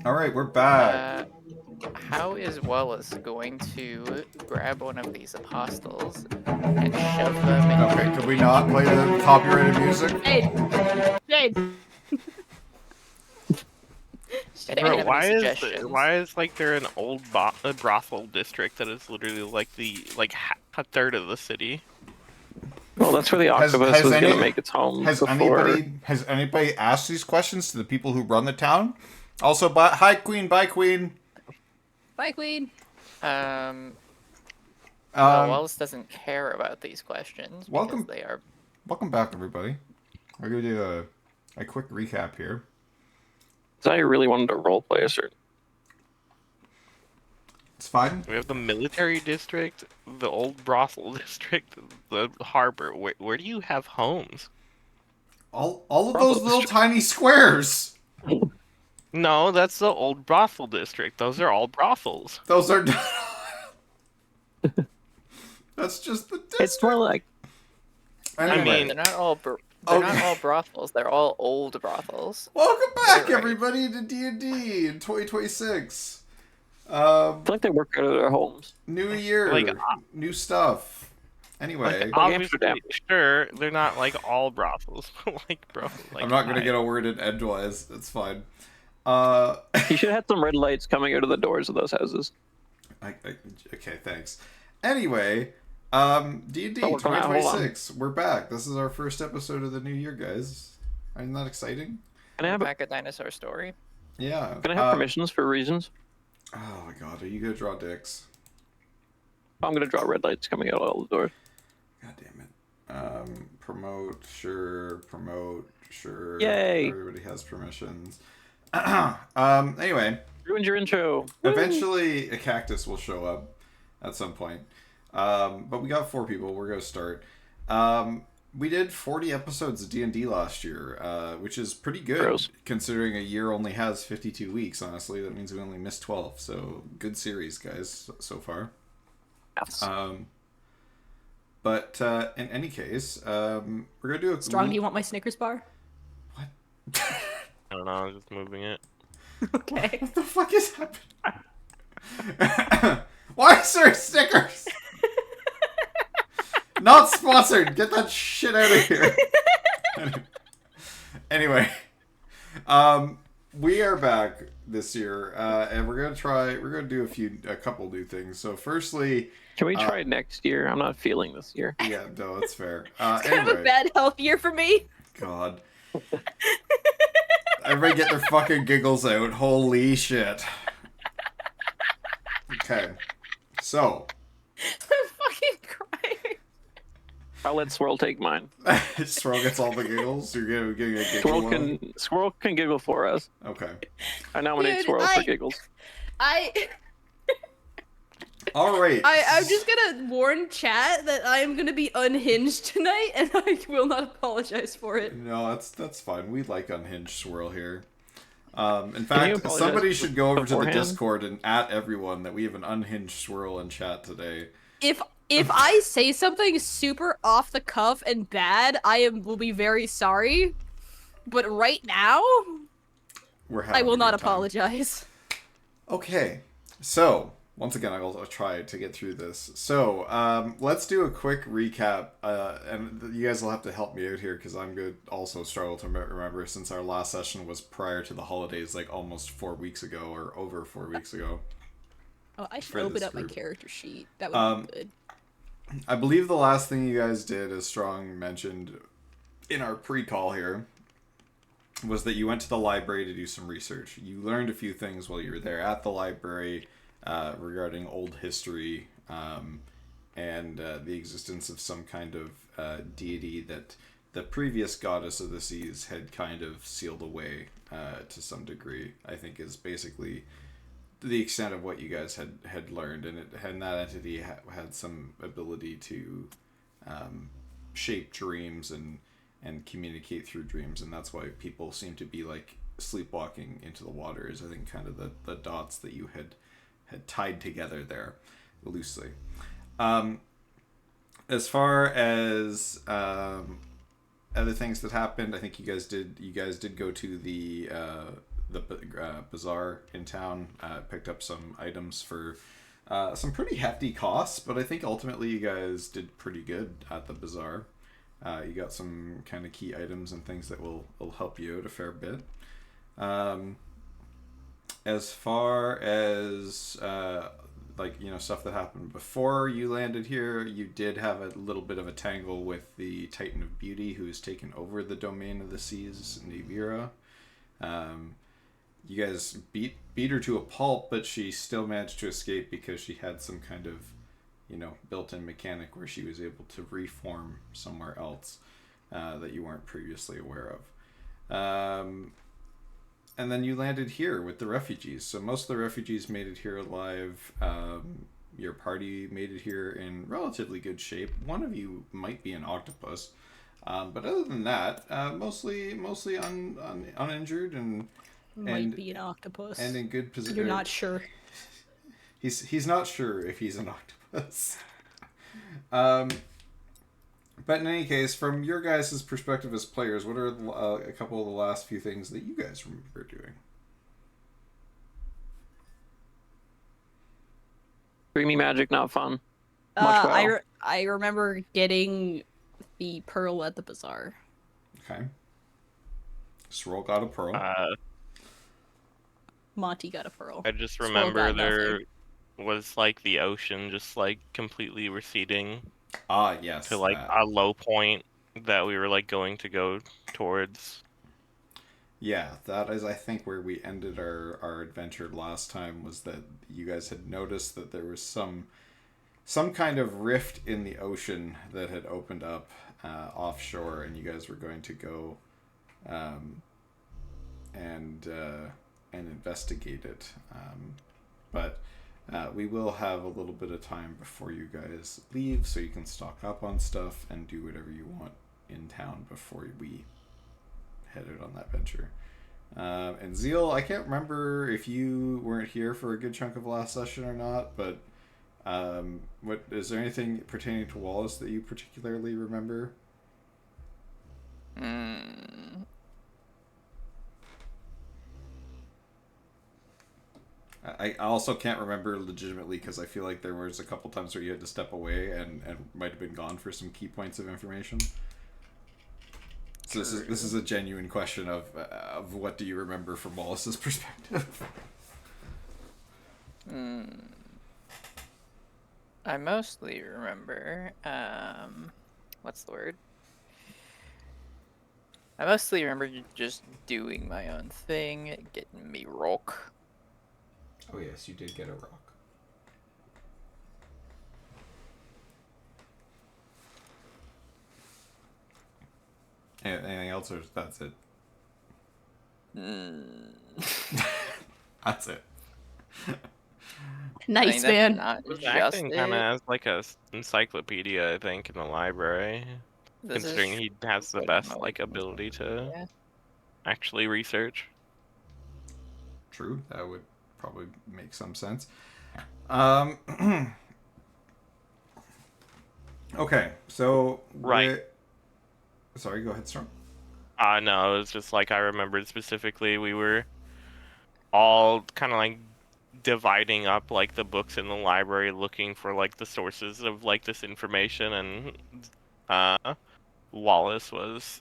All right, we're back. How is Wallace going to grab one of these apostles and shove them in? Okay, could we not play the copyrighted music? Jade! Jade! Anyone Bro, have any why suggestions? is like there an old brothel district that is literally like a third of the city? Well, that's where the Has- octopus has was any- going to make its home Has before. anybody asked these questions to the people who run the town? Also, hi Queen, bye Queen. Bye, Queen. Well, Um, Wallace doesn't care about these questions Welcome. because they are. welcome back, everybody. We're gonna do a quick recap here. So I really wanted to roleplay a certain. It's fine. We have the military district, the old brothel district, the harbor. Where do you have homes? All of Bravo those little District. tiny squares. No, that's the old brothel district. Those are all brothels. Those are. That's just the district. It's more like Anyway, mean- They're not all. They're not Okay. all brothels. They're all old brothels. welcome back, Right. everybody, to D&D in 2026. I feel like they work out of their homes. New year, Like, new stuff. Anyway, Like, Amsterdam. obviously, sure, they're not like all brothels, but like, bro, like, I'm not gonna I- get a word in edgewise. It's fine. You should have had some red lights coming out of the doors of those houses. Okay, thanks. Anyway, D&D Oh, we're going out, hold on. 2026. We're back. This is our first episode of the new year, guys. Isn't that exciting? Can I have, Back a dinosaur story. Yeah. can I have permissions for reasons? Oh my god, are you gonna draw dicks? I'm going to draw red lights coming out of all the doors. God damn it. Promote, sure. Promote, sure. Yay. Everybody has permissions. Anyway, Ruined your intro. eventually a cactus will show up at some point. But we got 4 people. We're gonna start. We did 40 episodes of D&D last year, which is pretty good Gross. considering a year only has 52 weeks. Honestly, that means we only missed 12. So good series, guys, so far. Yes. But in any case, we're gonna do a Strong, do you want my Snickers bar? What? I don't know. I'm just moving it. Okay. What the fuck is happening? Why is there stickers? Not sponsored. Get that shit out of here. Anyway, we are back this year, and we're gonna do a couple new things. So, firstly, Can we try next year? I'm not feeling this year. yeah, no, it's fair. It's kind of a Anyway, bad health year for me. God. Everybody get their fucking giggles out. Holy shit. Okay. So, I'm fucking crying. I'll let Swirl take mine. Swirl gets all the giggles. You're getting a giggle Squirrel one? can giggle for us. Okay. I nominate Dude, Swirl for giggles. All right. I'm just gonna warn chat that I am gonna be unhinged tonight, and I will not apologize for it. No, that's fine. We like unhinged Swirl here. In you fact, apologize somebody should go over to the beforehand? Discord and at everyone that we have an unhinged Swirl in chat today. If I say something super off the cuff and bad, will be very sorry. But right now, We're having I will a not good time. apologize. Okay, so once again, I'll try to get through this. So let's do a quick recap, and you guys will have to help me out here because I'm good. Also, struggle to remember since our last session was prior to the holidays, like almost 4 weeks ago or over 4 weeks ago. Oh, I For should open this up my group. character sheet. That would be good. I believe the last thing you guys did, as Strong mentioned in our pre-call here, was that you went to the library to do some research. You learned a few things while you were there at the library regarding old history and the existence of some kind of deity that the previous goddess of the seas had kind of sealed away to some degree. I think is basically the extent of what you guys had learned, and that entity had some ability to shape dreams and communicate through dreams, and that's why people seem to be like sleepwalking into the waters. I think kind of the dots that you had tied together there loosely. As far as other things that happened, I think you guys did go to bazaar in town. Picked up some items for some pretty hefty costs, but I think ultimately you guys did pretty good at the bazaar. You got some kind of key items and things that will help you out a fair bit. As far as stuff that happened before you landed here, you did have a little bit of a tangle with the Titan of Beauty, who's taken over the Domain of the Seas, Navira. You guys beat her to a pulp, but she still managed to escape because she had some kind of, built-in mechanic where she was able to reform somewhere else that you weren't previously aware of. And then you landed here with the refugees. So most of the refugees made it here alive. Your party made it here in relatively good shape. One of you might be an octopus. But other than that, mostly uninjured and Might be an octopus. and in good position. You're not sure. He's not sure if he's an octopus. But in any case, from your guys' perspective as players, what are a couple of the last few things that you guys remember doing? Dreamy magic, not fun. Much well. I remember getting the pearl at the bazaar. Okay. Swirl got a pearl. Monty got a pearl. I just Swirl remember got there nothing. was like the ocean just like completely receding Ah, yes. to like a low point that we were like going to go towards. Yeah, that is, I think, where we ended our adventure last time, was that you guys had noticed that there was some kind of rift in the ocean that had opened up offshore, and you guys were going to go and investigate it. But we will have a little bit of time before you guys leave, so you can stock up on stuff and do whatever you want in town before we head out on that venture. And Zeal, I can't remember if you weren't here for a good chunk of last session or not, but what is there anything pertaining to Wallace that you particularly remember? I also can't remember legitimately, because I feel like there was a couple times where you had to step away and might have been gone for some key points of information. So this is a genuine question of what do you remember from Wallace's perspective? I mostly remember, what's the word? I mostly remember just doing my own thing, getting me rock. Oh yes, you did get a rock. Anything else, or that's it? That's it. Nice, I mean, man. that's It was not acting just kind of it. as like a encyclopedia, I think, in the library. This is Considering he has the like best most like ability to yeah. actually research. True, that would probably make some sense. Okay, so Right. Sorry, go ahead, Storm. No, it was just like I remembered specifically we were all kind of like dividing up like the books in the library, looking for like the sources of like this information, and Wallace was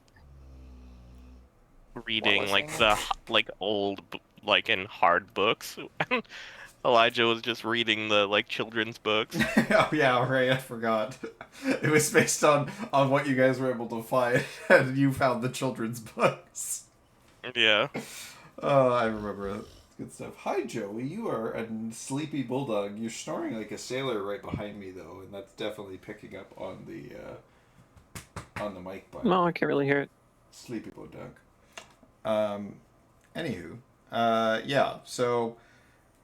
reading like the old like in hard books. Elijah was just reading the like children's books. Oh yeah, right. I forgot. It was based on what you guys were able to find, and you found the children's books. Yeah. Oh, I remember. Good stuff. Hi, Joey. You are a sleepy bulldog. You're snoring like a sailor right behind me, though, and that's definitely picking up on the mic. By No, I can't really hear it. Sleepy bulldog. Anywho, yeah. So,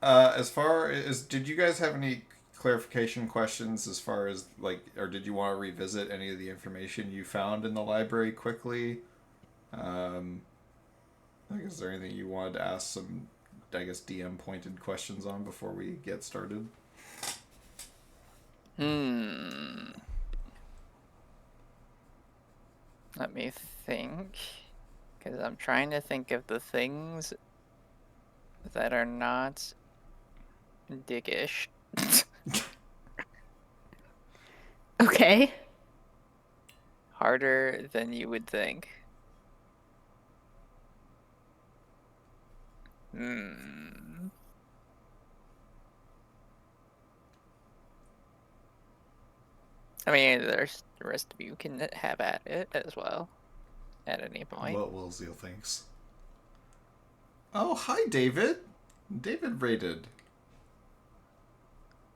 as far as, did you guys have any clarification questions as far as like, or did you want to revisit any of the information you found in the library quickly? Like, is there anything you wanted to ask some, I guess, DM pointed questions on before we get started? Let me think, because I'm trying to think of the things that are not dickish. Okay. Harder than you would think. Hmm. I mean, there's the rest of you can have at it as well, at any point. What will Zeal thinks? Oh, hi, David. David rated.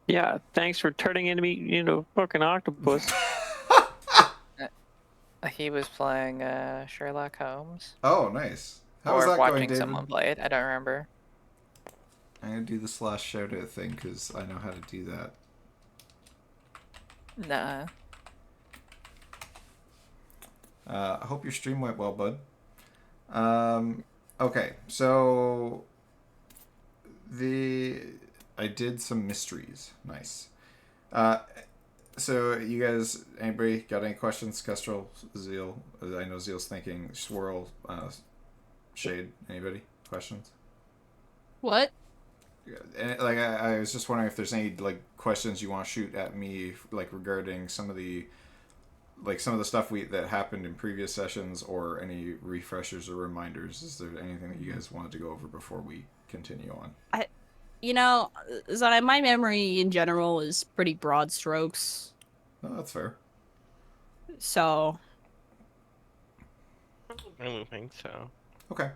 Yeah, thanks for turning into me, fucking octopus. He was playing Sherlock Holmes. Oh, nice. How was Or that watching going, David? someone play it. I don't remember. I'm gonna do the slash shout out thing because I know how to do that. Nah. I hope your stream went well, bud. Okay, so I did some mysteries. Nice. So you guys, anybody got any questions? Kestrel, Zeal. I know Zeal's thinking. Swirl, Shade. Anybody questions? What? And, like I was just wondering if there's any like questions you want to shoot at me, like regarding some of the stuff that happened in previous sessions, or any refreshers or reminders. Is there anything that you guys wanted to go over before we continue on? Zana, my memory in general is pretty broad strokes. No, that's fair. So. I don't think so. Okay.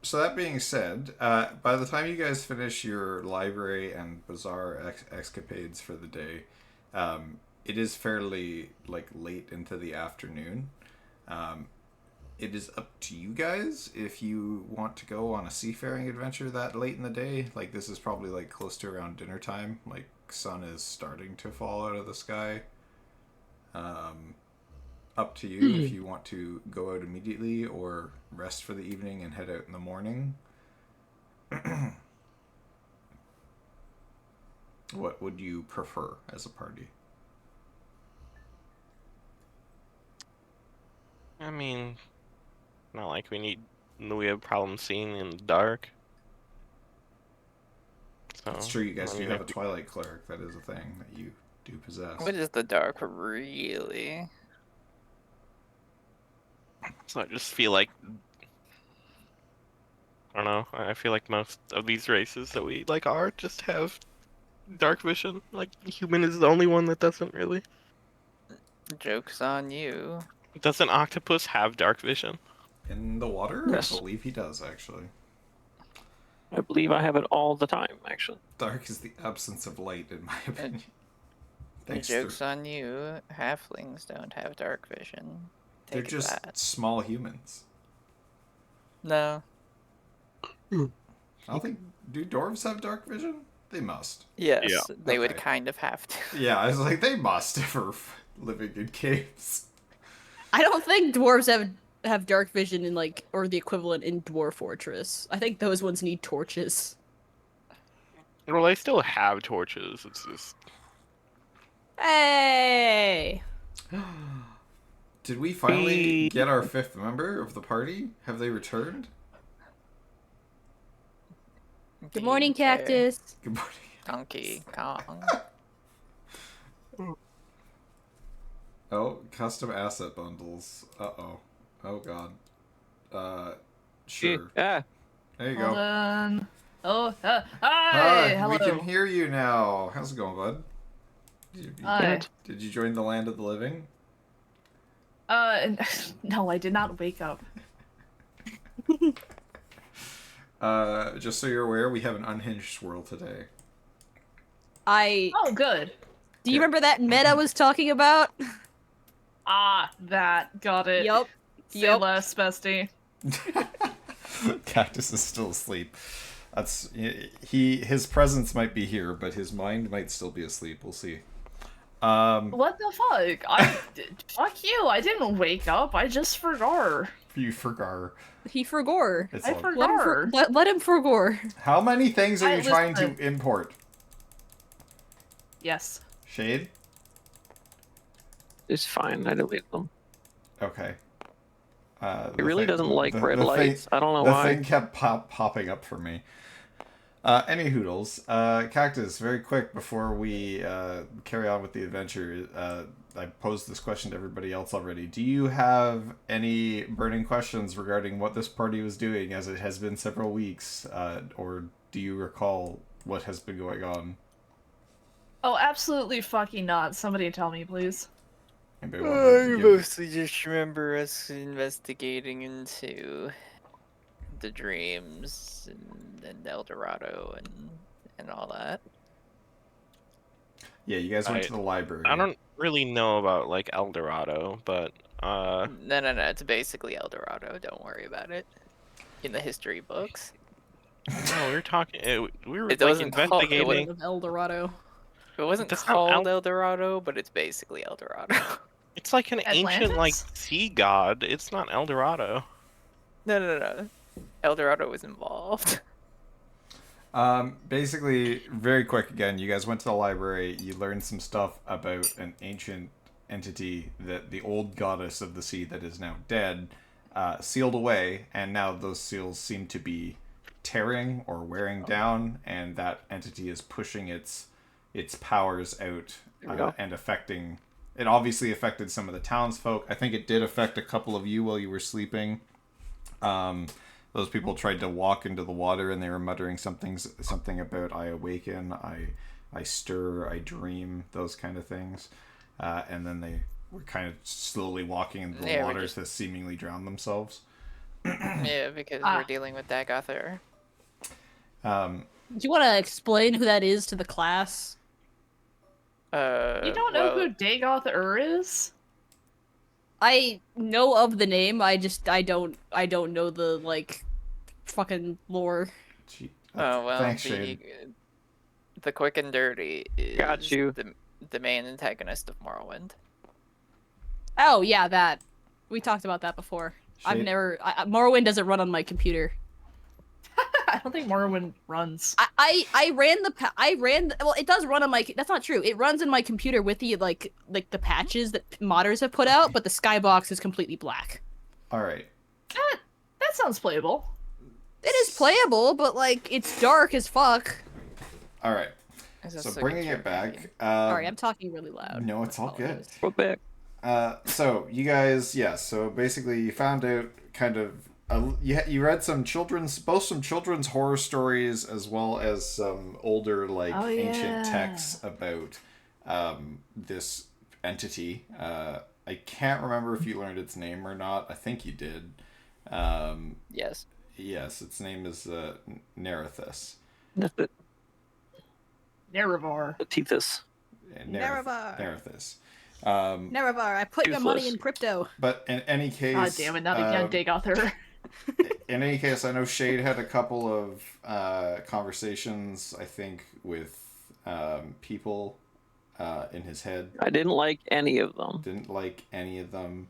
So that being said, by the time you guys finish your library and bazaar escapades for the day, it is fairly late into the afternoon. It is up to you guys if you want to go on a seafaring adventure that late in the day. Like, this is probably close to around dinner time. Like, sun is starting to fall out of the sky. Up to you if you want to go out immediately or rest for the evening and head out in the morning. What would you prefer as a party? I mean, not like we have problems seeing in the dark. So, It's true, you guys I do mean, have a Twilight Cleric. That is a thing that you do possess. What is the dark really? So I just feel like, I don't know, I feel like most of these races that we are just have dark vision. Like, human is the only one that doesn't really. Joke's on you. Doesn't octopus have dark vision? In the water? Yes. I believe he does, actually. I believe I have it all the time, actually. Dark is the absence of light, in my opinion. Thanks. Joke's on you. Halflings don't have dark vision. They're Take just that. small humans. No. I don't think... Do dwarves have dark vision? They must. Yes, Yeah. they would Okay. kind of have to. Yeah, I was like, they must if we're living in caves. I don't think dwarves have dark vision in or the equivalent in Dwarf Fortress. I think those ones need torches. Well, they still have torches. It's just Hey! Did we finally get our 5th member of the party? Have they returned? Good morning, Okay. Cactus. Good morning. Donkey Kong. Oh, custom asset bundles. Uh-oh. Oh, God. Sure. Ah, There you Hold go. on. Oh, hi. Hi, Hello. we can hear you now. How's it going, bud? Hi. Did you join the land of the living? No, I did not wake up. Just so you're aware, we have an unhinged swirl today. Oh, good. Do you remember that meta I was talking about? Ah, that. Got it. Yup. Say Yup. less, bestie. Cactus is still asleep. That's his presence might be here, but his mind might still be asleep. We'll see. What the fuck? Fuck you. I didn't wake up. I just forgot. You forgot. He forgore. It's I all- forgot. Let him forgore. How many things are you trying to listen. import? Yes. Shade? it's fine. I deleted them. Okay. He really doesn't like red lights. I don't know why. The thing kept popping up for me. Any hoodles. Cactus, very quick before we carry on with the adventure, I posed this question to everybody else already. Do you have any burning questions regarding what this party was doing, as it has been several weeks? Or do you recall what has been going on? Oh, absolutely fucking not. Somebody tell me, please. I mostly just remember us investigating into the dreams and El Dorado and all that. Yeah, you guys went to the library. I don't really know about like El Dorado, but No, it's basically El Dorado. Don't worry about it. In the history books. No, we were talking. We were It like wasn't called- it investigating. Of El Dorado. It wasn't That's not called El Dorado, but it's basically El Dorado. It's like an ancient like Atlantis? sea god. It's not El Dorado. No. El Dorado was involved. Basically, very quick again, you guys went to the library, you learned some stuff about an ancient entity that the old goddess of the sea that is now dead sealed away, and now those seals seem to be tearing or wearing down, and that entity is pushing its powers out and affecting... It obviously affected some of the townsfolk. I think it did affect a couple of you while you were sleeping. Those people tried to walk into the water and they were muttering something about I awaken, I stir, I dream, those kind of things. And then they were kind of slowly walking into the water to seemingly drown themselves. Yeah, because we're dealing with Dagoth. Do you want to explain who that is to the class? You don't know who Dagoth is? I know of the name. I don't know the like fucking lore. Thanks, Shade. The quick and dirty is Got you. the main antagonist of Morrowind. Oh yeah, that. We talked about that before. Shade. Morrowind doesn't run on my computer. I don't think Morrowind runs. I ran well, it does run on my, that's not true. It runs in my computer with the like the patches that modders have put out, but the skybox is completely black. All right. That sounds playable. It is playable, but like it's dark as fuck. All right. Is So this bringing like a it back. Sorry, I'm talking really loud. No, it's all good. Go back. So you guys, so basically you found out kind of you read some children's horror stories as well as some older ancient texts about this entity. I can't remember if you learned its name or not. I think you did. Yes. Yes, its name is Nerithus. Nerevar. Tethys. Nerevar. Nerithus. Nerevar, I put your money in crypto. But in any case, God damn it! Not again, Dagoth. In any case, I know Shade had a couple of conversations, I think, with people in his head. I didn't like any of them. Didn't like any of them.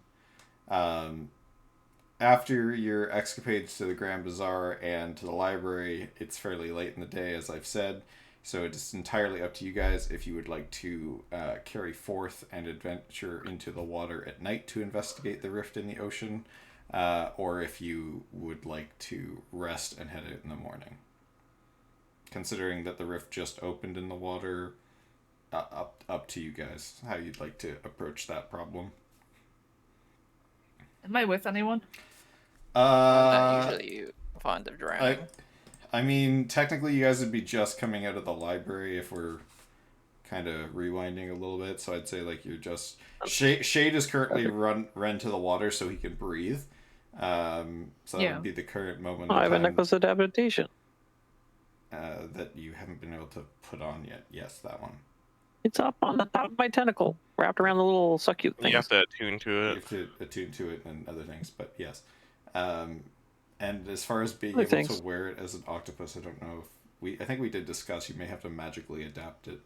After your escapades to the Grand Bazaar and to the library, it's fairly late in the day, as I've said. So it's entirely up to you guys if you would like to carry forth and adventure into the water at night to investigate the rift in the ocean, or if you would like to rest and head out in the morning. Considering that the rift just opened in the water, up to you guys how you'd like to approach that problem. Am I with anyone? Not usually fond of drowning. I mean, technically you guys would be just coming out of the library if we're kind of rewinding a little bit. So I'd say like you're just... Shade is currently run to the water so he can breathe. So that would be the current moment I have a necklace of adaptation. That you haven't been able to put on yet. Yes, that one. It's up on the top of my tentacle, wrapped around the little succute thing. You have to attune to it. You have to attune to it and other things, but yes. And as far as being Other able things. to wear it as an octopus, I don't know if I think we did discuss you may have to magically adapt it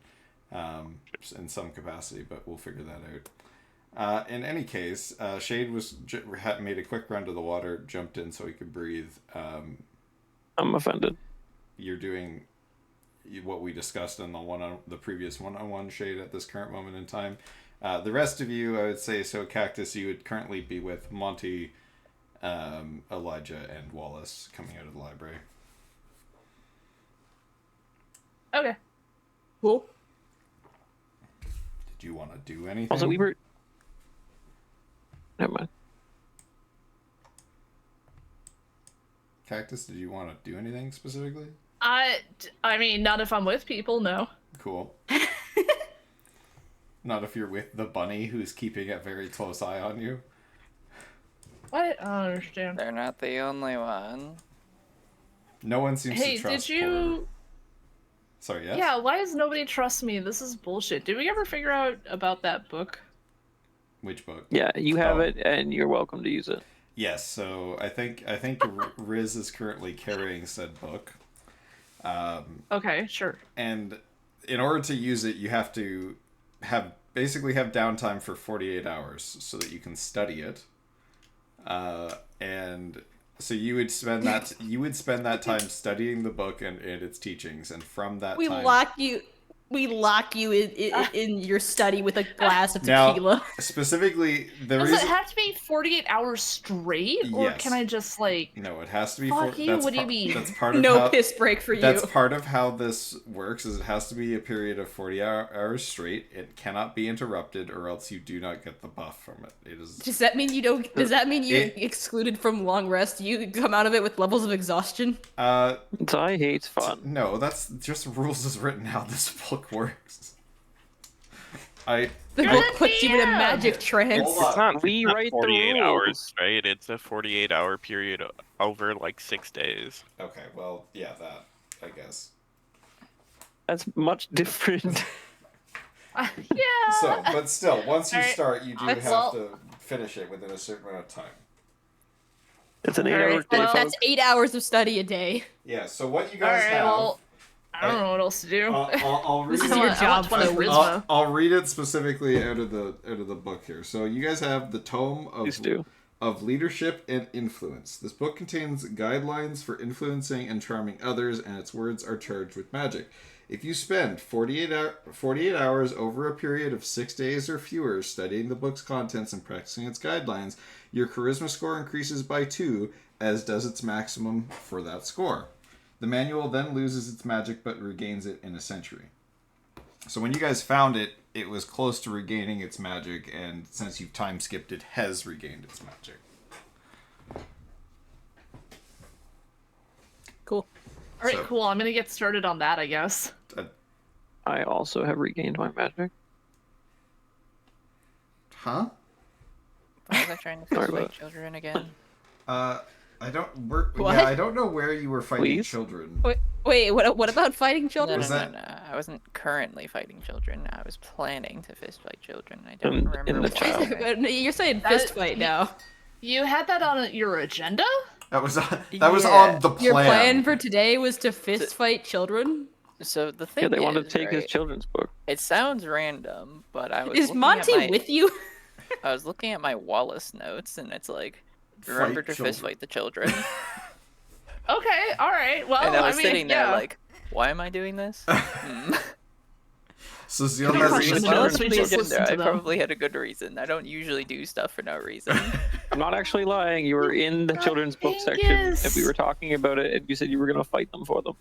in some capacity, but we'll figure that out. In any case, Shade had made a quick run to the water, jumped in so he could breathe. I'm offended. You're doing what we discussed in the previous one-on-one, Shade, at this current moment in time. The rest of you, I would say, so Cactus, you would currently be with Monty, Elijah and Wallace coming out of the library. Okay. Cool. Did you want to do anything? Also, we were. Never mind. Cactus, did you want to do anything specifically? I mean, not if I'm with people, no. Cool. Not if you're with the bunny who's keeping a very close eye on you. What? I don't understand. They're not the only one. No one seems Hey, to trust did you... Porter. Sorry, yes? Yeah, why does nobody trust me? This is bullshit. Did we ever figure out about that book? Which book? Yeah, you have Oh. it, and you're welcome to use it. Yes, so I think Riz is currently carrying said book. Okay, sure. And in order to use it, you have to basically have downtime for 48 hours so that you can study it. And so you would spend that time studying the book and its teachings, and from that We time lock you in your study with a glass of Now, tequila. specifically the Does reason it have to be 48 hours straight? Or Yes. can I just, like... no, it has to be Fuck you, what do you mean? That's part of No how, piss break for you. That's part of how this works. Is it has to be a period of 40 hours straight. It cannot be interrupted, or else you do not get the buff from it. It is. Does that mean you don't? Does that mean you're It- excluded from long rest? You come out of it with levels of exhaustion. Ty hates fun. No, that's just rules as written how this book works. The You're book the puts you in a DM. magic trance. Hold on. It's not, We it's not write the 48 rules. hours, right? It's a 48-hour period over like 6 days. Okay, well, yeah, that I guess. That's much different. Yeah. So, but still, once you Alright, start, you do let's- have to finish it within a certain amount of time. It's an Alright, 8-hour day, well- That's 8 hours of study a day. Yeah. So what you guys Alright, have. well, I don't know what else to do. I'll read This is it. your I want job, 20 folks. charisma. I'll read it specifically out of the book here. So you guys have the tome Please do. of leadership and influence. This book contains guidelines for influencing and charming others, and its words are charged with magic. If you spend 48 hours over a period of 6 days or fewer studying the book's contents and practicing its guidelines, your charisma score increases by 2, as does its maximum for that score. The manual then loses its magic but regains it in a century. So when you guys found it, it was close to regaining its magic, and since you've time skipped, it has regained its magic. Cool. Alright, So- cool. I'm gonna get started on that, I guess. I also have regained my magic. Huh? Why was I trying to Sorry fight about- children again? I don't. What? Yeah, I don't know where you were fighting Please? children. Wait, what about fighting No, children? no, Was no, that- no. I wasn't currently fighting children. I was planning to fist fight children. I don't In remember the why. child. You're saying That- fist fight now. You had that on your agenda? That was on Yeah. the plan. Your plan for today was to fist fight children? So the thing Yeah, they wanted is, to take his right, children's book. It sounds random, but I was Is looking Monty at my, with you? I was looking at my Wallace notes, and it's like, remember to fist fight the children. Okay, alright. Well, And I was mean, sitting yeah. there like, why am I doing this? So Zeal Can you has question a the response. notes? We The just agenda, listened to I them. probably had a good reason. I don't usually do stuff for no reason. I'm not actually lying. You were in the children's book section, Angus. and we were talking about it, and you said you were going to fight them for them.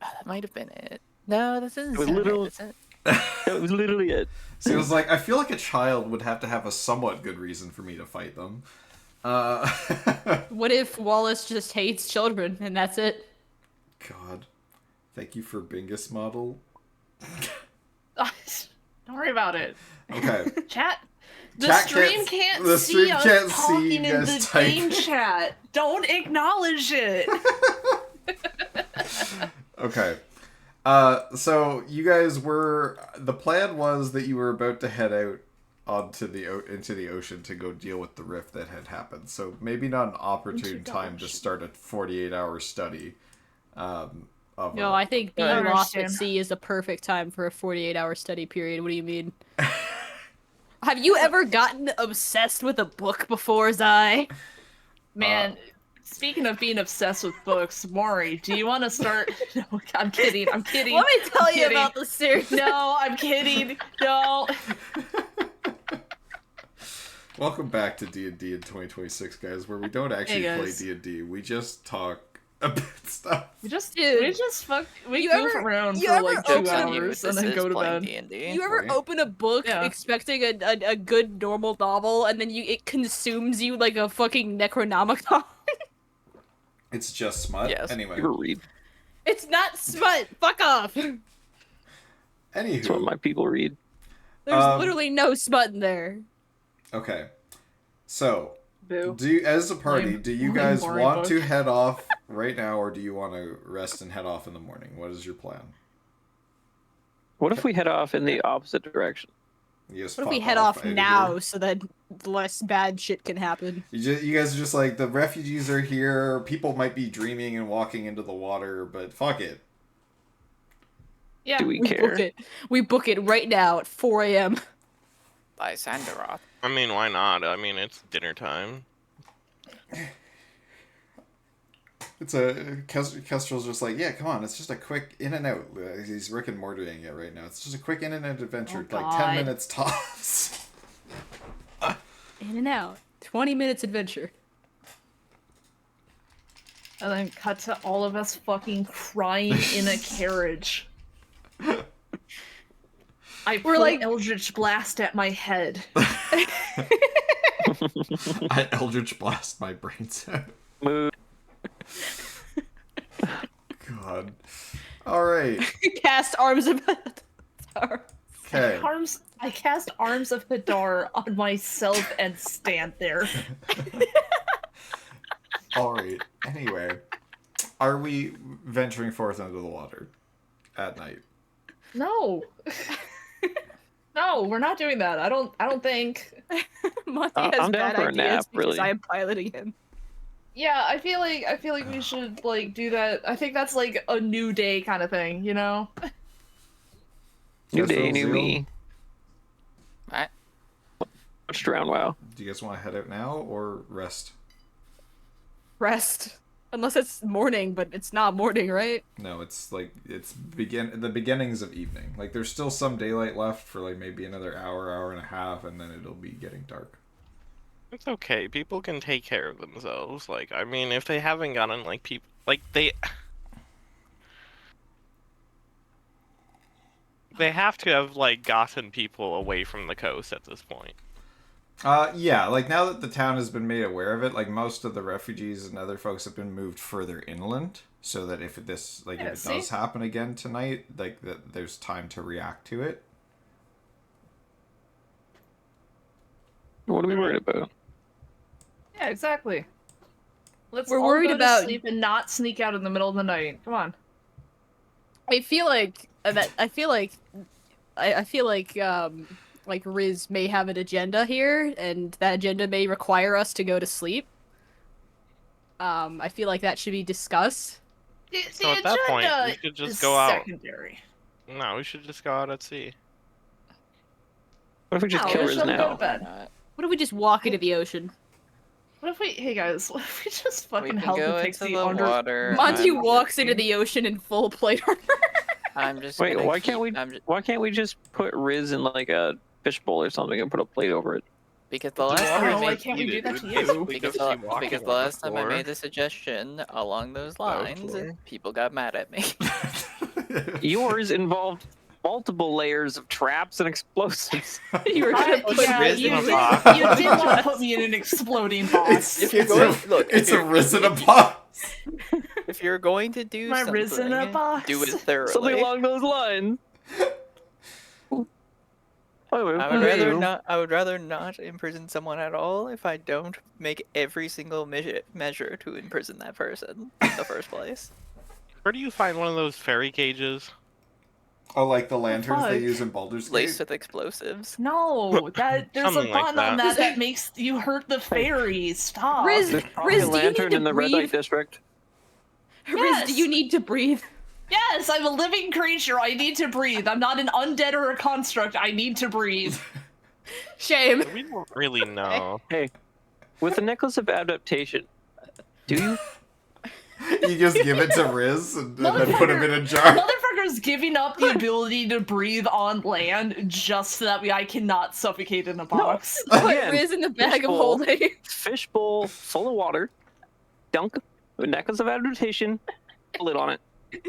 That might have been it. No, this isn't. It was sound right, literal- is it? That was literally it. Zeal's like, I feel like a child would have to have a somewhat good reason for me to fight them. What if Wallace just hates children and that's it? God, thank you for Bingus model. Don't worry about it. Okay. Chat. The Chat stream can't- can't the see stream us can't see talking you in guys the typing. game chat. Don't acknowledge it. Okay. So you guys were. The plan was that you were about to head out into the ocean to go deal with the rift that had happened. So maybe not an opportune time to start a 48-hour study. Of No, I think being I lost at understand. sea is a perfect time for a 48-hour study period. What do you mean? Have you ever gotten obsessed with a book before, Zai? Man, speaking of being obsessed with books, Maury, do you want to start? No, I'm kidding. I'm kidding. Let me tell you kidding. about the series. No, I'm kidding. No. Welcome back to D&D in 2026, guys, where we don't actually play guys. D&D. We just talk about stuff. We just Dude, we you goof ever- around you for ever like 2 open- hours and then go to bed. D&D. You ever Right. open a book Yeah. expecting a good normal novel and then it consumes you like a fucking Necronomicon? It's just smut. Yes. Anyway. You ever read? It's not smut. Fuck off. That's what Anywho. my people read. There's literally no smut in there. Okay. So, Boo. as a party, Lame- do you lame guys boring want book. to head off right now, or do you want to rest and head off in the morning? What is your plan? What if we head off in the opposite direction? You just What if we fuck head off out of now here? so that less bad shit can happen? You guys are just like, the refugees are here, people might be dreaming and walking into the water, but fuck it. Yeah. Do we We care? book it. We book it right now at 4 a.m. By Sandaroth. I mean, why not? I mean, it's dinner time. It's Kestrel's just like, yeah, come on, it's just a quick in and out. He's Rick and Mortying it right now. It's just a quick in and out adventure, Oh, like God. 10 minutes tops. In and out. 20 minutes adventure. And then cut to all of us fucking crying in a carriage. I We're put like- Eldritch Blast at my head. I Eldritch Blast my brains out. Move. God. Alright. Cast Arms of Okay. I cast Arms of Hadar on myself and stand there. Alright. Anyway. Are we venturing forth into the water at night? No. No, we're not doing that. I don't think. Monty I'm has down bad for a ideas nap, because really. I am piloting him. Yeah, I feel like we should like do that. I think that's like a new day kind of thing, you know? New day, Kestrel, new Zeal, me. Right. Watched around WoW. Do you guys want to head out now or rest? Rest. Unless it's morning, but it's not morning, right? No, it's like the beginnings of evening. Like there's still some daylight left for like maybe another hour and a half, and then it'll be getting dark. It's okay. People can take care of themselves. Like, I mean, if they haven't gotten like people, like they have to have like gotten people away from the coast at this point. Yeah, like now that the town has been made aware of it, like most of the refugees and other folks have been moved further inland, so that if this like Yeah, if it does happen again tonight, like that there's time to react to it. What are we worried about? Yeah, exactly. Let's We're all worried go to about- sleep and not sneak out in the middle of the night. Come on. I feel like like Riz may have an agenda here, and that agenda may require us to go to sleep. I feel like that should be discussed. So at that point, we agenda should just is go out. secondary. No, we should just go out at sea. What if we just No, kill we Riz shouldn't go to now? bed. What if we just walk into the ocean? What if we, hey guys, what if we just We fucking can help go the into pixie the under? water. Monty I'm walks into just- the ocean in full plate armor. I'm just Wait, gonna why can't we? I'm just, Why can't we just put Riz in like a fishbowl or something and put a plate over it? because the last I don't time know, I why made can't we do that to We'd you? basically because just the, keep walking because the on last time I floor. made the suggestion along those lines, floor. people got mad at me. Yours involved multiple layers of traps and explosives. You were gonna put Yeah, Riz you in a did, box. you did want to put me in an exploding box. If you're going- look, if it's a you're- Riz in a box. If you're going to do My something, Riz in a box. do it thoroughly. Something along those lines. I would rather not imprison someone at all if I don't make every single measure to imprison that person in the first place. Where do you find one of those fairy cages? Oh, like the lanterns they fuck? use in Baldur's Gate. Laced with explosives. No, that there's a Something like button on that. that makes you hurt the fairies. Stop. Riz, There's probably Riz, a do you lantern need to in the red breathe? light district. Riz, Yes. do you need to breathe? Yes, I'm a living creature. I need to breathe. I'm not an undead or a construct. I need to breathe. Shame. We don't really know. Hey, with the necklace of adaptation, do you You just give it to Riz and then put him in a jar. Motherfucker's giving up the ability to breathe on land just so that I cannot suffocate in a box. Put Again, Riz in the bag of fishbowl. holding. Fishbowl full of water, dunk a necklace of adaptation, lid on it. Wait,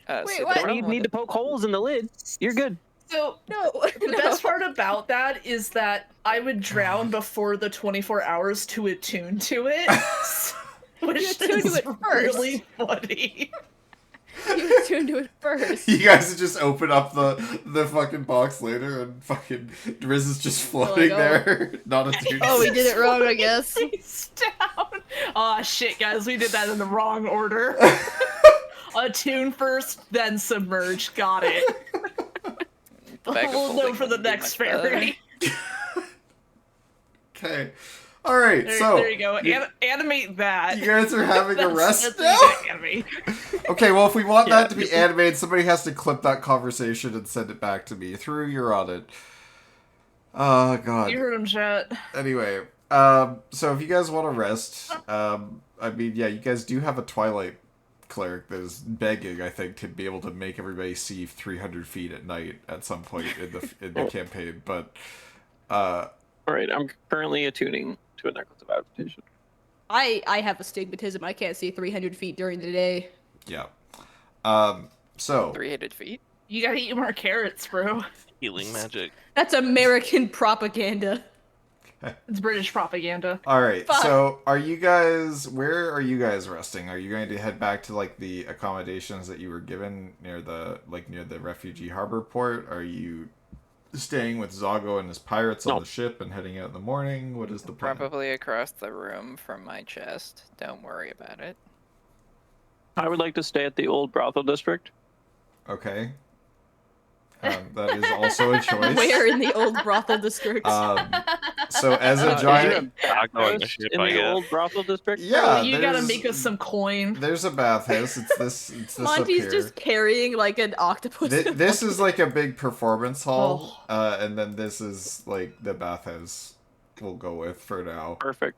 so what? the Don't problem need to with poke holes in the lid. You're good. So No. the best part about that is that I would drown before the 24 hours to attune to it. Which You attune to is it first. really funny. You attuned to it first. You guys just open up the fucking box later and fucking Riz is just floating oh. there. Not a dude. Oh, we did it wrong, I guess. Face down. Aw, shit, guys, we did that in the wrong order. Attune first, then submerge. Got it. Bag of We'll know holding for the wouldn't be next much better. fairy. Okay. Alright, There, so there you go. Animate that. you guys are having a rest That's now? what you gotta animate. Okay, well, if we want Yeah. that to be animated, somebody has to clip that conversation and send it back to me through your audit. Oh, God. You heard him, chat. Anyway, so if you guys want to rest, I mean, yeah, you guys do have a Twilight cleric that is begging, I think, to be able to make everybody see 300 feet at night at some point in the campaign, but, All right, I'm currently attuning to a necklace of adaptation. I have astigmatism. I can't see 300 feet during the day. yeah. So, 300 feet. You gotta eat more carrots, bro. Healing magic. That's American propaganda. It's British propaganda. alright, Fuck. so where are you guys resting? Are you going to head back to, like, the accommodations that you were given near the refugee harbor port? Are you staying with Zago and his pirates on No. the ship and heading out in the morning? What is the plan? Probably across the room from my chest. Don't worry about it. I would like to stay at the old brothel district. Okay. That is also a choice. Where in the old brothel district? So as a Is giant, there a Not going to bathhouse ship, in I the guess. old brothel district? yeah, You gotta there's- make us some coin. There's a bathhouse. It's this up Monty's here. just carrying like an octopus. This is like a big performance hall, and then this is like the bathhouse. We'll go with for now. Perfect.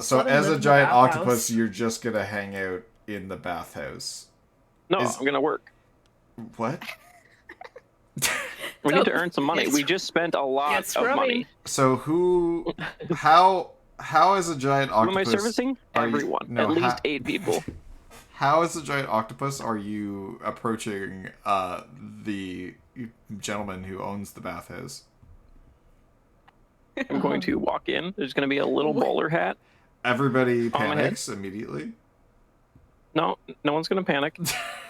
So let him as live a in the giant bathhouse. octopus, you're just gonna hang out in the bathhouse. No, Is- I'm gonna work. What? We need to earn some money. It's- We just spent a lot it's of rubbing. money. So how is a giant Who am I octopus? servicing? are you- Everyone. no, At least ha- 8 people. How as a giant octopus are you approaching the gentleman who owns the bathhouse? I'm going to walk in. There's going to be a little bowler hat. Everybody On my head. panics immediately. No one's going to panic.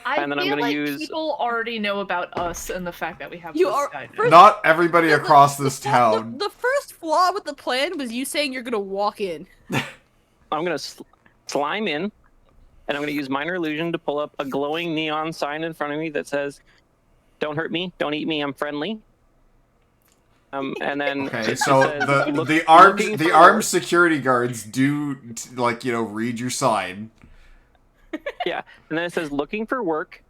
I And then I'm feel gonna like use- people already know about us and the fact that we have You this are- guy now. first- Not everybody The- across this the- town. The first flaw with the plan was you saying you're gonna walk in. I'm going to slime in, and I'm going to use minor illusion to pull up a glowing neon sign in front of me that says, "Don't hurt me, don't eat me, I'm friendly." And then Okay, it so says, the "Look- the armed looking the for armed work." security guards do read your sign. Yeah, and then it says looking for work.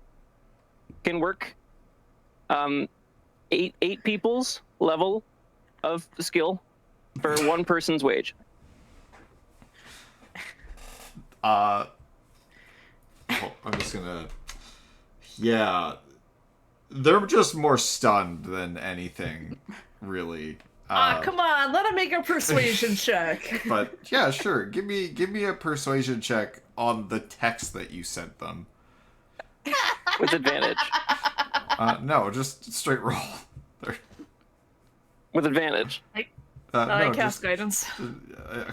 Can work. Eight people's level of skill for one person's wage. I'm just gonna. Yeah, they're just more stunned than anything, really. Come on, let him make a persuasion check. But yeah, sure. Give me a persuasion check on the text that you sent them. With advantage. No, just straight roll. With advantage. No, I cast just, guidance.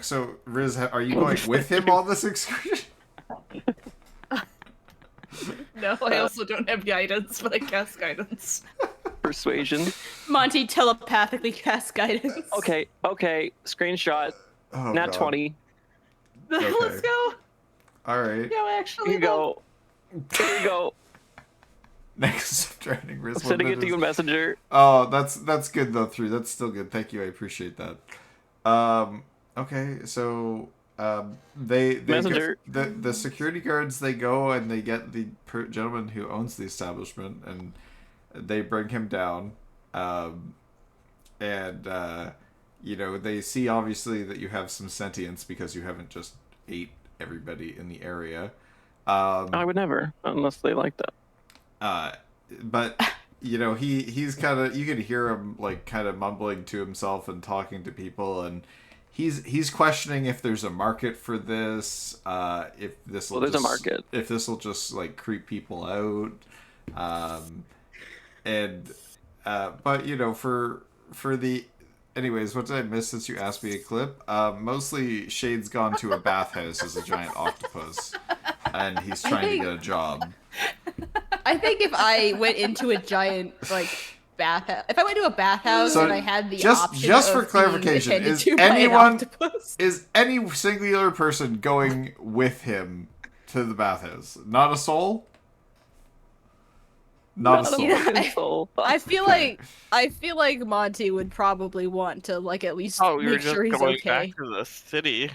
so Riz, are you going with him on this excursion? No, I also don't have guidance, but I cast guidance. Persuasion. Monty telepathically casts guidance. Okay. Screenshot. Oh, Nat God. 20. Let's go. All right. No, actually, Here you go. Here you go. Next, drowning Riz. I'm sending it to you in Messenger. Oh, that's good though. That's still good. Thank you. I appreciate that. Okay, so they Messenger. the security guards, they go and they get the gentleman who owns the establishment and they bring him down. And they see obviously that you have some sentience because you haven't just ate everybody in the area. I would never, unless they like that. But you know, he's kind of, you could hear him like kind of mumbling to himself and talking to people, and he's questioning if there's a market for this, if this will Well, there's a market. if this will just like creep people out, but you know, for the anyways, what did I miss since you asked me a clip? Mostly Shade's gone to a bathhouse as a giant octopus, and he's trying to get a job. I think if I went into a giant like bathhouse, if I went to a bathhouse So, and I had the just option for of clarification, being is attended to by an anyone- octopus, Is any singular person going with him to the bathhouse? Not a soul? Not a soul. You know, fucking soul. I feel like Monty would probably want to like at least Oh, you're make just sure he's going okay. back to the city.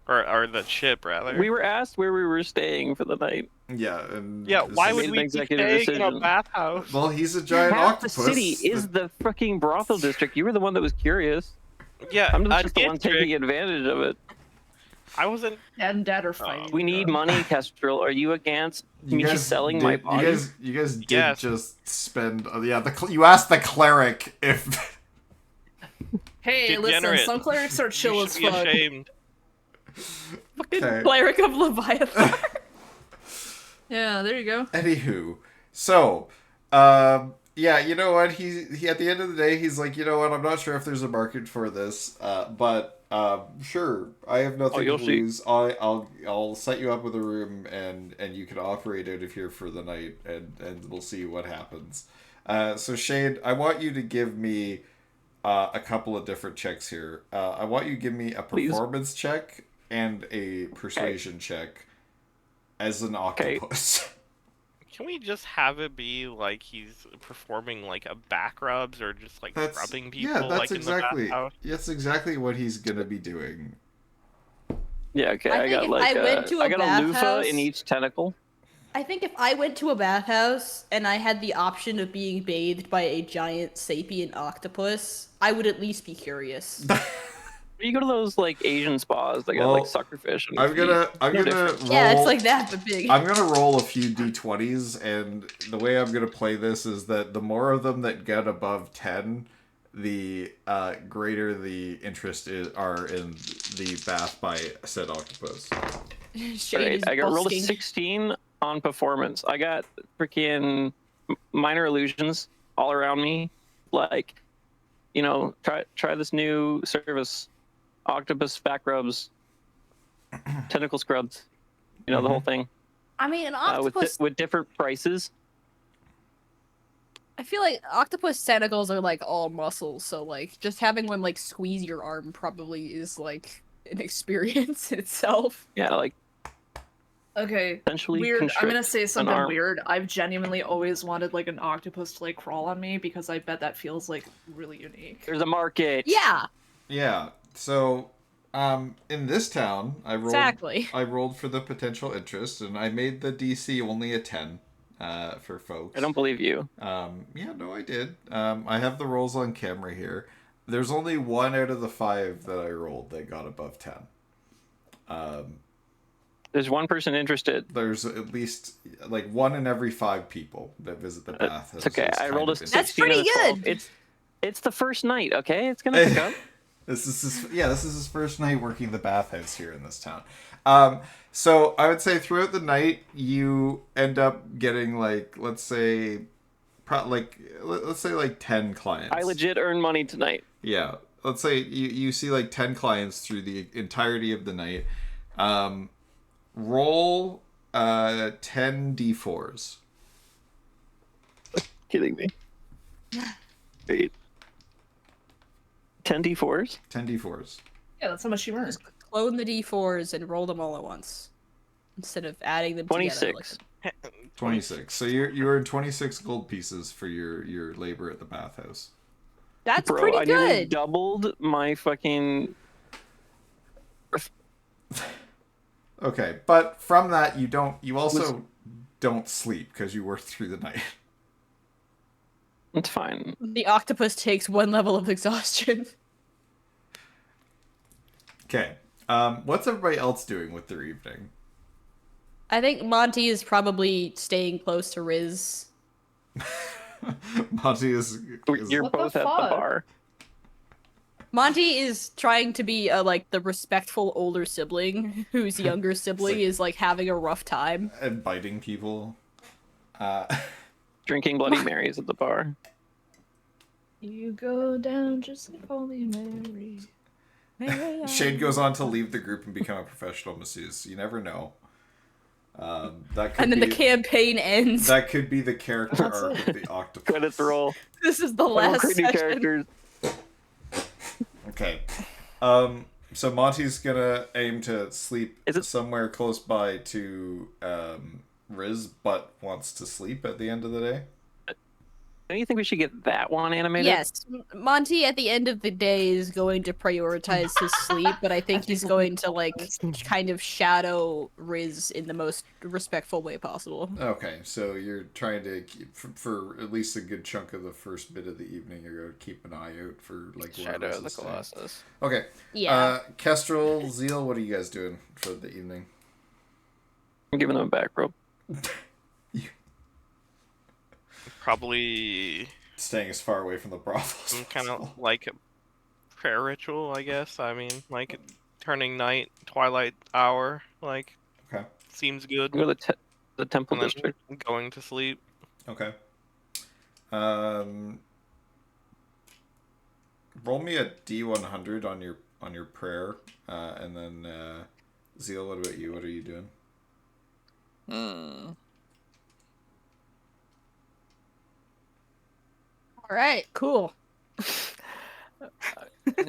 Or the ship, rather. We were asked where we were staying for the night. Yeah, and Yeah, why this would is- made we an be executive staying in a decision. bathhouse? Well, he's a giant Half the octopus. city is the fucking brothel district. You were the one that was curious. Yeah, I'm a just the one district. taking advantage of it. I wasn't. Dad and Dad are fighting. We need money, Kestrel. Are you against You me guys selling did, my body? You guys did Yes. just spend. You asked the cleric if. Hey, listen, Degenerate. some clerics are chill You as should be fuck. ashamed. Okay. Cleric of Leviathan. Yeah, there you go. Anywho, so, yeah, you know what? He at the end of the day, he's like, you know what? I'm not sure if there's a market for this, but sure, I have nothing you'll to see. lose. I'll set you up with a room, and you can operate out of here for the night, and we'll see what happens. So Shade, I want you to give me a couple of different checks here. I want you to give me a Please. performance check and a persuasion check as an octopus. Can we just have it be like he's performing like a back rubs or just like rubbing people yeah, that's like exactly in the bathhouse? that's exactly what he's gonna be doing. Yeah, okay. I I, think got if like I went to a I got a loofah bathhouse- in each tentacle. I think if I went to a bathhouse and I had the option of being bathed by a giant sapient octopus, I would at least be curious. You go to those like Asian spas. They got Well, like suckerfish. And I'm gonna no roll. different. Yeah, it's like that, but big. I'm gonna roll a few d20s, and the way I'm gonna play this is that the more of them that get above 10, the greater the interest are in the bath by said octopus. Shade Right, is I got rolled a busking. 16 on performance. I got freaking minor illusions all around me. Like, you know, try this new service, octopus back rubs, tentacle scrubs. You know, the whole thing. I mean, an octopus. With different prices. I feel like octopus tentacles are like all muscles, so like just having one like squeeze your arm probably is like an experience in itself. Yeah, like Okay. essentially. Weird. I'm gonna constrict say an something arm. weird. I've genuinely always wanted like an octopus to like crawl on me because I bet that feels like really unique. There's a market. Yeah, Yeah. So, in this town, I rolled. exactly. I rolled for the potential interest, and I made the DC only a 10. For folks. I don't believe you. Yeah, no, I did. I have the rolls on camera here. There's only 1 out of the 5 that I rolled that got above 10. There's one person interested. There's at least like 1 in every 5 people that visit the bath. It's okay. I rolled a 16 That's pretty and a 12. good. It's the first night. Okay, it's gonna pick up. This is his first night working the bathhouse here in this town. So I would say throughout the night you end up getting like let's say like 10 clients. I legit earn money tonight. Yeah. Let's say you see like 10 clients through the entirety of the night. Roll 10 d4s. Kidding me? Wait. 10 d4s? 10 d4s. Yeah, that's how much you earn. Clone the d4s and roll them all at once instead of adding them together. 26. 26. So you earn 26 gold pieces for your labor at the bathhouse. That's Bro, pretty I nearly good. doubled my fucking. Okay, but from that you also don't sleep because you work through the night. It's fine. The octopus takes 1 level of exhaustion. Okay. What's everybody else doing with their evening? I think Monty is probably staying close to Riz. Monty is You're What the both at the fuck? bar. Monty is trying to be like the respectful older sibling whose younger sibling like- is like having a rough time. and biting people. Drinking Bloody Marys at the bar. You go down just like Holy Mary. Shade goes on to leave the group and become a professional masseuse. You never know. That could And then be, the campaign ends. that could be the character That's arc it. of the octopus. Credits roll. This is the I will last create new session. characters. Okay. So Monty's gonna aim to sleep Is it- somewhere close by to Riz, but wants to sleep at the end of the day. Don't you think we should get that one animated? Yes, Monty at the end of the day is going to prioritize his sleep, but I think he's going to like kind of shadow Riz in the most respectful way possible. Okay, so you're trying to keep, for at least a good chunk of the first bit of the evening, you're gonna keep an eye out for like where Shadow Riz of the is staying. Colossus. Okay. Yeah. Kestrel, Zeal, what are you guys doing for the evening? I'm giving them a back rub. Probably Staying as far away from the brothels. some as kind possible. of like a prayer ritual, I guess. I mean, like turning night, twilight hour, like Okay. seems good. Go to the Temple And then District. going to sleep. Okay. Roll me a D100 on your prayer, and then Zeal. What about you? What are you doing? All right, cool.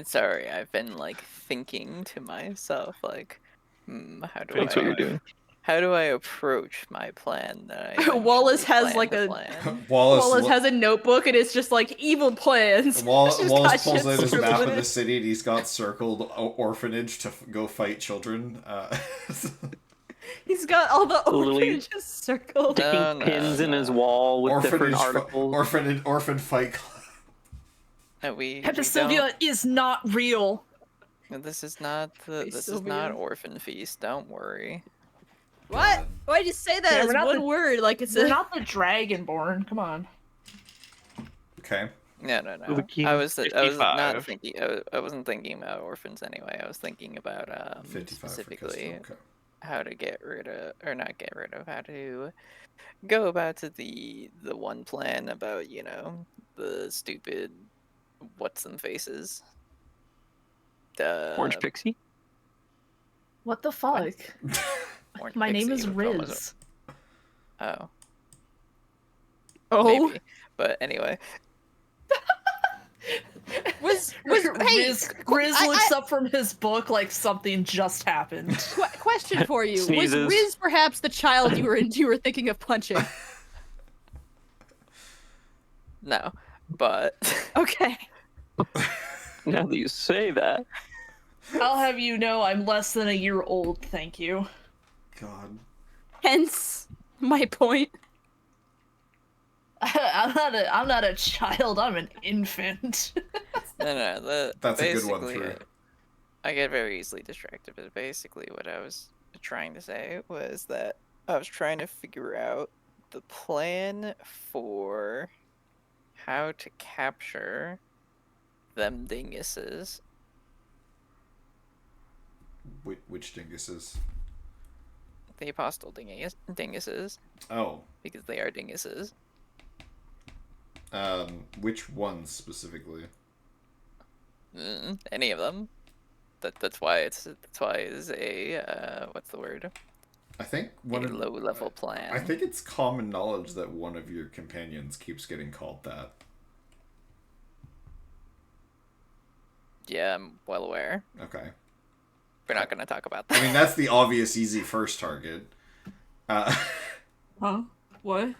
Sorry, I've been like thinking to myself, like, how do That's I, what you're doing. how do I approach my plan that I Wallace eventually has, plan like, to a- plan? Wallace has a notebook and it's just like evil plans. Wallace It's just got pulls shit out his scribbled map in of the it. city and he's got circled orphanage to go fight children. He's got all the Lily- orphanages circled. Sticking No, pins in his no. wall with different articles. Orphan fight club. We Episylvia is not real. don't. This is not this is not Orphan Feast. Don't worry. What? Why'd you say that Yeah, as we're not one the- word? Like it's We're a... not the Dragonborn. Come on. Okay. No. The king. I was not 55. thinking. I wasn't thinking about orphans anyway. I was thinking about 55 for specifically Kestrel. Okay. how to get rid of, or not get rid of, how to go about to the one plan about the stupid what's them faces. Orange Pixie. What the fuck? Orange My name Pixie, is which one was Riz. it? Oh, Oh, maybe. But anyway, was hey, Riz I- looks up from his book like something just happened. question for you: Sneezes. Was Riz perhaps the child you were thinking of punching? no. But Okay. Now that you say that. I'll have you know I'm less than a year old, thank you. God. Hence my point. I'm not a child, I'm an infant. no. That's a good one, basically, Drew. I get very easily distracted, but basically what I was trying to say was that I was trying to figure out the plan for how to capture them dinguses. Which dinguses? The apostle dinguses, Oh. because they are dinguses. Which ones specifically? Any of them. That's why it's a what's the word? I think A one of low level plan. I think it's common knowledge that one of your companions keeps getting called that. Yeah, I'm well aware. Okay. We're not going to talk about I that. mean, that's the obvious, easy first target. Huh? What?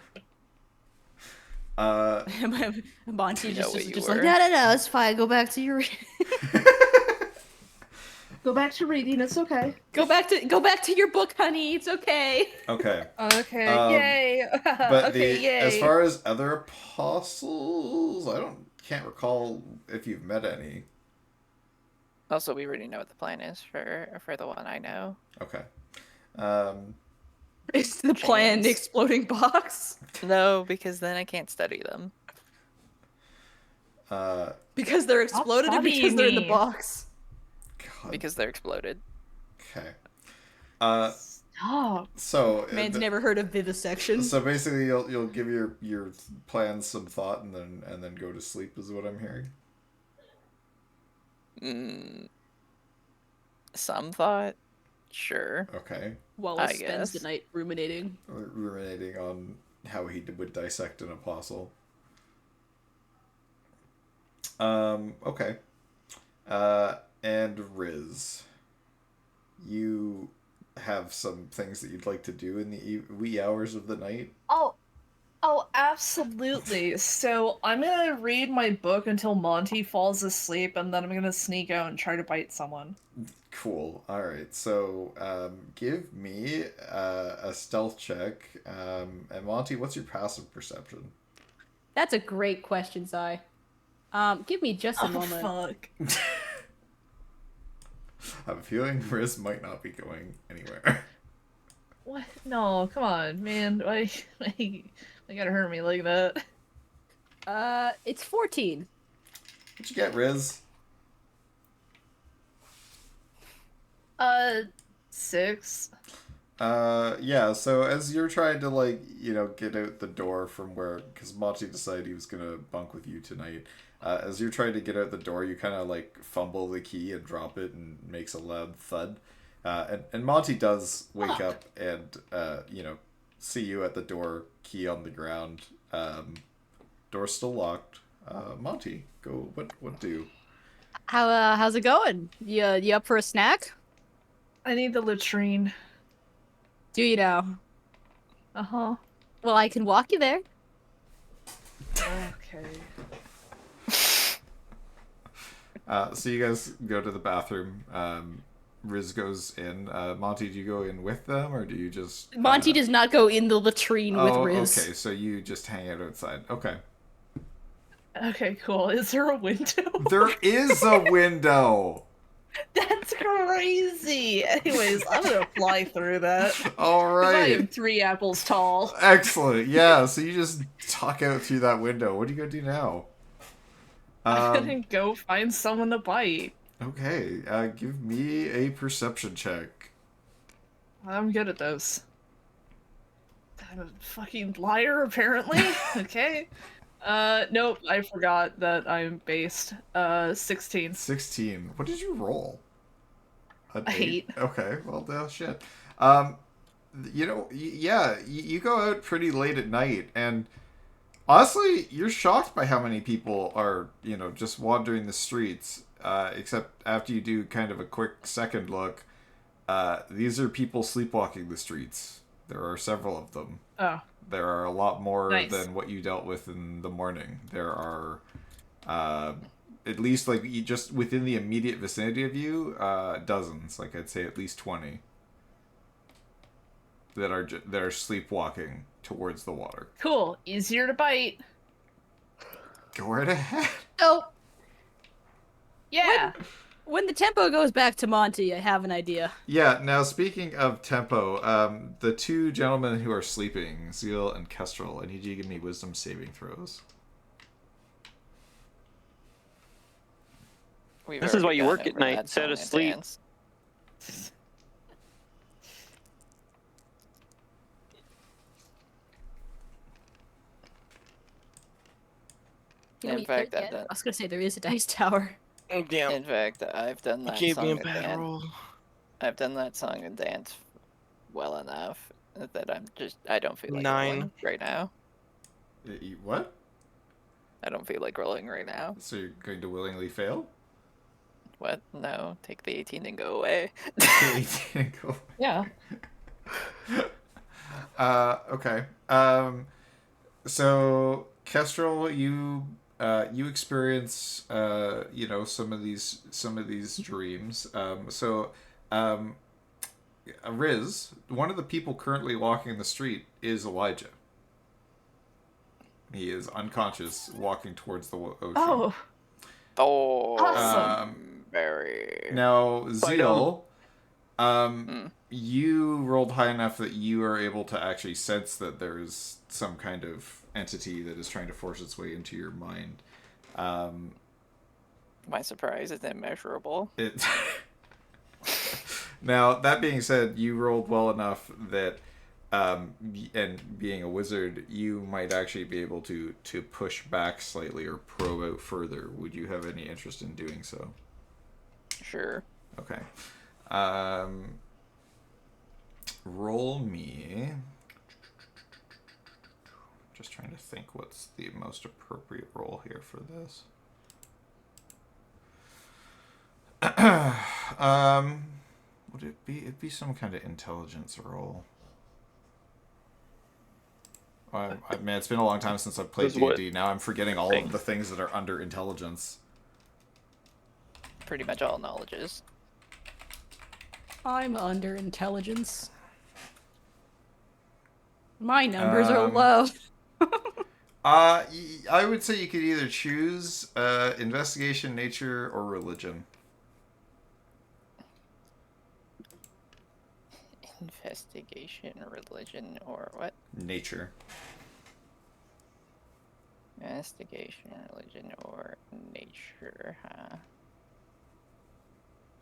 Monty You know just, what is you just were. like, no, it's fine. Go back to your, Go back to reading, it's okay. go back to your book, honey. It's okay. Okay. Okay, yay. But okay, yay. as far as other apostles, can't recall if you've met any. Also, we already know what the plan is for the one I know. Okay. Is the plan Chains. exploding box? No, because then I can't study them. Because they're exploded or because studying they're in the me. box? God. Because they're exploded. Okay. Stop. So Man's never heard of vivisection. So basically, you'll give your plans some thought and then go to sleep is what I'm hearing. Some thought, sure. Okay. Wallace I spends the guess. night ruminating. Ruminating on how he would dissect an apostle. Okay. And Riz, you have some things that you'd like to do in the wee hours of the night? Oh, absolutely. So I'm gonna read my book until Monty falls asleep, and then I'm gonna sneak out and try to bite someone. Cool. All right. So, give me a stealth check. And Monty, what's your passive perception? That's a great question, Zai. Give me just a Oh, moment. fuck. I have a feeling Riz might not be going anywhere. What? No, come on, man. Why gotta hurt me like that? It's 14. What'd you get, Riz? 6. Yeah, so as you're trying to, get out the door from where, because Monty decided he was going to bunk with you tonight, as you're trying to get out the door, you kind of, fumble the key and drop it and makes a loud thud. And Monty does wake up and, see you at the door, key on the ground. Door's still locked. Monty, go, what do? How's it going? You up for a snack? I need the latrine. Do you now? Uh-huh. Well, I can walk you there. Okay. So you guys go to the bathroom. Riz goes in. Monty, do you go in with them, or do you just... Monty does not go in the latrine with Riz. Okay, so you just hang out outside. Okay. Okay, cool. Is there a window? There is a window! That's crazy. Anyways, I'm gonna fly through that. 'Cause I am Alright. 3 apples tall. Excellent. Yeah, so you just talk out through that window. What are you going to do now? I'm gonna go find someone to bite. Okay, give me a perception check. I'm good at those. I'm a fucking liar, apparently. Okay. Nope, I forgot that I'm based. 16. 16. What did you roll? An 8. Okay, well, shit. You go out pretty late at night, and honestly, you're shocked by how many people are, just wandering the streets. Except after you do kind of a quick second look, these are people sleepwalking the streets. There are several of them. Oh. There are a lot more Nice. than what you dealt with in the morning. There are, at least just within the immediate vicinity of you, dozens. I'd say at least 20 that are sleepwalking towards the water. Cool. Easier to bite. Go right ahead. So, Yeah. when the tempo goes back to Monty, I have an idea. Yeah, now speaking of tempo, the two gentlemen who are sleeping, Zeal and Kestrel, I need you to give me wisdom saving throws. We've This is why already you gone work at over night, that instead song of and sleep. dance. In fact, I've done. I was gonna say there is a dice tower. Yeah. In fact, I've done You that gave song me a and bad dance. roll. I've done that song and dance well enough that I don't feel like 9. rolling right now. What? I don't feel like rolling right now. So you're going to willingly fail? What? No, take the 18 and go away. Yeah. Okay. So Kestrel, you experience some of these dreams. Riz, one of the people currently walking the street is Elijah. He is unconscious, walking towards the ocean. Oh. Oh, Awesome. very. Now, Fight 'em. Zeal, Mm. you rolled high enough that you are able to actually sense that there's some kind of entity that is trying to force its way into your mind. My surprise is immeasurable. It. Now, that being said, you rolled well enough that, and being a wizard, you might actually be able to push back slightly or probe out further. Would you have any interest in doing so? Sure. Okay. Roll me. Just trying to think what's the most appropriate roll here for this. Would it be? It'd be some kind of intelligence roll. I mean, it's been a long time since I've played Is what- D&D. Now I'm forgetting all Thing. of the things that are under intelligence. Pretty much all knowledges. I'm under intelligence. My numbers are Um, low. I would say you could either choose investigation, nature, or religion. Investigation, religion, or what? Nature. Investigation, religion, or nature, huh?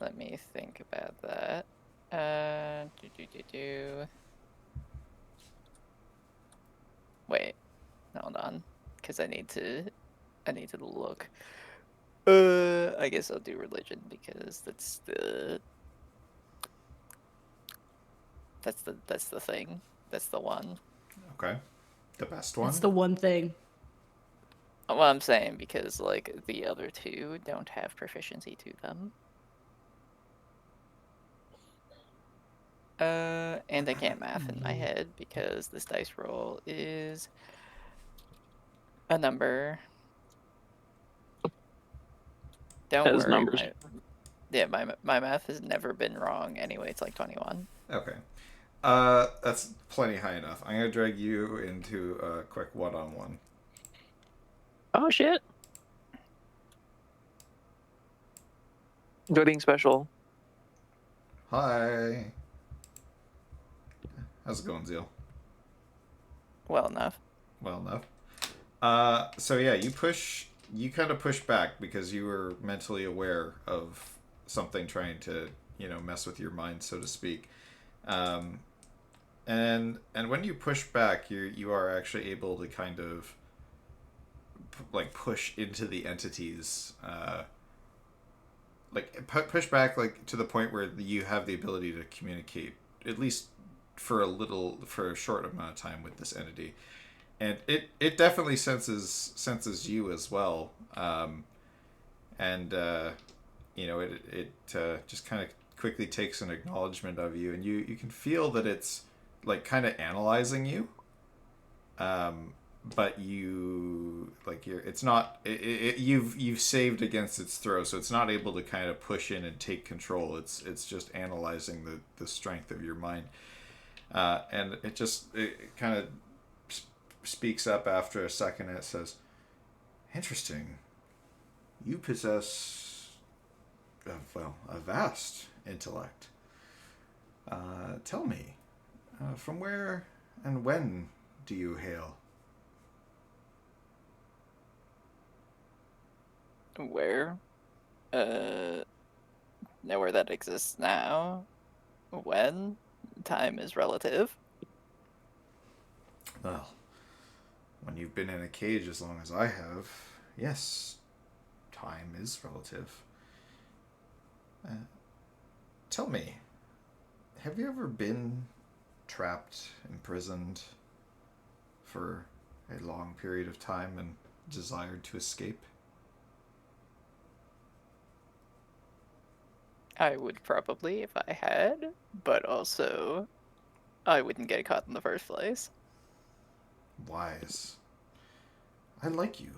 Let me think about that. Wait, hold on, because I need to look. I guess I'll do religion because that's the thing. That's the one. Okay. The best one. That's the one thing. Well, I'm saying because like the other two don't have proficiency to them. And I can't math in my head because this dice roll is a number. Don't Has worry. numbers. My math has never been wrong. Anyway, it's like 21. Okay. That's plenty high enough. I'm gonna drag you into a quick one-on-one. Oh shit. Enjoy being special. Hi. How's it going, Zeal? Well enough. Well enough. So yeah, you kind of push back because you were mentally aware of something trying to, mess with your mind, so to speak. And when you push back, you are actually able to kind of push into the entities, push back to the point where you have the ability to communicate at least for a short amount of time with this entity, and it definitely senses you as well, and it just kind of quickly takes an acknowledgement of you, and you can feel that it's kind of analyzing you, but it's not you've saved against its throw, so it's not able to kind of push in and take control. It's just analyzing the strength of your mind, and it kind of speaks up after a second, and it says, "Interesting. You possess a vast intellect. Tell me, from where and when do you hail?" Where? Nowhere that exists now. When? Time is relative. Well, when you've been in a cage as long as I have, yes, time is relative. Tell me, have you ever been trapped, imprisoned for a long period of time and desired to escape? I would probably if I had, but also I wouldn't get caught in the first place. Wise. I like you.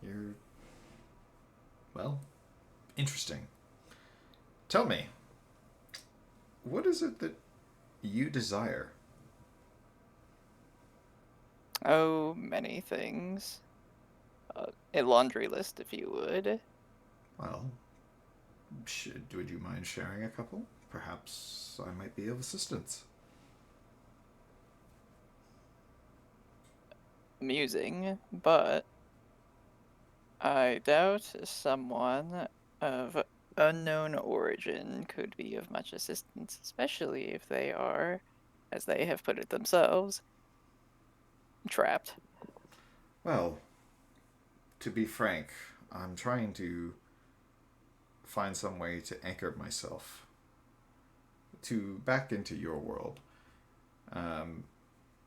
You're, interesting. Tell me, what is it that you desire? Oh, many things. A laundry list, if you would. Well, Would you mind sharing a couple? Perhaps I might be of assistance. Amusing, but I doubt someone of unknown origin could be of much assistance, especially if they are, as they have put it themselves, trapped. Well, to be frank, I'm trying to find some way to anchor myself to back into your world.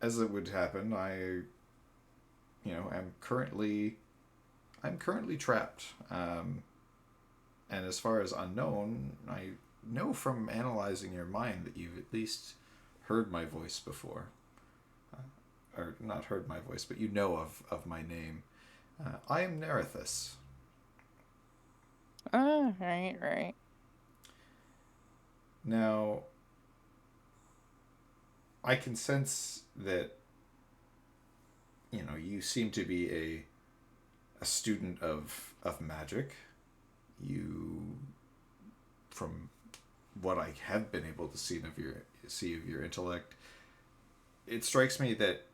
As it would happen, I'm currently trapped. And as far as unknown, I know from analyzing your mind that you've at least heard my voice before. Or not heard my voice, but you know of my name. I am Nerithus. Right. Now, I can sense that, you seem to be a student of magic. You, from what I have been able to see of your intellect, it strikes me that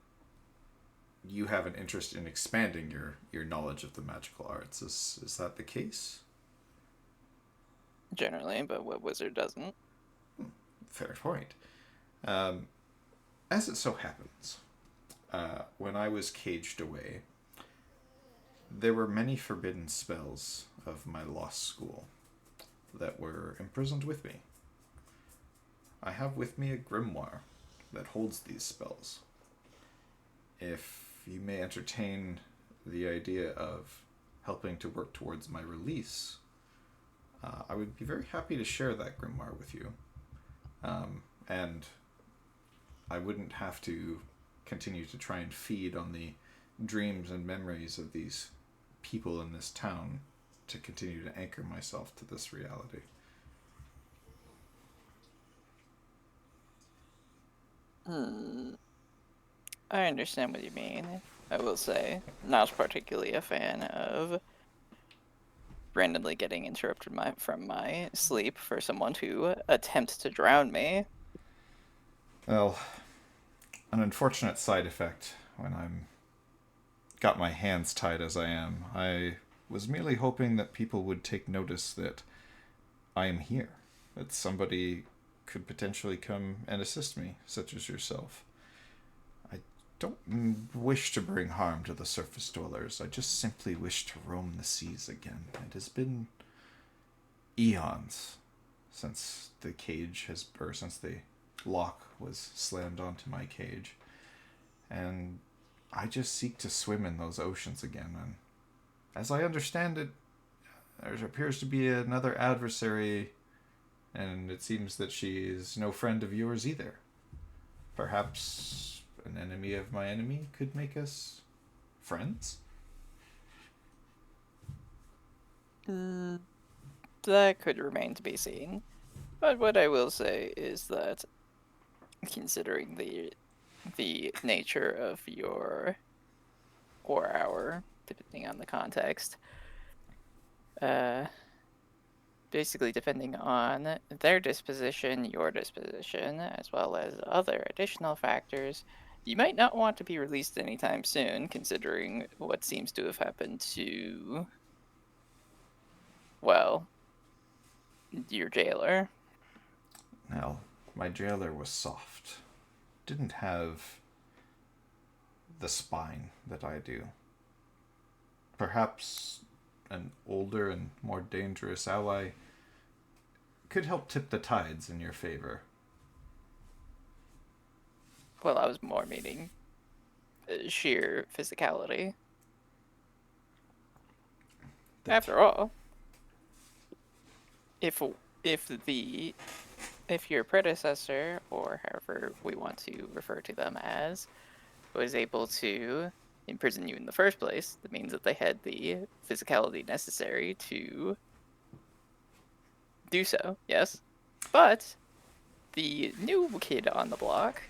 you have an interest in expanding your knowledge of the magical arts. Is that the case? Generally, but what wizard doesn't? Fair point. As it so happens, when I was caged away, there were many forbidden spells of my lost school that were imprisoned with me. I have with me a grimoire that holds these spells. If you may entertain the idea of helping to work towards my release, I would be very happy to share that grimoire with you. And I wouldn't have to continue to try and feed on the dreams and memories of these people in this town to continue to anchor myself to this reality. I understand what you mean. I will say, not particularly a fan of randomly getting interrupted from my sleep for someone to attempt to drown me. Well, an unfortunate side effect when I'm got my hands tied as I am. I was merely hoping that people would take notice that I am here, that somebody could potentially come and assist me, such as yourself. I don't wish to bring harm to the surface dwellers. I just simply wish to roam the seas again. It has been eons since the since the lock was slammed onto my cage. And I just seek to swim in those oceans again. And as I understand it, there appears to be another adversary, and it seems that she is no friend of yours either. Perhaps an enemy of my enemy could make us friends? That could remain to be seen. But what I will say is that, considering the nature of your or our, depending on the context, basically depending on their disposition, your disposition, as well as other additional factors, you might not want to be released anytime soon, considering what seems to have happened to, well, your jailer. Well, my jailer was soft. Didn't have the spine that I do. Perhaps an older and more dangerous ally could help tip the tides in your favor. Well, I was more meaning sheer physicality. After all, if your predecessor, or however we want to refer to them as, was able to imprison you in the first place, that means that they had the physicality necessary to do so, yes. But the new kid on the block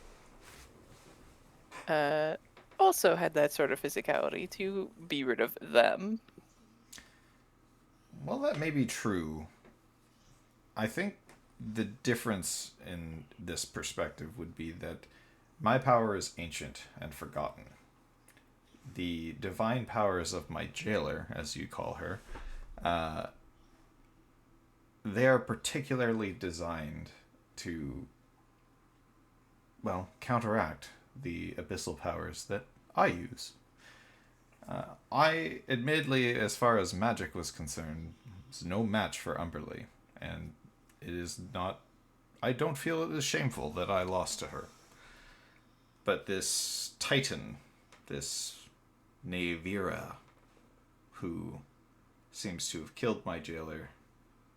also had that sort of physicality to be rid of them. Well, that may be true, I think the difference in this perspective would be that my power is ancient and forgotten. The divine powers of my jailer, as you call her, they are particularly designed to, well, counteract the abyssal powers that I use. I, admittedly, as far as magic was concerned, was no match for Umberlee, and it is not. I don't feel it is shameful that I lost to her. But this Titan, this Navira, who seems to have killed my jailer,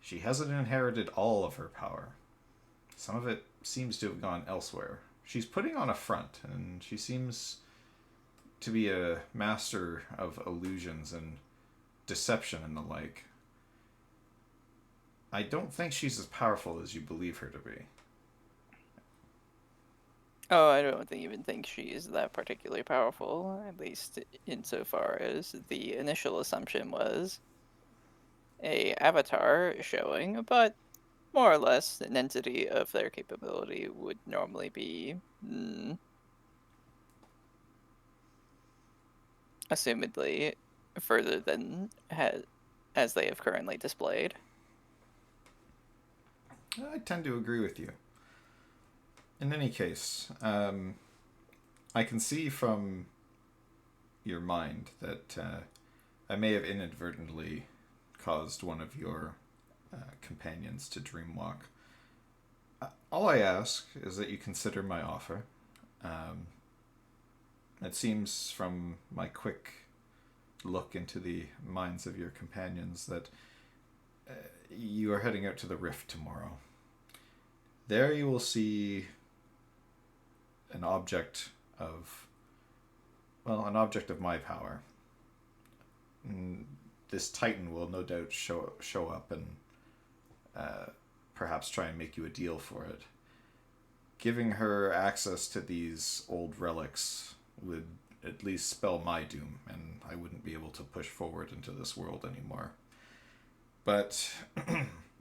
she hasn't inherited all of her power. Some of it seems to have gone elsewhere. She's putting on a front, and she seems to be a master of illusions and deception and the like. I don't think she's as powerful as you believe her to be. Oh, I don't even think she is that particularly powerful, at least insofar as the initial assumption was a avatar showing, but more or less an entity of their capability would normally be assumedly further than as they have currently displayed. I tend to agree with you. In any case, I can see from your mind that I may have inadvertently caused one of your companions to dreamwalk. All I ask is that you consider my offer. It seems from my quick look into the minds of your companions that you are heading out to the Rift tomorrow. There you will see an object of my power. This Titan will no doubt show up and perhaps try and make you a deal for it. Giving her access to these old relics would at least spell my doom, and I wouldn't be able to push forward into this world anymore. But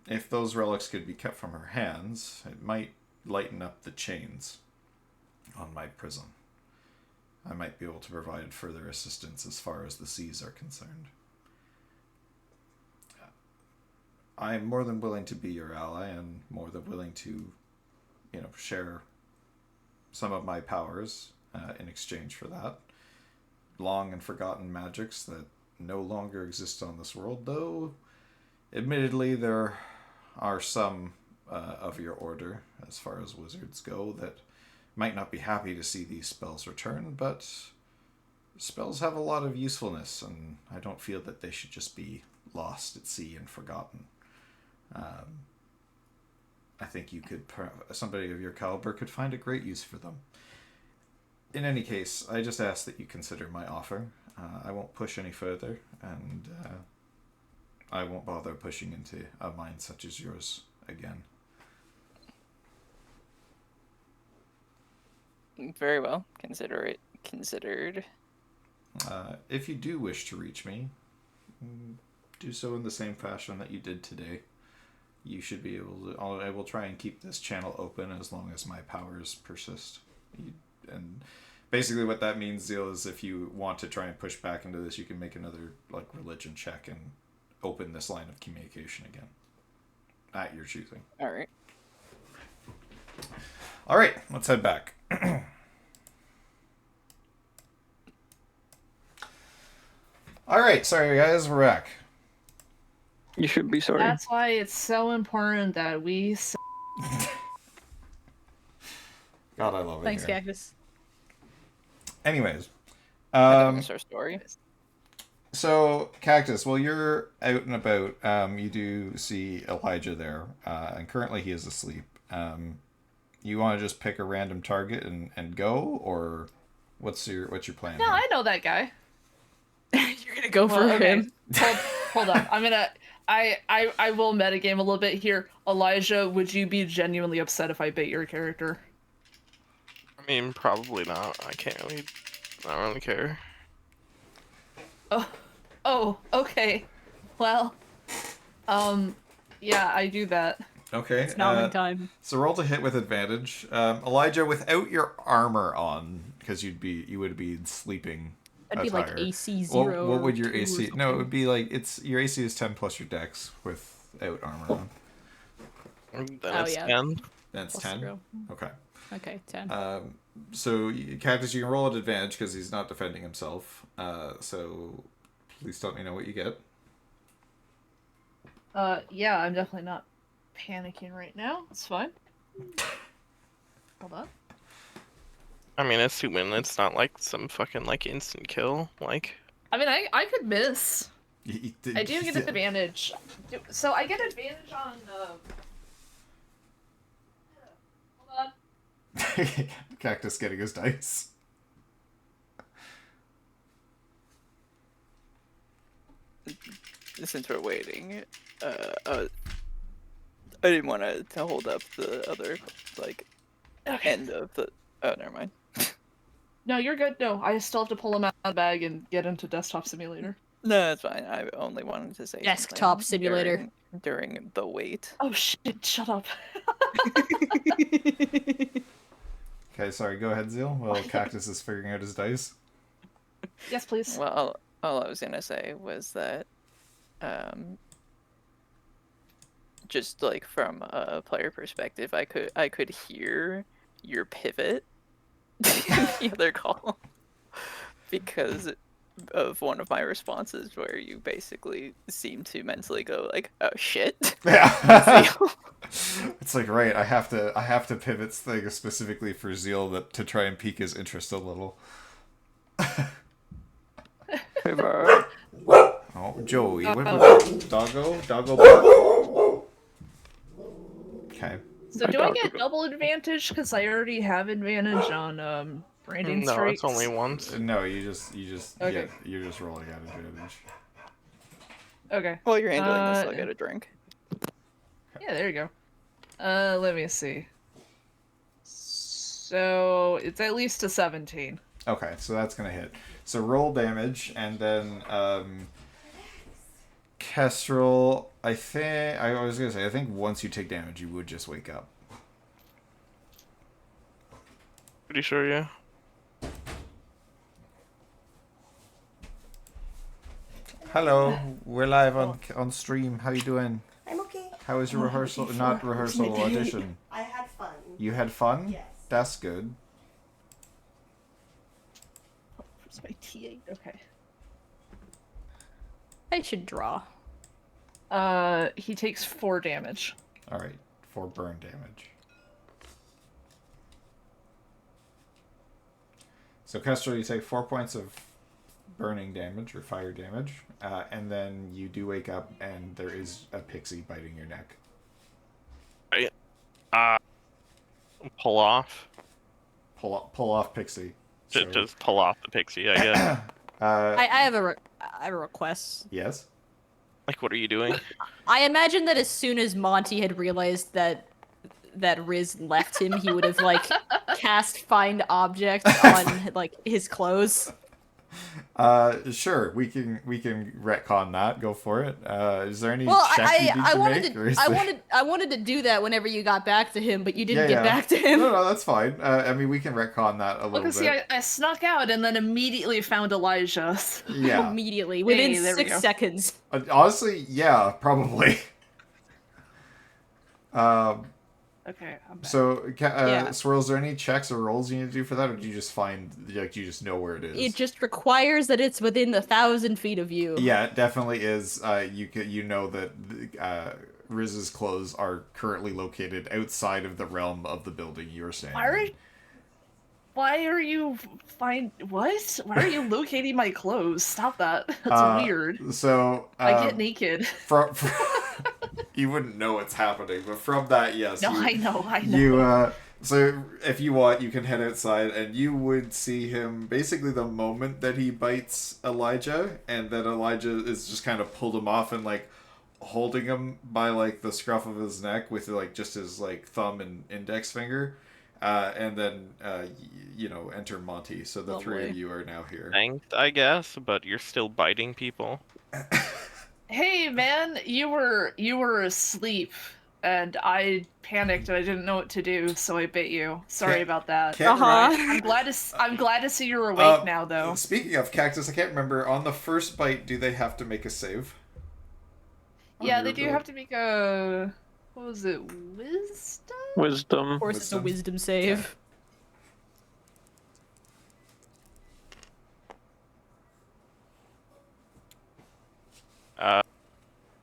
if those relics could be kept from her hands, it might lighten up the chains on my prison. I might be able to provide further assistance as far as the seas are concerned. I am more than willing to be your ally, and more than willing to, share some of my powers in exchange for that. Long and forgotten magics that no longer exist on this world, though admittedly there are some of your order, as far as wizards go, that might not be happy to see these spells return, but spells have a lot of usefulness, and I don't feel that they should just be lost at sea and forgotten. I think somebody of your caliber could find a great use for them. In any case, I just ask that you consider my offer. I won't push any further, and I won't bother pushing into a mind such as yours again. Very well. Consider it considered. If you do wish to reach me, do so in the same fashion that you did today. You should be able to. I will try and keep this channel open as long as my powers persist. And basically what that means, Zeal, is if you want to try and push back into this, you can make another religion check and open this line of communication again. At your choosing. Alright. Alright, let's head back. Alright, sorry guys, we're back. You should be sorry. That's why it's so important that we. God, I love it. Thanks, here. Cactus. Anyways, That's our story. so Cactus, while you're out and about, you do see Elijah there, and currently he is asleep. You want to just pick a random target and go, or what's your plan? No, here? I know that guy. You're gonna go Well, for okay. him. Hold up. I will metagame a little bit here. Elijah, would you be genuinely upset if I bait your character? I mean, probably not. I don't really care. Oh, okay. Well, yeah, I do that. Okay. It's now time. So roll to hit with advantage. Elijah, without your armor on, because you would be sleeping. That'd be like attire. AC What, 0. what would your or 2 or AC? No, it something. would be like your AC is 10 plus your dex without armor on. Then Oh, it's yeah. 10. That's Plus 10. 0. Okay. Okay, 10. So Cactus, you can roll at advantage because he's not defending himself. So please tell me know what you get. Yeah, I'm definitely not panicking right now. It's fine. Hold on. I mean, assuming it's not like some fucking like instant kill. Like, I mean, I could miss. You- I do get advantage. So I get advantage on. Hold on. Cactus getting his dice. Since we're waiting, I didn't want to hold up the other like Okay. end of the. Oh, never mind. No, you're good. No, I still have to pull them out of the bag and get into Desktop Simulator. No, it's fine. I only wanted to say Desktop something simulator. during the wait. Oh shit! Shut up. Okay, sorry. Go ahead, Zeal. Well, Cactus is figuring out his dice. Yes, please. Well, all I was gonna say was that, just like from a player perspective, I could hear your pivot in the other call because of one of my responses where you basically seem to mentally go like, "Oh shit." Yeah. It's like, right, I have to pivot things specifically for Zeal to try and pique his interest a little. Pivot. Oh, Joey, what was Doggo? Doggo bark? Okay. So do I get double advantage because I already have advantage on branding no, strikes? it's only once. No, you just Okay. you're just rolling at advantage. Okay. While you're handling this, I'll get a drink. Yeah, there you go. Let me see. So it's at least a 17. Okay, so that's gonna hit. So roll damage, and then Kestrel. I think once you take damage, you would just wake up. Pretty sure, yeah. Hello, we're live on stream. How you doing? I'm okay. How was your rehearsal? looking Not forward to rehearsal, my day. audition. I had fun. You had fun? Yes. That's good. Where's my T8? Okay. I should draw. He takes 4 damage. All right, 4 burn damage. So Kestrel, you take 4 points of burning damage or fire damage, and then you do wake up, and there is a pixie biting your neck. Pull off. Pull off pixie. Just pull off the pixie, I guess. I have a request. Yes. Like, what are you doing? I imagine that as soon as Monty had realized that Riz left him, he would have like cast find object on like his clothes. Sure. We can retcon that. Go for it. Is there any Well, check you need I to wanted make? to Or is I there... wanted to do that whenever you got back to him, but you didn't Yeah, get yeah. back to him. No, that's fine. I mean, we can retcon that a Well, little because bit. I snuck out and then immediately found Elijah. Yeah. Immediately within Hey, there we 6 go. seconds. Honestly, yeah, probably. Okay, I'm back. So, Yeah. Swirl, is there any checks or rolls you need to do for that, or do you just you just know where it is? It just requires that it's within 1,000 feet of you. Yeah, it definitely is. You know that Riz's clothes are currently located outside of the realm of the building you're staying. Why are you what? Why are you locating my clothes? Stop that. That's weird. So I get naked. from you wouldn't know what's happening, but from that, yes. No, I know. You so if you want, you can head outside, and you would see him basically the moment that he bites Elijah, and then Elijah is just kind of pulled him off and like holding him by like the scruff of his neck with like just his like thumb and index finger, and then enter Monty. So the three of Lovely. you are now here. Thanked, I guess, but you're still biting people. Hey man, you were asleep. and I panicked and I didn't know what to do, so I bit you. Sorry Can't- about that. Can't Uh-huh. remember- I'm glad to see you're awake now, though. Speaking of Cactus, I can't remember. On the first bite, do they have to make a save? Yeah, On they your do build? have to make a. What was it? Wisdom? Wisdom. Of course, it's a Wisdom. wisdom save.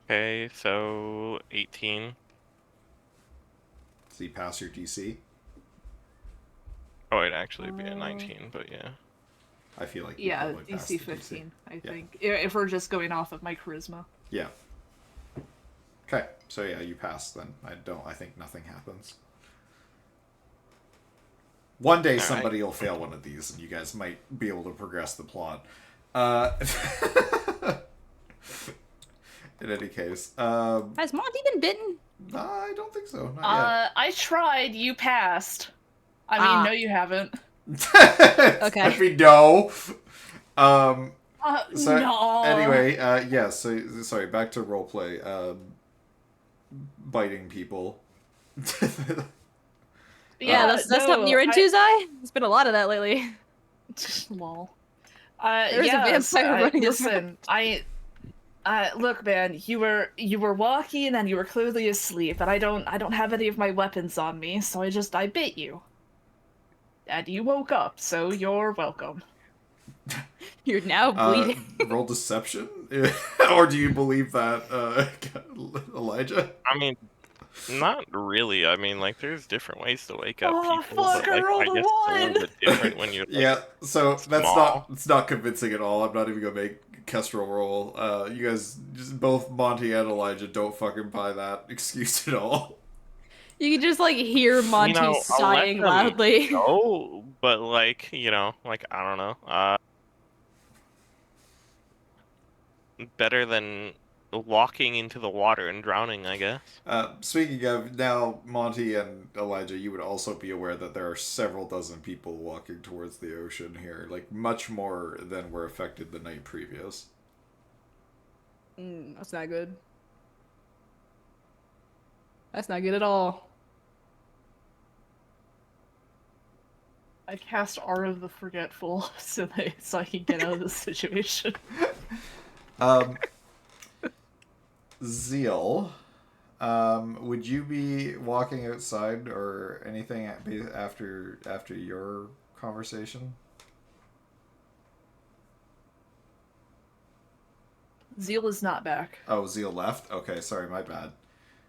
Okay, so 18. So you pass your DC. Oh, it'd actually be a 19, but yeah. I feel like you Yeah, probably passed DC the 15, I Yeah. think. If we're just going off of my charisma. Yeah. Okay, so yeah, you pass then. I think nothing happens. One day All somebody will fail one of these, and you guys might be able to progress the plot. In any case, Has Monty been bitten? I don't think so. Not I tried, you passed. I mean, Ah. no, you haven't. yet. Okay. Let me know. So no. anyway, yeah. So sorry. Back to roleplay. Biting people. Yeah, that's something no, you're into, Zai? There's been a lot of that lately. Lol. There's a yes, vampire running listen, look, man, you were walking and you were clearly asleep, and I don't have any of my weapons on me, so I bit you. And you woke up, so you're welcome. You're now bleeding. Roll deception, or do you believe that, Elijah? I mean, not really. I mean, like, there's different ways to wake up Oh, people, fuck, but I like, rolled I a guess it's a one! little bit different when you're like, Yeah. So that's small. it's not convincing at all. I'm not even gonna make Kestrel roll. You guys, just both Monty and Elijah, don't fucking buy that excuse at all. You can just like hear Monty I'll let sighing them loudly. go, but like, like, I don't know. Better than walking into the water and drowning, I guess. Speaking of, now Monty and Elijah, you would also be aware that there are several dozen people walking towards the ocean here, like much more than were affected the night previous. That's not good. That's not good at all. I cast Art of the Forgetful so I can get out of this situation. Zeal, would you be walking outside or anything after your conversation? Zeal is not back. Oh, Zeal left? Okay, sorry, my bad.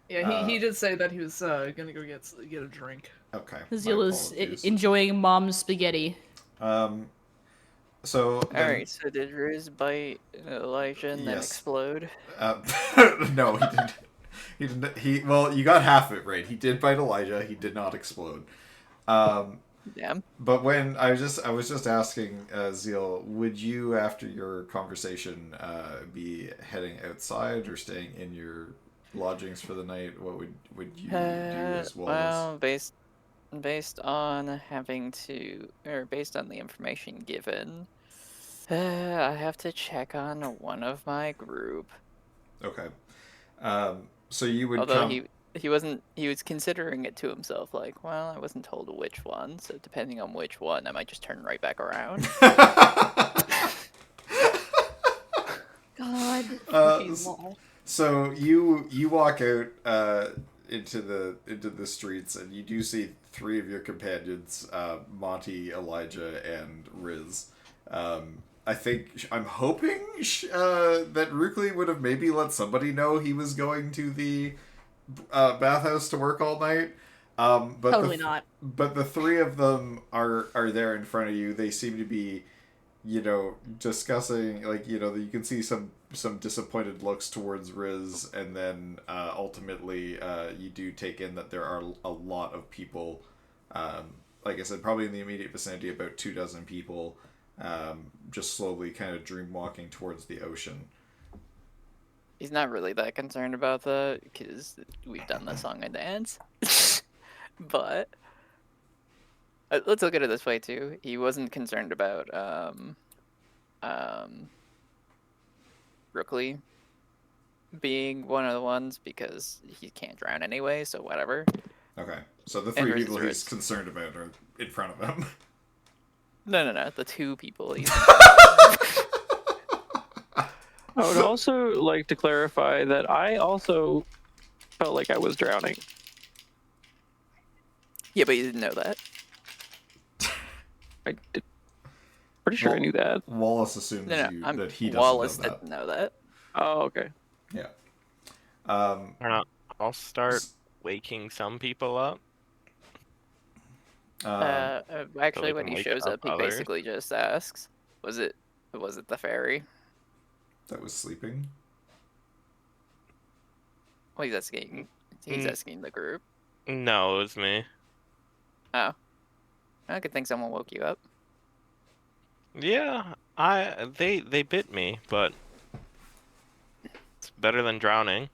Yeah, he did say that he was gonna go get a drink. Okay. my Zeal is apologies. enjoying mom's spaghetti. So then- Alright, so did Riz bite Elijah and then Yes. explode? no, he didn't. He didn't. Well, you got half it right. He did bite Elijah. He did not explode. Damn. But when I was just asking Zeal, would you, after your conversation, be heading outside or staying in your lodgings for the night? What would you do as well? Well, based on having to, or based on the information given, I have to check on one of my group. Okay. So you would Although come. he was considering it to himself, like, well, I wasn't told which one, so depending on which one, I might just turn right back around. God. So you walk out into the streets, and you do see three of your companions, Monty, Elijah, and Riz. I'm hoping that Rookley would have maybe let somebody know he was going to the bathhouse to work all night. But Totally not. But the three of them are there in front of you. They seem to be, discussing, you can see some disappointed looks towards Riz, and then ultimately you do take in that there are a lot of people. Like I said, probably in the immediate vicinity, about 24 people, just slowly kind of dream walking towards the ocean. He's not really that concerned about that, because we've done the song and dance. But let's look at it this way too. He wasn't concerned about Rookley, being one of the ones because he can't drown anyway, so whatever. Okay, so the And three versus people he's Riz. concerned about are in front of him. No. The two people. I would also like to clarify that I also felt like I was drowning. Yeah, but you didn't know that. I did. Pretty sure I Well- knew that. Wallace assumes No, you, I'm, that he doesn't Wallace know that. didn't know that. Oh, okay. Yeah. I don't know. I'll start waking some people up. Actually, they when can he wake shows up up, he others. basically just asks, Was it the fairy?" that was sleeping. Well, he's asking. He's Mm. asking the group. No, it was me. Oh, I could think someone woke you up. Yeah, they bit me, but it's better than drowning,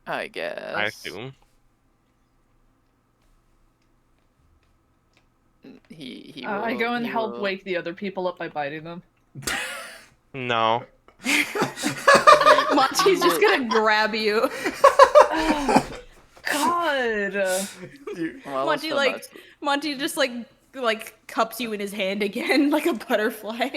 I guess. I assume. He. I will- go and he help will- wake the other people up by biting them. No. Monty's just gonna grab you. God. Wallace Monty, will like- not- Monty just like cups you in his hand again like a butterfly.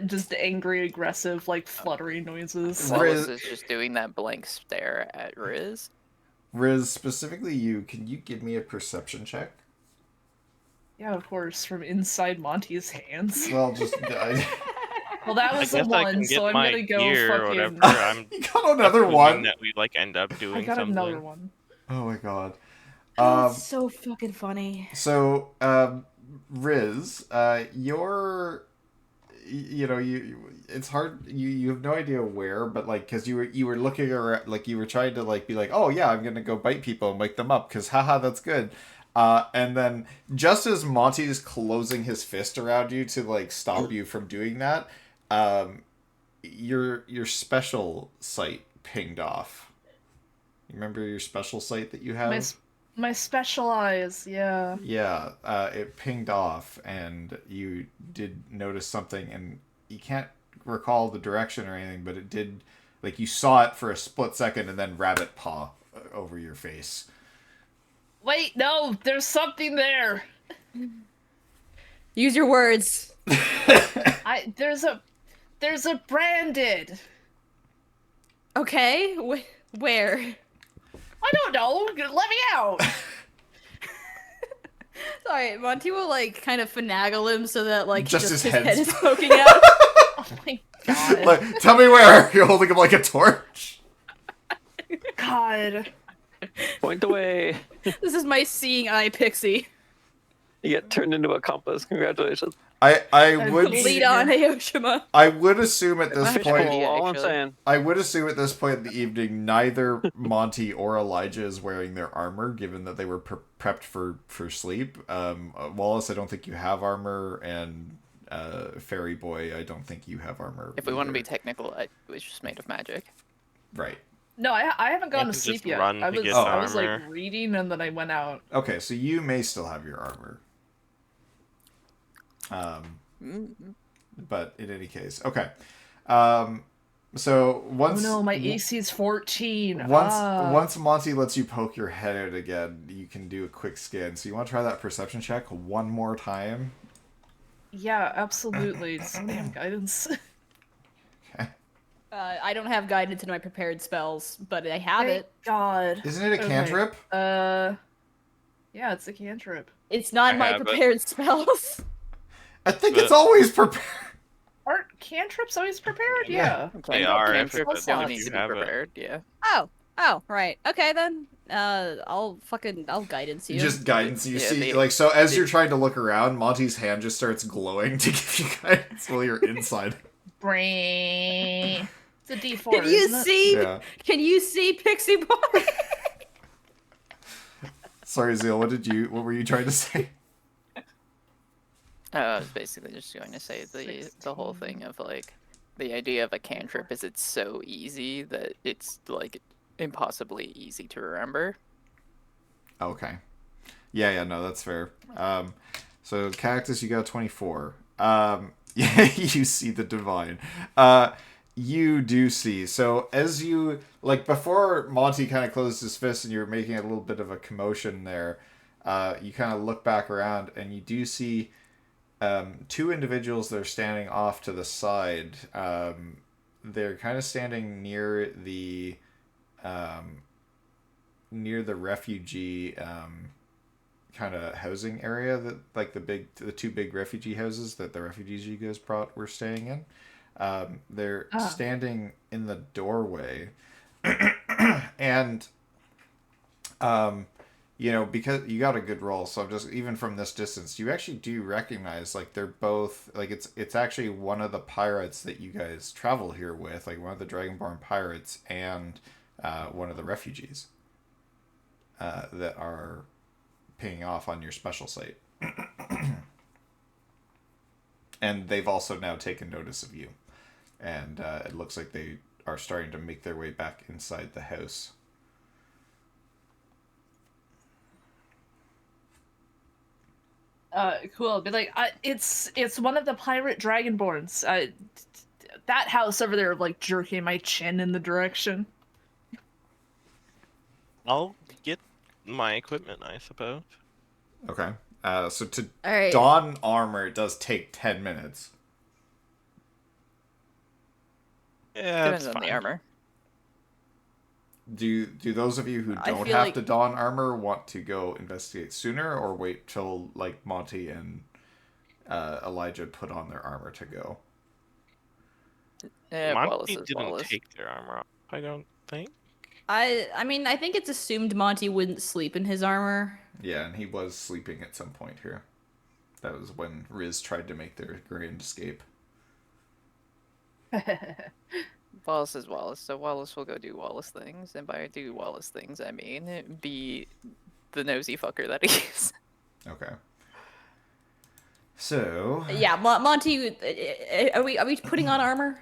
Just angry, aggressive, like fluttering noises. Wallace Riz- is just doing that blank stare at Riz. Riz, specifically you, can you give me a perception check? Yeah, of course, from inside Monty's hands. Well, just Well, that I was guess a I one, can get so I'm my gonna go gear or fucking. whatever. I'm you got another assuming one. that we like end up doing I got something. another one. Oh my god. That's so fucking funny. So, Riz, you're, it's hard. You have no idea where, but like, cause you were looking around, like you were trying to like be like, oh yeah, I'm gonna go bite people and wake them up, cause haha, that's good. And then just as Monty's closing his fist around you to like stop you from doing that, your special sight pinged off. You remember your special sight that you have? My special eyes, yeah. Yeah, it pinged off, and you did notice something, and you can't recall the direction or anything, but it did, like, you saw it for a split second, and then rabbit paw over your face. Wait, no, there's something there. Use your words. There's a branded. Okay, where? I don't know. Let me out. Sorry, Monty will like kind of finagle him so that like Just just his his head head's- is poking out. Oh my god. Like, tell me where! You're holding him like a torch. God. Point away. This is my seeing eye pixie. You get turned into a compass. Congratulations. I would Lead on, Aoshima. I would assume at this Fish point bowl. All I'm actually. saying. I would assume at this point in the evening, neither Monty or Elijah is wearing their armor, given that they were prepped for sleep. Wallace, I don't think you have armor, and Fairy Boy, I don't think you have armor. If we want to be either. technical, it was just made of magic. Right. No, I haven't gone You to have to sleep just yet. run I to was get the I was like armor. reading and then I went out. Okay, so you may still have your armor. But in any case, okay. So once Oh no, my AC's 14. once Monty lets you poke your head out again, you can do a quick scan. So you want to try that perception check one more time? Yeah, absolutely. So damn guidance. Okay. I don't have guidance in my prepared spells, but I have Thank it. God. Isn't it a Okay. cantrip? Yeah, it's a cantrip. It's not I in my have it. prepared spells. I think But- it's always prepared. Aren't cantrips always prepared? Yeah. Yeah. They are if Cantrip it's- don't if need to you be have it. prepared. Yeah. Oh, right. Okay then. I'll guidance you. Just guidance. You Yeah, see, they- like, so as they- you're trying to look around, Monty's hand just starts glowing to give you guidance while you're inside. Brain. It's a D4. Can you isn't it? see? Yeah. Can you see Pixie Boy? Sorry, Zeal. What were you trying to say? I was basically just going to say the whole thing of like the idea of a cantrip is it's so easy that it's like impossibly easy to remember. Okay. Yeah, no, that's fair. So Cactus, you got 24. Yeah, you see the divine. You do see. So as you like before Monty kind of closed his fist and you were making a little bit of a commotion there, you kind of look back around and you do see two individuals that are standing off to the side. They're kind of standing near the refugee kind of housing area that like the two big refugee houses that the refugees you guys brought were staying in. They're standing in the doorway, and because you got a good roll, so just even from this distance, you actually do recognize like they're both like it's actually one of the pirates that you guys travel here with, like one of the Dragonborn pirates and one of the refugees that are paying off on your special site. And they've also now taken notice of you. And it looks like they are starting to make their way back inside the house. Cool. Be like, it's one of the pirate dragonborns. That house over there, like jerking my chin in the direction. I'll get my equipment, I suppose. Okay. So to All right. don armor, it does take 10 minutes. Yeah, Depends that's on the fine. armor. Do those of you who I don't feel have like- to don armor want to go investigate sooner, or wait till like Monty and Elijah put on their armor to go? Wallace Monty is didn't Wallace. take their armor off, I don't think. I mean, I think it's assumed Monty wouldn't sleep in his armor. Yeah, and he was sleeping at some point here. That was when Riz tried to make their grand escape. Wallace is Wallace, so Wallace will go do Wallace things, and by do Wallace things, I mean be the nosy fucker that he is. Okay. So Yeah, Monty, are we putting on armor?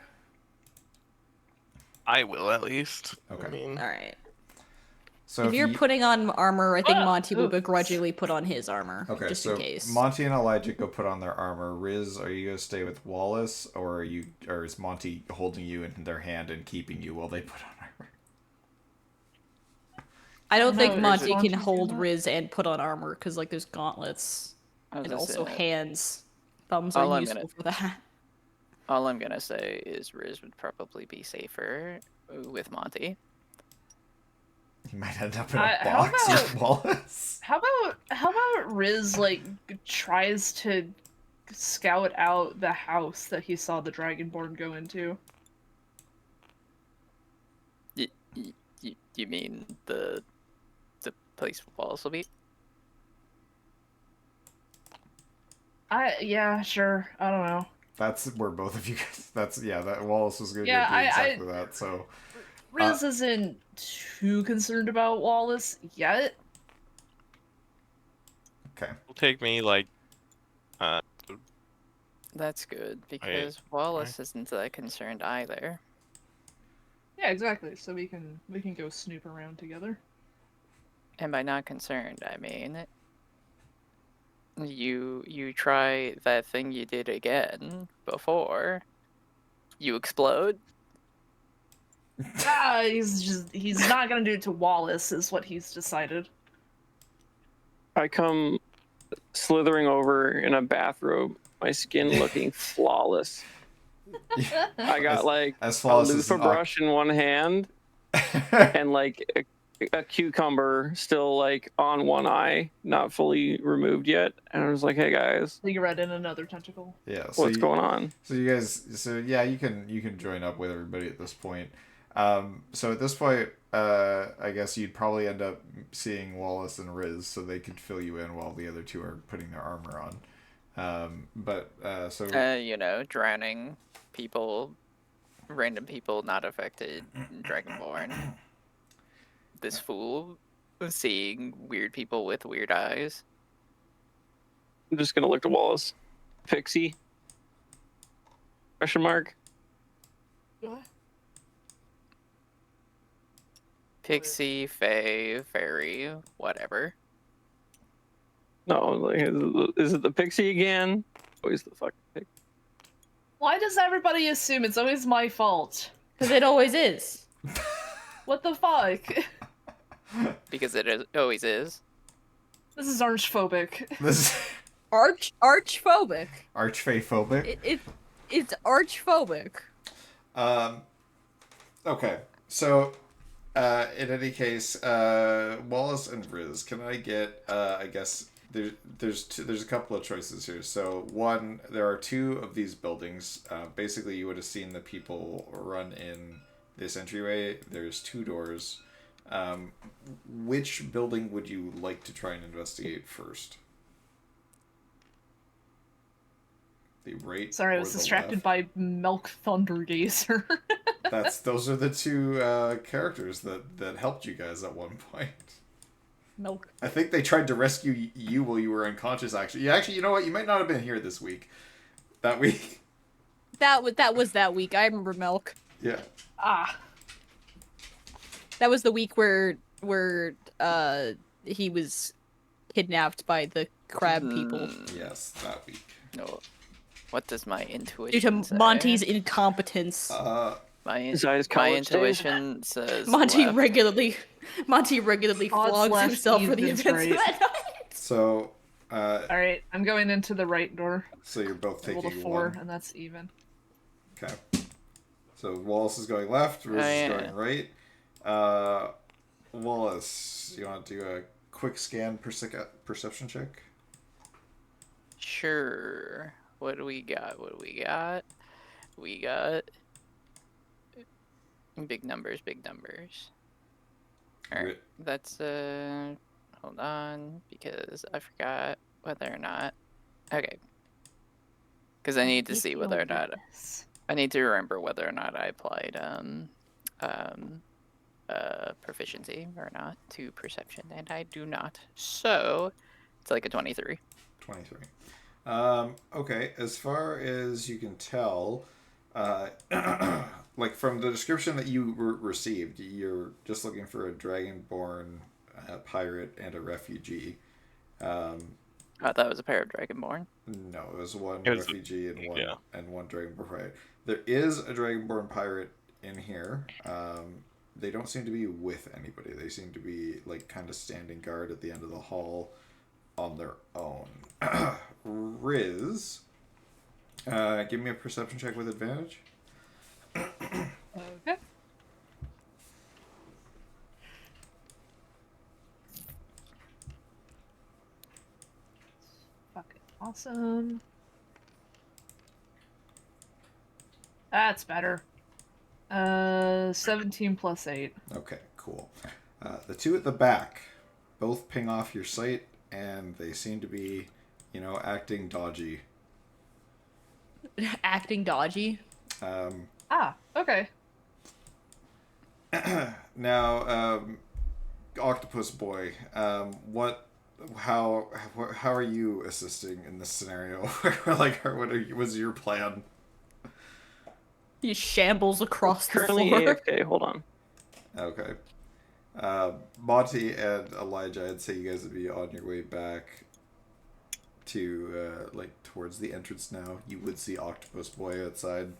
I will, at least. Okay. I mean, All right. so If you're putting on armor, I think Ah, Monty will oops. begrudgingly put on his armor, okay, just so in case. Monty and Elijah go put on their armor. Riz, are you gonna stay with Wallace, or is Monty holding you in their hand and keeping you while they put on armor? I don't think No, Monty Monty can do hold that? Riz and put on armor because like there's gauntlets I was and gonna also say, hands. Thumbs All are I'm useful for that. all I'm gonna say is Riz would probably be safer with Monty. He might end up in a How box about- with Wallace. How about Riz like tries to scout out the house that he saw the Dragonborn go into? You mean the place Wallace will be? Yeah, sure. I don't know. That's where both of you guys. That Wallace was gonna Yeah, do exactly that. So Riz isn't too concerned about Wallace yet. okay. it'll take me like That's good because Wallace isn't that concerned either. Yeah, exactly. So we can go snoop around together. And by not concerned, I mean you try that thing you did again before you explode. He's not gonna do it to Wallace, is what he's decided. I come slithering over in a bathrobe, my skin looking flawless. I got like as a flawless as loofah an brush in one hand and like a cucumber still like on one eye, not fully removed yet. And I was like, "Hey guys, Cigarette in another tentacle. Yeah. So what's you, going on?" So you guys. So yeah, you can join up with everybody at this point. So at this point, I guess you'd probably end up seeing Wallace and Riz, so they could fill you in while the other two are putting their armor on. Drowning people, random people not affected, Dragonborn. This fool seeing weird people with weird eyes. I'm just gonna look to Wallace. Pixie? Question mark? Pixie, Fae, Fairy, whatever. No, like, is it the Pixie again? Always the fucking Pixie. Why does everybody assume it's always my fault? Because it always is. What the fuck? Because always is. This is archphobic. This is Archphobic. archfey-phobic. It's archphobic. Okay, so in any case, Wallace and Riz, can I get I guess there's a couple of choices here. So one, there are two of these buildings. Basically, you would have seen the people run in this entryway. There's two doors. Which building would you like to try and investigate first? The right. Sorry, I or was the distracted left? by Milk Thundergazer. Those are the two characters that helped you guys at one point. Milk. I think they tried to rescue you while you were unconscious. Actually, you know what? You might not have been here this week. That week. That was that week. I remember Milk. Yeah. Ah. That was the week where he was kidnapped by the crab people Yes, that week. No. What does my due intuition to say? Monty's incompetence. My Zai's college days. intuition says Monty left. regularly Odds flogs left, himself for the Ethan's events right. of that night. So, Alright, I'm going into the right door. so you're both Roll taking a 4, one. and that's even. Okay. So Wallace is going left. Riz Oh, is yeah. going right. Wallace, you want to do a quick scan perception check? Sure. What do we got? We got big numbers, big numbers. Alright. Ri- That's hold on, because I forgot whether or not. Okay. Because I need to see whether or not I need to remember whether or not I applied proficiency or not to perception, and I do not. So it's like a 23. 23. Okay, as far as you can tell, like from the description that you received, you're just looking for a dragonborn pirate and a refugee. I thought it was a pair of dragonborn. No, it was one It was- refugee and one yeah. dragonborn pirate. There is a dragonborn pirate in here. They don't seem to be with anybody. They seem to be like kind of standing guard at the end of the hall on their own. Riz, give me a perception check with advantage. Okay. Fucking awesome. That's better. 17 plus 8. Okay, cool. The two at the back both ping off your sight, and they seem to be, acting dodgy. Acting dodgy. Ah, okay. Now, Octopus Boy, how are you assisting in this scenario? What's your plan? He shambles across the Currently floor. AFK. Hold on. Okay. Monty and Elijah, I'd say you guys would be on your way back to, towards the entrance now. You would see Octopus Boy outside,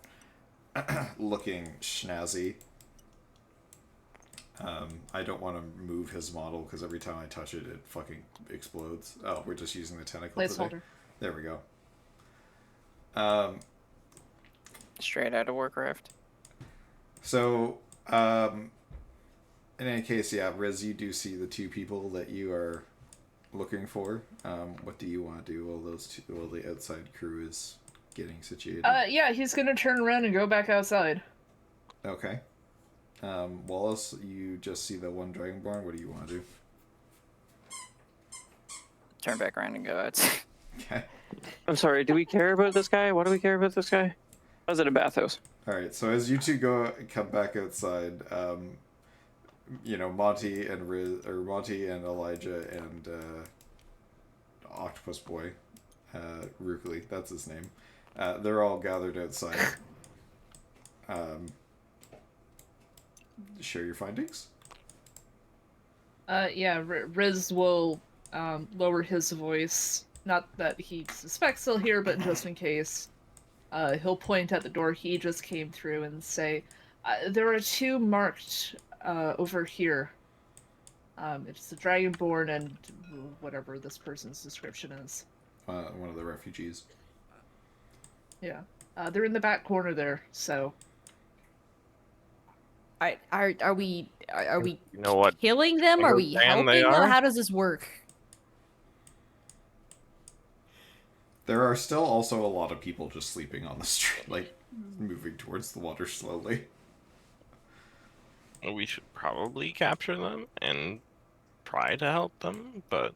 looking snazzy. I don't want to move his model, because every time I touch it, it fucking explodes. Oh, we're just using the tentacle today. Placeholder. There we go. Straight out of Warcraft. So, in any case, yeah, Riz, you do see the two people that you are looking for. What do you want to do while the outside crew is getting situated? Yeah, he's gonna turn around and go back outside. Okay. Wallace, you just see the one Dragonborn. What do you want to do? Turn back around and go outside. Okay. I'm sorry. Do we care about this guy? Why do we care about this guy? I was at a bathhouse. All right. So as you two come back outside, Monty and Elijah and Octopus Boy, Rukli, that's his name. They're all gathered outside. Share your findings. Yeah, Riz will lower his voice. Not that he suspects he'll hear, but just in case. He'll point at the door he just came through and say, "There are two marked over here. It's the Dragonborn and whatever this person's description is. One of the refugees. Yeah, they're in the back corner there. So Are we You know what killing them? Are we band they helping them? are? How does this work? There are still also a lot of people just sleeping on the street, like moving towards the water slowly. We should probably capture them and try to help them, but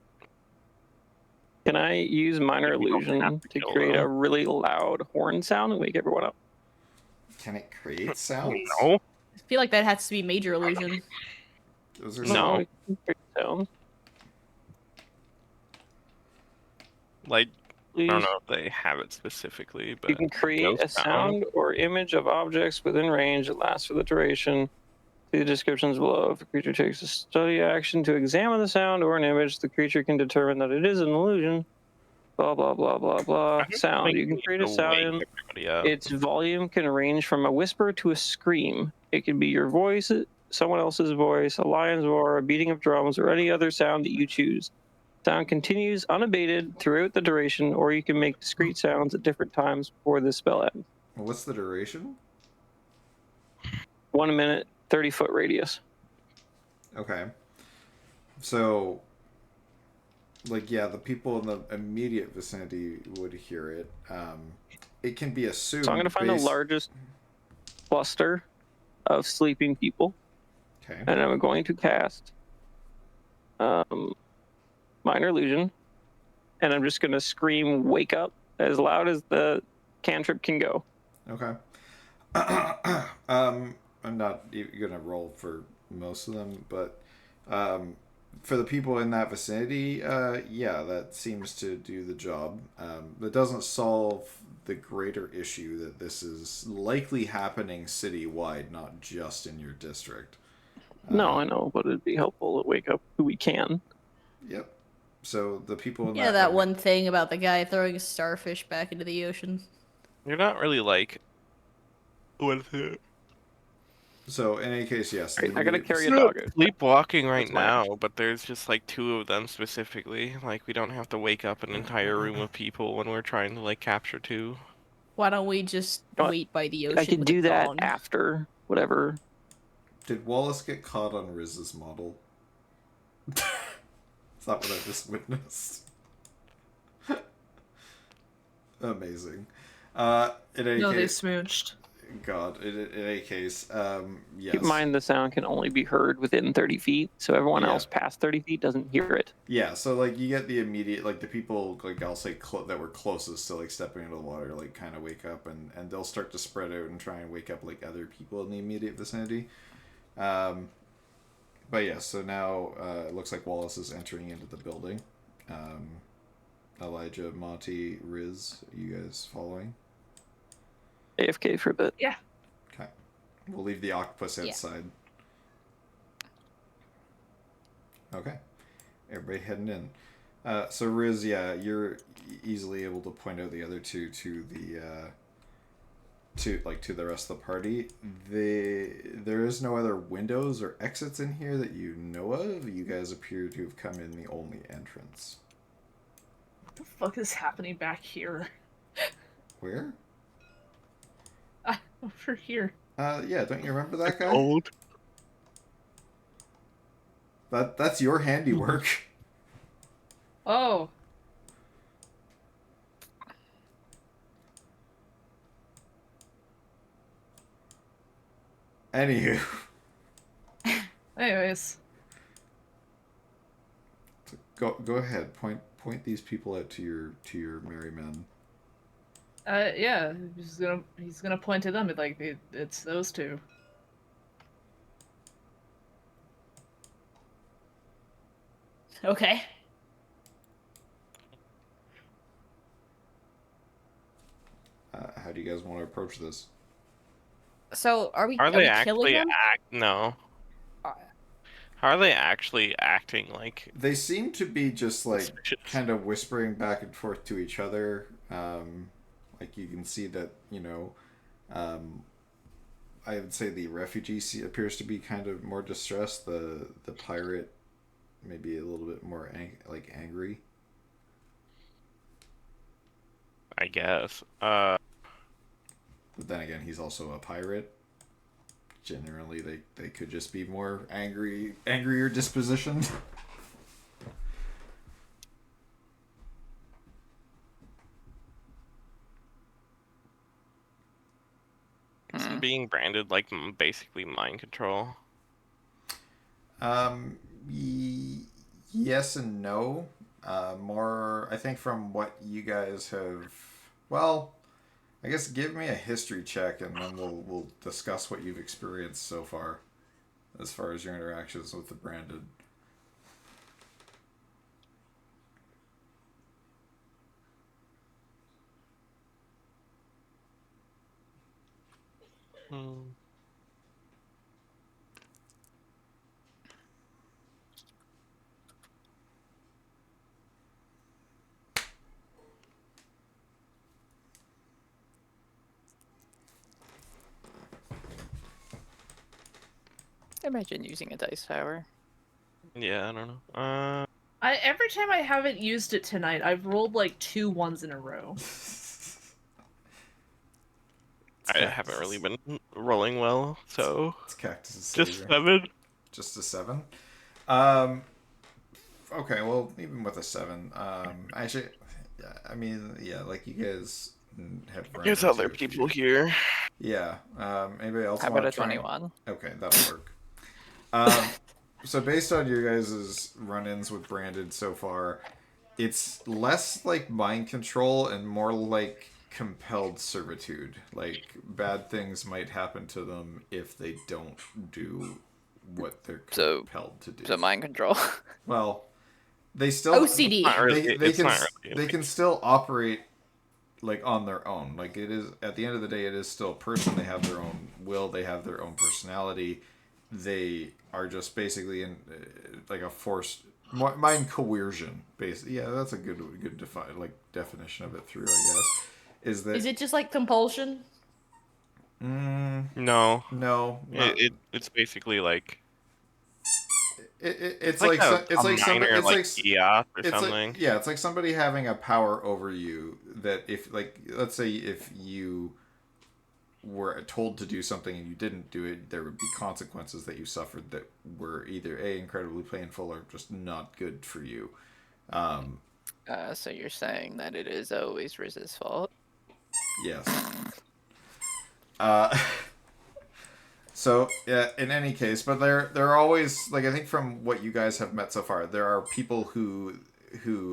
Can I use minor We don't have illusion to to kill create them. a really loud horn sound and wake everyone up? Can it create sounds? no. I feel like that has to be major illusion. Those are No. it can create sound. Like, I Please. don't know if they have it specifically, but You can create a ghost sound or image of objects within range that lasts for the duration. See the descriptions below. If a creature takes a study action to examine the sound or an image, the creature can determine that it is an illusion. Blah, blah, blah, blah, blah. I don't Sound. think You can we create a need to wake sound. everybody up. Its volume can range from a whisper to a scream. It can be your voice, someone else's voice, a lion's roar, a beating of drums, or any other sound that you choose. Sound continues unabated throughout the duration, or you can make discrete sounds at different times before the spell ends. What's the duration? 1 minute, 30-foot radius. Okay. So, like, yeah, the people in the immediate vicinity would hear it. It can be assumed. So I'm going to find the largest cluster of sleeping people, Okay. and I'm going to cast minor illusion, and I'm just going to scream "wake up" as loud as the cantrip can go. Okay. I'm not gonna roll for most of them, but for the people in that vicinity, yeah, that seems to do the job. That doesn't solve the greater issue that this is likely happening citywide, not just in your district. No, I know, but it'd be helpful to wake up who we can. Yep. So the people in Yeah, that one thing about the guy throwing a starfish back into the ocean. You're not really like. What is it? So in any case, yes. Right, the I gotta immediate carry a vicinity- dog out. Sleepwalking right That's my now, but there's just like 2 of them specifically. Like, we don't have to wake up an entire room of people when we're trying to like capture 2. Why don't we just You know what? wait by the ocean? I could with do a that gong? after whatever. Did Wallace get caught on Riz's model? Is that what I just witnessed? Amazing. In any no, they case, smooched. God. In any case, yes. Keep in mind the sound can only be heard within 30 feet, so everyone Yeah. else past 30 feet doesn't hear it. Yeah. So like you get the immediate, like the people, like I'll say that were closest to like stepping into the water, like kind of wake up, and they'll start to spread out and try and wake up like other people in the immediate vicinity. But yeah, so now it looks like Wallace is entering into the building. Elijah, Monty, Riz, are you guys following? AFK for a bit. Okay. We'll leave the octopus Yeah. outside. Okay. Everybody heading in. So Riz, yeah, you're easily able to point out the other 2 to the to the rest of the party. There is no other windows or exits in here that you know of. You guys appear to have come in the only entrance. What the fuck is happening back here? Where? Over here. Yeah, don't you remember that guy? Old. That's your handiwork. Oh. Anywho, Anyways. go ahead. Point these people out to your merry men. Yeah, he's gonna point to them. It's those 2. Okay. How do you guys want to approach this? So are we? Are we they killing actually them? No. Uh, How are they actually acting like They seem to be just like suspicious? kind of whispering back and forth to each other. Like you can see that, I would say the refugee appears to be kind of more distressed. The pirate maybe a little bit more angry. I guess. But then again, he's also a pirate. Generally, they could just be more angrier dispositioned. Isn't being branded like basically mind control? Yes and no. More, I think, from what you guys have. Well, I guess give me a history check, and then we'll discuss what you've experienced so far, as far as your interactions with the branded. Imagine using a dice tower. Yeah, I don't know. Every time I haven't used it tonight, I've rolled like 2 ones in a row. I haven't really been rolling well, so It's Cactus's just savior. 7. Just a 7. Okay, well, even with a 7, actually, I mean, yeah, like you guys have. There's other people here. Yeah. Anybody else How want about a to try? 21? Okay, that'll work. So based on your guys' run-ins with Branded so far, it's less like mind control and more like compelled servitude. Like bad things might happen to them if they don't do what they're compelled to do. So mind control. Well, they still OCD. They can still operate like on their own. Like it is at the end of the day, it is still a person. They have their own will. They have their own personality. They are just basically in like a forced mind coercion. Basically, yeah, that's a good definition of it. Through, I guess, is that Is it just like compulsion? No. No, it's basically like it's like it's like minor, it's like EOS or it's something. like, yeah, it's like somebody having a power over you that if like let's say if you were told to do something and you didn't do it, there would be consequences that you suffered that were either incredibly painful or just not good for you. So you're saying that it is always Riz's fault? Yes. So yeah, in any case, but there are always, like, I think from what you guys have met so far, there are people who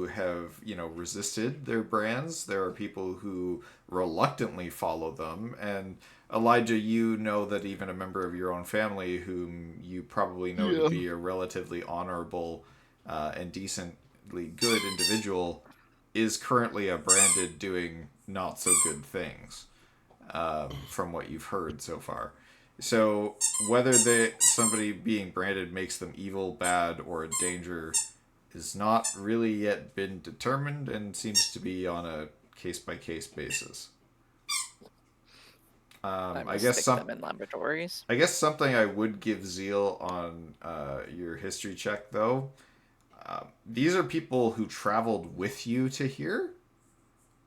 have resisted their brands. There are people who reluctantly follow them, and Elijah, you know that even a member of your own family, whom you probably know to be a relatively honorable and decently good individual, is currently a branded doing not so good things. From what you've heard so far. So whether somebody being branded makes them evil, bad, or a danger is not really yet been determined and seems to be on a case-by-case basis. I guess them in laboratories. I guess something I would give Zeal on your history check, though. These are people who traveled with you to here,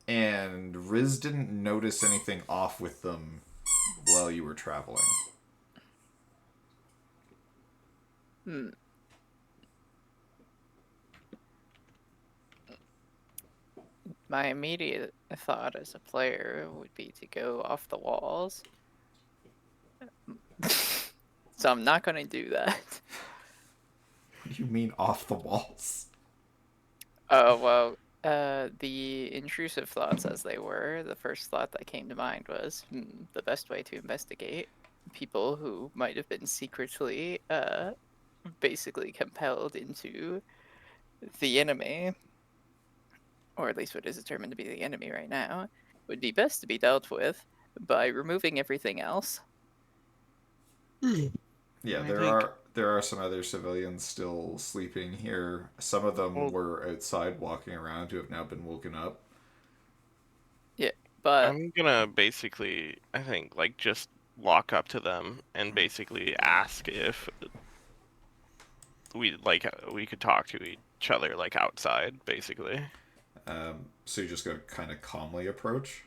and Riz didn't notice anything off with them while you were traveling. My immediate thought as a player would be to go off the walls. So I'm not going to do that. What do you mean off the walls? Oh, well, the intrusive thoughts as they were, the first thought that came to mind was the best way to investigate people who might have been secretly, basically compelled into the enemy, or at least what is determined to be the enemy right now, would be best to be dealt with by removing everything else. Yeah, there are some other civilians still sleeping here. Some of them were outside walking around who have now been woken up. Yeah, But I'm gonna basically, I think, like, just walk up to them and basically ask if we could talk to each other, like, outside, basically. So you're just going to kind of calmly approach?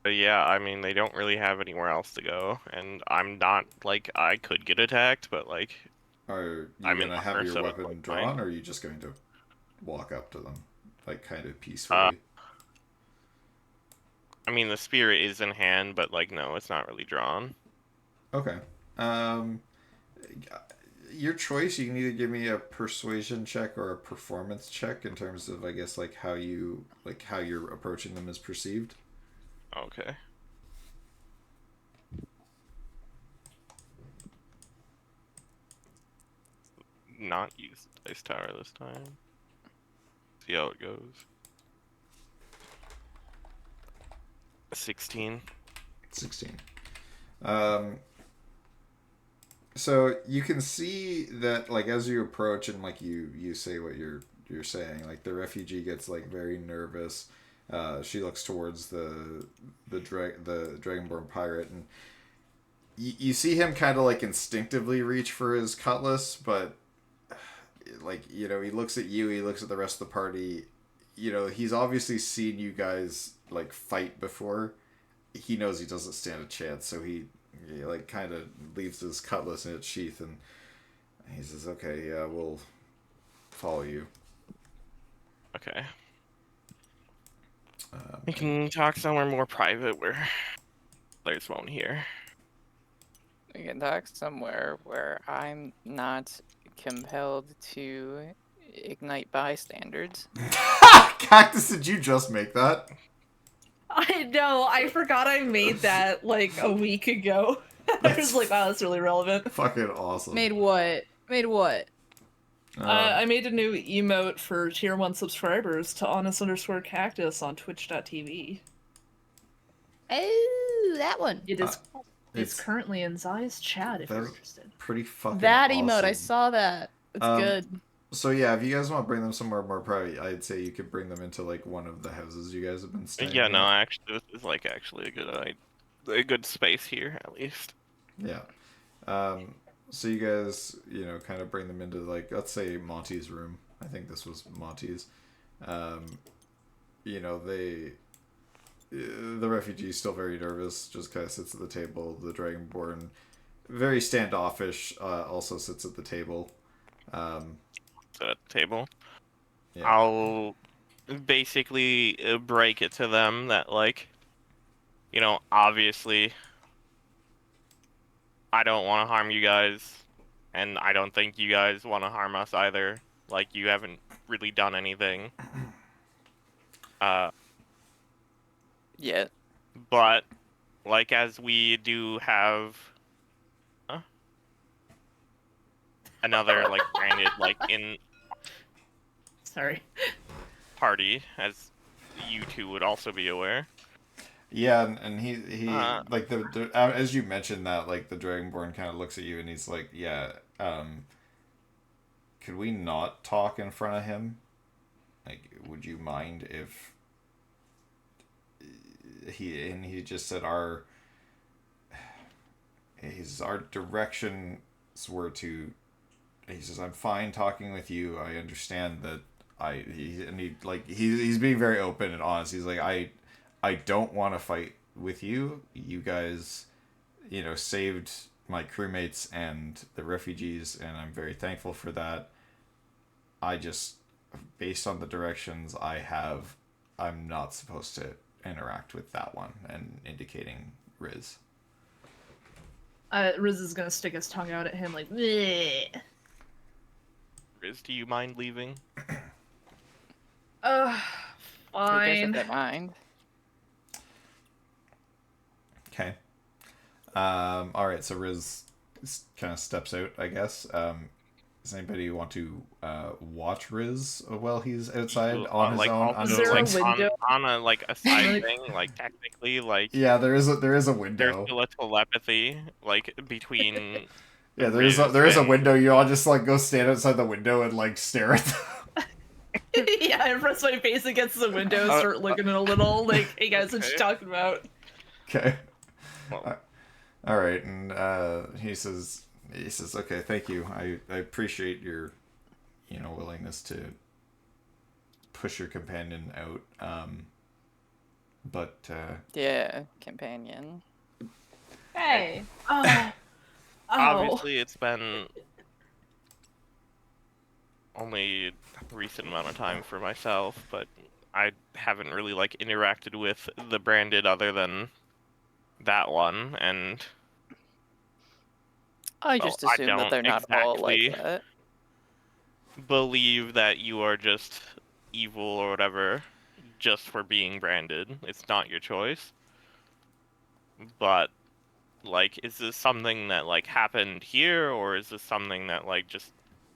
But yeah, I mean, they don't really have anywhere else to go, and I'm not, like, I could get attacked, but, like, Are you I'm going in to have armor, your so it's, weapon like, drawn, fine. or are you just going to walk up to them? Like, kind of peacefully? I mean, the spear is in hand, but, like, no, it's not really drawn. Okay. Your choice. You can either give me a persuasion check or a performance check in terms of, I guess, like how you're approaching them is perceived. Okay. Not use the dice tower this time. See how it goes. 16. 16. So you can see that, like, as you approach and like you say what you're saying, like the refugee gets like very nervous. She looks towards the dragonborn pirate, and you see him kind of like instinctively reach for his cutlass, but like, you know, he looks at you, he looks at the rest of the party. You know, he's obviously seen you guys like fight before. He knows he doesn't stand a chance, so he like kind of leaves his cutlass in its sheath, and he says, "Okay, yeah, we'll follow you." Okay. We can talk somewhere more private where players won't hear. we can talk somewhere where I'm not compelled to ignite bystanders. Cactus, did you just make that? I know. I forgot I made that like a week ago. I was like, wow, that's really relevant. Fucking awesome. Made what? Made what? I made a new emote for tier 1 subscribers to honest_cactus on twitch.tv. Oh, that one. It is it's it's currently in Zai's chat if you're That's- interested. pretty fucking That awesome. emote, I saw that. It's good. So yeah, if you guys want to bring them somewhere more private, I'd say you could bring them into like one of the houses you guys have been staying Yeah, in. no, actually, this is like actually a good space here at least. Yeah. So you guys, you know, kind of bring them into like, let's say Monty's room. I think this was Monty's. You know, the refugee's still very nervous, just kind of sits at the table. The Dragonborn, very standoffish, also sits at the table. Sit at the table. Yeah. I'll basically break it to them that, like, you know, obviously, I don't want to harm you guys, and I don't think you guys want to harm us either. Like, you haven't really done anything. Yet. But, like, as we do have another, like, branded, like, in Sorry. party, as you two would also be aware. Yeah, and he like the as you mentioned that, like, the Dragonborn kind of looks at you and he's like, yeah, could we not talk in front of him? Like, would you mind if he just said our directions were to, he says, I'm fine talking with you. I understand that he's being very open and honest. He's like, I don't want to fight with you. You guys, you know, saved my crewmates and the refugees, and I'm very thankful for that. I just, based on the directions I have, I'm not supposed to interact with that one, and indicating Riz. Riz is gonna stick his tongue out at him like, bleh. Riz, do you mind leaving? Who Fine. doesn't mind? Okay. All right. So Riz kind of steps out, I guess. Does anybody want to watch Riz while he's outside on his like, own? Is there a like, window? on a like a side thing, like technically, like Yeah, there is a there's window. still a telepathy like between. Yeah, there is a window. You all just like go stand outside the window and like stare at them. Yeah, I press my face against the window, start looking a little like, hey guys, what you Okay. talking about? Okay. Well, All right, and he says, okay, thank you. I appreciate your, willingness to push your companion out. But Yeah, companion. Hey. Oh. obviously, it's been only a recent amount of time for myself, but I haven't really like interacted with the branded other than that one, and I well, just I assume that don't they're not all like exactly that. believe that you are just evil or whatever just for being branded. It's not your choice. But like, is this something that like happened here, or is this something that like just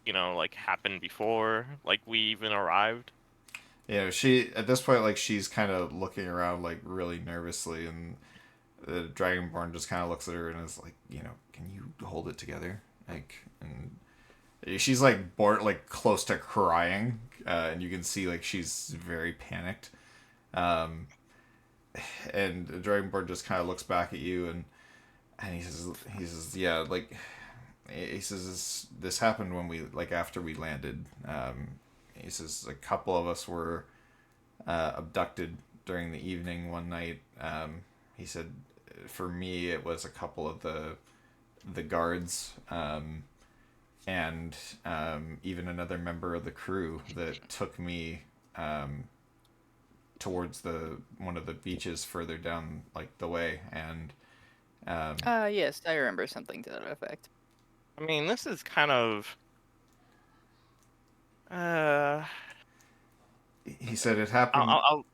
like happened before like we even arrived? she at this point, like, she's kind of looking around like really nervously, and the Dragonborn just kind of looks at her and is like, can you hold it together? Like, and she's like like close to crying, and you can see like she's very panicked. Um, and the Dragonborn just kind of looks back at you, and he says, yeah, like, he says, this happened when we, like, after we landed. He says a couple of us were abducted during the evening one night. He said, for me, it was a couple of the guards, and even another member of the crew that took me towards one of the beaches further down like the way, and Yes, I remember something to that effect. I mean, this is kind of uh he said it happened. I'll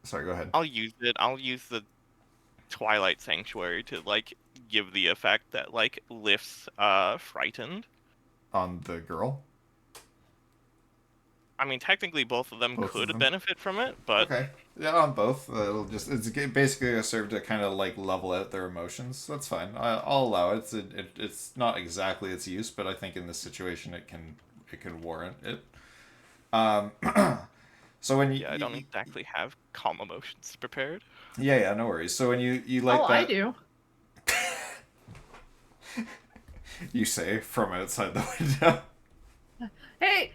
Sorry, go ahead. I'll use it. I'll use the Twilight Sanctuary to like give the effect that like lifts frightened. On the girl. I mean, technically both of them Both of could them? benefit from it, but Okay. Yeah, on both. It's basically gonna serve to kind of like level out their emotions. That's fine. I'll allow it. It's not exactly its use, but I think in this situation it can warrant it. Um, so when you yeah, I don't exactly have calm emotions prepared. yeah, no worries. So when you light Oh, that, I do. you say from outside the window.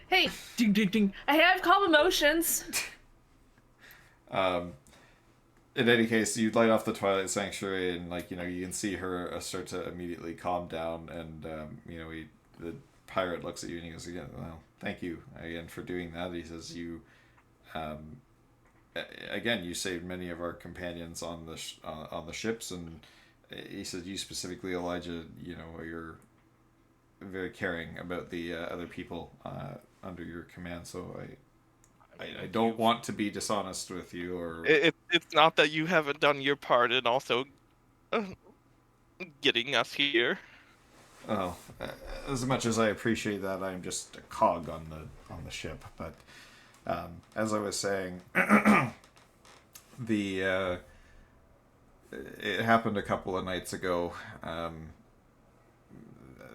Hey, ding, ding, ding. I have calm emotions. In any case, you light off the Twilight Sanctuary, and like you can see her start to immediately calm down, and the pirate looks at you and he goes, again, well, thank you again for doing that. He says, again, you saved many of our companions on the ships, and he said you specifically, Elijah, you're very caring about the other people under your command. So I don't want to be dishonest with you, or It's not that you haven't done your part in also uh, getting us here. well, as much as I appreciate that, I'm just a cog on the ship. But as I was saying, the it happened a couple of nights ago.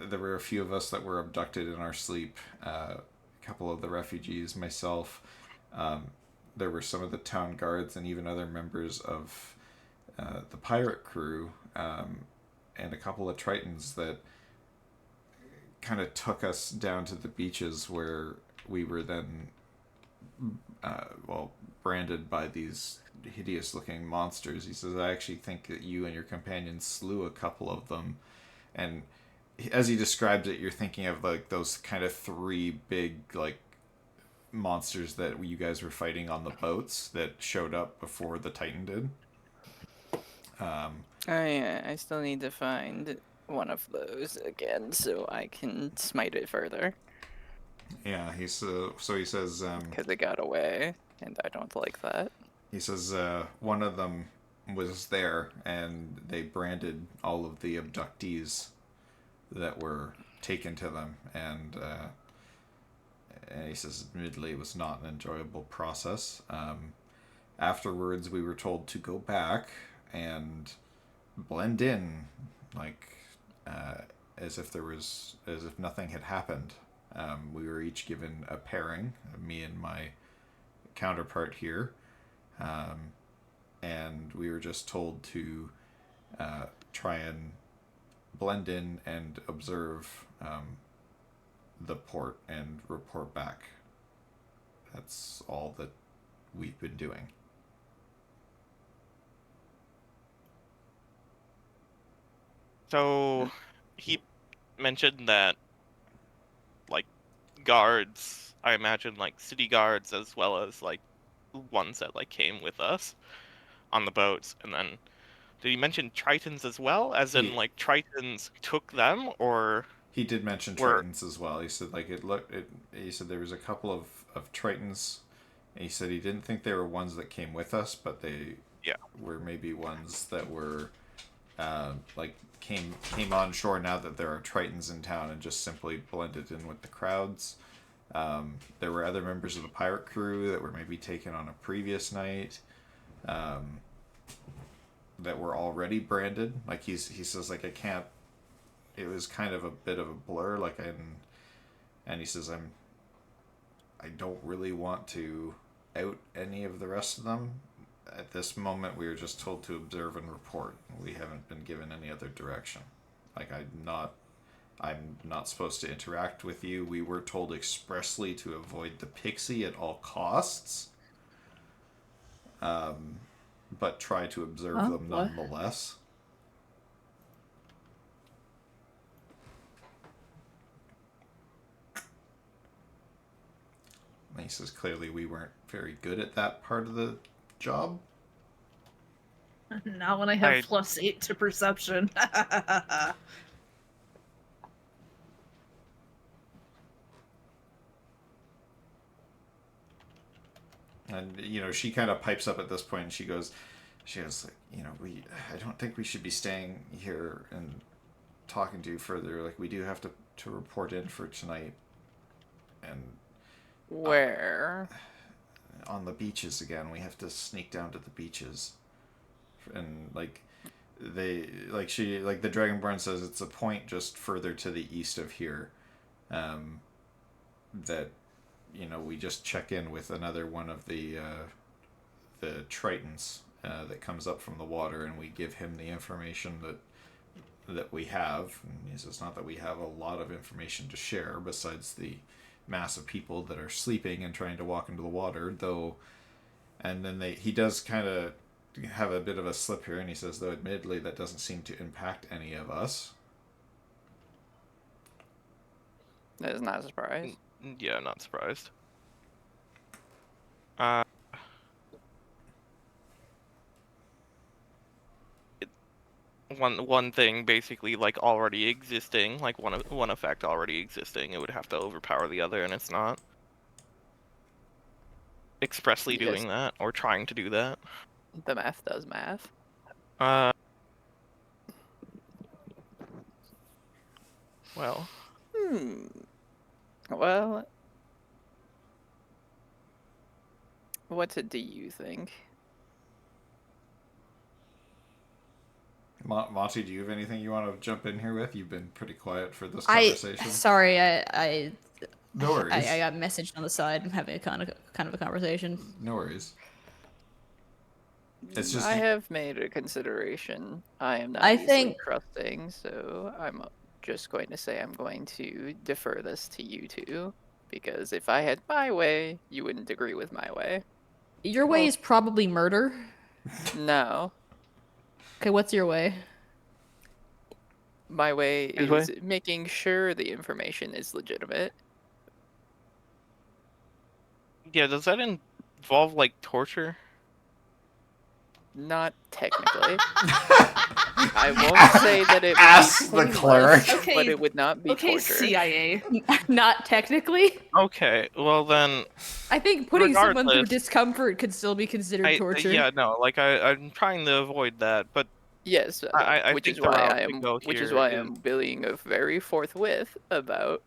There were a few of us that were abducted in our sleep. A couple of the refugees, myself. There were some of the town guards and even other members of the pirate crew, and a couple of Tritons that kind of took us down to the beaches where we were then, branded by these hideous-looking monsters. He says, I actually think that you and your companions slew a couple of them, and as he describes it, you're thinking of like those kind of three big like monsters that you guys were fighting on the boats that showed up before the Titan did. Oh yeah, I still need to find one of those again so I can smite it further. Yeah, he says Because it got away, and I don't like that. he says one of them was there, and they branded all of the abductees that were taken to them, and he says admittedly it was not an enjoyable process. Afterwards, we were told to go back and blend in, like as if nothing had happened. We were each given a pairing, me and my counterpart here, and we were just told to try and blend in and observe the port and report back. That's all that we've been doing. So he mentioned that, like, guards, I imagine, like, city guards as well as, like, ones that, like, came with us on the boats. And then did he mention Tritons as well? As in, like, Tritons took them, or... He did mention Were- Tritons as well. He said like he said there was a couple of Tritons. And he said he didn't think they were ones that came with us, but they were maybe ones that were like came on shore now that there are Tritons in town and just simply blended in with the crowds. There were other members of the pirate crew that were maybe taken on a previous night. That were already branded. Like he says like I can't. It was kind of a bit of a blur. Like and he says I don't really want to out any of the rest of them. At this moment, we were just told to observe and report. We haven't been given any other direction. Like I'm not supposed to interact with you. We were told expressly to avoid the pixie at all costs. But try to observe them nonetheless. He says clearly we weren't very good at that part of the job. Not when I have +8 to perception. And she kind of pipes up at this point, and she goes like, I don't think we should be staying here and talking to you further. Like we do have to report in for tonight. And where? On the beaches again. We have to sneak down to the beaches. And the Dragonborn says it's a point just further to the east of here. That we just check in with another one of the Tritons that comes up from the water, and we give him the information that we have. And he says not that we have a lot of information to share besides the mass of people that are sleeping and trying to walk into the water, though. And then he does kind of have a bit of a slip here, and he says, though admittedly that doesn't seem to impact any of us. That is not a surprise. Yeah, not surprised. One thing basically like already existing, like one effect already existing, it would have to overpower the other, and it's not expressly doing that or trying to do that. The math does math. Well. Well, what do you think? Monty, do you have anything you want to jump in here with? You've been pretty quiet for this conversation. Sorry, I no worries. I got messaged on the side. I'm having a kind of a conversation. No worries. It's just I have made a consideration. I am not trusting, so I'm just going to say I'm going to defer this to you two, because if I had my way, you wouldn't agree with my way. Your way is probably murder. No. Okay, what's your way? My way is making sure the information is legitimate. Yeah, does that involve, like, torture? Not technically. I won't say that it would ask be the cleric, but it would not be torture. CIA. Not technically. Okay, well then. I think putting someone through discomfort could still be considered torture. Yeah, no, like I'm trying to avoid that, but yes, I which think is why I'm being very forthwith about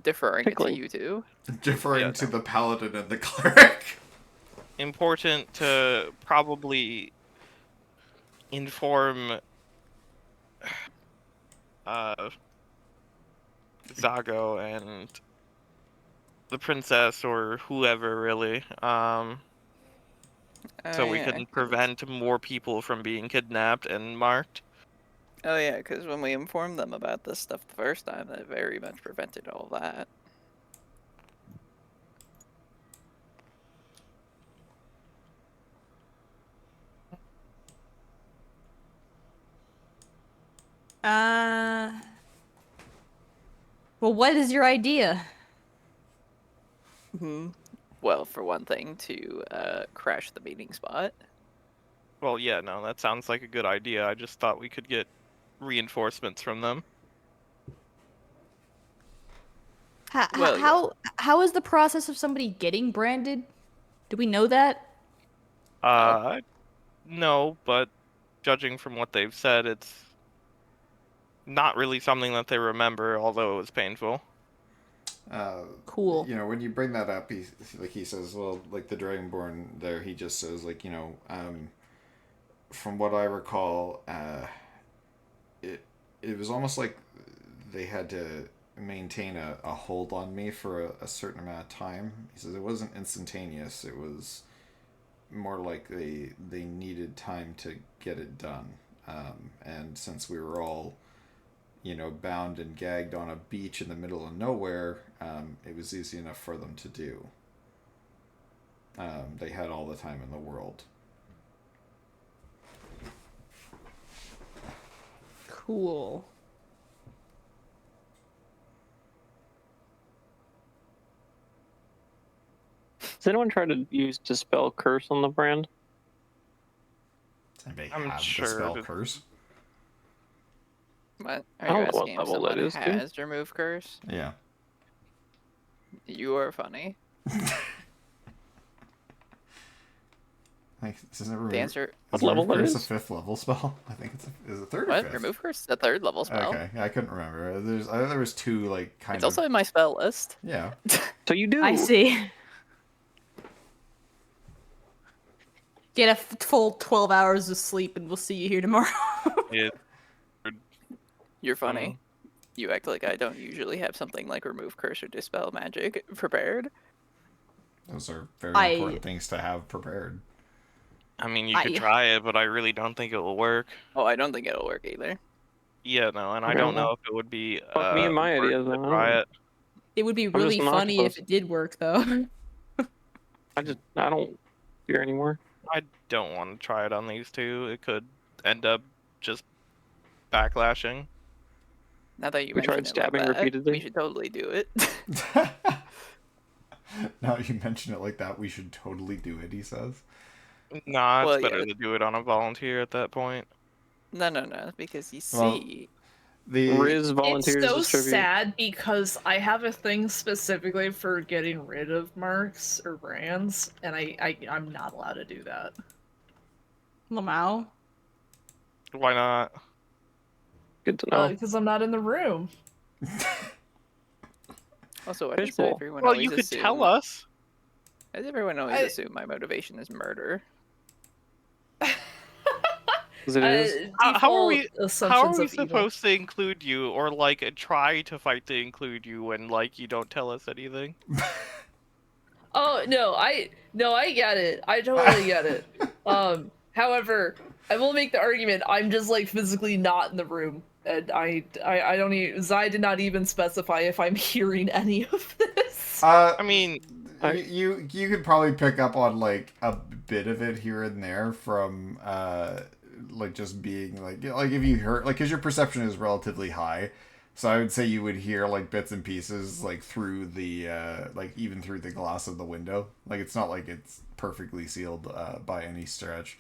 deferring it to you two. Deferring to the paladin and the cleric. Important to probably inform Zago and the princess or whoever, really. So Oh, we yeah, can 'cause- prevent more people from being kidnapped and marked. Oh yeah, because when we informed them about this stuff the first time, that very much prevented all that. Well, what is your idea? Well, for one thing, to crash the meeting spot. Well, yeah, no, that sounds like a good idea. I just thought we could get reinforcements from them. Well, yeah. How is the process of somebody getting branded? Do we know that? No, but judging from what they've said, it's not really something that they remember, although it was painful. Cool. You know, when you bring that up, he says, well, like the Dragonborn there, he just says, like, you know, from what I recall, it was almost like they had to maintain a hold on me for a certain amount of time. He says it wasn't instantaneous. It was more like they needed time to get it done. And since we were all, you know, bound and gagged on a beach in the middle of nowhere, it was easy enough for them to do. They had all the time in the world. Cool. Has anyone tried to use Dispel Curse on the brand? Does anybody I'm have sure the spell that- curse? What? I Are you don't know what asking if level that someone is, dude. has remove curse? Yeah. You are funny. Like, isn't it remove, The answer. What is level remove that curse a is? 5th level spell? I think is it 3rd or What? 5th? Remove curse is a 3rd level spell. Okay, yeah, I couldn't remember. I thought there was 2 like kind It's of. also in my spell list. Yeah. So you do. I see. Get a full 12 hours of sleep and we'll see you here tomorrow. It, You're funny. You act like I don't usually have something like remove curse or dispel magic prepared. Those are very I- important things to have prepared. I mean, you could try it, but I really don't think it will work. Oh, I don't think it'll work either. Yeah, no, and I Okay, don't well, know if it would be. fuck me and my worth ideas, to I don't try know. it. It would be just really an funny if octopus. it did work, though. I don't fear anymore. I don't want to try it on these two. It could end up just backlashing. Now that you We mention tried it stabbing like that, repeatedly. we should totally do it. Now you mention it like that, we should totally do it, he says. Nah, it's Well, better yeah. to do it on a volunteer at that point. No, because you Well, see, Riz It's volunteers so as tribute. sad because I have a thing specifically for getting rid of marks or brands, and I'm not allowed to do that. Lamau? Why not? Good to know. Because I'm not in the room. also, why does Fishbowl. everyone Well, always you could assume, tell us. Why does everyone always I- assume my motivation is murder? 'Cause it is. How are we- default How are assumptions we of evil. supposed to include you, or like try to fight to include you when like you don't tell us anything? Oh no, I get it. I totally get it. However, I will make the argument I'm just like physically not in the room, and I don't even. Zai did not even specify if I'm hearing any of this. I mean, you could probably pick up on like a bit of it here and there from like just being like if you heard like because your perception is relatively high, so I would say you would hear like bits and pieces like through the like even through the glass of the window. Like it's not like it's perfectly sealed by any stretch.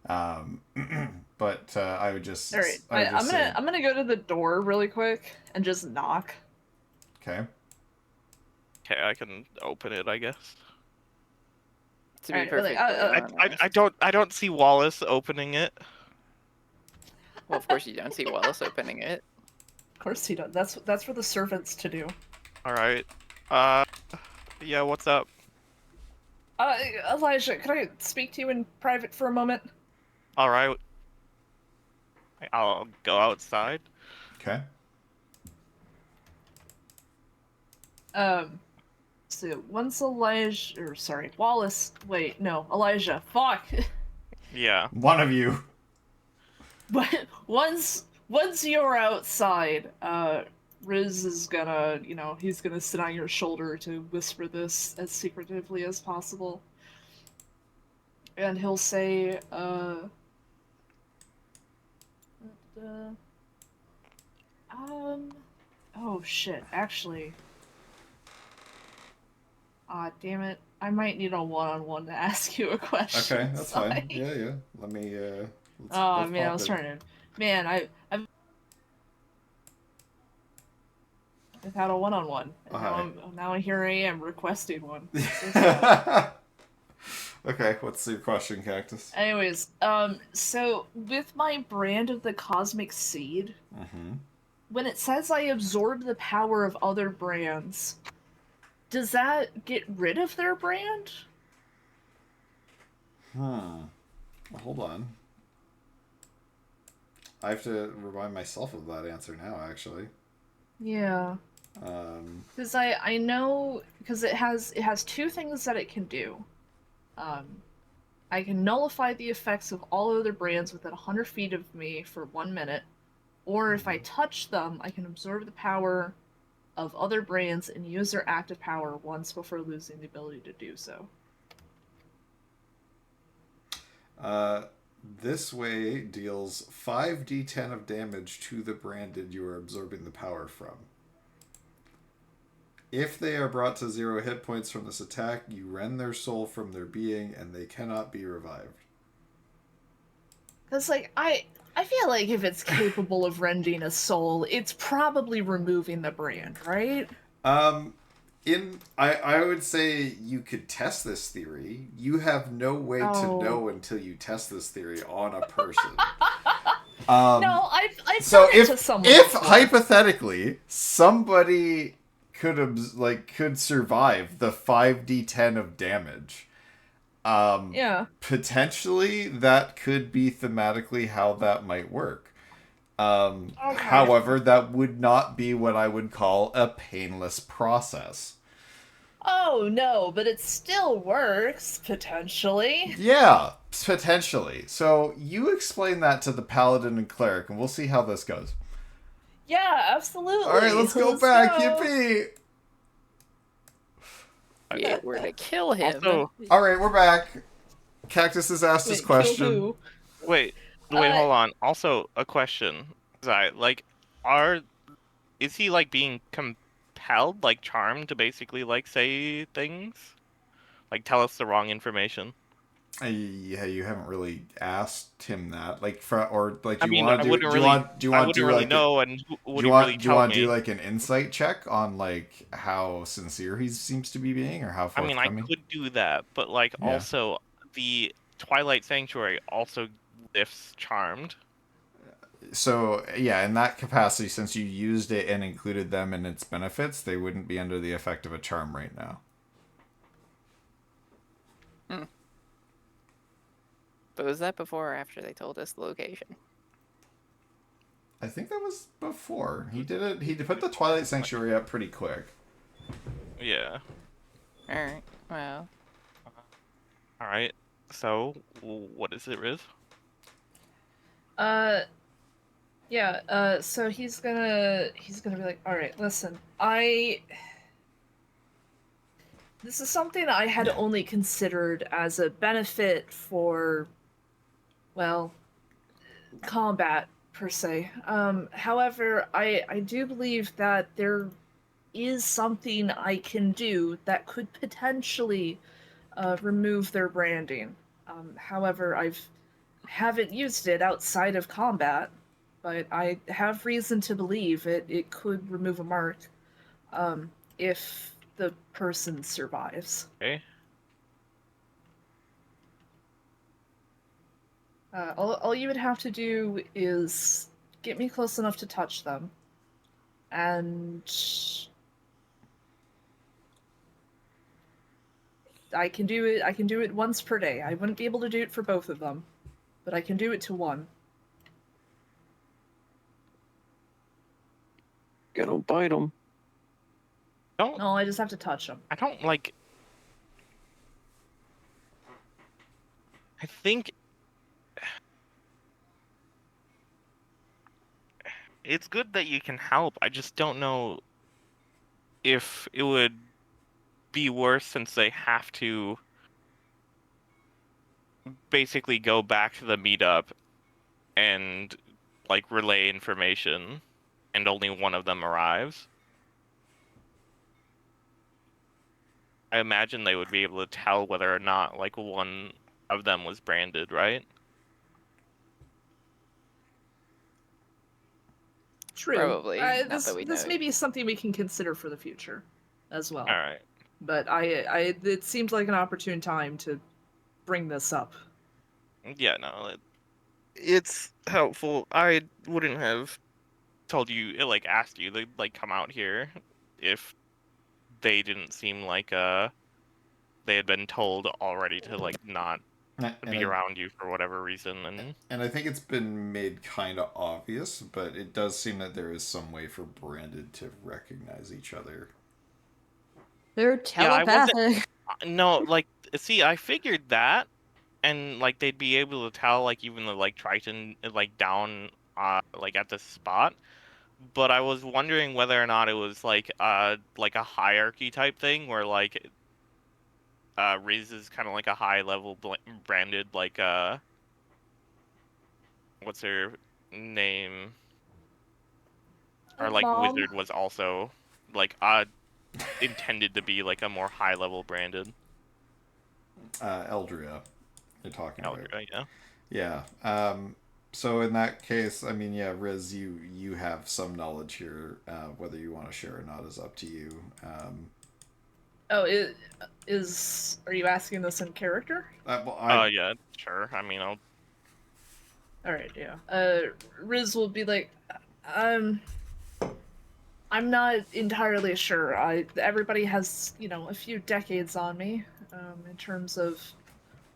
But I would just All right, I would just say, I'm gonna go to the door really quick and just knock. okay. okay, I can open it, I guess. To be Alright, well, perfectly honest. I don't see Wallace opening it. Well, of course you don't see Wallace opening it. Of course he does. That's for the servants to do. All right. Yeah, what's up? Elijah, could I speak to you in private for a moment? All right. I'll go outside. So So once Wallace. Wait, no, Elijah. Fuck. Yeah. One of you. But once you're outside, Riz is gonna, he's gonna sit on your shoulder to whisper this as secretively as possible. And he'll say, oh shit, actually. Damn it. I might need a one-on-one to ask you a question. Okay, that's fine. Yeah. Let me, Oh let's man, I pop was it. trying to. Man, I've had a one-on-one. And Hi. now here I am requesting one. So sad. Okay, what's your question, Cactus? Anyways, so with my brand of the Cosmic Seed, Mm-hmm. when it says I absorb the power of other brands, does that get rid of their brand? Well, hold on. I have to remind myself of that answer now, actually. Yeah. Because I know, because it has two things that it can do. I can nullify the effects of all other brands within 100 feet of me for 1 minute, or if I touch them, I can absorb the power of other brands and use their active power once before losing the ability to do so. This way deals 5d10 of damage to the branded you are absorbing the power from. If they are brought to 0 hit points from this attack, you rend their soul from their being and they cannot be revived. Because, I feel like if it's capable of rending a soul, it's probably removing the brand, right? I would say you could test this theory. You have no way to know until you test this theory on a person. No, I've So done it to someone if before. hypothetically somebody could survive the 5d10 of damage, Yeah. potentially that could be thematically how that might work. Okay. However, that would not be what I would call a painless process. Oh, no, but it still works, potentially. Yeah, potentially. So you explain that to the paladin and cleric, and we'll see how this goes. Yeah, absolutely. All right, let's go back. Yippee! Yeah, we're gonna kill him. Also, All right, we're back. Cactus has asked his Wait, question. kill who? wait, hold on. Also, a question. Is he being compelled, charmed to basically say things? Tell us the wrong information. Yeah, you haven't really asked him that. Do I you mean, want I to do? wouldn't Do you really, want? Do you I want to wouldn't do really like? know, and who Do would you he want? really Do you tell want to me? do an insight check on how sincere he seems to be being, or how I mean, I forthcoming? could do that, but Yeah. also the Twilight Sanctuary also lifts Charmed. So yeah, in that capacity, since you used it and included them in its benefits, they wouldn't be under the effect of a charm right now. But was that before or after they told us the location? I think that was before he did it. He put the Twilight Sanctuary up pretty quick. Yeah. Alright, well. All right. So, what is it, Riz? Yeah, so he's gonna be like, alright, listen, this is something I had only considered as a benefit for, well, combat, per se. However, I do believe that there is something I can do that could potentially remove their branding. However, haven't used it outside of combat, but I have reason to believe it could remove a mark if the person survives. Okay. All you would have to do is get me close enough to touch them, and I can do it. I can do it once per day. I wouldn't be able to do it for both of them, but I can do it to one. Gonna bite him. Don't No, I just have to touch them. I don't like. I think it's good that you can help. I just don't know if it would be worse since they have to basically go back to the meetup and like relay information, and only one of them arrives. I imagine they would be able to tell whether or not like one of them was branded, right? True. Probably, not This that we this know. may be something we can consider for the future, as well. All right. But it seems like an opportune time to bring this up. Yeah, no, it's helpful. I wouldn't have told you, like, asked you to like come out here if they didn't seem like they had been told already to like not be around you for whatever reason. And I think it's been made kind of obvious, but it does seem that there is some way for Branded to recognize each other. They're Yeah, I wasn't- telepathic. No, like, see, I figured that, and like they'd be able to tell like even the like Triton like down like at the spot. But I was wondering whether or not it was like a hierarchy type thing where like Riz is kind of like a high level branded like what's her name? Or like Mom. Wizard was also like intended to be like a more high level branded. Eldria, you're talking about. Eldria, yeah. Yeah. So in that case, I mean, yeah, Riz, you have some knowledge here. Whether you want to share or not is up to you. Oh, are you asking this in character? Yeah, sure. I mean, I'll. All right, yeah. Riz will be like, I'm not entirely sure. Everybody has, a few decades on me, in terms of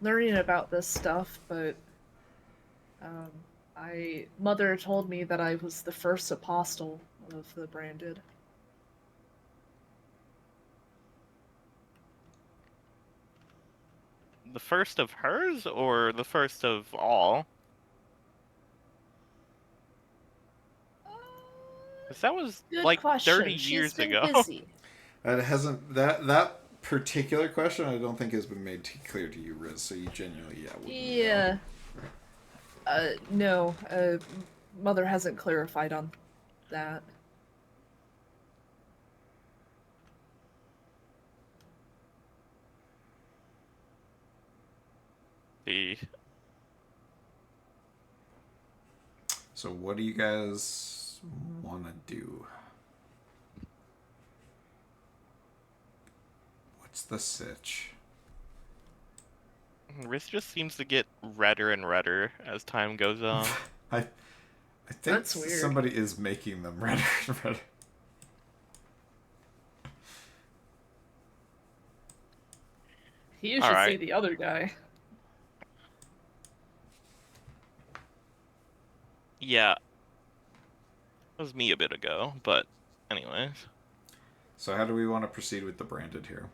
learning about this stuff, but, Mother told me that I was the first apostle of the Branded. The first of hers or the first of all? 'Cause that was Good like question. 30 She's years been ago. busy. That hasn't that particular question. I don't think has been made clear to you, Riz. So you genuinely, wouldn't know. Yeah. No. Mother hasn't clarified on that. So what do you guys want to do? What's the sitch? Riz just seems to get redder and redder as time goes on. I think That's weird. somebody is making them redder and redder. You should Alright. see the other guy. Yeah. It was me a bit ago, but anyways. So how do we want to proceed with the Branded here?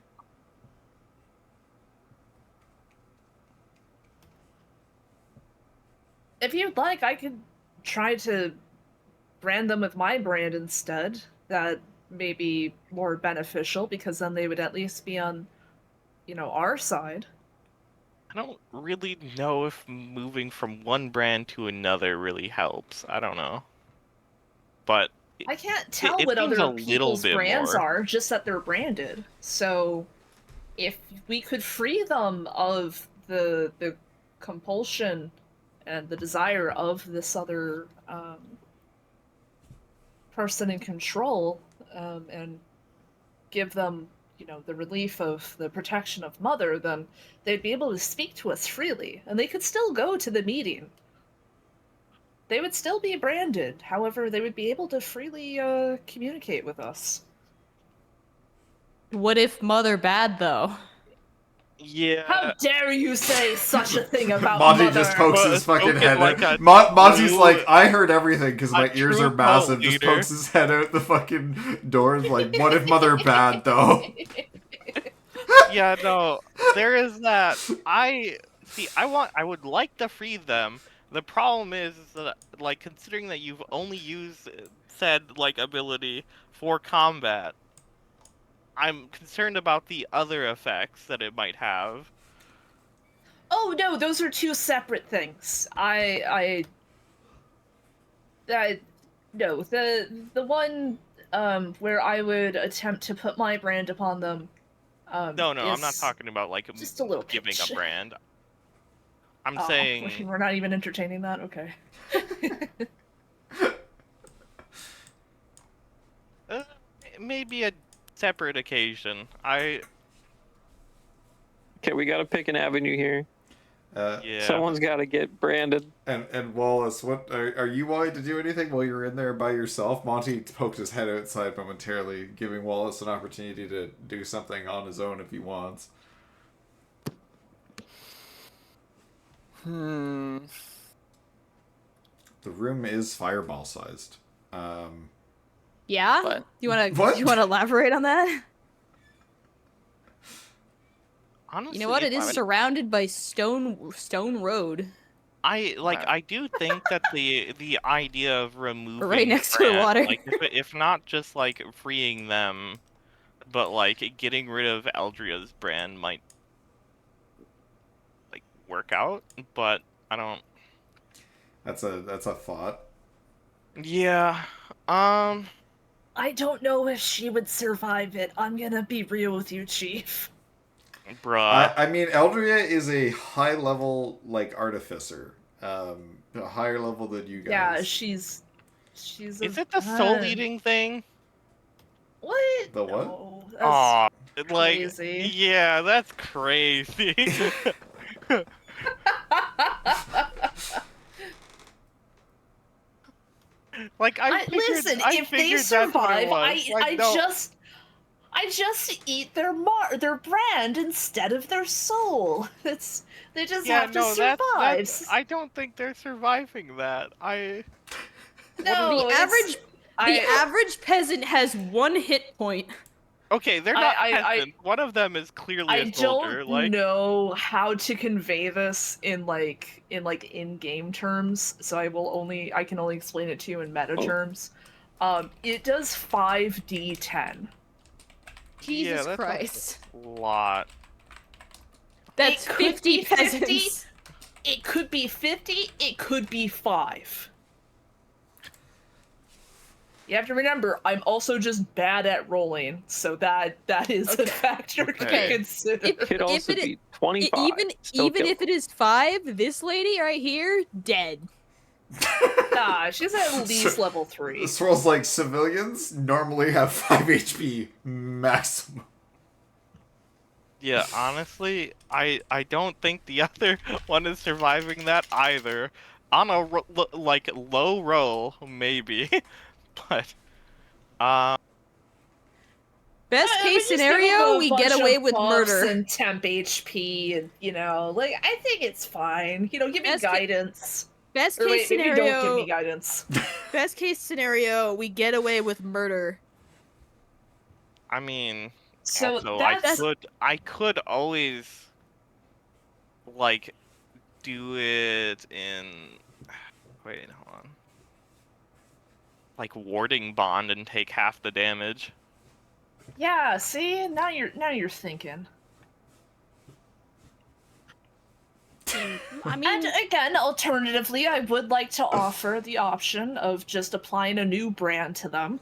If you'd like, I could try to brand them with my brand instead. That may be more beneficial because then they would at least be on, our side. I don't really know if moving from one brand to another really helps. I don't know. But I can't tell it what seems a other little people's bit brands more. are, just that they're branded. So, if we could free them of the compulsion and the desire of this other person in control, and give them, the relief of the protection of Mother, then they'd be able to speak to us freely, and they could still go to the meeting. They would still be branded, however, they would be able to freely communicate with us. What if Mother bad though? Yeah. How dare you say such a thing about Monty mother? just pokes Well, his fucking spoken head like out. a Monty's true- like, I heard everything because a my ears true are massive. cult Just leader. pokes his head out the fucking doors. Like, what if mother bad though? Yeah, no, there is that. I see. I would like to free them. The problem is that, like, considering that you've only used said like ability for combat, I'm concerned about the other effects that it might have. Oh no, those are two separate things. No, the one where I would attempt to put my brand upon them. No, I'm not is talking about like just a little giving pinch. a brand. I'm Oh, saying we're not even entertaining that. Okay. maybe a separate occasion. Okay, we gotta pick an avenue here. Yeah. Someone's gotta get branded. And Wallace, what are you wanting to do anything while you're in there by yourself? Monty poked his head outside momentarily, giving Wallace an opportunity to do something on his own if he wants. Hmm. The room is fireball sized. Yeah? What? You wanna What? elaborate on that? Honestly, You know what? It if is I- surrounded by stone road. I I do think that the idea of removing next to the Grant, water. like if not just like freeing them, but like getting rid of Eldria's brand might like work out. But I don't. That's a thought. Yeah. I don't know if she would survive it. I'm gonna be real with you, Chief. Bruh. I mean, Eldria is a high level like artificer, a higher level than you guys. Yeah, she's. Is it the soul eating thing? What? The what? No, that's Aw, like crazy. yeah, that's crazy. Like listen, I if they figured that's what it survive, was. Like, no. I just eat their brand instead of their soul. They just have to survive. I don't think they're surviving that. No, The it's- average peasant has 1 hit point. Okay, they're not I- peasants. One of them is clearly I a soldier. don't Like, know how to convey this in in-game terms, so I can only explain it to you in meta terms. It does 5d10. Jesus that's Christ. a lot. That's It could 50 be 50. peasants. It could be 50, it could be 5. You have to remember, I'm also just bad at rolling, so that is a factor Okay. to consider. If- Could also it- be 25. Even Still kill. if it is 5, this lady right here, dead. Nah, she's at least So- level 3. Swirls like civilians normally have 5 HP maximum. Yeah, honestly, I don't think the other one is surviving that either. On a like low roll, maybe, but Best But case just give scenario, them a we bunch get of away with buffs murder. and temp HP, and I think it's fine. Give me Best ca- guidance. Best Or case wait, maybe don't give scenario, me guidance. best case scenario, we get away with murder. I mean, So also, that's I could always like do it in wait, hold on. Like warding bond and take half the damage. yeah. See, now you're thinking. I mean, And again, alternatively, I would like to offer the option of just applying a new brand to them.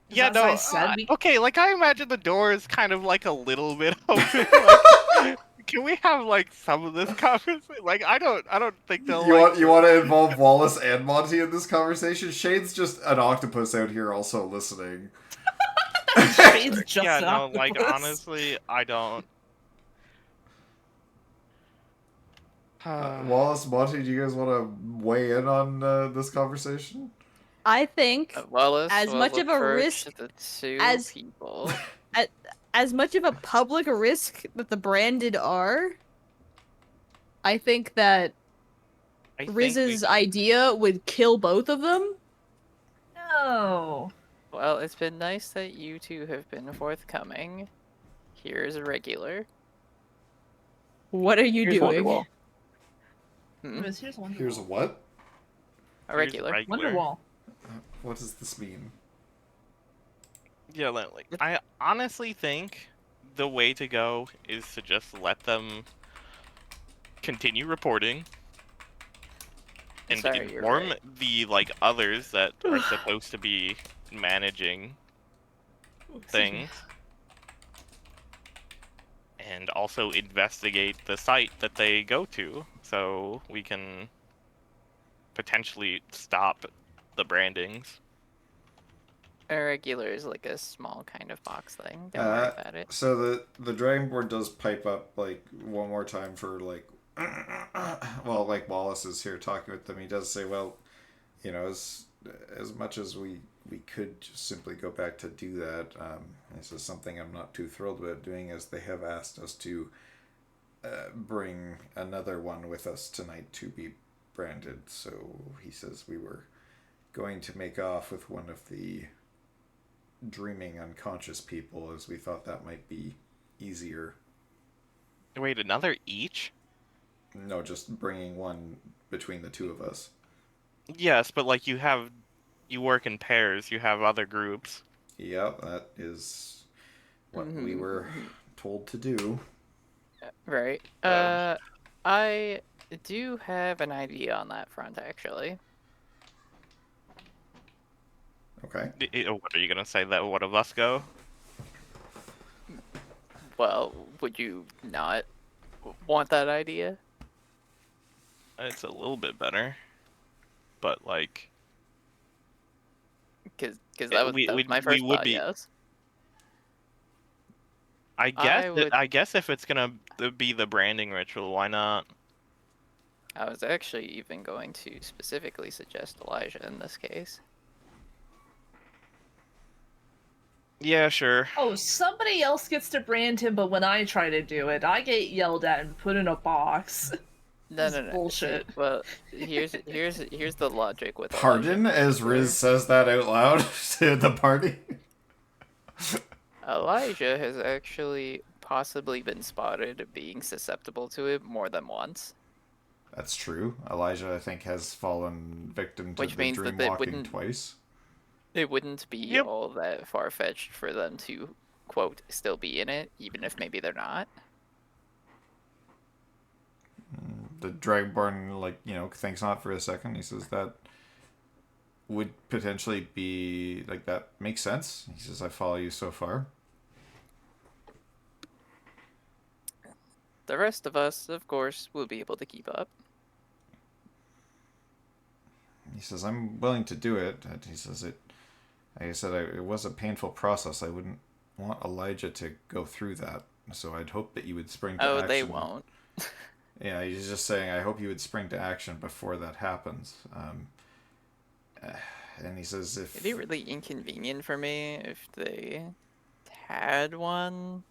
'Cause Yeah, as no. I said, we Okay, like I imagine the door is kind of like a little bit open. Like, can we have like some of this conversation? Like I don't think they'll like. You want to involve Wallace and Monty in this conversation? Shade's just an octopus out here also listening. Shade's just Yeah, an no, like octopus. honestly, I don't. Wallace, Monty, do you guys want to weigh in on this conversation? I think Wallace as will much of a approach risk the two as- people. as much of a public risk that the branded are, I think that I think Riz's idea would kill both of them. No. Well, it's been nice that you two have been forthcoming. Here's a regular. What are you Here's doing? Wonderwall. Hmm? Here's Wonderwall. Here's a what? A regular. Wonderwall. What does this mean? Yeah, like I honestly think the way to go is to just let them continue reporting and Sorry, you're inform right. the like others that are supposed to be managing things, and also investigate the site that they go to, so we can potentially stop the brandings. A regular is like a small kind of box thing. Don't worry about it. So the Dragonborn does pipe up like one more time for like, well, like Wallace is here talking with them. He does say, well, you know, as much as we could just simply go back to do that. This is something I'm not too thrilled about doing, as they have asked us to bring another one with us tonight to be branded. So he says we were going to make off with one of the dreaming unconscious people, as we thought that might be easier. Wait, another each? No, just bringing one between the two of us. Yes, but like you work in pairs, you have other groups. Yeah, that is what we Mhm, were mhm. told to do. Right. I do have an idea on that front, actually. Okay. What are you gonna say, that one of us go? Well, would you not want that idea? It's a little bit better, but like Because that was my we first would thought, be. yes. I guess I would- I guess if it's gonna be the branding ritual, why not? I was actually even going to specifically suggest Elijah in this case. Yeah, sure. Oh, somebody else gets to brand him, but when I try to do it, I get yelled at and put in a box. No, This no, is no. bullshit. See, well, here's the logic with Pardon, Elijah. as Riz says that out loud to the party. Elijah has actually possibly been spotted being susceptible to it more than once. That's true. Elijah, I think, has fallen victim to Which the means that dream they walking wouldn't- twice. It wouldn't be Yep. all that far-fetched for them to, quote, still be in it, even if maybe they're not. The Dragonborn, like, you know, thinks on it for a second. He says that would potentially be, like, that makes sense. He says, I follow you so far. The rest of us, of course, will be able to keep up. He says, I'm willing to do it. And he says, like I said, it was a painful process. I wouldn't want Elijah to go through that. So I'd hope that you would spring to action. Oh, they won't. Yeah, he's just saying, I hope you would spring to action before that happens. And he says, if... It'd be really inconvenient for me if they had one,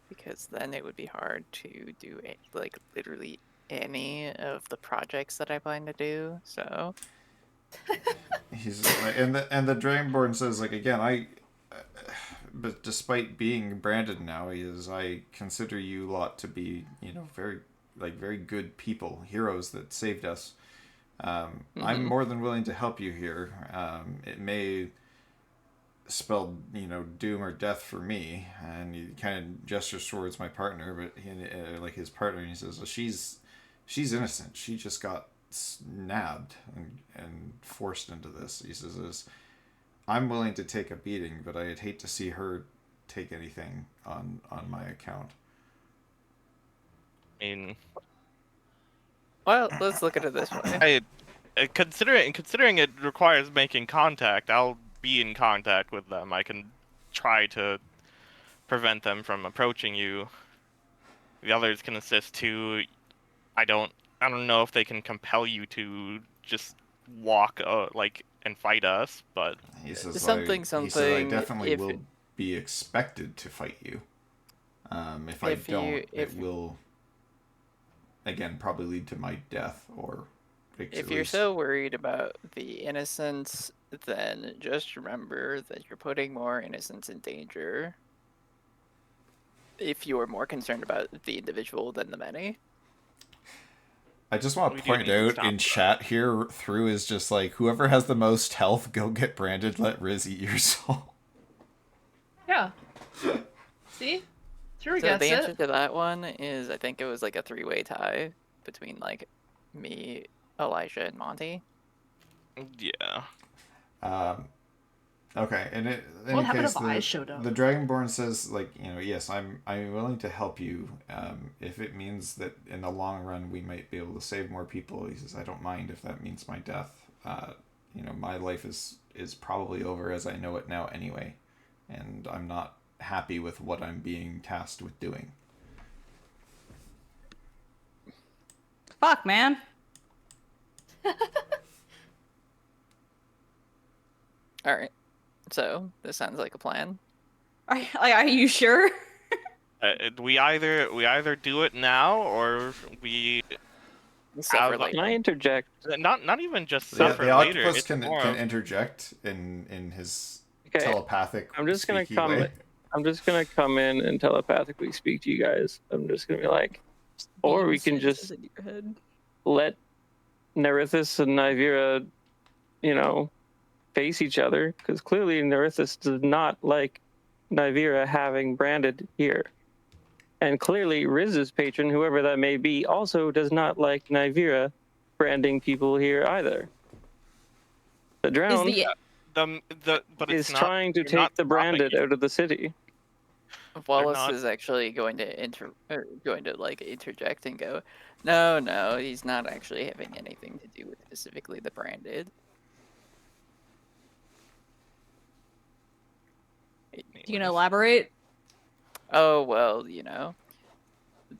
because then it would be hard to do like literally any of the projects that I plan to do. So He's and the Dragonborn says, like, again, but despite being branded now, I consider you lot to be, you know, very good people, heroes that saved us. I'm more than willing to help you here. It may spell, you know, doom or death for me, and he kind of gestures towards my partner, but like his partner, and he says, well, she's innocent. She just got nabbed and forced into this. He says, I'm willing to take a beating, but I'd hate to see her take anything on my account. I mean, well, let's look at it this way. considering it requires making contact, I'll be in contact with them. I can try to prevent them from approaching you. The others can assist too. I don't know if they can compel you to just walk and fight us, but He says, Something, he says, I something, definitely if will be expected to fight you. If I If you- don't, if- it will again probably lead to my death or If you're so worried about the innocents, then just remember that you're putting more innocents in danger. If you're more concerned about the individual than the many. I just want We to do point need to out stop in that. chat here through is just like whoever has the most health, go get branded. Let Riz eat your soul. Yeah. See? Sure So gets the answer it. to that one is I think it was like a 3-way tie between like me, Elijah, and Monty. Yeah. Okay, and in What any happened case, if I showed up? the Dragonborn says, like, yes, I'm willing to help you if it means that in the long run we might be able to save more people. He says, I don't mind if that means my death. My life is probably over as I know it now anyway, and I'm not happy with what I'm being tasked with doing. Fuck, man. All right. So this sounds like a plan. Are you sure? We either do it now or we Suffer Have- later. Can I interject? not even just The, suffer the later. octopus It's can more of- interject in his Okay, telepathic. I'm just gonna speaky come- way. I'm just gonna come in and telepathically speak to you guys. I'm just gonna be like, or we can just in your head. let Nerithus and Nyvira, face each other, because clearly Nerithus does not like Nyvira having branded here. And clearly Riz's patron, whoever that may be, also does not like Nyvira branding people here either. The Is drowned but is it's not, trying to you're not take the branded stopping out of the city. Wallace not- is actually going to interject and go, no, he's not actually having anything to do with specifically the branded. You gonna elaborate? Oh, well,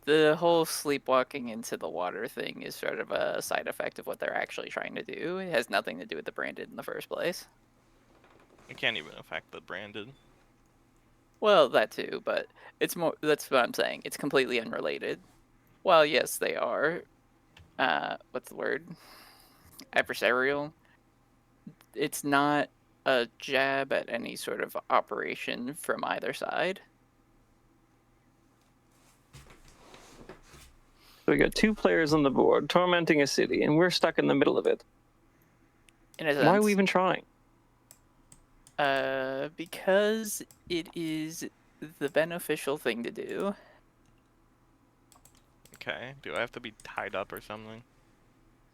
the whole sleepwalking into the water thing is sort of a side effect of what they're actually trying to do. It has nothing to do with the branded in the first place. It can't even affect the branded. Well, that too, but it's more, that's what I'm saying. It's completely unrelated. Well, yes, they are, what's the word? Adversarial. It's not a jab at any sort of operation from either side. We got 2 players on the board tormenting a city, and we're stuck in the middle of it. In a sense. Why are we even trying? Because it is the beneficial thing to do. Okay. Do I have to be tied up or something?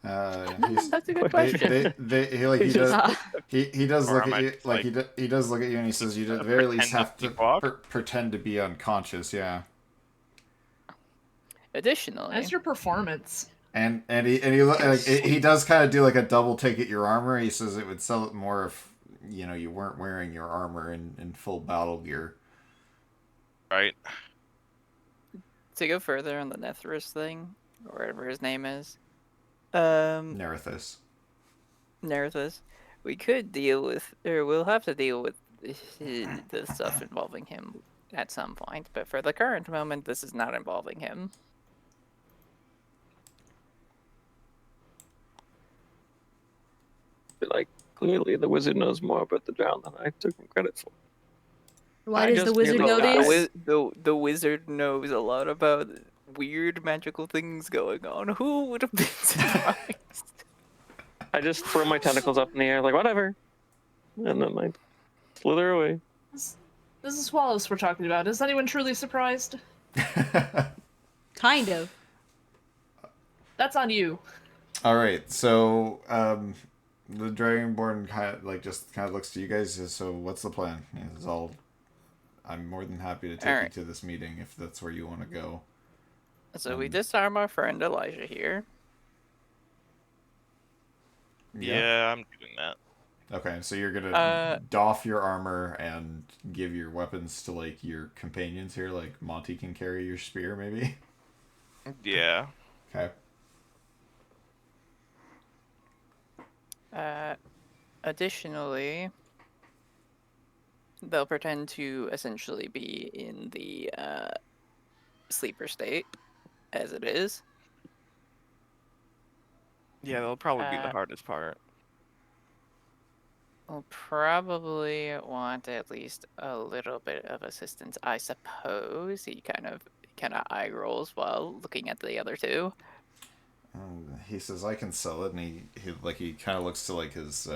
That's a good They, question. he does. He does Or look am at I you just, like he does look at you and he says you at the very least pretend have to to sleepwalk? pretend to be unconscious, yeah. Additionally, That's your performance. And he does kind of do like a double take at your armor. He says it would sell it more if you weren't wearing your armor in full battle gear. Right. to go further on the Netherus thing, or whatever his name is, Nerithus. Nerthus, we could deal with, or we'll have to deal with the stuff involving him at some point, but for the current moment, this is not involving him. But, like, clearly the wizard knows more about the drown than I took him credit for. Why I does the just wizard nearly know died. these? The wizard knows a lot about weird magical things going on. Who would have been surprised? I just throw my tentacles up in the air, like, whatever. And then I slither away. This is Wallace we're talking about. Is anyone truly surprised? Kind of. That's on you. All right, so the Dragonborn kind of looks to you guys. Says, so what's the plan? It's all. I'm more than happy to take you Alright. to this meeting if that's where you want to go. So we disarm our friend Elijah here. Yeah, I'm doing that. Okay, so you're gonna Uh, doff your armor and give your weapons to like your companions here. Like Monty can carry your spear, maybe. Yeah. Okay. Additionally, they'll pretend to essentially be in the sleeper state as it is. Yeah, that'll probably be the Uh, hardest part. We'll probably want at least a little bit of assistance, I suppose. He kind of eye rolls while looking at the other two. He says, "I can sell it," and he kind of looks to like his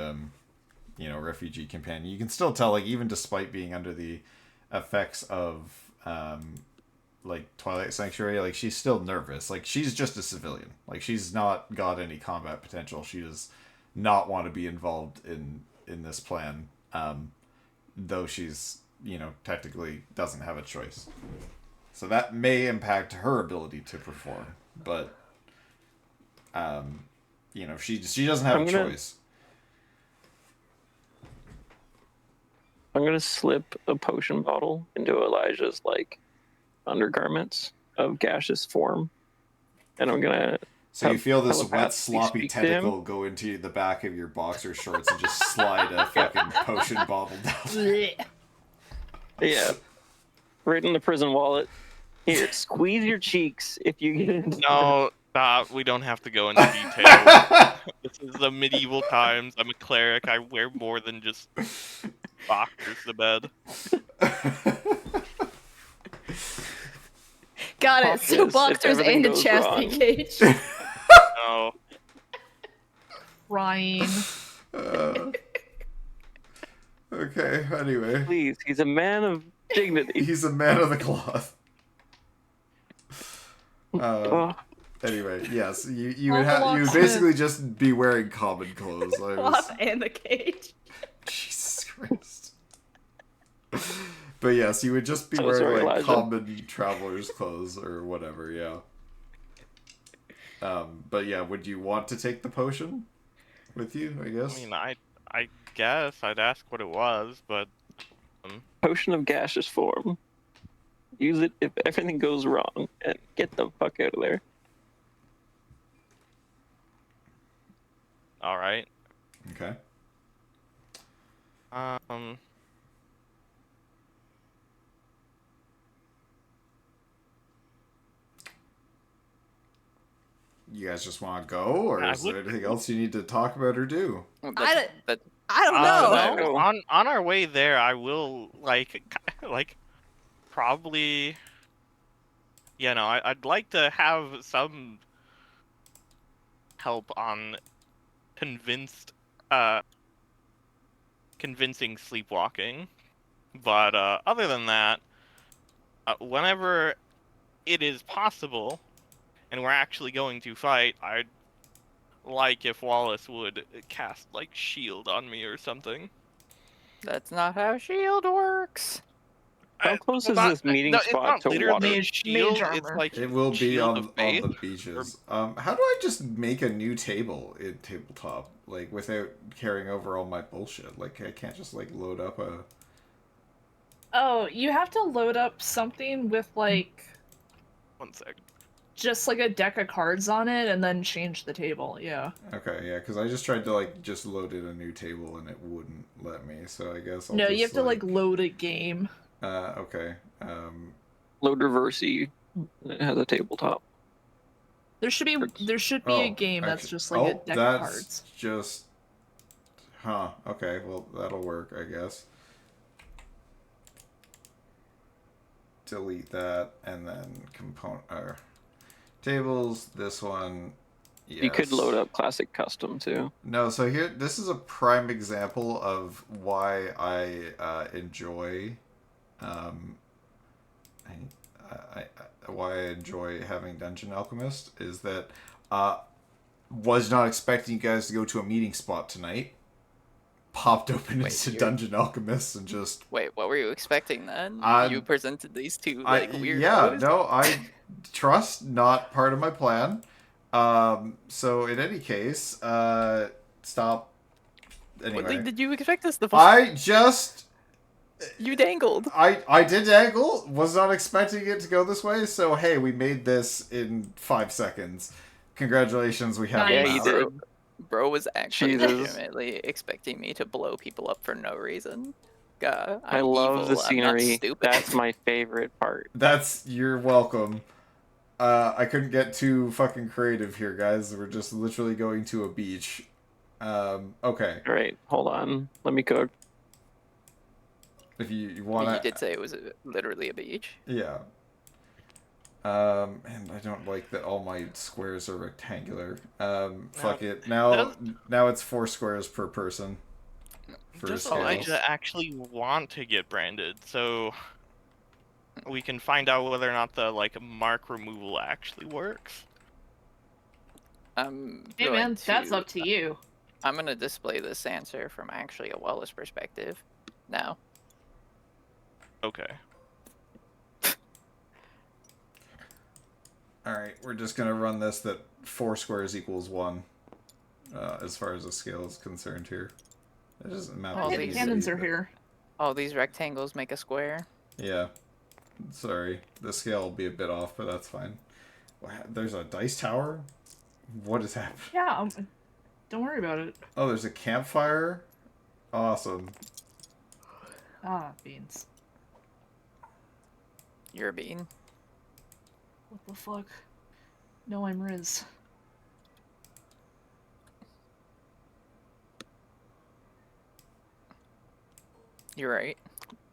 refugee companion. You can still tell, like, even despite being under the effects of like Twilight Sanctuary, like, she's still nervous. Like, she's just a civilian. Like, she's not got any combat potential. She does not want to be involved in this plan, though she's, technically doesn't have a choice. So that may impact her ability to perform, but she doesn't have a choice. I'm gonna slip a potion bottle into Elijah's like undergarments of gaseous form, and I'm gonna. So you feel this wet, telepathically sloppy speak to him. tentacle go into the back of your boxer shorts and just slide a fucking potion bottle down. Yeah, right in the prison wallet. Here, squeeze your cheeks if you get into. No, stop. We don't have to go into detail. This is the medieval times. I'm a cleric. I wear more than just boxers to bed. Got it. So If boxers everything and a goes chastity wrong. cage. No. Ryan. Okay, anyway. Please, he's a man of dignity. He's a man of the cloth. Oh, Anyway, yes, you All would the you would locksmith. basically just be wearing common clothes. Cloth and the cage. Jesus Christ. But yes, you would just be So wearing sorry, like Elijah. common traveler's clothes or whatever, yeah. But yeah, would you want to take the potion with you, I guess? I mean, I guess I'd ask what it was, but potion of gaseous form. Use it if everything goes wrong, and get the fuck out of there. all right. Okay. You guys just want to go, or I is there would- anything else you need to talk about or do? I don't Uh, know. no. on our way there, I will like probably. Yeah, no, I'd like to have some help on convincing sleepwalking, but other than that, whenever it is possible, and we're actually going to fight, I'd like if Wallace would cast like shield on me or something. That's not how shield works. How close is Not- this meeting it's spot not to literally water? a Mage shield. It's armor. like It will be shield on of faith. the beaches. How do I just make a new table in tabletop, like, without carrying over all my bullshit? Like, I can't just like load up a. Oh, you have to load up something with like 1 sec. just like a deck of cards on it and then change the table. Yeah. Okay, yeah, because I just tried to like just load in a new table and it wouldn't let me. So I guess I'll No, just, you have to like load a game. Okay. Load reversey. It has a tabletop. There should be a game that's just like a deck of cards. Just. Huh. Okay. Well, that'll work, I guess. Delete that and then component or tables. This one. Yes. You could load up classic custom too. No, so here, this is a prime example of why I enjoy, why I enjoy having Dungeon Alchemist is that was not expecting you guys to go to a meeting spot tonight. Popped open Wait, into you're- Dungeon Alchemist and just Wait, what were you expecting then? I'm- You presented these two like weirdos. yeah, no, I trust not part of my plan. So in any case, stop. Anyway, What, did you expect us to? I just You dangled. I did angle, was not expecting it to go this way, so hey, we made this in 5 seconds. Congratulations, we have Nice. a Yeah, you map. did. Bro was actually Jesus. legitimately expecting me to blow people up for no reason. I I'm love evil, the I'm not scenery. stupid. That's my favorite part. You're welcome. I couldn't get too fucking creative here, guys. We're just literally going to a beach. Okay. All right, hold on. Let me go. If you I mean, want you to... did say it was literally a beach. Yeah. And I don't like that all my squares are rectangular. Fuck it. Now it's 4 squares per person. For Does scales. Elijah actually want to get branded? So we can find out whether or not the like mark removal actually works. I'm Hey going man, that's to- up to you. I'm gonna display this answer from actually a Wallace perspective. Now, Okay. Alright, we're just gonna run this that 4 squares equals 1. As far as the scale is concerned here. It doesn't map All Hey, as the these- easily, cannons are but- here. all these rectangles make a square. Yeah. Sorry. The scale will be a bit off, but that's fine. There's a dice tower? What is happening? Yeah, don't worry about it. Oh, there's a campfire? Awesome. Ah, beans. You're a bean. What the fuck? No, I'm Riz. You're right.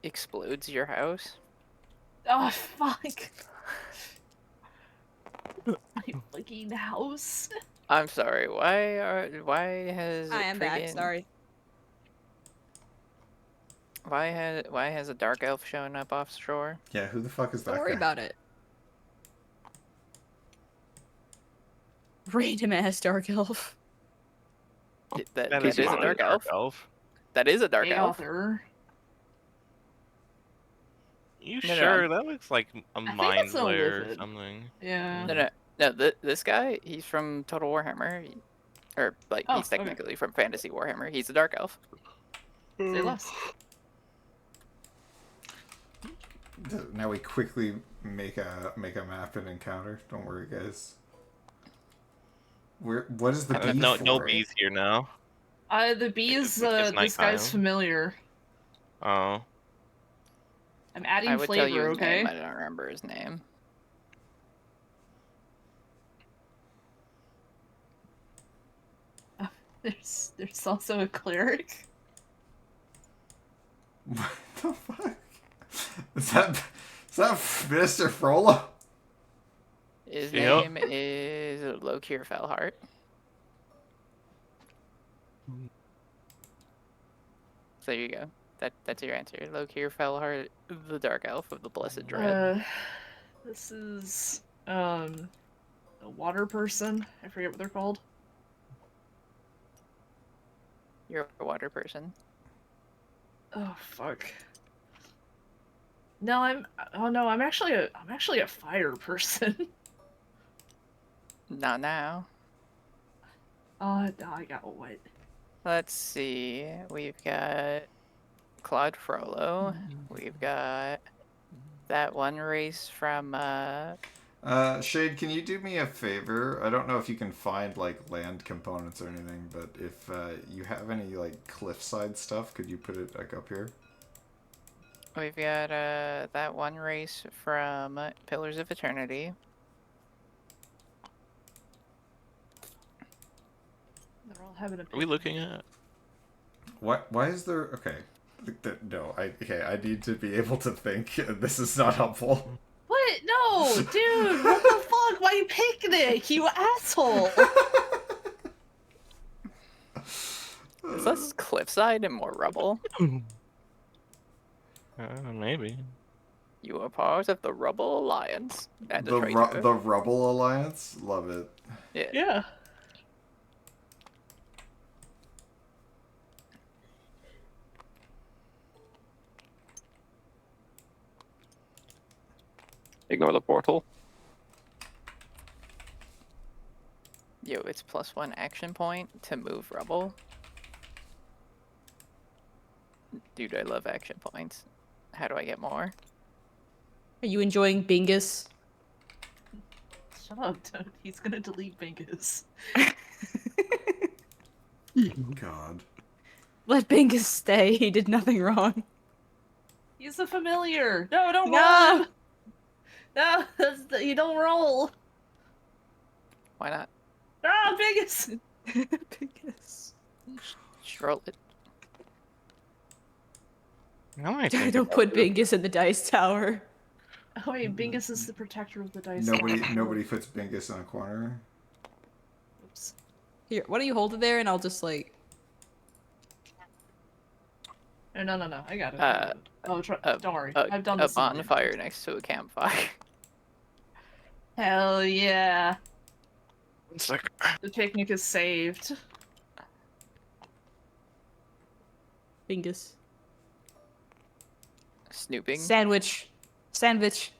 Explodes your house. Oh, fuck. My fucking house. I'm sorry. Why has I am back. friggin- Sorry. Why has a dark elf shown up offshore? Yeah, who the fuck is that Don't worry guy? about it. Random ass dark elf. That is a not dark elf. That is a dark Hey, elf. author. You No, no, sure? That looks like a think mind it's a layer or lizard. something. Yeah. No. This guy, he's from Total Warhammer, or like Oh, he's okay. technically from Fantasy Warhammer. He's a dark elf. Say less. Now we quickly make a map and encounter. Don't worry, guys. What is the bee No, for? no bees here now. The bees, It's this nighttime. guy's familiar. Oh. I'm adding I would flavor, tell you his okay? name. I don't remember his name. There's also a cleric. What the fuck? Is that Mr. Frollo? His Yep. name is Lokir Felhart. So there you go. That's your answer. Lokir Felhart, the Dark Elf of the Blessed Dread. This is a water person. I forget what they're called. You're a water person. Oh fuck. No, I'm actually a fire person. Not now. No, I got what? Let's see. We've got Claude Frollo. We've got that one race from Shade, can you do me a favor? I don't know if you can find like land components or anything, but if you have any like cliffside stuff, could you put it like up here? we've got that one race from Pillars of Eternity. They're all having a. Are we looking at? What? Why is there? Okay, no. I need to be able to think. This is not helpful. What? No, dude. What the fuck? My picnic, you asshole. Is this cliffside and more rubble? Maybe. You are part of the Rubble Alliance and a The traitor. the Rubble Alliance, love it. Yeah. Yeah. Ignore the portal. Yo, it's +1 action point to move rubble. Dude, I love action points. How do I get more? Are you enjoying Bingus? Shut up, dude. He's gonna delete Bingus. God. Let Bingus stay. He did nothing wrong. He's a familiar. No, don't roll No. him. No, you don't roll. Why not? Ah, Bingus. Bingus. Just roll it. Now I think Don't about put it. Bingus in the dice tower. Oh wait, Bingus is the protector of the dice. Nobody puts Bingus in a corner. Oops. Here, why don't you hold it there and I'll just like. No. I got it. Uh, Oh, don't worry. A, I've done a this. a million bonfire times. next to a campfire. Hell yeah. It's like, The picnic is saved. Bingus. Snooping. Sandwich. Sandwich.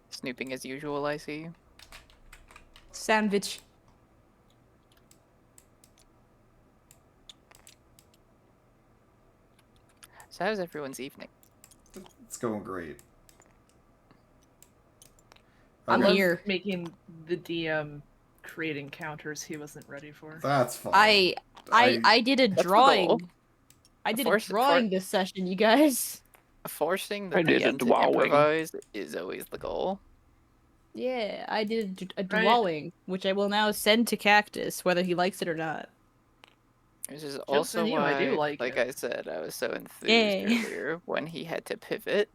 Snooping as usual, I see. Sandwich. So how's everyone's evening? It's going great. I'm Okay, here. Making the DM create encounters he wasn't ready for. That's fine. I did a That's the drawing. goal. I did a Force- drawing this session, you guys. Forcing the I did a DM to dwelling. improvise is always the goal. Yeah, I did a Right. drawing, which I will now send to Cactus, whether he likes it or not. Which is on also you, why, I do like it. I said, I was so enthused Yay. earlier when he had to pivot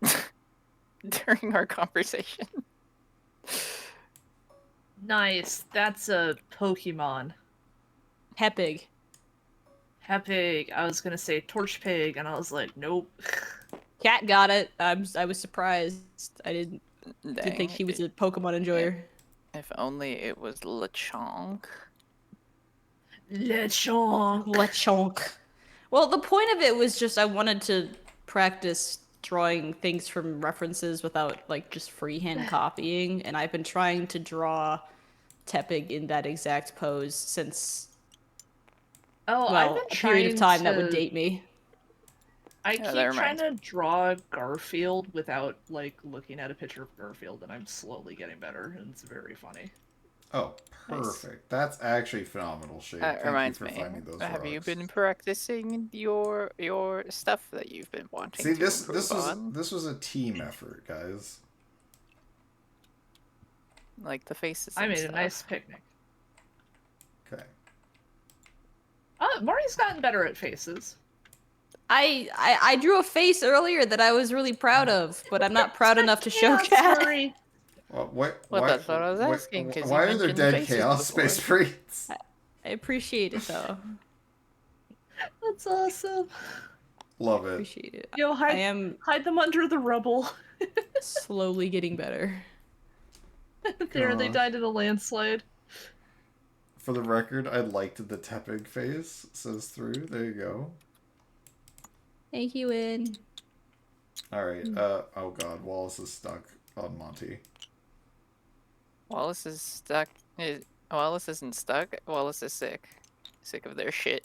during our conversation. Nice. That's a Pokemon. Hepig. Hepig. I was gonna say Torch Pig, and I was like, nope. Cat got it. I was surprised. I didn't Dang, think she was a Pokemon enjoyer. If only it was Lechonk. Lechonk. Lechonk. Well, the point of it was just I wanted to practice drawing things from references without like just freehand copying, and I've been trying to draw Tepig in that exact pose since Oh, I've well been a period of trying time that would to- date me. I Yeah, keep that trying reminds to draw Garfield without like looking at a picture of Garfield, and I'm slowly getting better, and it's very funny. Oh, Nice. perfect. That's actually phenomenal, Shade. That Thank reminds you for me. finding those Have you rocks. been practicing your stuff that you've been wanting See, to this improve on? this was a team effort, guys. Like the faces. I and made a stuff. nice picnic. Okay. Marty's gotten better at faces. I drew a face earlier that I was really proud of, but I'm not proud enough to show Chaos Cat. Furry. Well, what? Well, why, that's what I was asking, 'cause you why are there mentioned dead faces chaos before. space freaks? I appreciate it though. That's awesome. Love it. Appreciate it. Yo, I am hide them under the rubble. slowly getting better. There, they Gosh. died in a landslide. For the record, I liked the Tepig face. Says through. There you go. Thank you, Win. All right. Oh God, Wallace is stuck on Monty. Wallace is stuck. Wallace isn't stuck. Wallace is sick. Sick of their shit.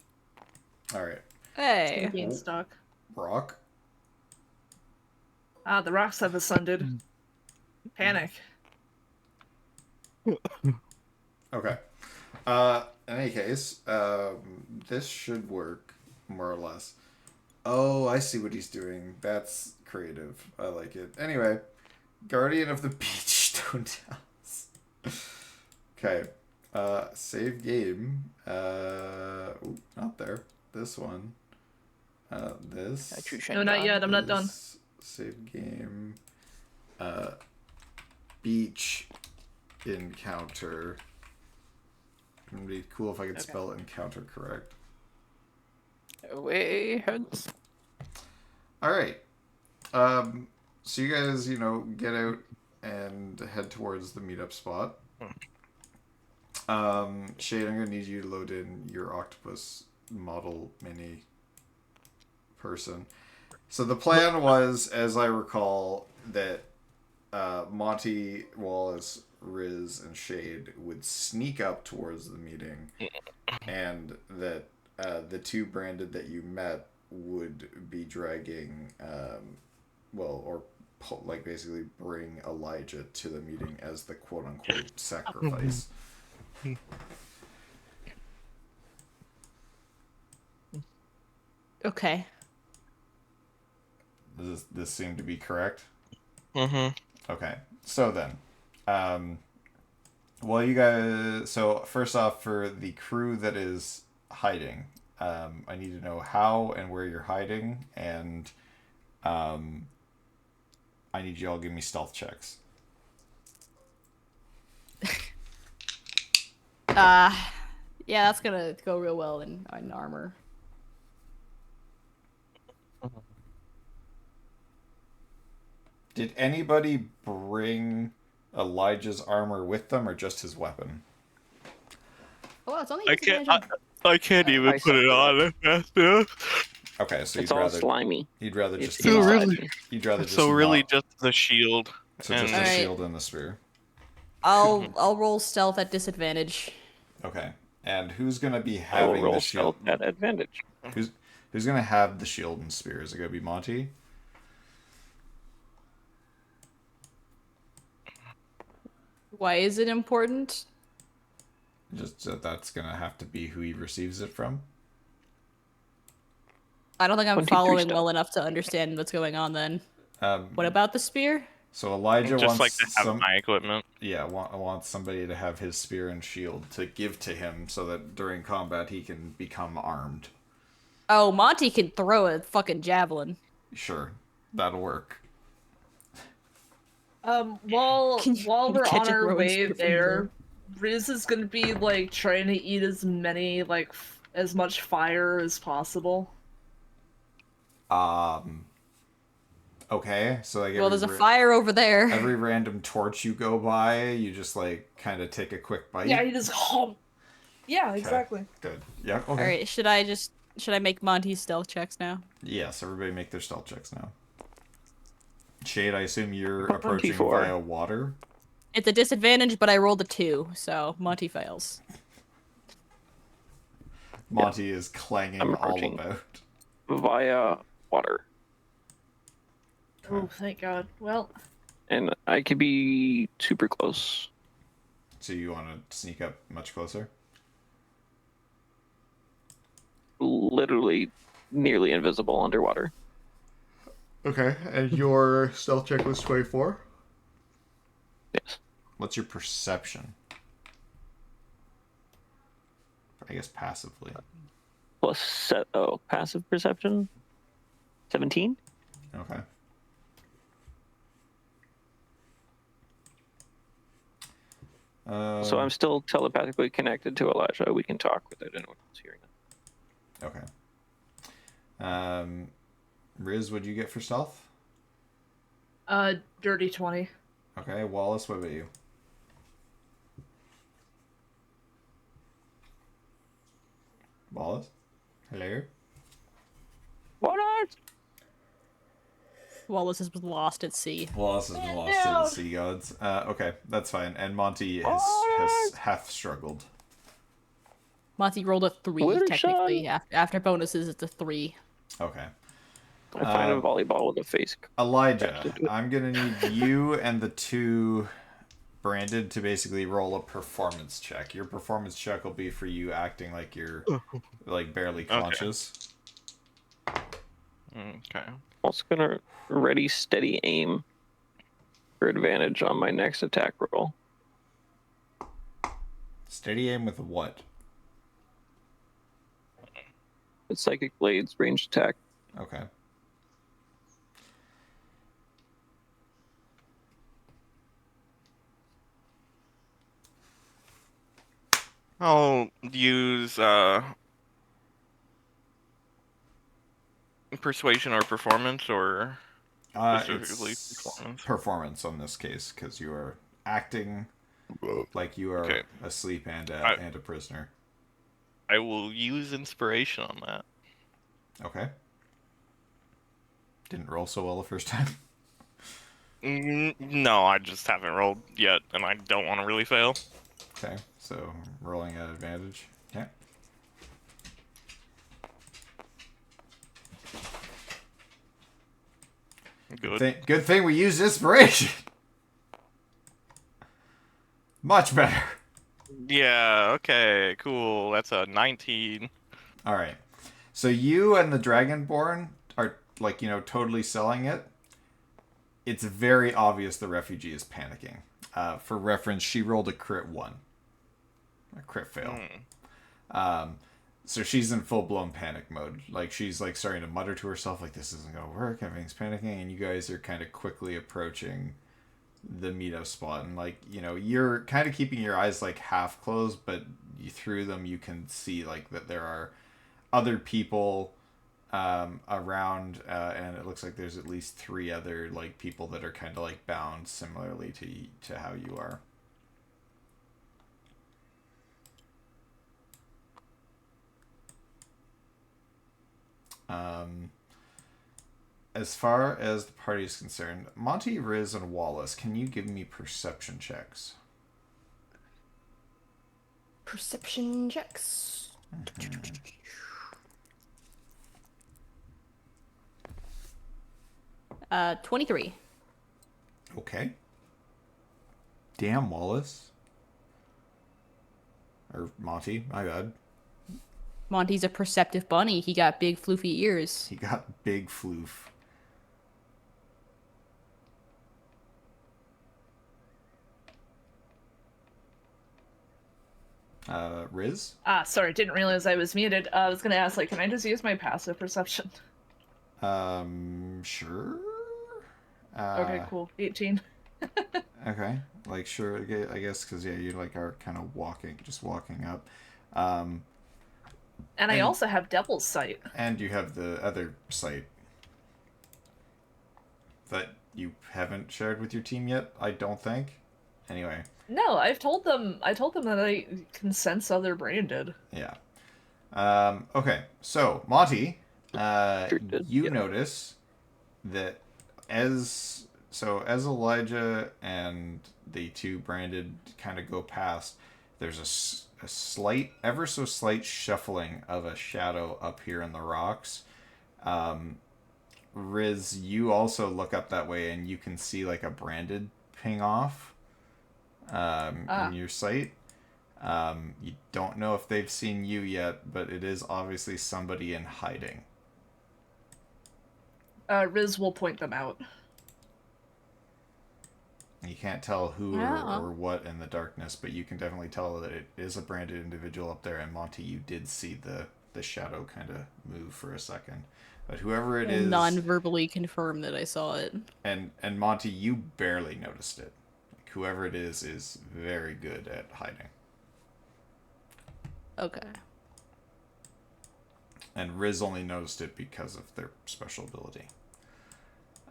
All right. Hey. Being stuck. Brock. Ah, the rocks have ascended. Panic. Okay. In any case, this should work more or less. Oh, I see what he's doing. That's creative. I like it. Anyway, Guardian of the Beach Stone House. Okay. Save game. Ooh, not there. This one. This. A true No, not Shenron. yet. I'm not done. This, Save game. Beach encounter. It'd be cool if I could Okay. spell encounter correct. Away, Hunt. All right. So you guys, get out and head towards the meetup spot. Shade, I'm gonna need you to load in your octopus model mini person. So the plan was, as I recall, that Monty, Wallace, Riz, and Shade would sneak up towards the meeting, and that the two branded that you met would be dragging, basically bring Elijah to the meeting as the quote-unquote sacrifice. Okay. Does this seem to be correct? Mm-hmm. Okay. So then, well, you guys. So first off, for the crew that is hiding, I need to know how and where you're hiding, and I need you all to give me stealth checks. Yeah, that's gonna go real well in armor. Did anybody bring Elijah's armor with them, or just his weapon? Oh, it's only I disadvantage. can't even I put it on fast enough. Okay, so It's all slimy. you'd rather It's just too Oh, not- really? slimy. you'd rather just So really, not- just the shield. so just and- the Alright. shield and the spear. I'll roll stealth at disadvantage. Okay, and who's gonna be I will having roll the shield? stealth at advantage. Who's gonna have the shield and spear? Is it gonna be Monty? Why is it important? Just that's gonna have to be who he receives it from. I don't think I'm 23 following stealth. well enough to understand what's going on then. Um, What about the spear? so Elijah Just wants like to have some. my equipment. Yeah, wants somebody to have his spear and shield to give to him, so that during combat he can become armed. Oh, Monty can throw a fucking javelin. Sure, that'll work. While Can you we're catch on a our throwing way spear from there, Riz is gonna be like trying to eat as many as much fire as possible. Okay, so like Well, there's a every, fire over there. every random torch you go by, you just like kind of take a quick bite. Yeah, he just hum. Yeah, exactly. Good. Yeah. Okay. All right, should I make Monty's stealth checks now? Yes, everybody make their stealth checks now. Shade, I assume you're approaching 24. via water. It's a disadvantage, but I rolled a 2, so Monty fails. Monty is clanging I'm all approaching. about. Via water. Oh, thank God. Well, And I could be super close. So you want to sneak up much closer? Literally nearly invisible underwater. Okay, and your stealth check was 24? Yes. What's your perception? I guess passively. Plus passive perception. 17? Okay. So I'm still telepathically connected to Elijah. We can talk without anyone else hearing it. Okay. Riz, what'd you get for stealth? dirty 20. Okay, Wallace, what about you? Wallace? Hello? What? Wallace is lost at sea. Wallace has been lost to the sea gods. Okay, that's fine. And Monty has half struggled. Monty rolled a 3, Where's technically. After bonuses, it's a 3. Okay. I find a volleyball with a face. Elijah, I'm gonna need you and the two Brandon to basically roll a performance check. Your performance check will be for you acting like you're like barely conscious. Okay. Also gonna ready, steady aim for advantage on my next attack roll. Steady aim with what? It's Psychic Blades, ranged attack. Okay. I'll use persuasion or performance or specifically It's performance. performance on this case because you are acting like you are Okay. asleep and I- a prisoner. I will use inspiration on that. Okay. Didn't roll so well the first time. No, I just haven't rolled yet, and I don't want to really fail. Okay, so rolling at advantage. Yeah. Good. Good thing we used inspiration. Much better. Yeah, okay, cool. That's a 19. All right. So you and the Dragonborn are like, totally selling it, it's very obvious the refugee is panicking. For reference, she rolled a crit 1. A crit fail. So she's in full-blown panic mode. Like, she's, like, starting to mutter to herself, like, this isn't going to work, everything's panicking, and you guys are kind of quickly approaching the meetup spot. And, like, you're kind of keeping your eyes, like, half closed, but through them you can see, like, that there are other people around, and it looks like there's at least 3 other, like, people that are kind of, like, bound similarly to how you are. As far as the party is concerned, Monty, Riz, and Wallace, can you give me perception checks? Perception checks. 23. Okay. Damn, Wallace. Or Monty, my bad. Monty's a perceptive bunny. He got big floofy ears. He got big floof. Riz? Sorry, didn't realize I was muted. I was gonna ask, like, can I just use my passive perception? Sure. Okay, cool. 18. Okay, like, sure, I guess, because, yeah, you, like, are kind of walking up. And I also have Devil's Sight. And you have the other sight that you haven't shared with your team yet, I don't think. Anyway. No, I told them that I can sense other branded. Yeah. Okay, so, Monty, you notice that as Elijah and the 2 branded kind of go past, there's a slight, ever so slight shuffling of a shadow up here in the rocks. Riz, you also look up that way and you can see, like, a branded ping off in your sight. You don't know if they've seen you yet, but it is obviously somebody in hiding. Riz will point them out. You can't tell who or what in the darkness, but you can definitely tell that it is a branded individual up there. And Monty, you did see the shadow kind of move for a second. But whoever it is... non-verbally confirm that I saw it. And Monty, you barely noticed it. Like, whoever it is very good at hiding. Okay. And Riz only noticed it because of their special ability.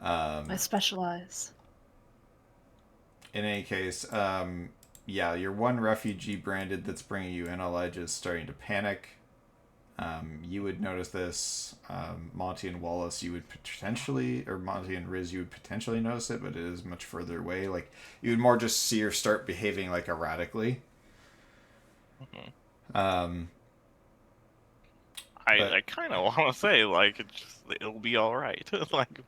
I specialize. In any case, yeah, your one refugee branded that's bringing you in, Elijah, is starting to panic. You would notice this. Monty and Wallace, you would potentially, or Monty and Riz, you would potentially notice it, but it is much further away. Like, you would more just see her start behaving, like, erratically. I kind of want to say, like, it'll be all right. Like,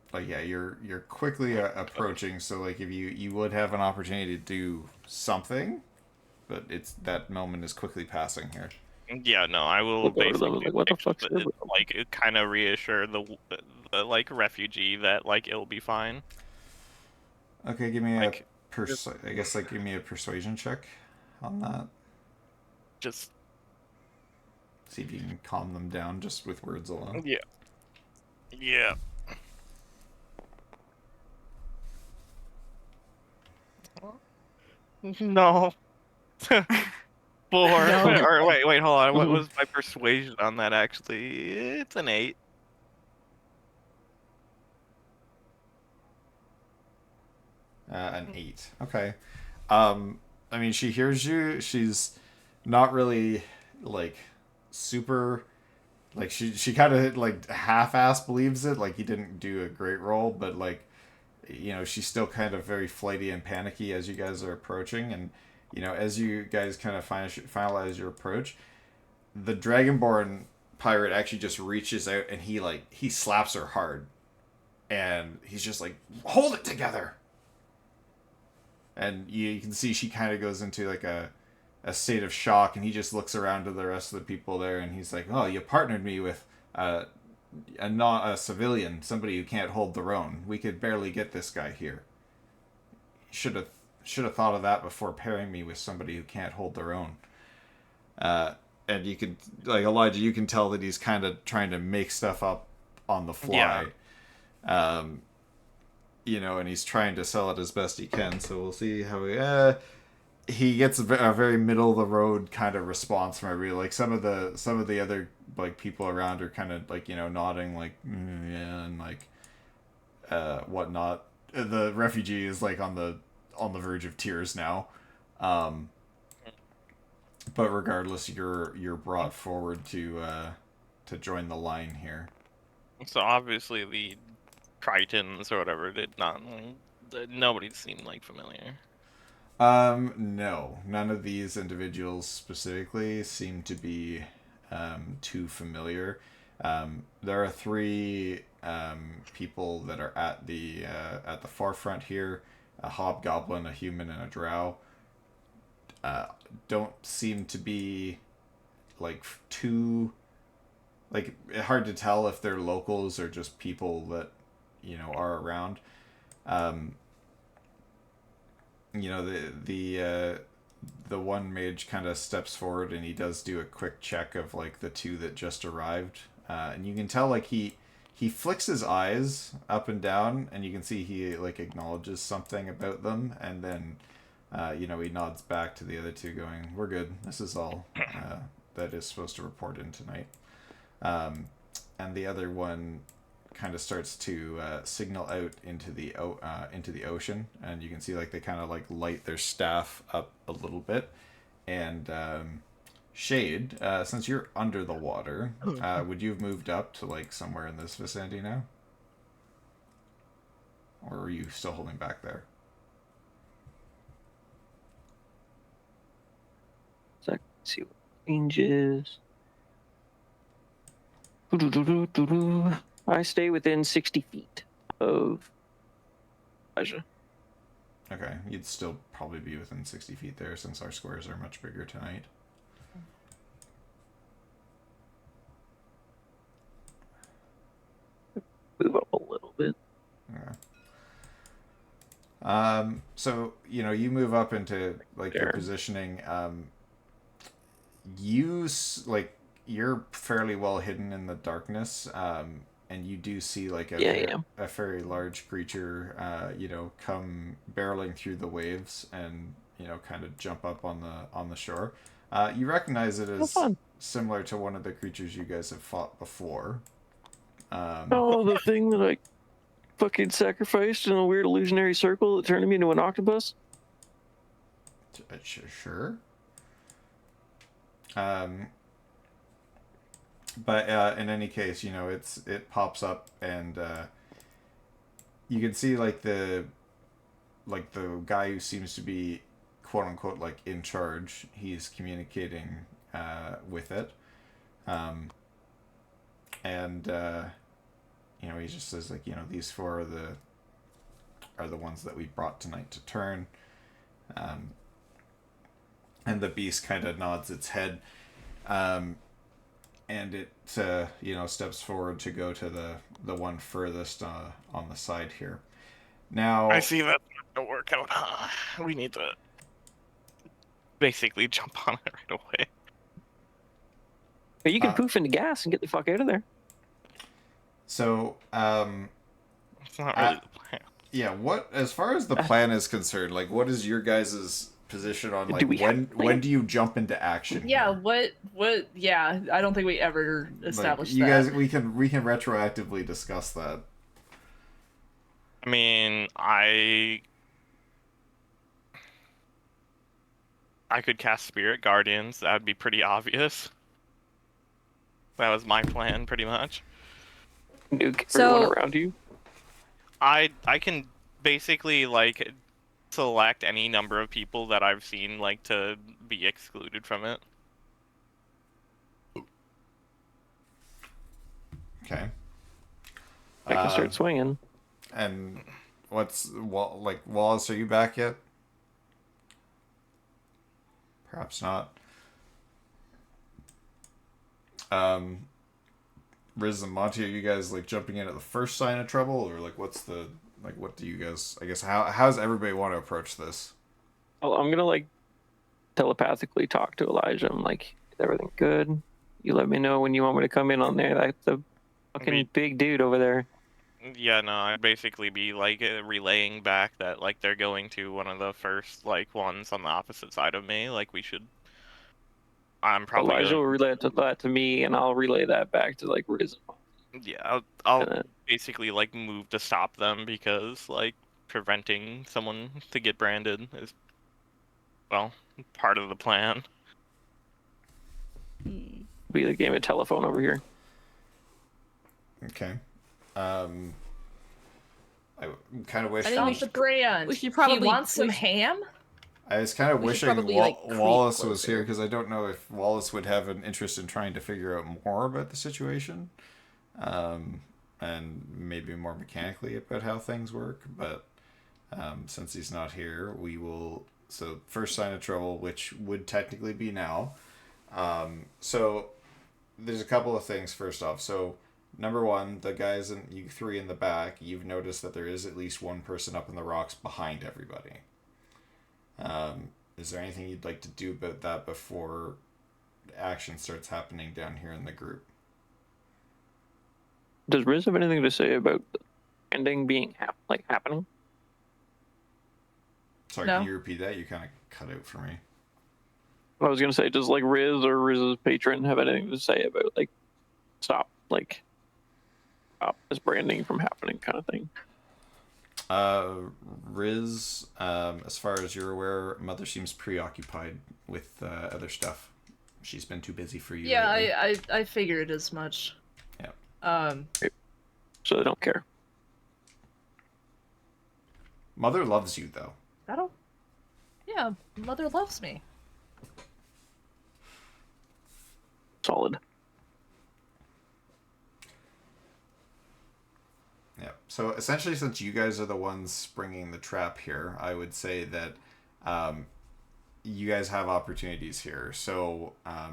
but yeah, you're quickly approaching, so, like, if you would have an opportunity to do something, but that moment is quickly passing here. Yeah, no, I will basically like kind of reassure the like refugee that, like, it'll be fine. Okay, give me like, I guess, like, give me a persuasion check on that. Just see if you can calm them down just with words alone. Yeah. Yeah. No. 4. No. Or wait, hold on. What was my persuasion on that, actually? It's an 8. An 8. Okay. I mean, she hears you. She's not really, like, super... Like, she kind of, like, half-ass believes it. Like, he didn't do a great roll, but, like, you know, she's still kind of very flighty and panicky as you guys are approaching. And, you know, as you guys kind of finalize your approach, the Dragonborn pirate actually just reaches out and he slaps her hard. And he's just like, hold it together! And you can see she kind of goes into, like, a state of shock, and he just looks around to the rest of the people there, and he's like, oh, you partnered me with not a civilian, somebody who can't hold their own. We could barely get this guy here. Should have thought of that before pairing me with somebody who can't hold their own. And you can, like, Elijah, you can tell that he's kind of trying to make stuff up on the fly. Yeah. You know, and he's trying to sell it as best he can. So we'll see how he gets a very middle of the road kind of response from everybody. Like some of the other like people around are kind of like, you know, nodding like yeah, and like whatnot. The refugee is like on the verge of tears now. But regardless, you're brought forward to join the line here. So obviously the Tritons or whatever did not. Nobody seemed like familiar. No, none of these individuals specifically seem to be too familiar. There are three people that are at the forefront here: a hobgoblin, a human, and a drow. Don't seem to be like too like hard to tell if they're locals or just people that, you know, are around. You know, the one mage kind of steps forward and he does do a quick check of like the two that just arrived, and you can tell like he flicks his eyes up and down, and you can see he like acknowledges something about them, and then you know, he nods back to the other two going, "We're good. This is all that is supposed to report in tonight." And the other one kind of starts to signal out into the ocean, and you can see like they kind of like light their staff up a little bit. And Shade, since you're under the water, would you have moved up to like somewhere in this vicinity now, or are you still holding back there? Let's see what changes. I stay within 60 feet of Elijah. Okay, you'd still probably be within 60 feet there since our squares are much bigger tonight. Move up a little bit. Okay. So, you know, you move up into like your Sure. positioning. Like you're fairly well hidden in the darkness. And you do see like a very large creature, you know, come barreling through the waves and, you know, kind of jump up on the shore. You recognize it as similar to one of the creatures you guys have fought before. Oh, the thing that I fucking sacrificed in a weird illusionary circle that turned me into an octopus? Sure. But in any case, you know, it pops up, and you can see like the guy who seems to be quote unquote like in charge. He's communicating with it, and you know, he just says like, you know, these four are the ones that we brought tonight to turn. And the beast kind of nods its head. And it, you know, steps forward to go to the one furthest on the side here. Now, I see that's not gonna work out. We need to basically jump on it right away. But you can poof into gas and get the fuck out of there. So, It's not really the plan. yeah. What, as far as the plan is concerned, like, what is your guys' position on like Do we have a plan? when do you jump into action? Yeah, here? what yeah, I don't think we ever established you that. guys, we can retroactively discuss that. I mean, I could cast Spirit Guardians. That would be pretty obvious. That was my plan, pretty much. Nuke So- everyone around you. I can basically like select any number of people that I've seen like to be excluded from it. Okay. I can start swinging. And Wallace, are you back yet? Perhaps not. Riz and Monty, are you guys like jumping in at the first sign of trouble, or like what's the what do you guys? I guess how's everybody want to approach this? I'm gonna like telepathically talk to Elijah. I'm like, is everything good? You let me know when you want me to come in on there. That's a fucking big dude over there. Yeah, no, I'd basically be like relaying back that like they're going to one of the first like ones on the opposite side of me. Like we should. I'm probably Elijah will gonna. relay that to me, and I'll relay that back to like Riz. Yeah, I'll And then- basically like move to stop them because like preventing someone to get branded is well part of the plan. Be the game of telephone over here. Okay. I kind of wish. I think we Stop the brand. we should probably- He wants some we should- ham? I was kind of We should wishing probably, like, creep Wallace was closer. here because I don't know if Wallace would have an interest in trying to figure out more about the situation, and maybe more mechanically about how things work. But since he's not here, we will. So first sign of trouble, which would technically be now. So there's a couple of things. First off, so number one, the guys and you three in the back, you've noticed that there is at least one person up in the rocks behind everybody. Is there anything you'd like to do about that before action starts happening down here in the group? Does Riz have anything to say about the ending being happening? Sorry, No. can you repeat that? You kind of cut out for me. I was gonna say, does like Riz or Riz's patron have anything to say about like stop this branding from happening kind of thing? Riz, as far as you're aware, Mother seems preoccupied with other stuff. She's been too busy for you. Yeah, lately. I figured as much. Yeah. So they don't care. Mother loves you, though. I don't. Yeah, mother loves me. Solid. Yeah. So essentially, since you guys are the ones springing the trap here, I would say that you guys have opportunities here. So I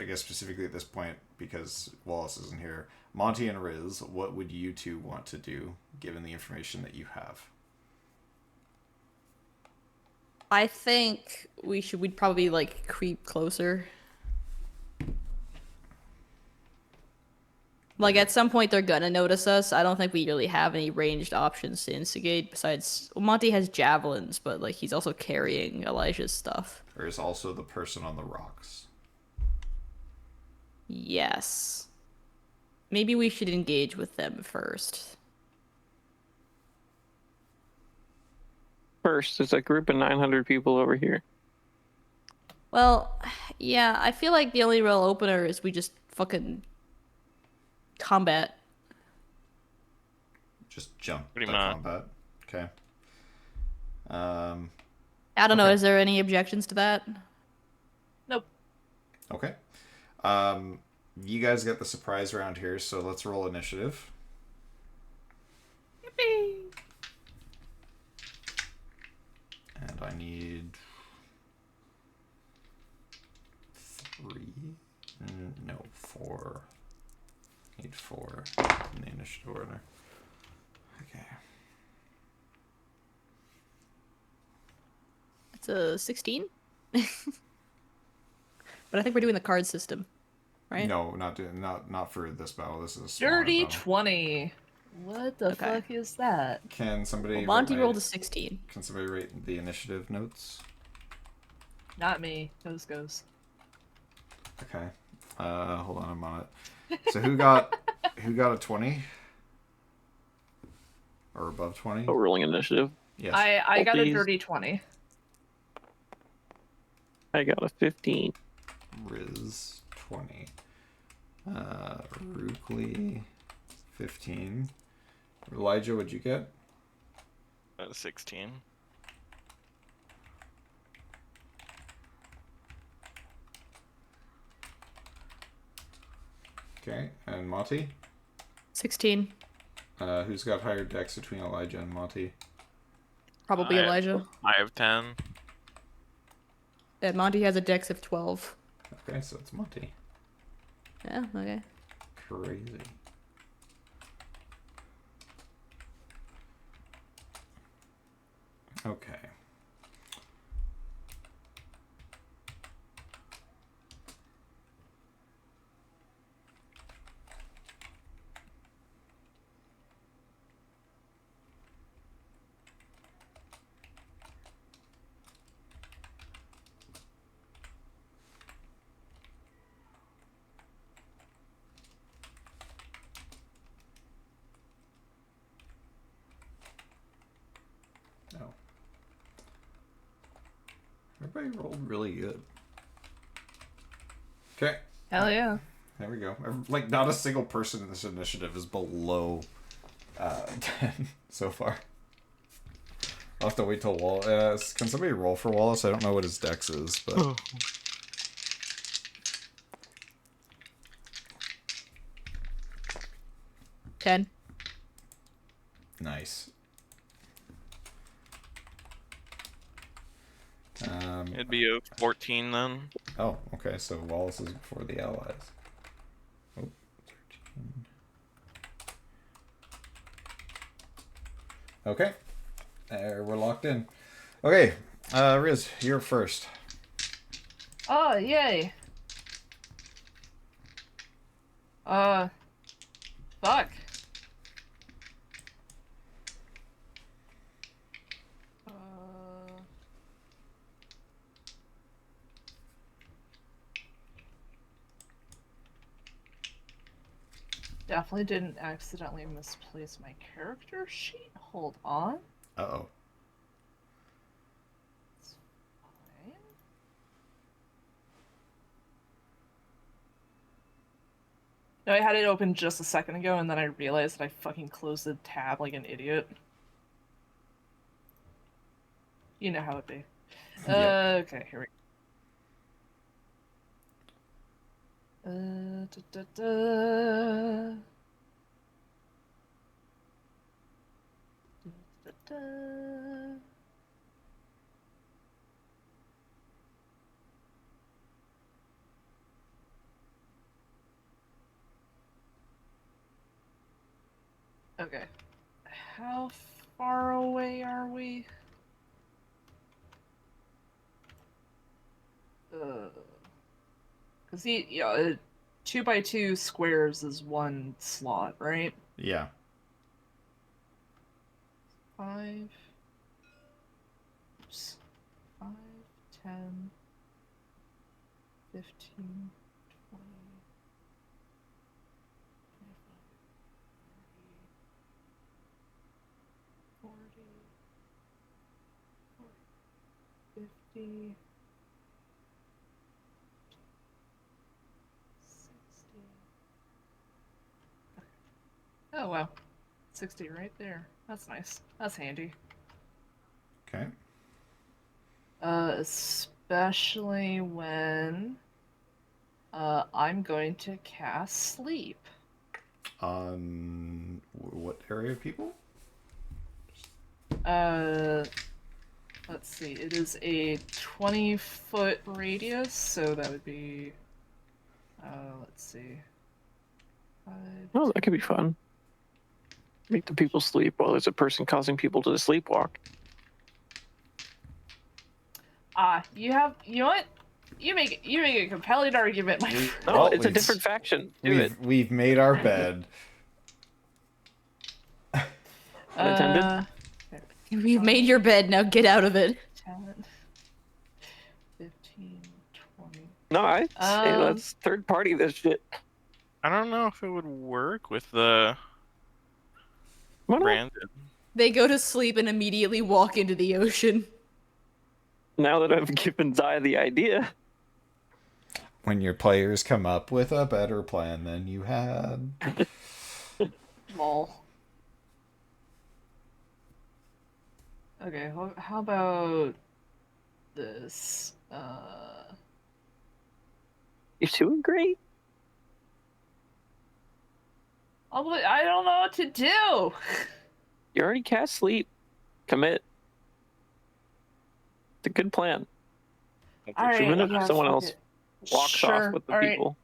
guess specifically at this point, because Wallace isn't here, Monty and Riz, what would you two want to do given the information that you have? I think we'd probably like creep closer. Like at some point they're gonna notice us. I don't think we really have any ranged options to instigate besides Monty has javelins, but like he's also carrying Elijah's stuff. There is also the person on the rocks. Yes. Maybe we should engage with them first. First, it's a group of 900 people over here. Well, yeah, I feel like the only real opener is we just fucking combat. Just jump Pretty the much. combat. Okay. I don't know, Okay. is there any objections to that? Nope. Okay. You guys get the surprise round here, so let's roll initiative. Yippee! And I need 4. Need 4 in the initiative order. Okay. It's a 16? But I think we're doing the card system, right? No, not for this battle. This is a smaller Dirty battle. 20. What the Okay. fuck is that? Can somebody Well, Monty rate rolled a 16. Can somebody rate the initiative notes? Not me. Goes. Okay. Hold on, I'm on it. So who got a 20? Or above 20? Oh, rolling initiative. Yes. I got a Please. dirty 20. I got a 15. Riz 20. Rukli 15. Elijah, what'd you get? 16. Okay, and Monty? 16. Who's got higher decks between Elijah and Monty? Probably Elijah. I have 10. And Monty has a dex of 12. Okay, so it's Monty. Oh, okay. Crazy. Okay. No. Everybody rolled really good. Okay. Hell yeah. There we go. Like, not a single person in this initiative is below 10 so far. I'll have to wait till Wallace. Can somebody roll for Wallace? I don't know what his dex is, but. 10. Nice. It'd be a 14 then. Oh, okay. So Wallace is before the allies. Oh, 13. Okay. We're locked in. Okay. Riz, you're first. Oh, yay. Fuck. Definitely didn't accidentally misplace my character sheet. Hold on. Uh-oh. It's fine. No, I had it open just a second ago, and then I realized that I fucking closed the tab like an idiot. You know how it'd be. Yep. Okay, here we go. Da, da, da. Da, da, da. Okay. How far away are we? Because 2x2 squares is one slot, right? Yeah. 5, 5, 10, 15, 20, 40, 50, 60. Oh wow, 60 right there. That's nice. That's handy. Okay. Especially when I'm going to cast sleep. On what area of people? Let's see. It is a 20-foot radius, so that would be. Let's see. 5, Oh, that could be fun. Make the people sleep while there's a person causing people to sleepwalk. you know what? You make a compelling argument, my friend. No, Well, it's a different faction. Do it. We've made our bed. Unattended? You've made your bed, now get out of it. 10, 15, 20. No, I say Um, let's third party this shit. I don't know if it would work with the Why not? branded. They go to sleep and immediately walk into the ocean. Now that I've given Zai the idea. When your players come up with a better plan than you had. Lol. Okay, how about this? You're doing great. I don't know what to do. You already cast sleep. Commit. It's a good plan. All right, Even if yeah, someone fuck else it. walks Sure, off with the all right. people.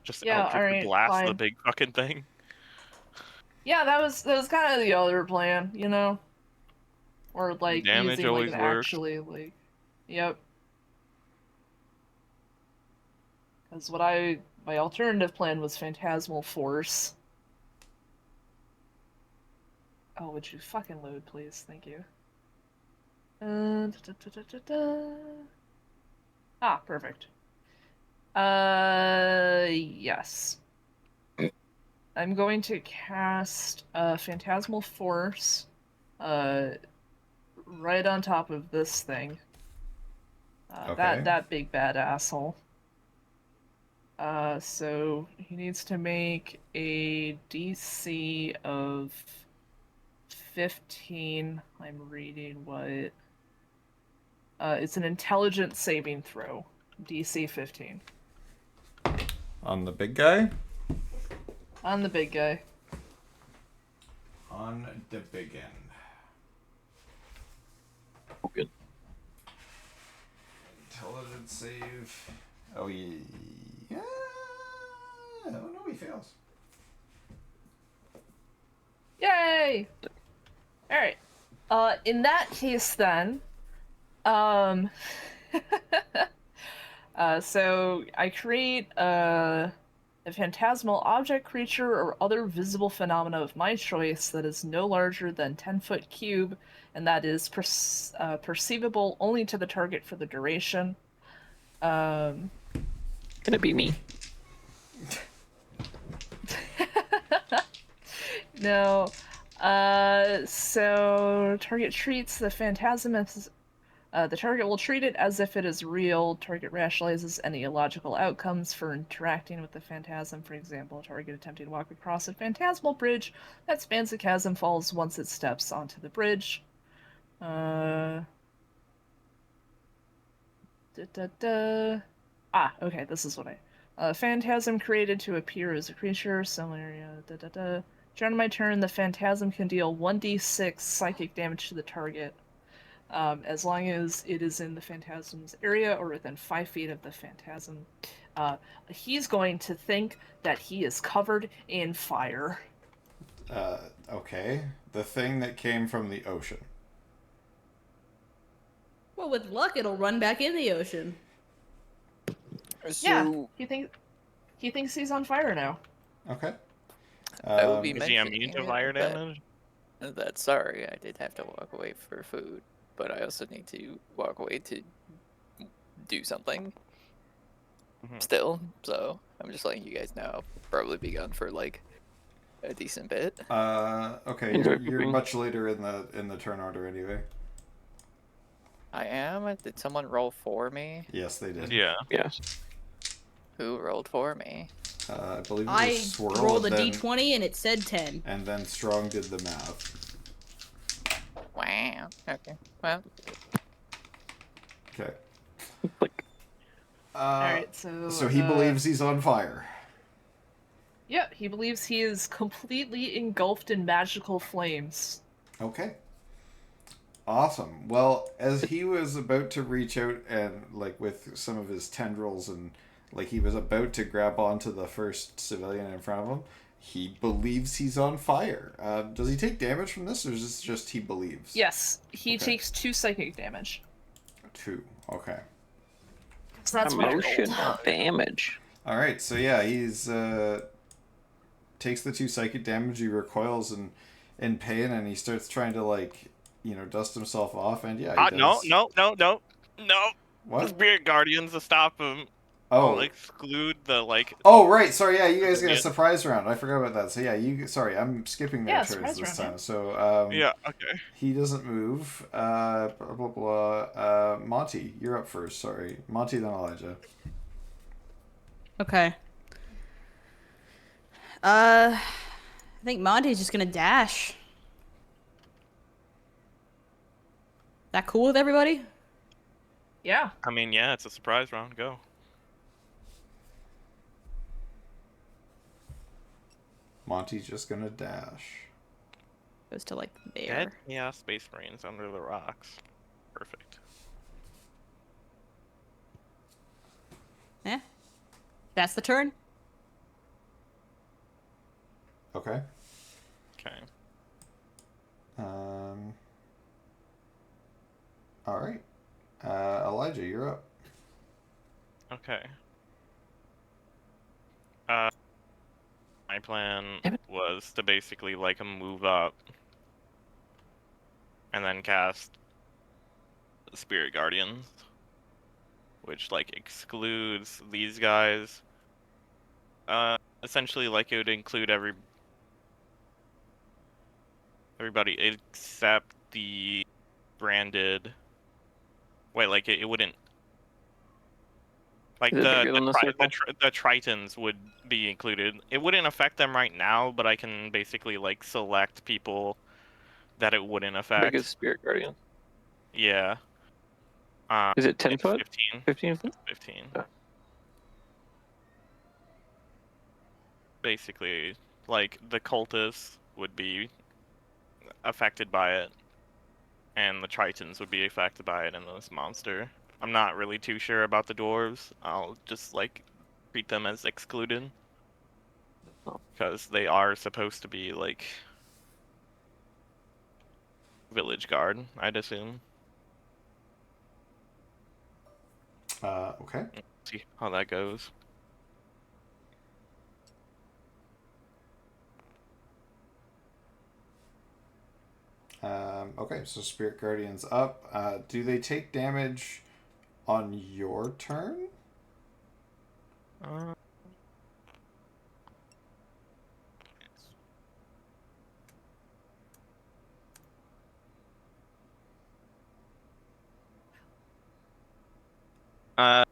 Just Yeah, Eldritch alright, blast the fine. big fucking thing. Yeah, that was kind of the other plan, you know, or like Damage using like always an works. actually like, yep. Because my alternative plan was Phantasmal Force. Oh, would you fucking load, please? Thank you. Ah, perfect. Yes. I'm going to cast Phantasmal Force, right on top of this thing. Okay. That big bad asshole. So he needs to make a DC of 15. I'm reading what. It's an intelligence saving throw. DC 15. On the big guy? On the big guy. On the big end. Oh, good. Intelligence save. Oh, yeah. Oh, no, he fails. Yay! Alright. In that case then, so I create a phantasmal object, creature, or other visible phenomena of my choice that is no larger than 10-foot cube, and that is perceivable only to the target for the duration. Gonna be me. No. So target treats the phantasm as the target will treat it as if it is real. Target rationalizes any illogical outcomes for interacting with the phantasm. For example, a target attempting to walk across a phantasmal bridge that spans the chasm falls once it steps onto the bridge. Ah, okay, this is what phantasm created to appear as a creature, similar. During my turn, the phantasm can deal 1d6 psychic damage to the target. As long as it is in the phantasm's area or within 5 feet of the phantasm. He's going to think that he is covered in fire. Okay. The thing that came from the ocean. Well, with luck, it'll run back in the ocean. Yeah, So he thinks he's on fire now. Okay. I will be Is he mentioning immune to fire that, damage? that sorry, I did have to walk away for food, but I also need to walk away to do something Mhm. still. So I'm just letting you guys know I'll probably be gone for like a decent bit. Okay, Enjoy you're pooping. much later in the turn order anyway. I am. Did someone roll for me? Yes, they did. Yeah. Yes. Who rolled for me? I believe it I was Swirl rolled a then, d20 and it said 10. and then Strong did the math. Wow. Okay. Well, Okay. Click. Alright, so... So he believes he's on fire. Yep, he believes he is completely engulfed in magical flames. Okay. Awesome. Well, as he was about to reach out and, like, with some of his tendrils and, like, he was about to grab onto the first civilian in front of him, he believes he's on fire. Does he take damage from this, or is this just he believes? Yes, he Okay. takes 2 psychic damage. 2. Okay. So that's what I Emotion rolled. damage. All right. So yeah, he's takes the 2 psychic damage. He recoils in pain, and he starts trying to, like, dust himself off. And yeah, he No, does. no. What? Spirit Guardians to stop him. Oh. I'll exclude the, like... Oh, right. Sorry. Yeah, you guys get a Yeah. surprise round. I forgot about that. So yeah, Sorry, I'm skipping their Yeah, turns surprise this round, time. yeah. So Yeah, okay. he doesn't move. Blah blah blah. Monty, you're up first. Sorry, Monty, then Elijah. Okay. I think Monty's just gonna dash. That cool with everybody? Yeah. I mean, yeah, it's a surprise round. Go. Monty's just gonna dash. Goes to like there. Dead? Yeah, Space Marines under the rocks. Perfect. Yeah. That's the turn. Okay. Okay. All right. Elijah, you're up. Okay. My plan Damn it. was to basically like move up and then cast Spirit Guardians, which like excludes these guys. Essentially, like it would include everybody except the branded. Wait, like it wouldn't. Like Is it bigger than the circle? the Tritons would be included. It wouldn't affect them right now, but I can basically like select people that it wouldn't affect. Biggest Spirit Guardian. Yeah. Is it 10 it's foot? 15. 15 foot? 15. Yeah. Basically, like the cultists would be affected by it, and the Tritons would be affected by it, and this monster. I'm not really too sure about the dwarves. I'll just like treat them as excluded Oh. because they are supposed to be like village guard, I'd assume. Okay. See how that goes. Okay, so Spirit Guardian's up. Do they take damage on your turn? Uh, uh,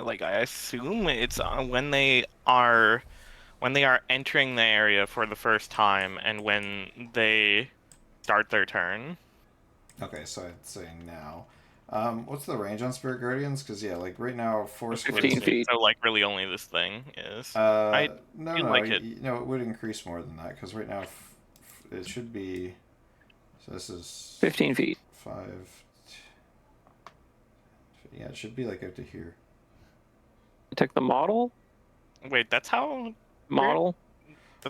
like I assume it's when they are entering the area for the first time and when they start their turn. Okay, so I'd say now. What's the range on Spirit Guardians? Because yeah, like right now, 4 15 squares. feet. So like really only this thing is. No, feel no, like it- no, it would increase more than that because right now it should be. So this is 15 feet. 5. Yeah, it should be like up to here. Take the model. Wait, that's how Model.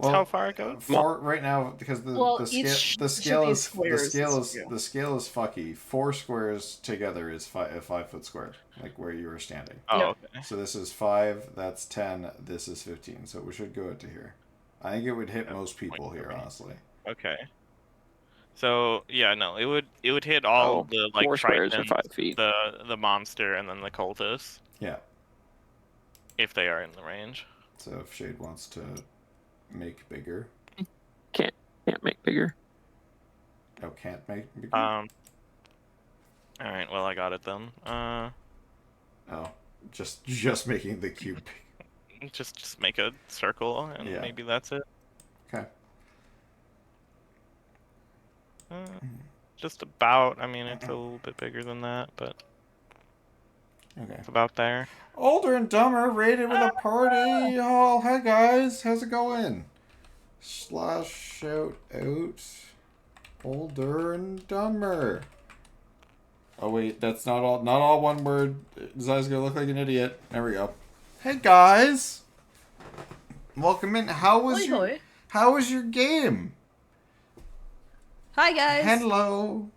how far it goes? For right now, because Well, the each scale of scale these is squares is- the scale is fucky. 4 squares together is a 5-foot square, like where you were standing. Oh, Yep. okay. So this is 5. That's 10. This is 15. So we should go out to here. I think it would hit Yeah, most people here, 0.3. honestly. Okay. So yeah, no, it would hit all Oh, the like 4 squares are Tritons, 5 feet. the monster, and then the cultists Yeah. if they are in the range. So if Shade wants to make bigger, Can't make bigger. oh, can't make bigger. All right, well I got it then. Oh, just making the cube big. Just make a circle, and Yeah. maybe that's it. Okay. Just about. I mean, it's a little bit bigger than that, but Okay. it's about there. Older and Dumber raided with a party. Oh, hi guys, how's it going? Slash shout out. Older and Dumber. Oh wait, that's not all one word. Zai's gonna look like an idiot. There we go. Hey guys, welcome in. How was your game? Hi guys. Hello.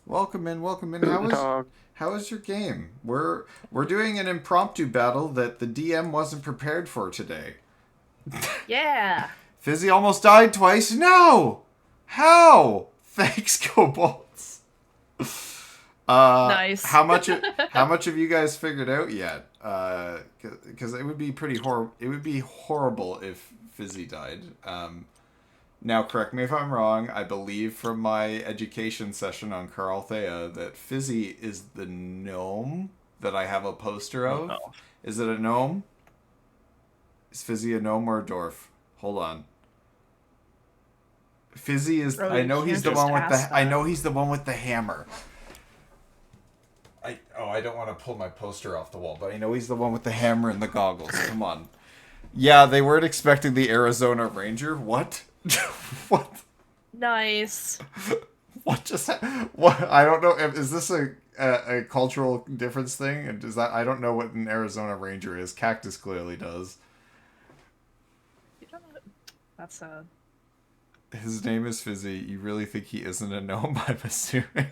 Welcome in. Dog. How was your game? We're doing an impromptu battle that the DM wasn't prepared for today. Yeah. Fizzy almost died twice. No! How? Thanks, Kobolds. Nice. How much have you guys figured out yet? Because it would be It would be horrible if Fizzy died. Now, correct me if I'm wrong. I believe from my education session on Carl Thea that Fizzy is the gnome that I have a poster of. no. Is it a gnome? Is Fizzy a gnome or a dwarf? Hold on. Fizzy is. Oh, I you know he's can't the just one with ask the. I that. know he's the one with the hammer. I don't want to pull my poster off the wall, but I know he's the one with the hammer and the goggles. Come on. Yeah, they weren't expecting the Arizona Ranger. What? What? Nice. What just? What? I don't know. Is this a cultural difference thing? And does that? I don't know what an Arizona Ranger is. Cactus clearly does. That's sad. His name is Fizzy. You really think he isn't a gnome? I'm assuming.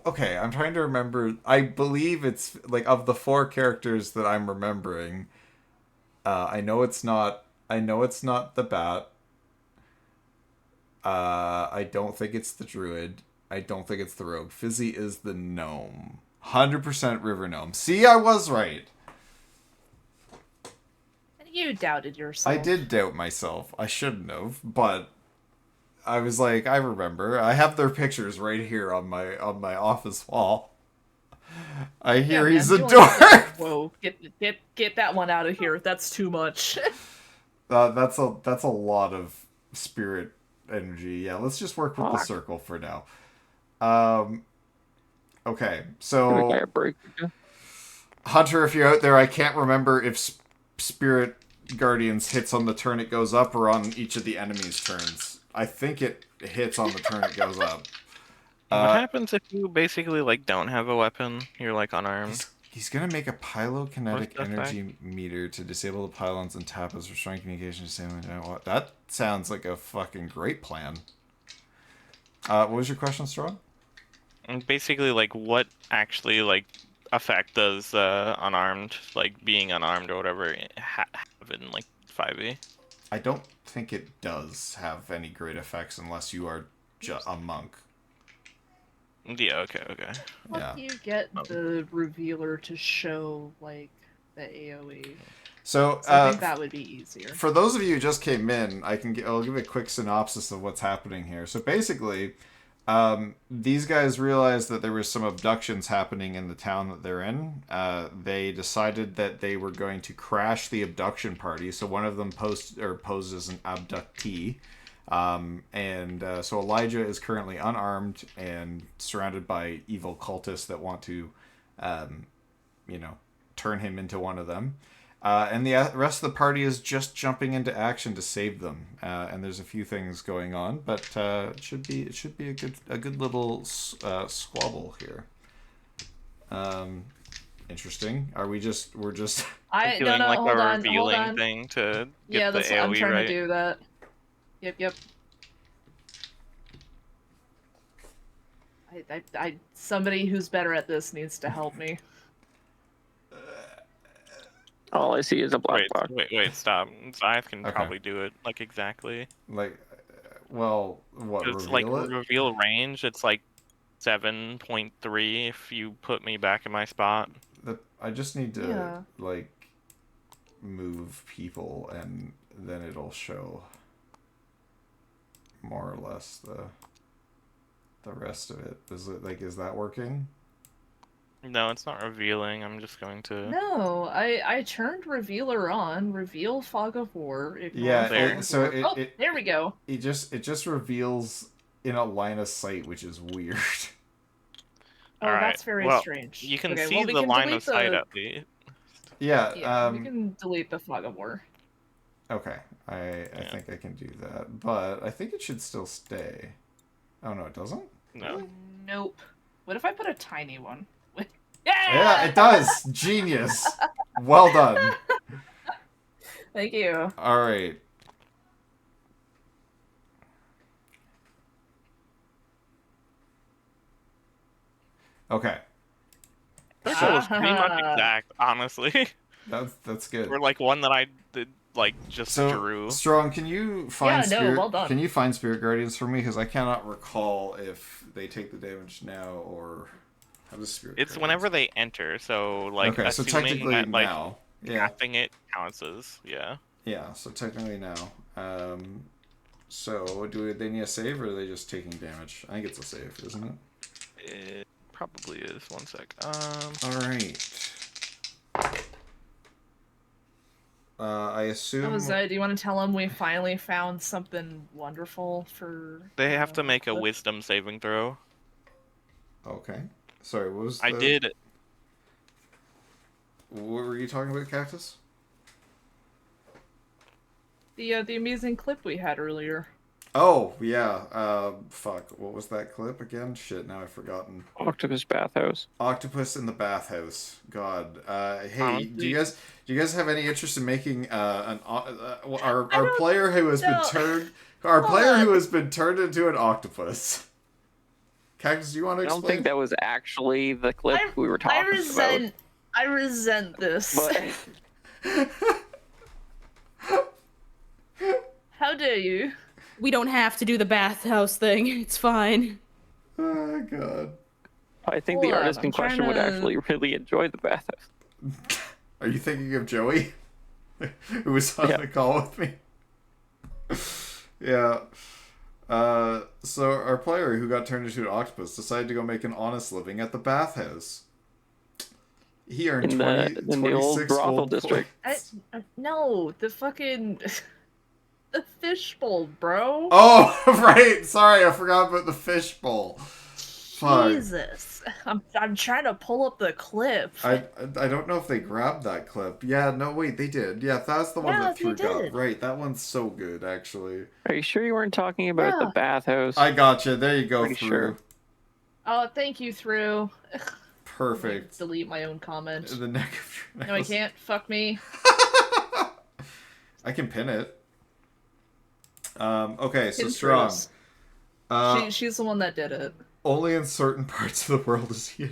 Okay, I'm trying to remember. I believe it's like of the 4 characters that I'm remembering. I know it's not. I know it's not the bat. I don't think it's the druid. I don't think it's the rogue. Fizzy is the gnome. 100% river gnome. See, I was right. You doubted yourself. I did doubt myself. I shouldn't have, but I was like, I remember. I have their pictures right here on my office wall. I hear he's a man, you only- dwarf. Whoa, get that one out of here. That's too much. That's a lot of spirit energy. Yeah, let's just work with the circle for now. Okay, so Okay, break. Hunter, if you're out there, I can't remember if Spirit Guardians hits on the turn it goes up or on each of the enemies' turns. I think it hits on the turn it goes up. What happens if you basically like don't have a weapon? You're like unarmed. He's gonna make a pylokinetic What's the energy meter to disable the pylons and tap as restoring communication. That sounds like a fucking great plan. What was your question, Strong? And basically, like, what actually like effect does unarmed, like being unarmed or whatever, have in like 5e? I don't think it does have any great effects unless you are a monk. Yeah. Okay. How Yeah. do you get the revealer to show like the AOE? So, I think that would be easier. For those of you who just came in, I'll give a quick synopsis of what's happening here. So basically, these guys realized that there was some abductions happening in the town that they're in. They decided that they were going to crash the abduction party. So one of them posed as an abductee. So Elijah is currently unarmed and surrounded by evil cultists that want to, turn him into one of them. And the rest of the party is just jumping into action to save them. And there's a few things going on, but it should be a good little squabble here. Interesting. We're just I Doing no, like hold a on, hold revealing on. thing to get Yeah, the that's AOE I'm trying right. to do that. Yep. Somebody who's better at this needs to help me. All I see is a black box. Wait, stop. Zyth can Okay. probably do it like exactly. like, well, what It's reveal like it? reveal range. It's like 7.3 if you put me back in my spot. I just need to Yeah. like move people, and then it'll show more or less the rest of it. Is that working? No, it's not revealing. I'm just going to. No, I turned revealer on. Reveal fog of war. Ignore Yeah, fog there. of so war. There we go. it just reveals in a line of sight, which is weird. Oh, Alright, that's very well, strange. You can Okay, see well, we the can line delete of sight the- at least. Yeah. We can delete the fog of war. Okay. I think I can do that, but I think it should still stay. Oh no, it doesn't. No. Nope. What if I put a tiny one? Yeah, it does. Genius. Well done. Thank you. All right. Okay. That was pretty much exact, honestly. That's good. Or like one that I did like just So drew. Strong, can you find Yeah, no, spirit? well done. Can you find spirit guardians for me? Because I cannot recall if they take the damage now or how does spirit. It's guardians- whenever they enter, so like Okay, so assuming technically that like now. Yeah. casting it counts as Yeah. So technically now. So they need a save or are they just taking damage? I think it's a save, isn't it? It probably is. One sec. All right. I assume. Do you want to tell them we finally found something wonderful for? They have to make a Cliff? wisdom saving throw. Okay. Sorry, what was I did. What were you talking about, Cactus? The amazing clip we had earlier. Oh, yeah. Fuck. What was that clip again? Shit, now I've forgotten. Octopus bathhouse. Octopus in the bathhouse. God. Hey, Honestly. do you guys have any interest in making our don't player who has been know. turned Hold who on. has been turned into an octopus? Cactus, do you want to I don't explain? think that was actually the clip we were talking I resent this. about. But How dare you? We don't have to do the bathhouse thing. It's fine. Oh god. I think Hold the on, artist in I'm trying question would to- actually really enjoy the bathhouse. Are you thinking of Joey? Who was on Yeah. the call with me? Yeah. So our player who got turned into an octopus decided to go make an honest living at the bathhouse. He earned In 20, the old 26 brothel gold district. points. No, the fucking the fishbowl, bro. Oh, right. Sorry, I forgot about the fishbowl. Fuck. Jesus, I'm trying to pull up the clip. I don't know if they grabbed that clip. Yeah, no, wait, they did. Yeah, that's the one Yeah, that they threw up. did. Right, that one's so good, actually. Are you sure you weren't talking about the Yeah. bathhouse? I gotcha. There you go, Pretty through. sure. Oh, thank you, through. Perfect. Delete my own comment. The neck of your No, I can't. Fuck me. I can pin it. Okay, so Pin strong. Throws. She's the one that did it. Only in certain parts of the world is he a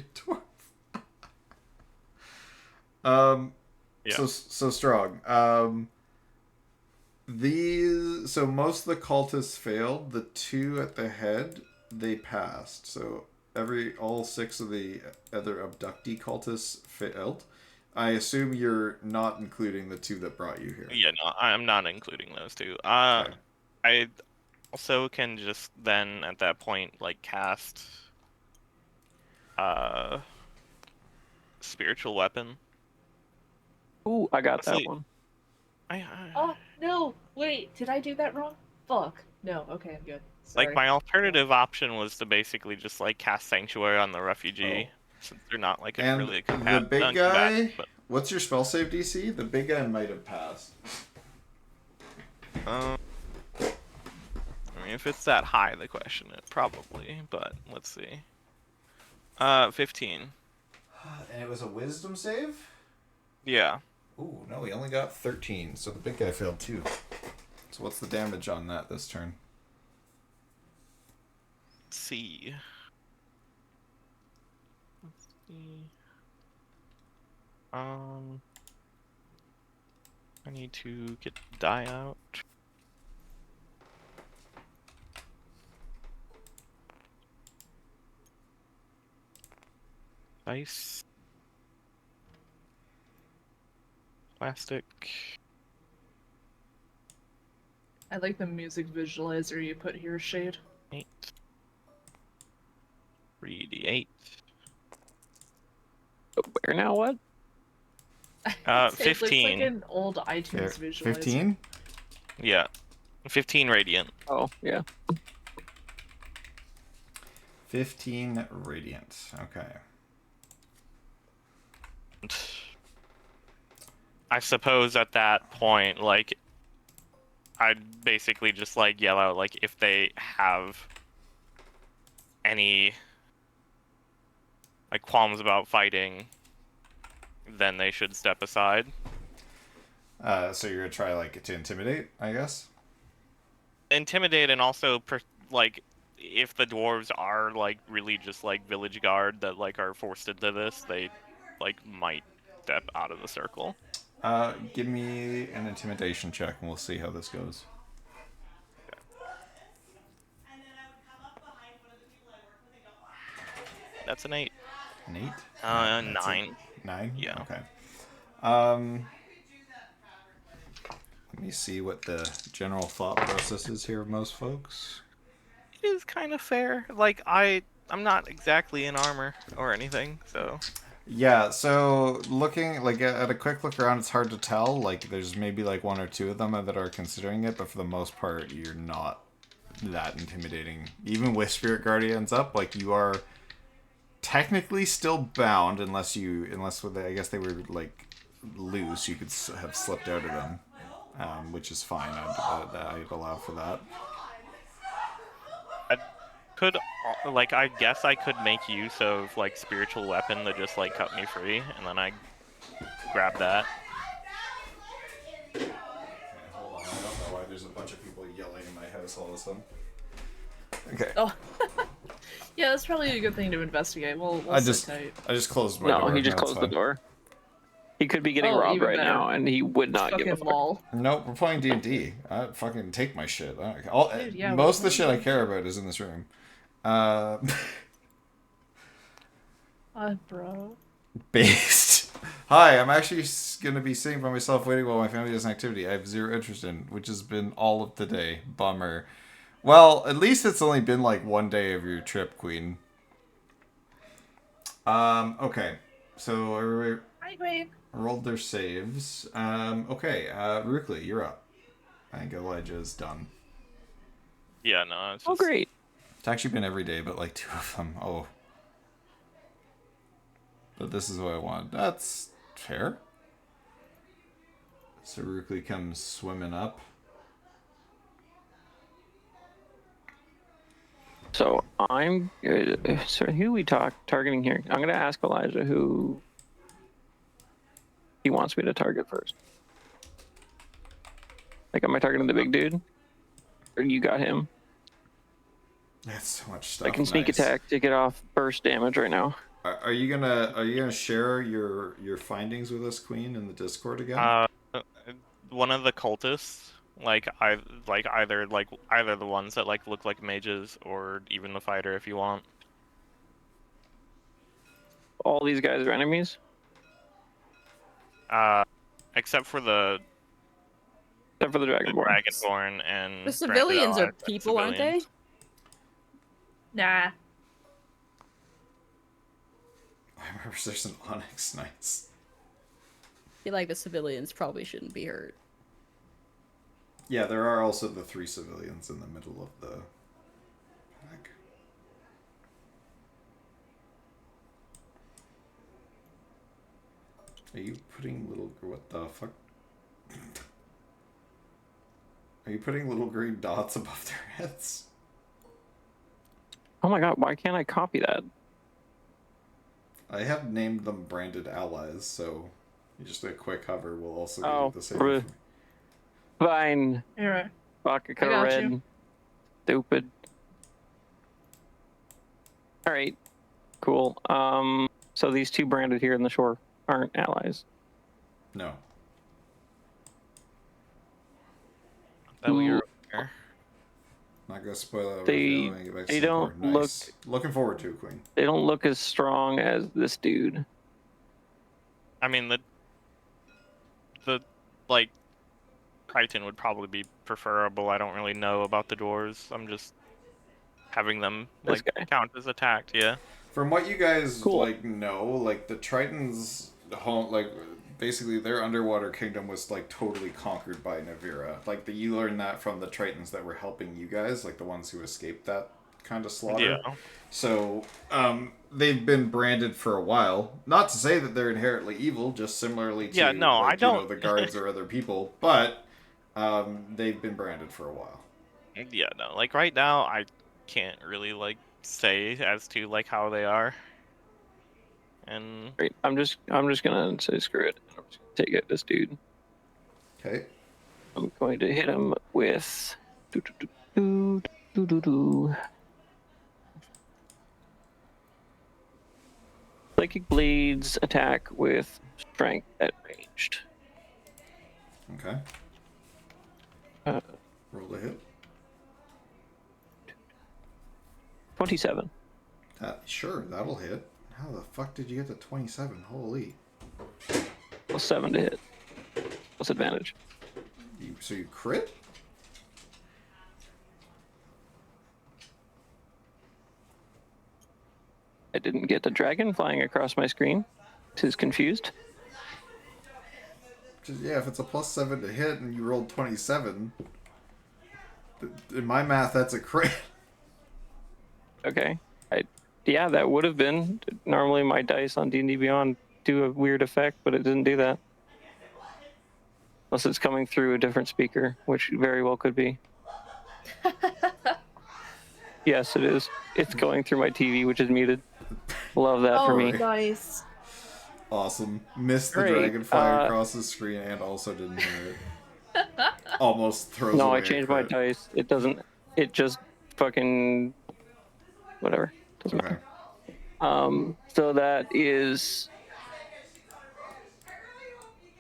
dwarf. Yeah. So strong. So most of the cultists failed. The two at the head, they passed. So all 6 of the other abductee cultists failed. I assume you're not including the 2 that brought you here. Yeah, no, I'm not including those two. Okay. I also can just then at that point like cast spiritual weapon. Ooh, I got Honestly- that one. Oh no! Wait, did I do that wrong? Fuck. No. Okay, I'm good. Sorry. Like my alternative option was to basically just like cast sanctuary on the refugee, since they're not like And really the big non-combatant, guy, But, what's your spell save DC? The big guy might have passed. I mean, if it's that high, the question it probably. But let's see. 15. And it was a wisdom save? Yeah. Ooh, no, he only got 13, so the big guy failed too. So what's the damage on that this turn? Let's see. I need to get the die out. Dice. Plastic. I like the music visualizer you put here, Shade. 8. 3d8. Where now? What? It looks 15. like an old iTunes visualizer. 15? Yeah. 15 radiant. Oh, yeah. 15 radiant. Okay. I suppose at that point, like, I'd basically just, like, yell out, like, if they have any, like, qualms about fighting, then they should step aside. So you're gonna try like to intimidate, I guess? Intimidate, and also, like, if the dwarves are, like, really just, like, village guard that, like, are forced into this, they, like, might step out of the circle. Give me an intimidation check and we'll see how this goes. That's an 8. An 8? 9. 9? Yeah. Okay. Let me see what the general thought process is here of most folks. It is kind of fair. Like, I'm not exactly in armor or anything, so... Yeah, so looking like at a quick look around, it's hard to tell. Like, there's maybe like 1 or 2 of them that are considering it, but for the most part, you're not that intimidating. Even with Spirit Guardians up, like, you are technically still bound unless I guess they were like loose. You could have slipped out of them, which is fine. I'd allow for that. could, like, I guess I could make use of, like, spiritual weapon to just, like, cut me free, and then I grab that. Okay, hold on. I don't know why there's a bunch of people yelling in my house all of a sudden. Okay. Oh. Yeah, that's probably a good thing to investigate. We'll I sit just tight. closed my No, door. he just That's closed the fine. door. He could be getting Oh, robbed even right better. now, and he would not give a Fucking fuck. lol. Nope, we're playing D&D. I fucking take my shit. I don't care. All, Dude, yeah, most of we're the shit I playing care about is in this room. Bro. Based. Hi, I'm actually going to be sitting by myself waiting while my family does an activity I have zero interest in, which has been all of the day. Bummer. Well, at least it's only been like one day of your trip, Queen. Okay. So everybody Hi, Queen. rolled their saves. Okay, Rukli, you're up. I think Elijah's done. Yeah, no, it's Oh, just... great. It's actually been every day, but like 2 of them. Oh. But this is what I want. That's fair. So Rukli comes swimming up. So I'm so who we targeting here? I'm gonna ask Elijah who he wants me to target first. Like, am I targeting the big dude, or you got him? That's so much stuff. I can sneak Nice. attack to get off burst damage right now. Are you gonna share your findings with us, Queen, in the Discord again? One of the cultists, like either the ones that like look like mages or even the fighter if you want. All these guys are enemies. Except for the Except for the Dragonborn. Dragonborn and The Branded civilians are Allies and people, aren't they? civilians. Nah. I remember there's an Onyx Knights. I feel like the civilians probably shouldn't be hurt. Yeah, there are also the 3 civilians in the middle of the pack. Are you putting little... What the fuck? Are you putting little green dots above their heads? Oh my god, why can't I copy that? I have named them Branded Allies, so just a quick hover will also give Oh, you the same. rude. Fine. Here. Fuck, I could got have read. you. Stupid. Alright. Cool. So these 2 branded here in the shore aren't allies. No. That we Ooh. are there. Not gonna spoil that. They- Get back to they Singapore. don't Nice. Looking forward to it, Queen. They don't look as strong as this dude. I mean the like Triton would probably be preferable. I don't really know about the dwarves. I'm just having them This like guy. count as attacked, yeah. From what you guys Cool. like know, like the Tritons home, like basically their underwater kingdom was like totally conquered by Navira. Like you learned that from the Tritons that were helping you guys, like the ones who escaped that kind of slaughter. Yeah. So they've been branded for a while. Not to say that they're inherently evil, just similarly to Yeah, no, like, I don't- you know, the guards or other people, but they've been branded for a while. Yeah, no. Like right now I can't really like say as to like how they are. And Great. I'm just gonna say screw it. I'm just gonna take out this dude. Okay. I'm going to hit him with Psychic Blades attack with strength at ranged. Okay. Uh, Roll the hit. 27. Sure, that'll hit. How the fuck did you get to 27? Holy. Plus 7 to hit. Plus advantage. So you crit? I didn't get the dragon flying across my screen. Who's confused? 'Cause, yeah, if it's a plus 7 to hit and you rolled 27, in my math, that's a crit. Okay. Yeah, that would have been. Normally my dice on D&D Beyond do a weird effect, but it didn't do that. Unless it's coming through a different speaker, which very well could be. Yes, it is. It's going through my TV, which is muted. Love that for me. Nice. Awesome. Missed the Great, dragon fly across the screen and also didn't hear it. Almost throws No, away I a changed my crit. dice. It doesn't. It just fucking whatever. Doesn't Okay. matter. So that is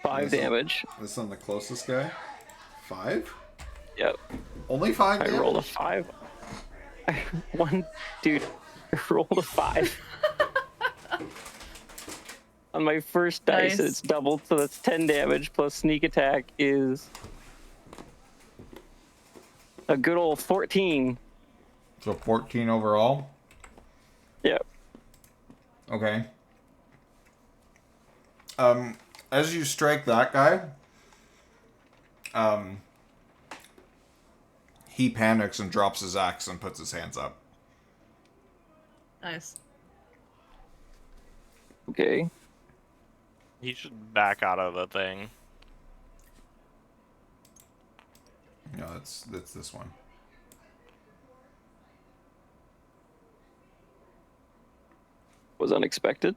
5 This is- damage. This is on the closest guy. 5? Yep. Only 5 I damage? rolled a 5. One dude. I rolled a 5. On my first dice, Nice. it's doubled, so that's 10 damage plus sneak attack is a good old 14. So 14 overall? Yep. Okay. As you strike that guy, he panics and drops his axe and puts his hands up. Nice. Okay. He should back out of the thing. No, that's this one. Was unexpected.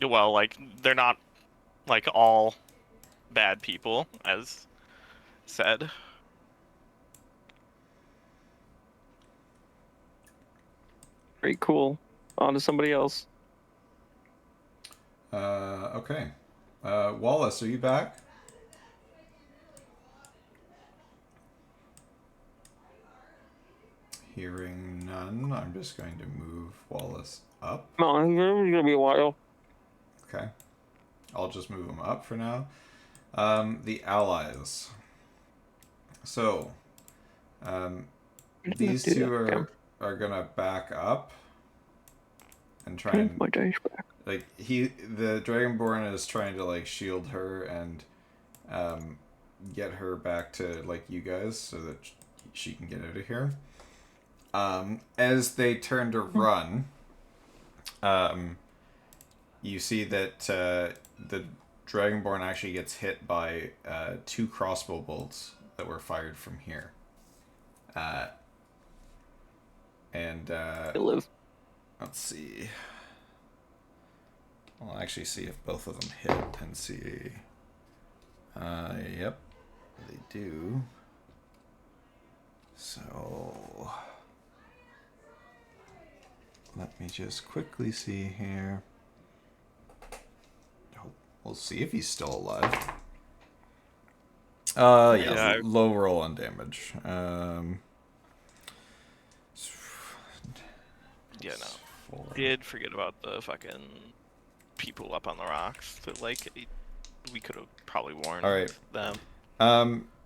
Well, like, they're not, like, all bad people, as said. Very cool. On to somebody else. Okay. Wallace, are you back? Hearing none, I'm just going to move Wallace up. No, it's gonna be a while. Okay. I'll just move him up for now. The allies. So, these do two that. are gonna back up and try Okay, and my dice back. like the Dragonborn is trying to like shield her and get her back to like you guys so that she can get out of here. As they turn to run, you see that the Dragonborn actually gets hit by 2 crossbow bolts that were fired from here. And I live. let's see. I'll actually see if both of them hit and see. Yep, they do. So let me just quickly see here. Oh, we'll see if he's still alive. Yeah, low roll on damage. Yeah, no. 4. Did forget about the fucking people up on the rocks. That, like, we could have probably warned All right. them.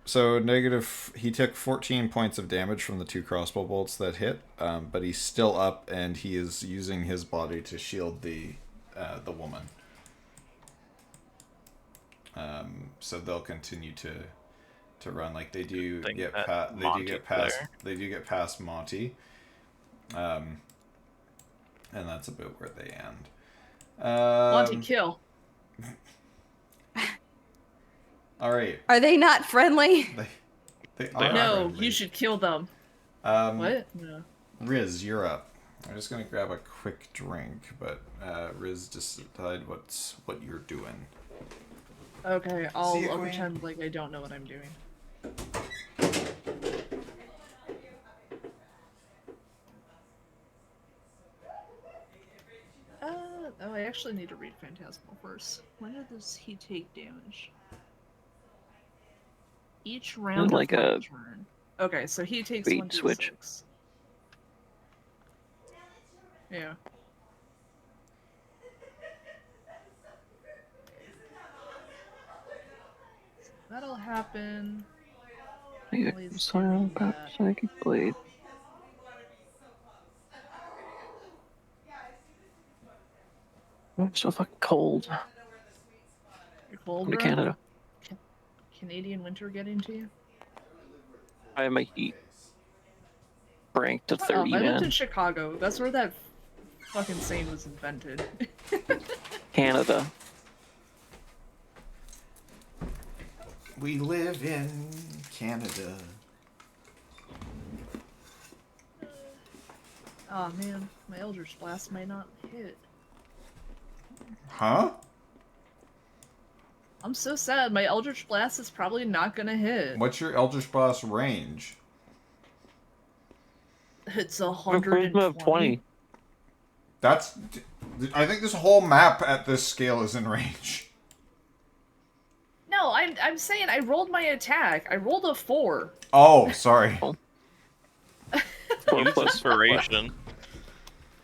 So negative. He took 14 points of damage from the 2 crossbow bolts that hit. But he's still up, and he is using his body to shield the woman. So they'll continue to run like they do Think get that they do Monty get was past there. they do get past Monty. And that's about where they end. Monty kill. All right. Are they not friendly? They are No, friendly. you should kill them. What? No. Riz, you're up. I'm just gonna grab a quick drink, but Riz, decide what you're doing. Okay, See you, I'll Queen. pretend like I don't know what I'm doing. Oh, I actually need to read Phantasmal first. When does he take damage? Each round like of my a turn. Okay, so he takes speed 1d6. switch. Yeah. That'll happen. Please Sorry do about that. Psychic Blade. I'm so fucking cold. You're cold, I'm to bro? Canada. Canadian winter getting to you? I have my heat ranked to Oh, 30, I lived in man. Chicago. That's where that fucking saying was invented. Canada. We live in Canada. Oh man, my Eldritch Blast might not hit. Huh? I'm so sad. My Eldritch Blast is probably not gonna hit. What's your Eldritch Blast range? It's I have a charisma of 120. 20. That's... I think this whole map at this scale is in range. No, I'm saying I rolled my attack. I rolled a 4. Oh, sorry. 4 Use plus inspiration.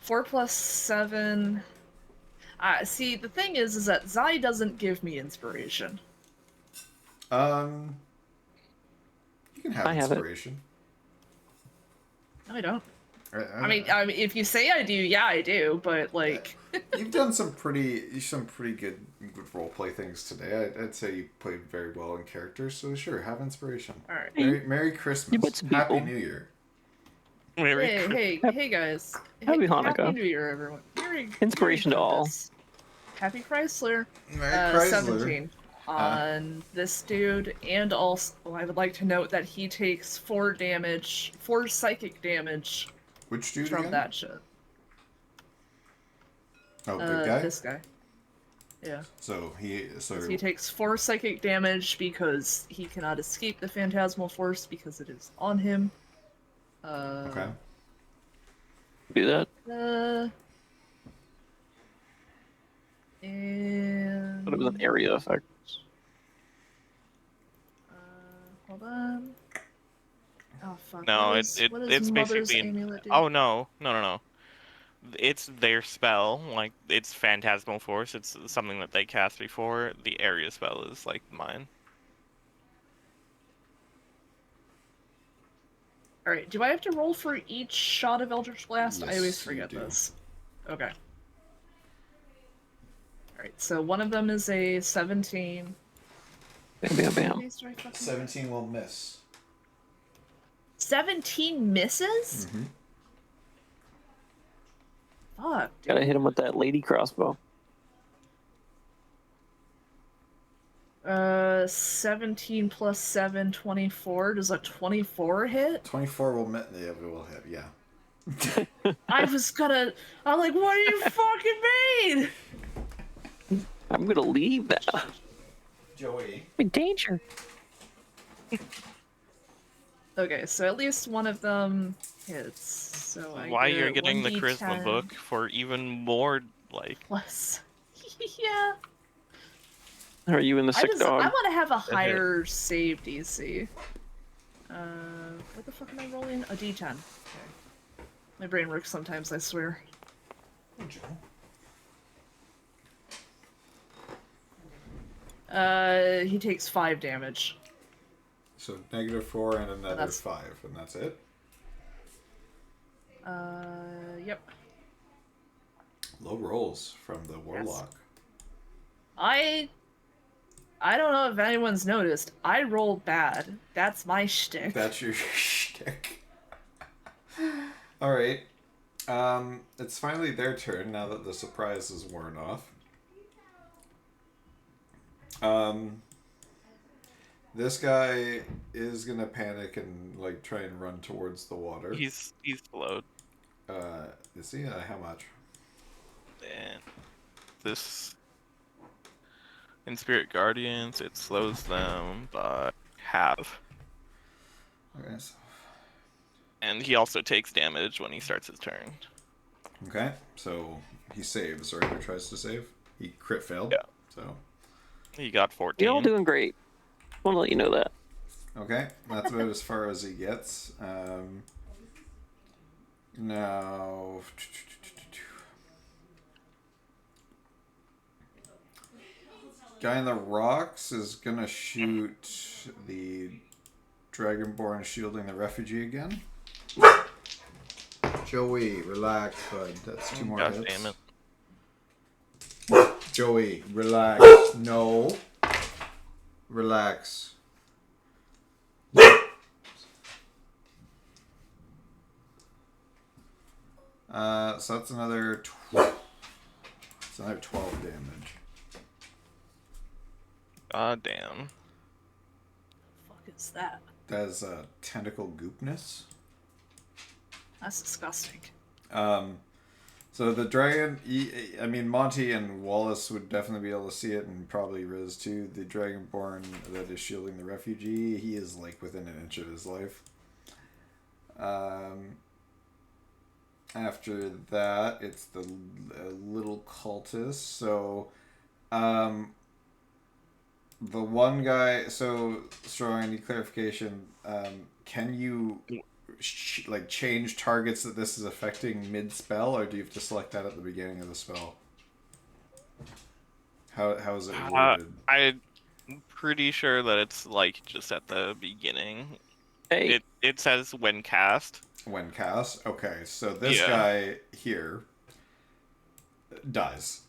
4 plus 7. See, the thing is that Zai doesn't give me inspiration. You can have I have it. inspiration. No, I don't. I I mean, if you say I do, yeah, I do. But like, you've done some pretty good roleplay things today. I'd say you played very well in character, so sure, have inspiration. all right. Merry Christmas. You met some Happy people. New Year. Hey, guys. Happy Hey, Hanukkah. Happy New Year, everyone. Inspiration to all. Happy Chrysler. Merry Chrysler. 17 on this dude, and also I would like to note that he takes 4 psychic damage Which dude from again? that shit. Oh, big guy? This guy. Yeah. So he takes 4 psychic damage because he cannot escape the phantasmal force because it is on him. Okay. Do that. And But it was an area effect. hold on. Oh fuck. No, what it's does Mother's basically. Amulet do? Oh no. It's their spell. Like it's Phantasmal Force. It's something that they cast before. The area spell is like mine. Alright, do I have to roll for each shot of Eldritch Blast? I Yes, always you forget do. this. Okay. Alright, so one of them is a 17. Bam, bam, bam. How many do I fucking- 17 will miss. 17 misses? Mm-hmm. Fuck. Gotta hit him with that lady crossbow. 17 plus 7, 24. Does a 24 hit? 24 will hit. Yeah, it will hit. Yeah. I'm like, what do you fucking mean? I'm gonna leave that. Joey. In danger. Okay, so at least one of them hits. So I Why get you're getting the 1d10 charisma book for even more like. plus. Yeah. Are you in the sick I dog? want to have a hit. higher save DC. What the fuck am I rolling? A D10. Okay. My brain works sometimes, I swear. Hey, Joe. He takes 5 damage. So -4 and another that's- 5, and that's it. Yep. Low rolls from the warlock. I don't know if anyone's noticed. I roll bad. That's my shtick. That's your shtick. All right. It's finally their turn now that the surprise is worn off. This guy is gonna panic and like try and run towards the water. He's slowed. Is he? How much? And this in Spirit Guardians, it slows them by half. Okay. So, And he also takes damage when he starts his turn. okay. So he saves, or he tries to save. He crit failed. Yeah. So He got 14. You're all doing great. Want to let you know that. okay, that's about as far as he gets. Now. Guy in the rocks is gonna shoot the Dragonborn shielding the refugee again. Joey, relax, bud. That's 2 more God hits. damn it. Joey, relax. No. Relax. So that's another 12. It's another 12 damage. God damn. Fuck is that? That is tentacle goopness. That's disgusting. So the dragon, I mean, Monty and Wallace would definitely be able to see it, and probably Riz too. The Dragonborn that is shielding the refugee, he is like within an inch of his life. After that, it's the little cultist. So, the one guy. So, Strong, I need clarification. Can you like change targets that this is affecting mid spell, or do you have to select that at the beginning of the spell? How is it worded? I'm pretty sure that it's like just at the beginning. Hey, It says when cast. When cast? Okay, so this Yeah. guy here dies.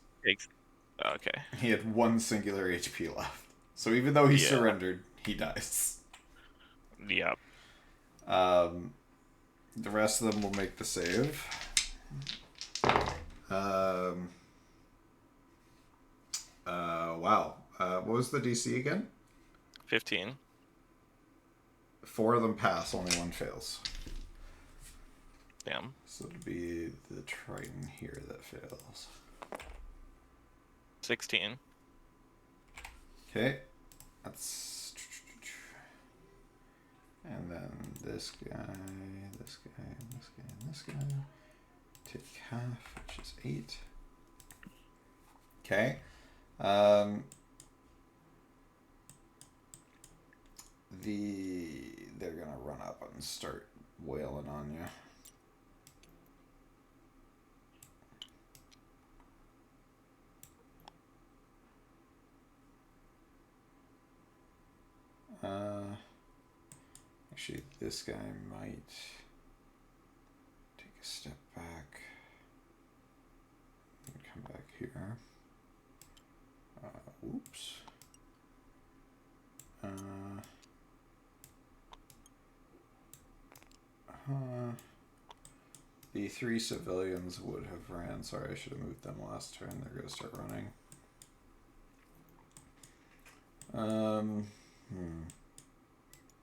Okay. He had 1 singular HP left. So even though he Yeah. surrendered, he dies. Yep. The rest of them will make the save. Wow. What was the DC again? 15. 4 of them pass, only 1 fails. Damn. So it'd be the Triton here that fails. 16. Okay. That's... And then this guy, this guy, this guy, and this guy. Take half, which is 8. Okay. They're gonna run up and start wailing on you. Actually, this guy might take a step back and come back here. Oops. The 3 civilians would have ran. Sorry, I should have moved them last turn. They're going to start running.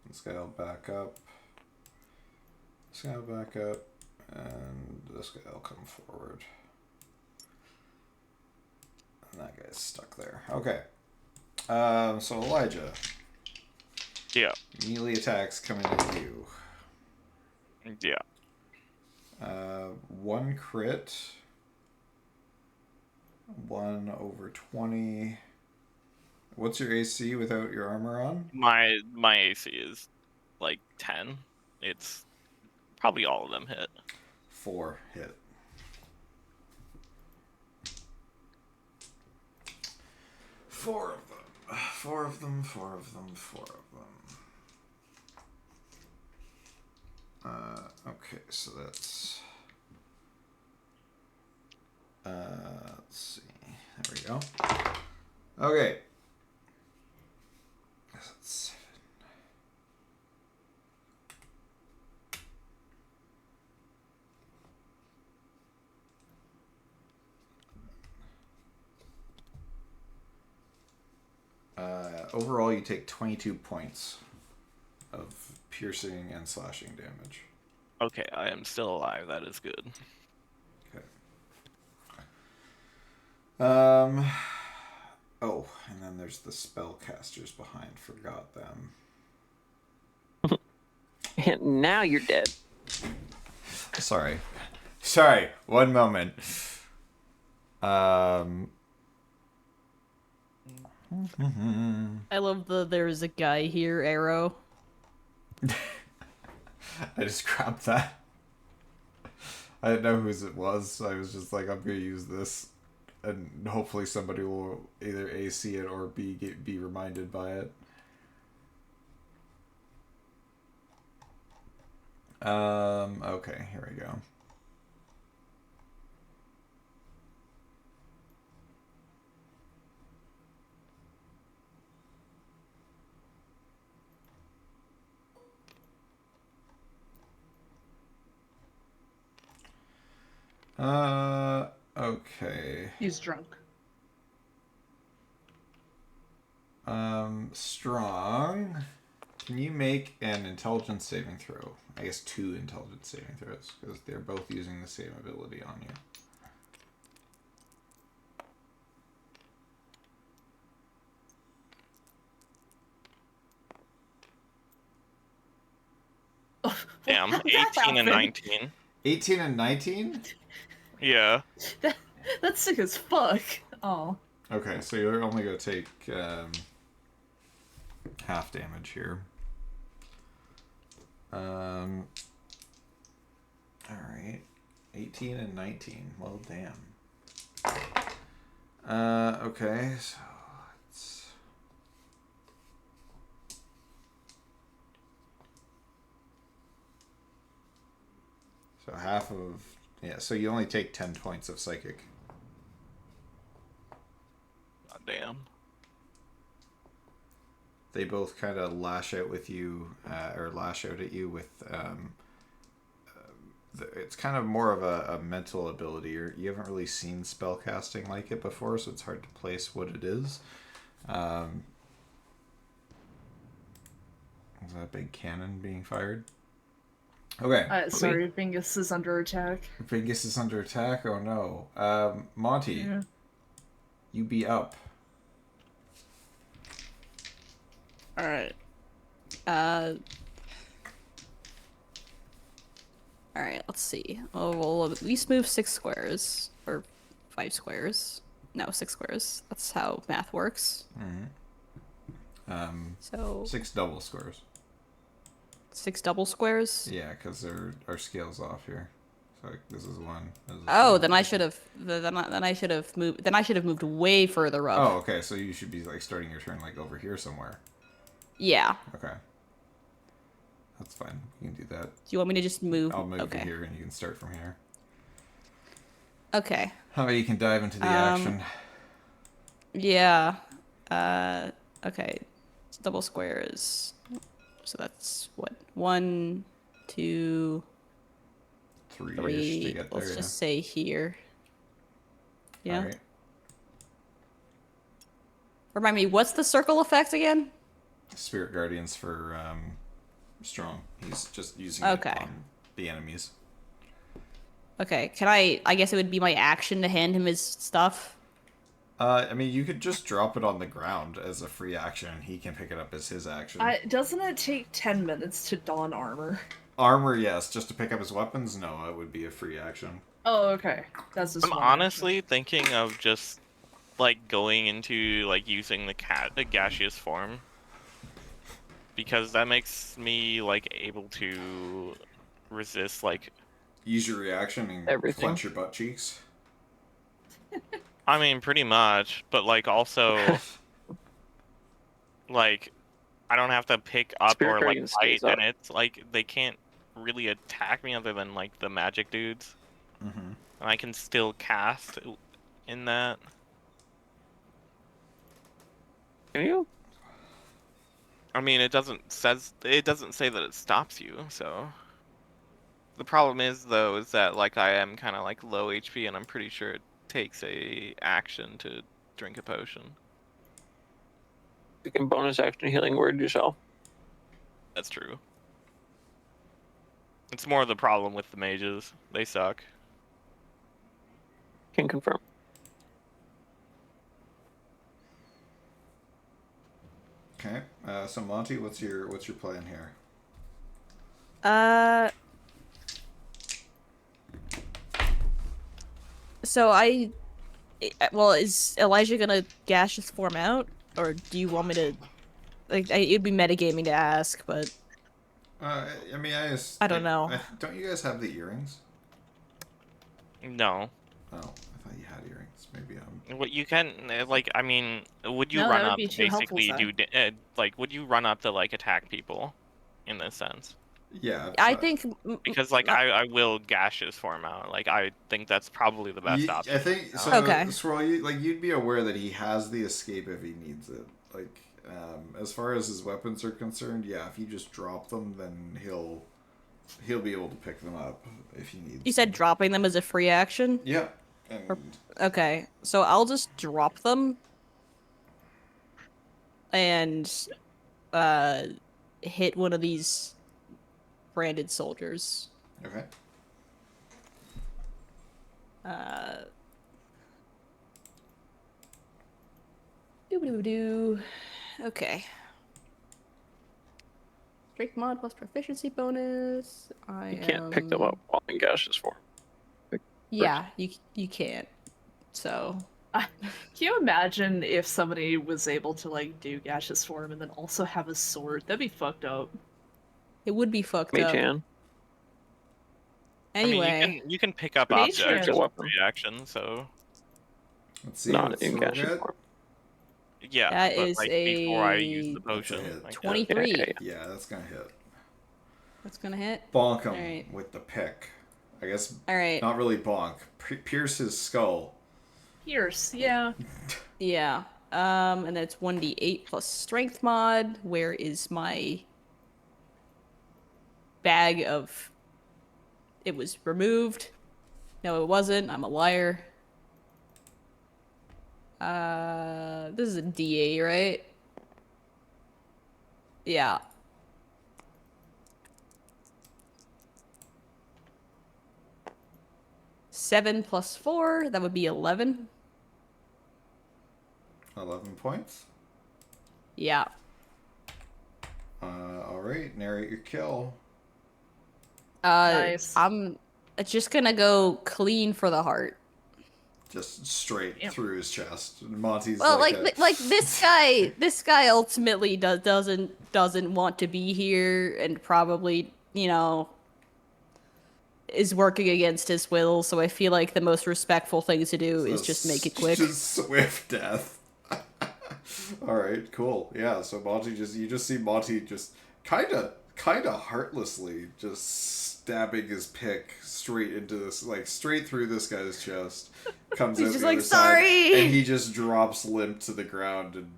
This guy will back up. This guy will back up. And this guy will come forward. And that guy's stuck there. Okay. So Elijah. Yeah. Melee attacks coming at you. Yeah. 1 crit. 1 over 20. What's your AC without your armor on? My AC is like 10. It's probably all of them hit. 4 hit. Four of them. 4 of them. 4 of them. 4 of them. Okay, so that's. Let's see. There we go. Okay. That's 7. Overall, you take 22 points of piercing and slashing damage. Okay, I am still alive. That is good. Okay. Oh, and then there's the spellcasters behind. Forgot them. and now you're dead. Sorry. Sorry. One moment. I love the "there's a guy here" arrow. I just grabbed that. I didn't know whose it was, so I was just like, I'm gonna use this, and hopefully somebody will either A, see it or B, be reminded by it. Okay, here we go. Okay. He's drunk. Strong Can you make an intelligence saving throw? I guess 2 intelligence saving throws, because they're both using the same ability on you. Damn, That 18 and happened. 19. 18 and 19? Yeah. That's sick as fuck. Oh. Okay, so you're only going to take half damage here. Alright. 18 and 19. Well, damn. Okay, so it's... So half of... Yeah, so you only take 10 points of psychic. God damn. They both kind of lash out with you, or lash out at you with... it's kind of more of a mental ability. You haven't really seen spellcasting like it before, so it's hard to place what it is. Is that a big cannon being fired? Okay. Sorry, Bingus is under attack. Bingus is under attack? Oh no. Monty, Yeah. you be up. Alright. Alright, let's see. Oh, we'll at least move 6 squares. Or 5 squares. No, 6 squares. That's how math works. So 6 double squares. 6 double squares? Yeah, because our scale's off here. So like, this is 1. This is Oh, 2. then I should have then I should have moved way further up. Oh, okay. So you should be like starting your turn like over here somewhere. Yeah. Okay. That's fine. You can do that. Do you want me to just move? I'll move okay. you here and you can start from here. Okay. How about you can dive into the action? Yeah. Okay. Double squares. So that's what? 1, 2, 3-ish to 3. get there. Let's just say here. Yeah. All right. Remind me, what's the circle effect again? Spirit Guardians for Strong. He's just using Okay. it on the enemies. Okay. Can I guess it would be my action to hand him his stuff. I mean, you could just drop it on the ground as a free action, and he can pick it up as his action. Doesn't it take 10 minutes to don armor? Armor, yes. Just to pick up his weapons, no, it would be a free action. Oh, okay. That's just I'm one honestly thinking of just like going into like using the gaseous form, because that makes me like able to resist like. Use your reaction and Everything. clench your butt cheeks. I mean, pretty much, but like also, like, I don't have to pick up Spirit or like Guardian fight, stays up. and it's like they can't really attack me other than like the magic dudes, Mm-hmm. and I can still cast in that. Can you? I mean, it doesn't say that it stops you. So the problem is though is that like I am kind of like low HP, and I'm pretty sure it takes a action to drink a potion. You can bonus action healing word yourself. That's true. It's more the problem with the mages. They suck. Can confirm. Okay. So Monty, what's your plan here? So well, is Elijah gonna gaseous form out, or do you want me to? Like, it'd be metagaming to ask, but I mean, I don't know. Don't you guys have the earrings? No. Oh, I thought you had earrings. Maybe What you can like, I mean, would you No, run that would up be to too helpful, basically Zach. like, would you run up to like attack people, in this sense? Yeah. I but- think Because like I will gaseous form out. Like I think that's probably the best option. I think so. Okay. Swirl, you'd be aware that he has the escape if he needs it. Like, as far as his weapons are concerned, yeah, if you just drop them, then he'll be able to pick them up if he needs. you said dropping them as a free action. Yeah. And Okay, so I'll just drop them, and hit one of these branded soldiers. Okay. Doo-doo-doo. Okay. Strength mod plus proficiency bonus. You can't pick them up while in gaseous form. Yeah, you can't. So Can you imagine if somebody was able to like do gaseous form and then also have a sword? That'd be fucked up. it would be fucked Mage up. hand. Anyway, I mean, you can pick up Mage objects hand. with reaction, so Let's see. Not what's in the gaseous hit? form. yeah. That but is like before I use a the potion, hit. like, 23. Yeah. Yeah, that's gonna hit. That's gonna hit. Bonk him Alright. with the pick. I guess All right. not really bonk. Pierce his skull. Pierce, yeah. Yeah. And that's 1d8 plus strength mod. Where is my bag of... It was removed. No, it wasn't. I'm a liar. This is a D8, right? Yeah. Seven plus 4, that would be 11. 11 points. Yeah. Alright, narrate your kill. Nice. I'm just gonna go clean for the heart. Just straight Damn. through his chest. Monty's Well, like, like this guy ultimately doesn't want to be here, and probably, you know, is working against his will. So I feel like the most respectful thing to do is just make it quick. Just swift death. Alright, cool. Yeah, so Monty you just see Monty just kinda heartlessly just stabbing his pick straight into this, like straight through this guy's chest. Comes He's out just the like, other side, "Sorry!" and he just drops limp to the ground and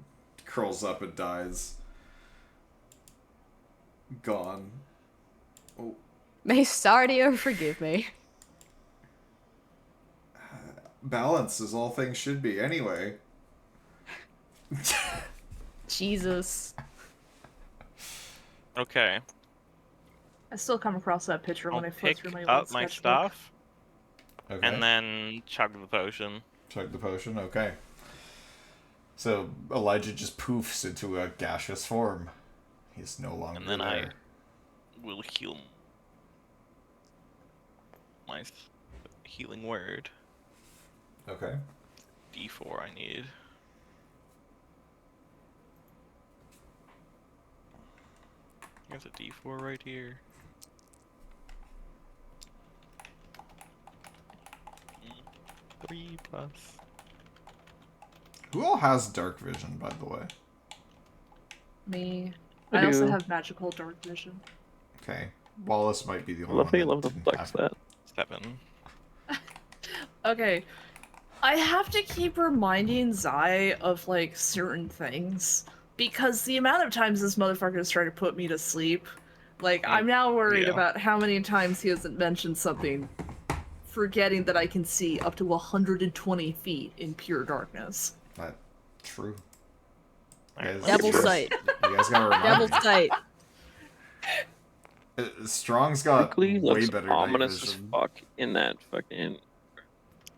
curls up and dies. Gone. Oh, May Stardio forgive me. balance as all things should be. Anyway. Jesus. okay. I still come across that picture I'll when I flip pick through my up old my sketchbook. stuff Okay. and then chug the potion. Chug the potion, okay. So Elijah just poofs into a gaseous form. He's no longer And then there. I will heal my healing word. Okay. D4 I need. There's a D4 right here. 3 plus. Who all has dark vision, by the way? Me. I I also do. have magical dark vision. Okay. Wallace might be the only Love one how you that love to didn't flex have that. 7. Okay. I have to keep reminding Zai of like certain things because the amount of times this motherfucker has tried to put me to sleep, like I'm now worried Yeah. about how many times he hasn't mentioned something, forgetting that I can see up to 120 feet in pure darkness. That true. Alright, Guys, Devil you guys- sight. You guys gotta remind Devil me. sight. Strong's got Quickly way looks better night ominous as vision. fuck in that fucking.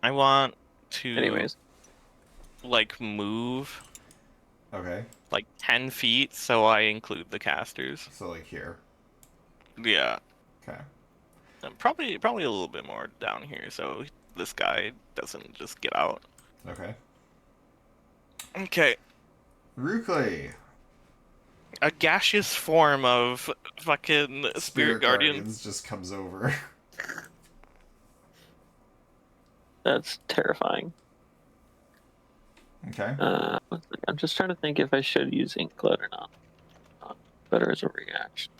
I want to Anyways, like move Okay. like 10 feet so I include the casters. So like here. Yeah. Okay. And probably a little bit more down here so this guy doesn't just get out. Okay. Okay. Rukli. A gaseous form of fucking spirit guardian. just comes over. that's terrifying. Okay. I'm just trying to think if I should use Inklet or not. Better as a reaction.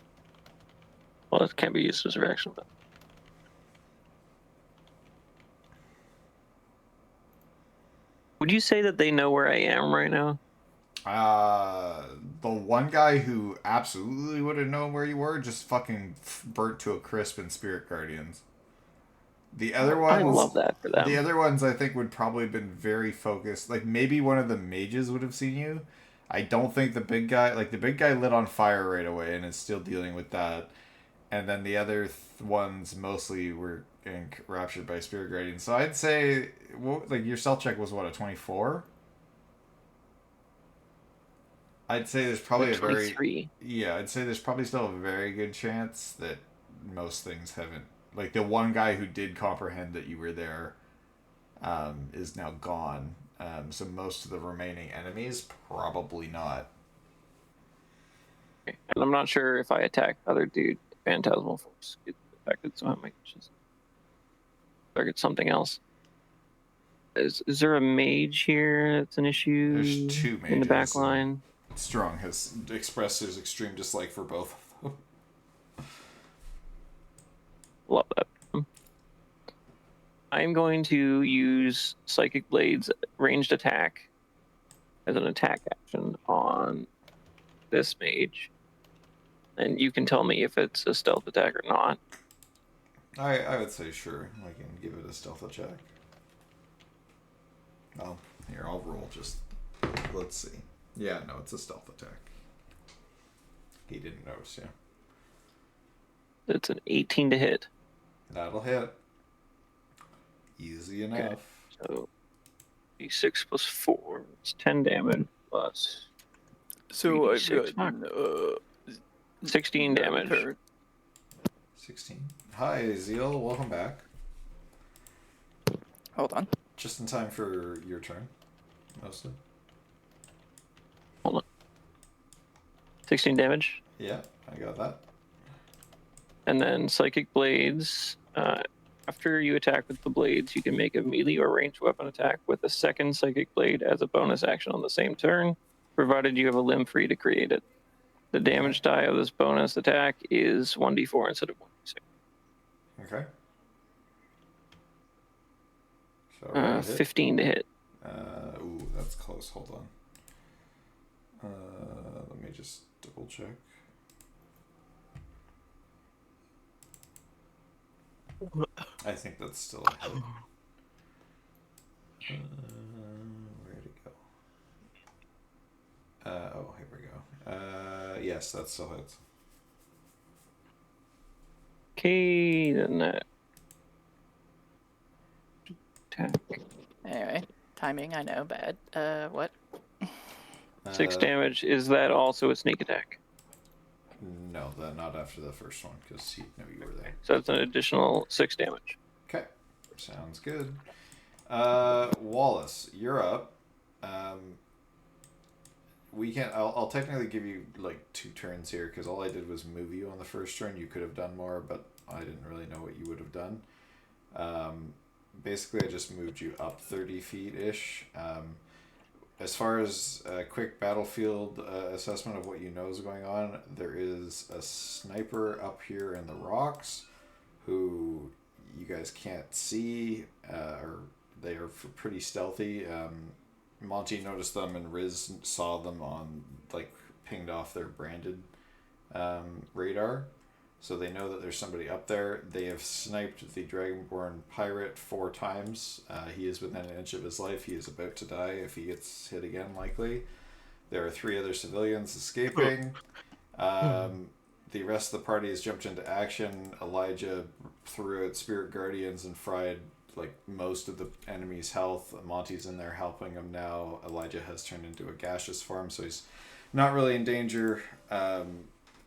Well, it can't be used as a reaction, but. Would you say that they know where I am right now? The one guy who absolutely would have known where you were just fucking burnt to a crisp in Spirit Guardians. The other I ones, love that for them. the other ones I think would probably have been very focused. Like maybe one of the mages would have seen you. I don't think the big guy lit on fire right away and is still dealing with that, and then the other ones mostly were getting raptured by spirit guardians. So I'd say, your stealth check was what, a 24? I'd say there's probably a very 23. I'd say there's probably still a very good chance that most things haven't, like the one guy who did comprehend that you were there, is now gone. So most of the remaining enemies probably not. And I'm not sure if I attack other dude, Phantasmal Force gets affected, so I might just target something else. Is there a mage here that's an issue? There's 2 mages. In the back line. Strong has expressed his extreme dislike for both of them. Love that. I'm going to use Psychic Blade's ranged attack as an attack action on this mage. And you can tell me if it's a stealth attack or not. I would say sure. I can give it a stealth attack. Oh, here, I'll roll just... Let's see. Yeah, no, it's a stealth attack. He didn't notice, yeah. It's an 18 to hit. That'll hit. Easy enough. Okay. So, d6 plus 4. It's 10 damage plus... So I've 3d6 got 16 damage. 16. Hi, Zeal. Welcome back. Hold on. Just in time for your turn, mostly. 16 damage. Yeah, I got that. And then Psychic Blades. After you attack with the blades, you can make a melee or ranged weapon attack with a second Psychic Blade as a bonus action on the same turn, provided you have a limb free to create it. The damage die of this bonus attack is 1d4 instead of 1d6. Okay. So 15 to hit. Ooh, that's close. Hold on. Let me just double check. I think that's still a hit. Where'd it go? Oh, here we go. Yes, that still hits. Okay, then that attack. Anyway, timing, I know, bad. What? 6 damage. Is that also a sneak attack? No, not after the first one, because he knew you were there. So that's an additional 6 damage. Okay, sounds good. Wallace, you're up. I'll technically give you like 2 turns here, because all I did was move you on the first turn. You could have done more, but I didn't really know what you would have done. Basically, I just moved you up 30 feet-ish. As far as a quick battlefield assessment of what you know is going on, there is a sniper up here in the rocks who you guys can't see, or they are pretty stealthy. Monty noticed them and Riz saw them on, like, pinged off their branded radar. So they know that there's somebody up there. They have sniped the Dragonborn pirate 4 times. He is within an inch of his life. He is about to die if he gets hit again, likely. There are 3 other civilians escaping. The rest of the party has jumped into action. Elijah threw out Spirit Guardians and fried like most of the enemy's health. Monty's in there helping him now. Elijah has turned into a gaseous form, so he's not really in danger.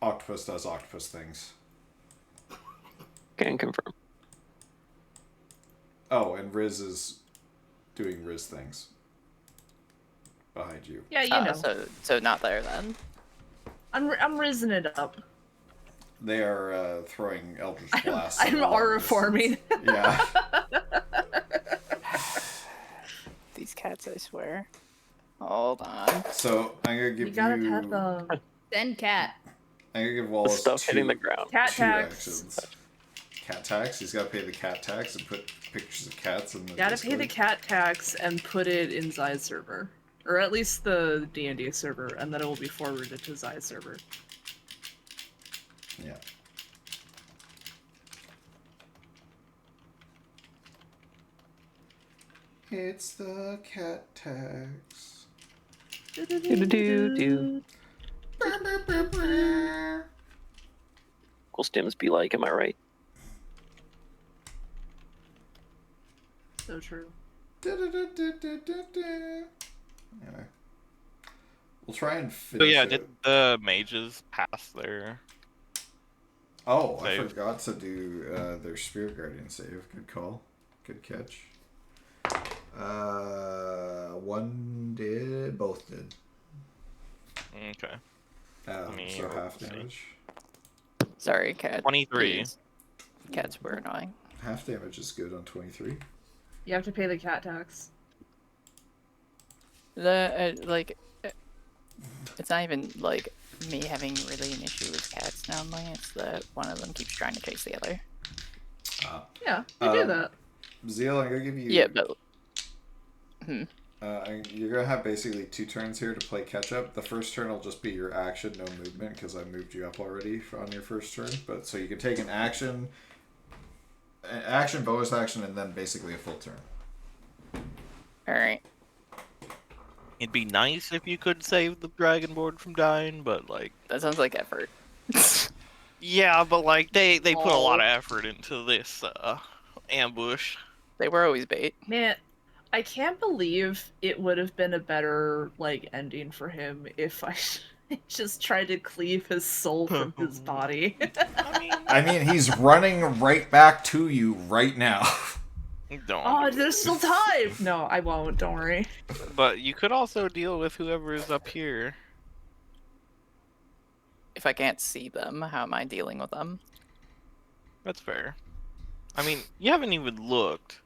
Octopus does octopus things. Can confirm. Oh, and Riz is doing Riz things behind you. Yeah, you know. So not there then. I'm risen it up. They are throwing Eldritch Blasts. I'm aura forming. Yeah. These cats, I swear. Hold on. So I'm gonna give You gotta pet them. Then cat. I'm gonna give The Wallace stuff hitting 2 the ground. Cat two tax. actions. Cat tax. He's got to pay the cat tax and put pictures of cats in the. Gotta pay the Discord. cat tax and put it in Zai's server. Or at least the D&D server, and then it will be forwarded to Zai's server. Yeah. It's the cat tax. Do-do-do-do. Will stims be like, am I right? So true. Anyway. We'll try and So finish yeah, it. did the mages pass their... Oh, I Save. forgot to do their Spirit Guardian save. Good call. Good catch. One did. Both did. Okay. me So roll half to see. damage. Sorry, cat. 23. please. Cats were annoying. Half damage is good on 23. You have to pay the cat tax. It's not even like me having really an issue with cats normally. It's that one of them keeps trying to chase the other. Yeah, they do Um, that. Zeal, I'm gonna give you. Yeah, but You're gonna have basically 2 turns here to play catch up. The first turn will just be your action, no movement, because I moved you up already on your first turn. But so you can take an action, bonus action, and then basically a full turn. all right. It'd be nice if you could save the Dragonborn from dying, but like... That sounds like effort. Yeah, but like, they put a lot Oh. of effort into this ambush. They were always bait. Man, I can't believe it would have been a better like ending for him if I just tried to cleave his soul from his body. I mean, he's running right back to you right now. Don't. Oh, there's still time. No, I won't. Don't worry. But you could also deal with whoever is up here. If I can't see them, how am I dealing with them? That's fair. I mean, you haven't even looked,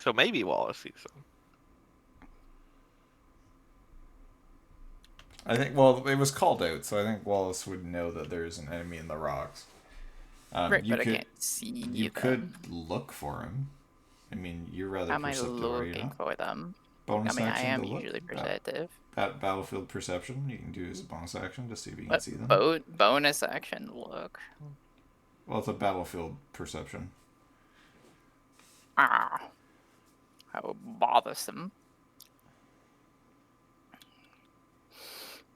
so maybe Wallace sees them. I think. Well, it was called out, so I think Wallace would know that there is an enemy in the rocks. Right, you but could, I can't see You them. could look for him. I mean, you're rather How am I perceptive, are you looking not? for them? Bonus I mean, I action am to look. usually perceptive. That battlefield perception you can do as a bonus action to see if you can But see them. bonus action look. Well, it's a battlefield perception. Ah, how bothersome.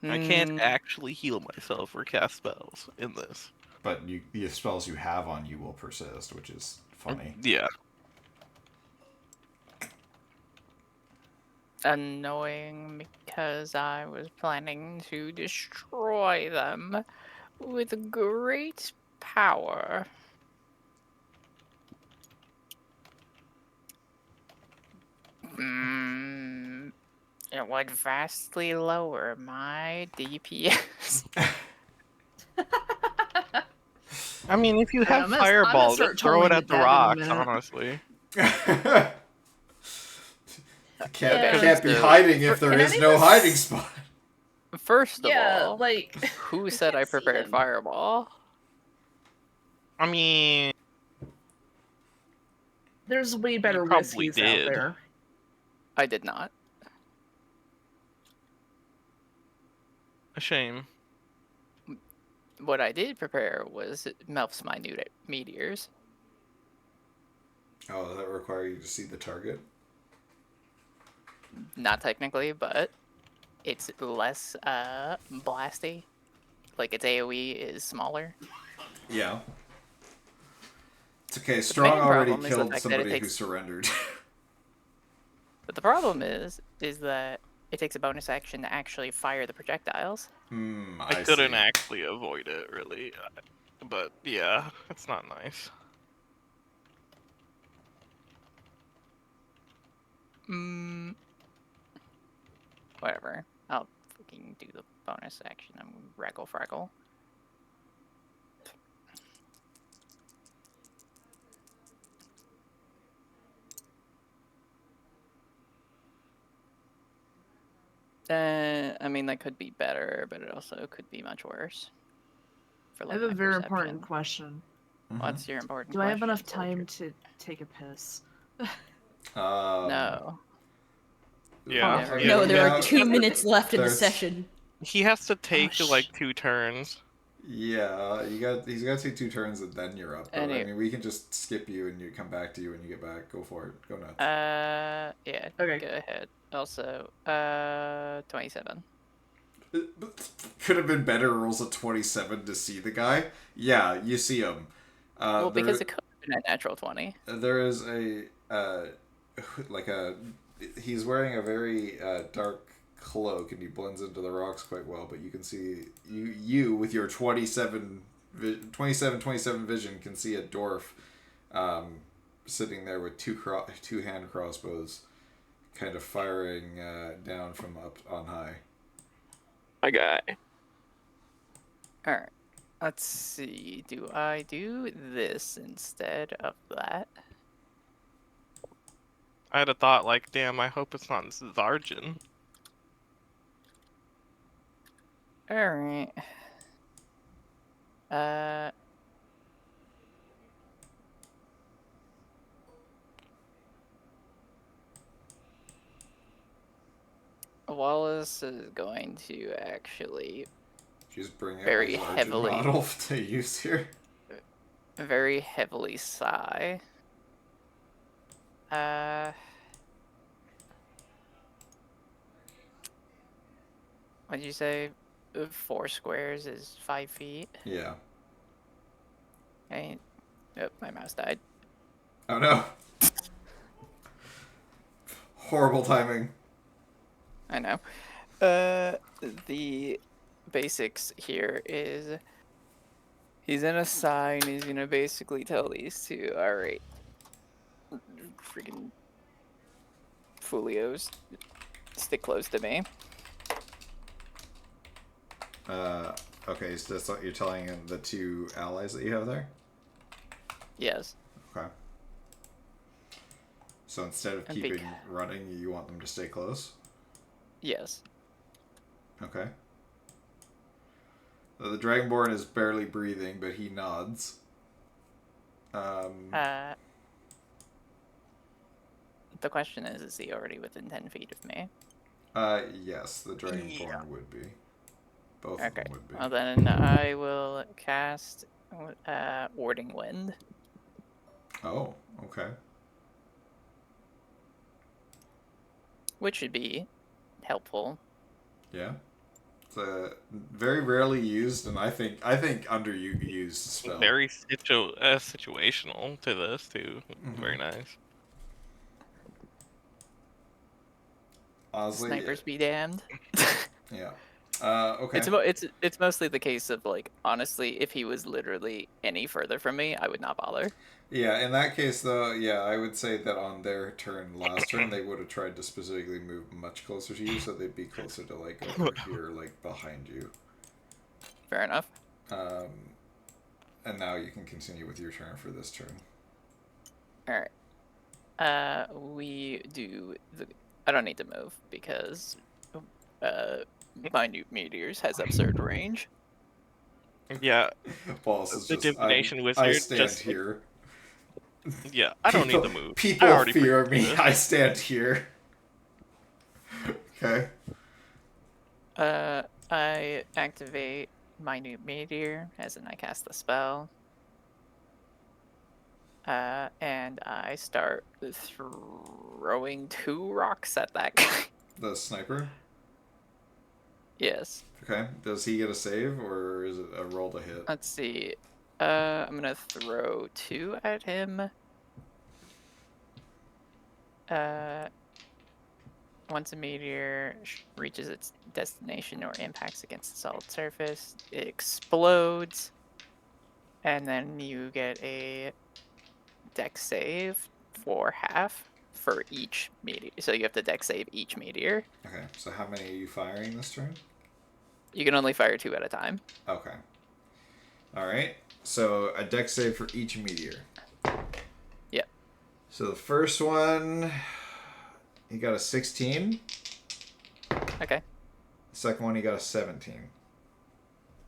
I can't actually heal myself or cast spells in this. But the spells you have on you will persist, which is funny. Yeah. Annoying because I was planning to destroy them with great power. It would vastly lower my DPS. I mean, if you have I'm gonna Fireball, start just throw it trolling at the the dead in a rocks, minute. honestly. Can't be so- hiding if there Can is any no of us- hiding spot. First of Yeah, all, like who we said I can't see prepared him. Fireball? I mean, there's way better probably whiskeys did. out there. I did not. a shame. What I did prepare was Melf's minute meteors. Oh, does that require you to see the target? Not technically, but it's less blasty. Like its AoE is smaller. Yeah. It's okay. Strong main already problem is the killed fact that it somebody who takes- surrendered. But the problem is that it takes a bonus action to actually fire the projectiles. I couldn't actually avoid it, really. But yeah, it's not nice. Whatever. I'll fucking do the bonus action. I'm Raggle Fraggle. I mean, that could be better, but it also could be much worse. For, I have my a very perception. important question. What's your important Do I have enough question, time soldier? to take a piss? No. Yeah. Never. yeah. No, there now- are 2 minutes left in the there's- session. He has to take sh- like 2 turns. Yeah, he's got to take 2 turns and then you're up. But, And I it- mean, we can just skip you and you come back to you when you get back. Go for it. Go nuts. Yeah. Okay. Go ahead. Also, 27. Could have been better. Rolls a 27 to see the guy. Yeah, you see him. Well, because it could have been a natural 20. There is a he's wearing a very dark cloak, and he blends into the rocks quite well. But you can see you with your 27 vision can see a dwarf sitting there with two hand crossbows, kind of firing down from up on high. My guy. Alright. Let's see. Do I do this instead of that? I had a thought like, damn, I hope it's not Zarjan. Alright. Wallace is going to actually She's bringing very a larger heavily- model to use here. very heavily sigh. What'd you say? 4 squares is 5 feet. Yeah. Right? Oh, my mouse died. Oh no. Horrible timing. I know. The basics here is he's in a sign. He's gonna basically tell these two, all right, freaking folios, stick close to me. Okay, so that's what you're telling the two allies that you have there? Yes. Okay. So instead of And keeping running, you want them to stay close? Yes. Okay. The Dragonborn is barely breathing, but he nods. The question is he already within 10 feet of me? Yes, the Dragonborn would be. Both of Okay. them would be. Well, then I will cast Warding Wind. Oh, okay. Which should be helpful. Yeah. It's a very rarely used, and I think underused spell. Very situational to this too. Mhm. Very nice. Honestly, Snipers be damned. yeah. Okay. It's mostly the case of like honestly, if he was literally any further from me, I would not bother. Yeah, in that case, though, yeah, I would say that on their last turn, they would have tried to specifically move much closer to you, so they'd be closer to, like, over here, like, behind you. Fair enough. And now you can continue with your turn for this turn. All right. We do the. I don't need to move because, Minute Meteors has absurd range. Yeah, Boss is the just, divination I wizard stand just here. yeah. I don't need to move. People I already fear predicted me. this. I stand here. Okay. I activate Minute Meteor as in I cast the spell. And I start throwing 2 rocks at that guy. The sniper. Yes. Okay. Does he get a save, or is it a roll to hit? Let's see. I'm gonna throw 2 at him. Once a meteor reaches its destination or impacts against the solid surface, it explodes. And then you get a dex save for half for each meteor. So you have to dex save each meteor. Okay. So how many are you firing this turn? You can only fire 2 at a time. Okay. All right. So a dex save for each meteor. Yep. So the first one, he got a 16. Okay. The second one, he got a 17.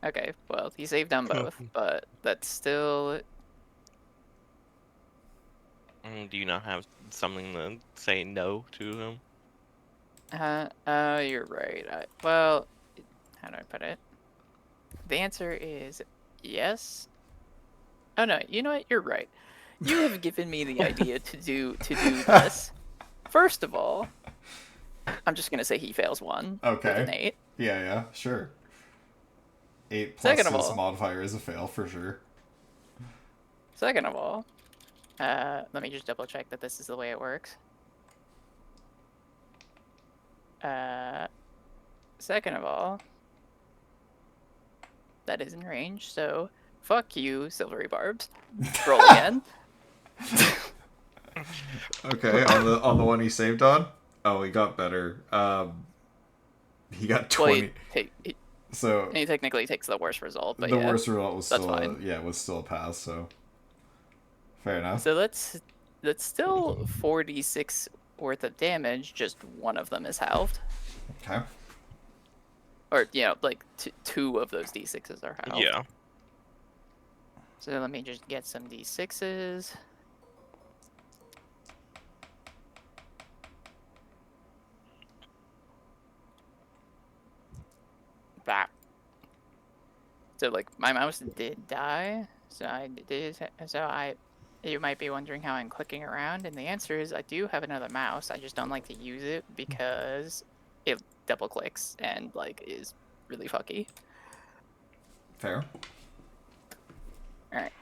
Okay. Well, he saved on both, but that's still. Do you not have something to say no to him? You're right. Well, how do I put it? The answer is yes. Oh no, you know what? You're right. You have given me the idea to do this. First of all, I'm just gonna say he fails 1 with Okay. an 8. Yeah, sure. 8 plus Second of his all- modifier is a fail for sure. Second of all, let me just double check that this is the way it works. Second of all, that is in range, so fuck you, Silvery Barbs. Roll again. Okay, on the one he saved on. Oh, he got better. He got Well, 20. So he technically takes the worst result, but the yeah. worst result was that's still fine. was still a pass. So fair enough. So that's still 4d6 worth of damage. Just one of them is halved, Okay. or like two of those d6s are halved. Yeah. So let me just get some d6s. Bah. So like my mouse did die, you might be wondering how I'm clicking around, and the answer is I do have another mouse. I just don't like to use it because it double clicks and like is really fucky. Fair. Alright.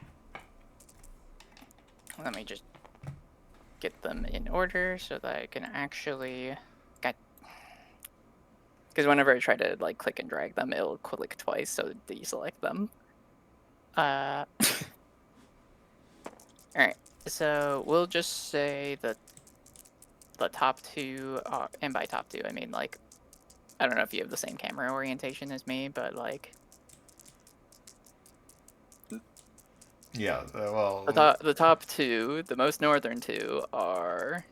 Let me just get them in order so that I can actually because whenever I try to like click and drag them, it'll click twice, so deselect them. Alright, so we'll just say that the top two are, and by top two I mean like, I don't know if you have the same camera orientation as me, but like Yeah. Well. the top two, the most northern two are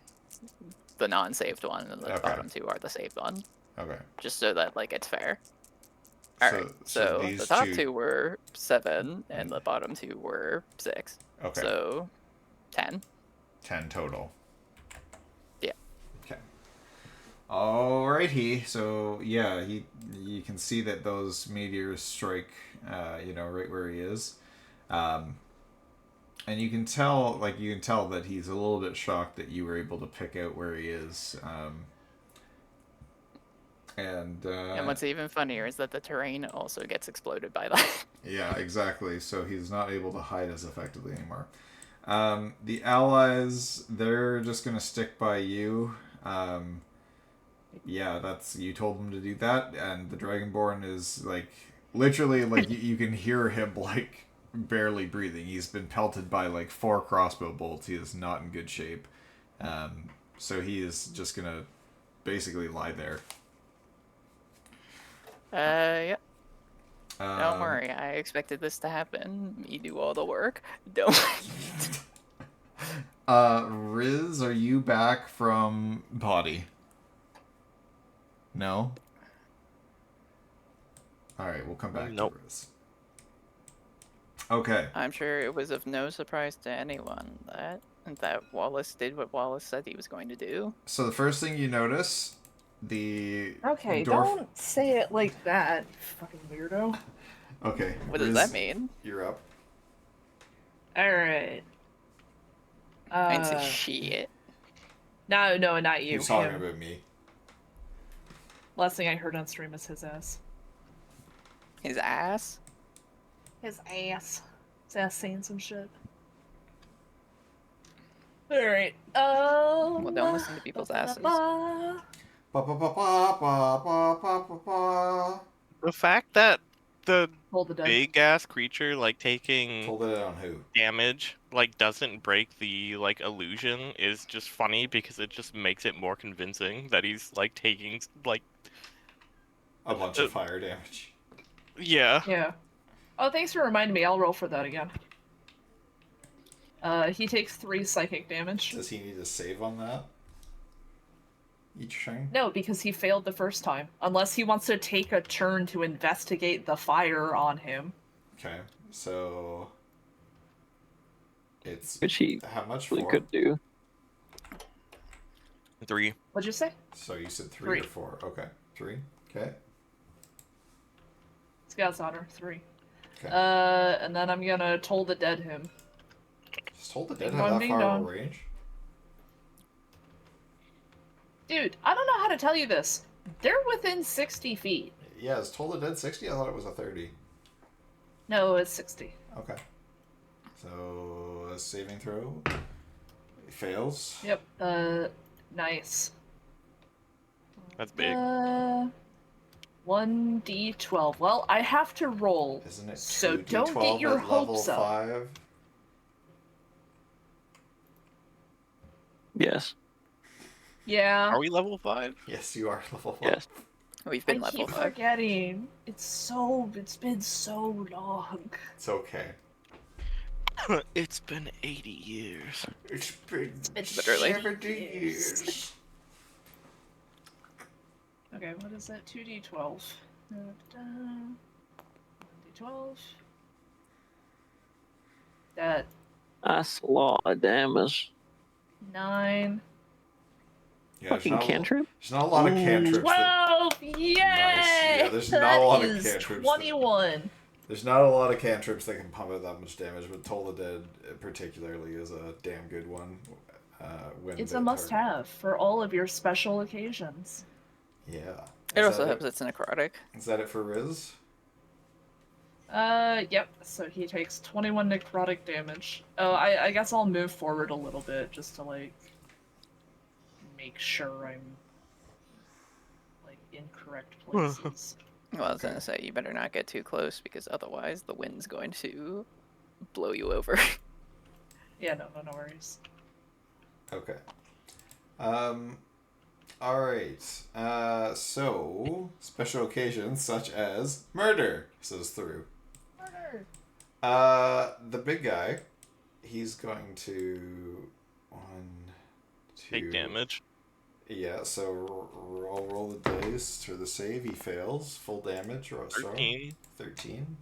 the non-saved one, and the Okay. bottom two are the saved one. Okay. Just so that like it's fair. Alright, so these the top two. two were 7, and the bottom two were 6. Okay. So 10. 10 total. Yeah. Okay. Alrighty. So yeah, you can see that those meteors strike, right where he is, and you can tell that he's a little bit shocked that you were able to pick out where he is. And what's even funnier is that the terrain also gets exploded by that. yeah, exactly. So he's not able to hide as effectively anymore. The allies, they're just gonna stick by you. You told them to do that, and the Dragonborn is like literally like you can hear him like barely breathing. He's been pelted by like 4 crossbow bolts. He is not in good shape. So he is just gonna basically lie there. Yeah. Don't worry, I expected this to happen. Me do all the work. Don't worry. Riz, are you back from body? No? Alright, we'll come back Nope. to Riz. Okay. I'm sure it was of no surprise to anyone that Wallace did what Wallace said he was going to do. So the first thing you notice, the Okay, dwarf... don't say it like that, fucking weirdo. Okay. What does Riz, that mean? You're up. Alright. I didn't say shit. No, not you. You're talking him. about me. Last thing I heard on stream is his ass. His ass? His ass. His ass saying some shit. Alright, Well, don't listen to people's asses. Ba, ba, ba, ba, ba, ba, ba, ba, ba. The fact that the Hold the dead. big ass creature like taking Hold it on who? damage like doesn't break the like illusion is just funny because it just makes it more convincing that he's like taking like A bunch of fire damage. yeah. Yeah. Oh, thanks for reminding me. I'll roll for that again. He takes 3 psychic damage. Does he need to save on that? Each turn? No, because he failed the first time. Unless he wants to take a turn to investigate the fire on him. Okay, so it's Which he how much? really 4? could do. 3. What'd you say? So you said 3 or 3. 4? Okay, 3. Okay. Scout's honor, 3. Okay. And then I'm gonna toll the dead him. Just hold the dead Ding have dong, that ding far of a dong. range. Dude, I don't know how to tell you this. They're within 60 feet. Yeah, is Toll the Dead 60? I thought it was a 30. No, it's 60. Okay. So, a saving throw. It fails. Yep. Nice. That's big. 1d12. Well, I have to roll. Isn't it 2d12 So don't get your at level hopes up. 5? Yes. Yeah. Are we level 5? Yes, you are level 5. Yes. We've I been level keep 5. forgetting. It's been so long. It's okay. It's been 80 years. It's been Literally. 70 years. Okay, what is that? 2d12. D12. That That's a lot of damage. 9. Yeah, Fucking cantrip? There's not a lot of cantrips. 12! Yay! Yeah, there's not That a lot of is cantrips that- 21. There's not a lot of cantrips that can pump out that much damage, but Toll the Dead particularly is a damn good one. When It's the a must-have for all of your special occasions. Yeah. It Is also that helps it's necrotic. Is that it for Riz? Yep. So he takes 21 necrotic damage. Oh, I guess I'll move forward a little bit just to, like, make sure I'm, like, in correct places. Well, I was gonna say, you better not get too close because otherwise the wind's going to blow you over. Yeah, no worries. Okay. Alright. So, special occasions such as murder, says Through. Murder! The big guy, he's going to... 1, 2... Take damage. Yeah, so I'll roll the dice for the save. He fails. Full damage. 13. 13.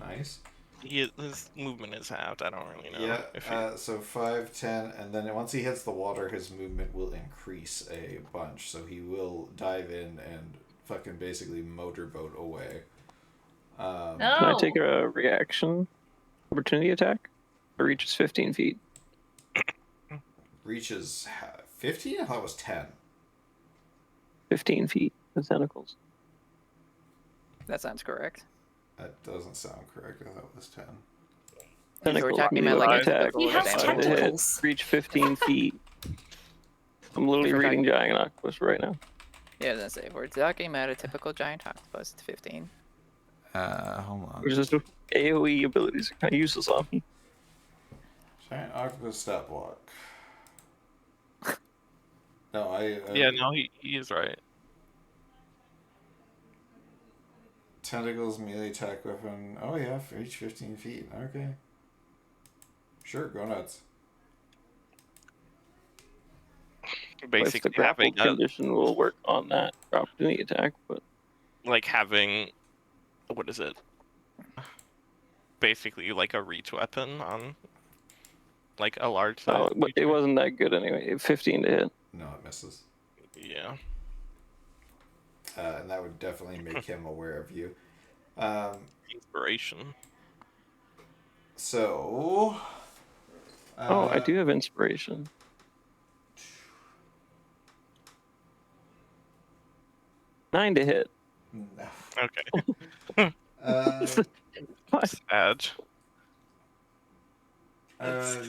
Nice. His movement is halved. I don't really know. Yeah, If he... so 5, 10, and then once he hits the water, his movement will increase a bunch. So he will dive in and fucking basically motorboat away. No! Can I take a reaction opportunity attack? It reaches 15 feet. Reaches 15? I thought it was 10. 15 feet. The tentacles. That sounds correct. That doesn't sound correct. I thought it was 10. Tentacles talking about, melee like, a attack. typical He has damage. To hit, tentacles. reach 15 feet. I'm literally If we're reading Giant Octopus right now. Yeah, I was gonna say, if we're talking about a typical giant octopus, it's 15. Hold on. Which is AoE abilities are kind of useless on me. Giant octopus stat block. No, Yeah, no, he is right. Tentacles, melee attack weapon. Oh yeah, for each 15 feet. Okay. Sure, go nuts. If the Basically grapple having condition will work on that opportunity attack, but like having, what is it? Basically like a reach weapon on like a large size. but it wasn't that good anyway. 15 to hit. No, it misses. Yeah. And that would definitely make him aware of you. Inspiration. So. Oh, I do have inspiration. Nine to hit. No. Okay. Sad.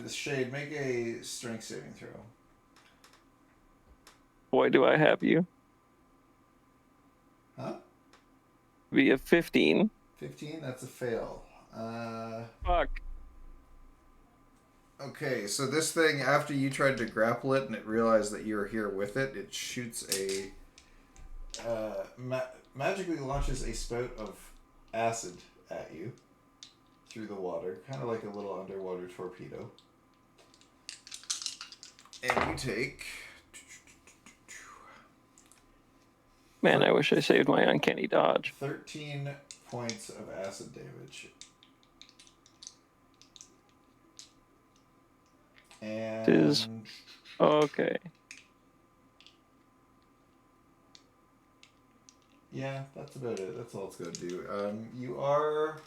Shade, make a strength saving throw. Boy, do I have you. Huh? Be a 15. 15? That's a fail. Fuck. Okay, so this thing, after you tried to grapple it and it realized that you were here with it, it shoots a... magically launches a spout of acid at you through the water, kind of like a little underwater torpedo. And you take... Man, I wish I saved my uncanny dodge. 13 points of acid damage. And... Is- Okay. Yeah, that's about it. That's all it's going to do. You are...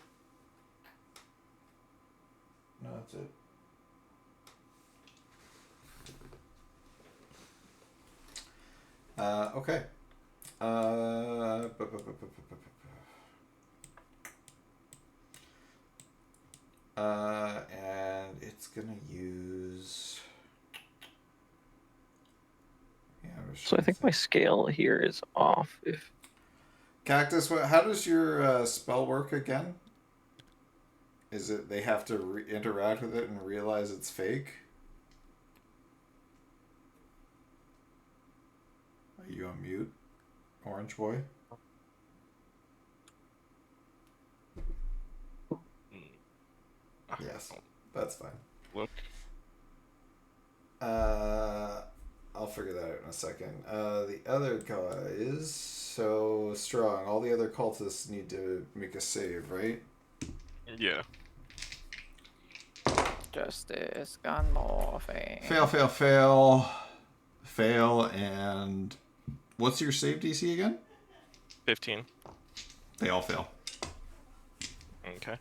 No, that's it. Okay. And it's gonna use. Yeah, So I think my scale here is off. If Cactus, how does your spell work again? Is it they have to interact with it and realize it's fake? Are you on mute, Orange Boy? Yes, that's fine. Look. I'll figure that out in a second. The other guy is so strong. All the other cultists need to make a save, right? Yeah. Justice gone morphing. Fail, fail, fail. Fail, and what's your save DC again? 15. They all fail. Okay.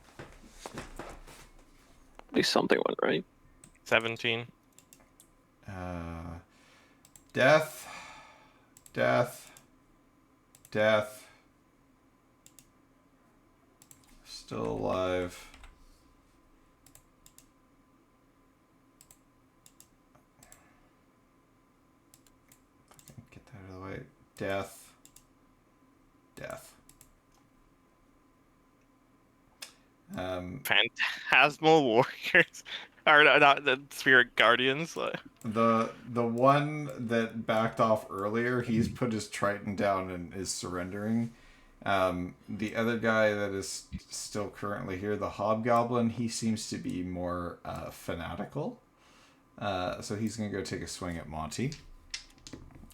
at least something went right. 17. Death. Death. Death. Still alive. Get that out of the way. Death. Death. Phantasmal Warriors. Or not the Spirit Guardians. The one that backed off earlier, he's put his Triton down and is surrendering. The other guy that is still currently here, the Hobgoblin, he seems to be more fanatical. So he's going to go take a swing at Monty.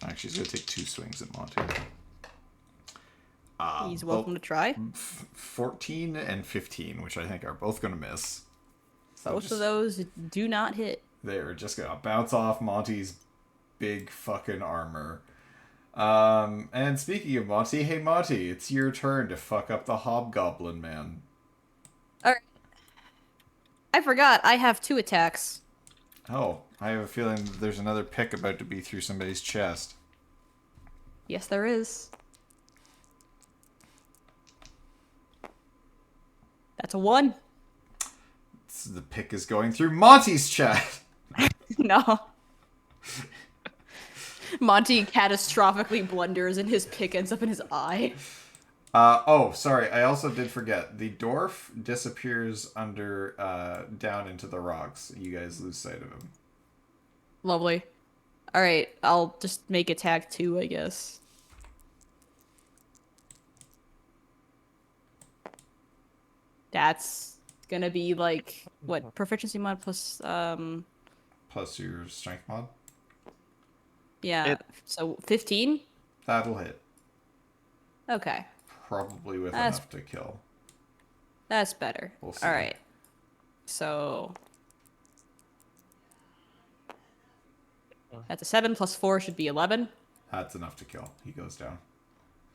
Actually, he's going to take 2 swings at Monty. He's welcome to try. 14 and 15, which I think are both going to miss. So Both of those do not hit. They're just going to bounce off Monty's big fucking armor. And speaking of Monty, hey Monty, it's your turn to fuck up the Hobgoblin man. Alright. I forgot, I have 2 attacks. Oh, I have a feeling there's another pick about to be through somebody's chest. Yes, there is. That's a 1. The pick is going through Monty's chest. No. Monty catastrophically blunders and his pick ends up in his eye. Oh, sorry. I also did forget. The dwarf disappears under, down into the rocks. You guys lose sight of him. Lovely. Alright, I'll just make attack 2, I guess. That's gonna be like, what, proficiency mod plus, Plus your strength mod. yeah, so 15? That'll hit. Okay, Probably with That's- enough to kill. that's better. We'll see. Alright. So... That's a 7 plus 4 should be 11. That's enough to kill. He goes down.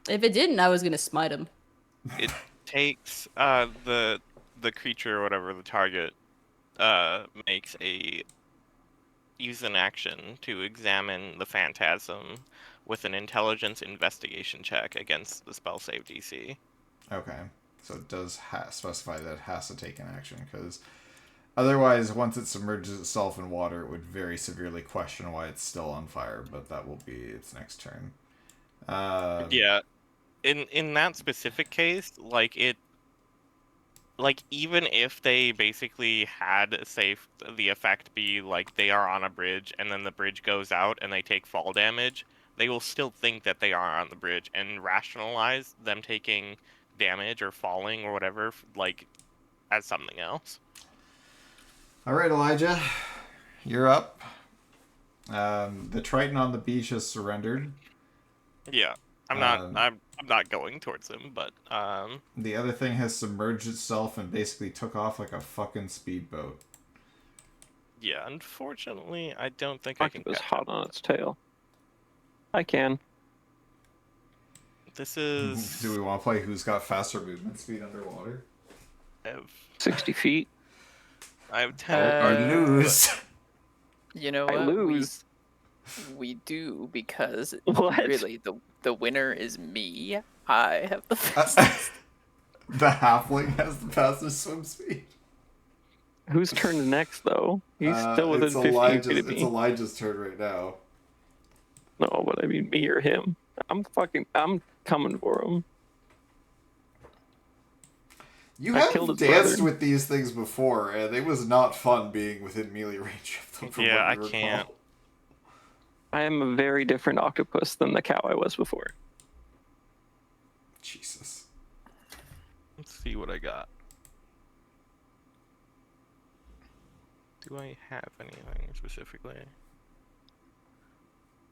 If it didn't, I was gonna smite him. It takes the creature or whatever the target makes use an action to examine the phantasm with an intelligence investigation check against the spell save DC. Okay. So it does specify that it has to take an action, because otherwise, once it submerges itself in water, it would very severely question why it's still on fire, but that will be its next turn. Yeah. In that specific case, even if they basically had the effect be like they are on a bridge and then the bridge goes out and they take fall damage, they will still think that they are on the bridge and rationalize them taking damage or falling or whatever as something else. All right, Elijah, you're up. The Triton on the beach has surrendered. Yeah. I'm not going towards him, but The other thing has submerged itself and basically took off like a fucking speedboat. yeah, unfortunately, I don't think I can It was catch hot up. on its tail. I can. This is Do we want to play who's got faster movement speed underwater? I have 60 feet. 10. Or lose? You know I what? lose. We do, because What? really the winner is me. I have the fastest. The halfling has the fastest swim speed. Whose turn is next, though? He's still within It's 15 feet of It's me. Elijah's turn right now. No, but I mean me or him. I'm coming for him. You I have killed his danced brother. with these things before, and it was not fun being within melee range of them. From Yeah, what I you recall. can't. I am a very different octopus than the cow I was before. Jesus. Let's see what I got. Do I have anything specifically?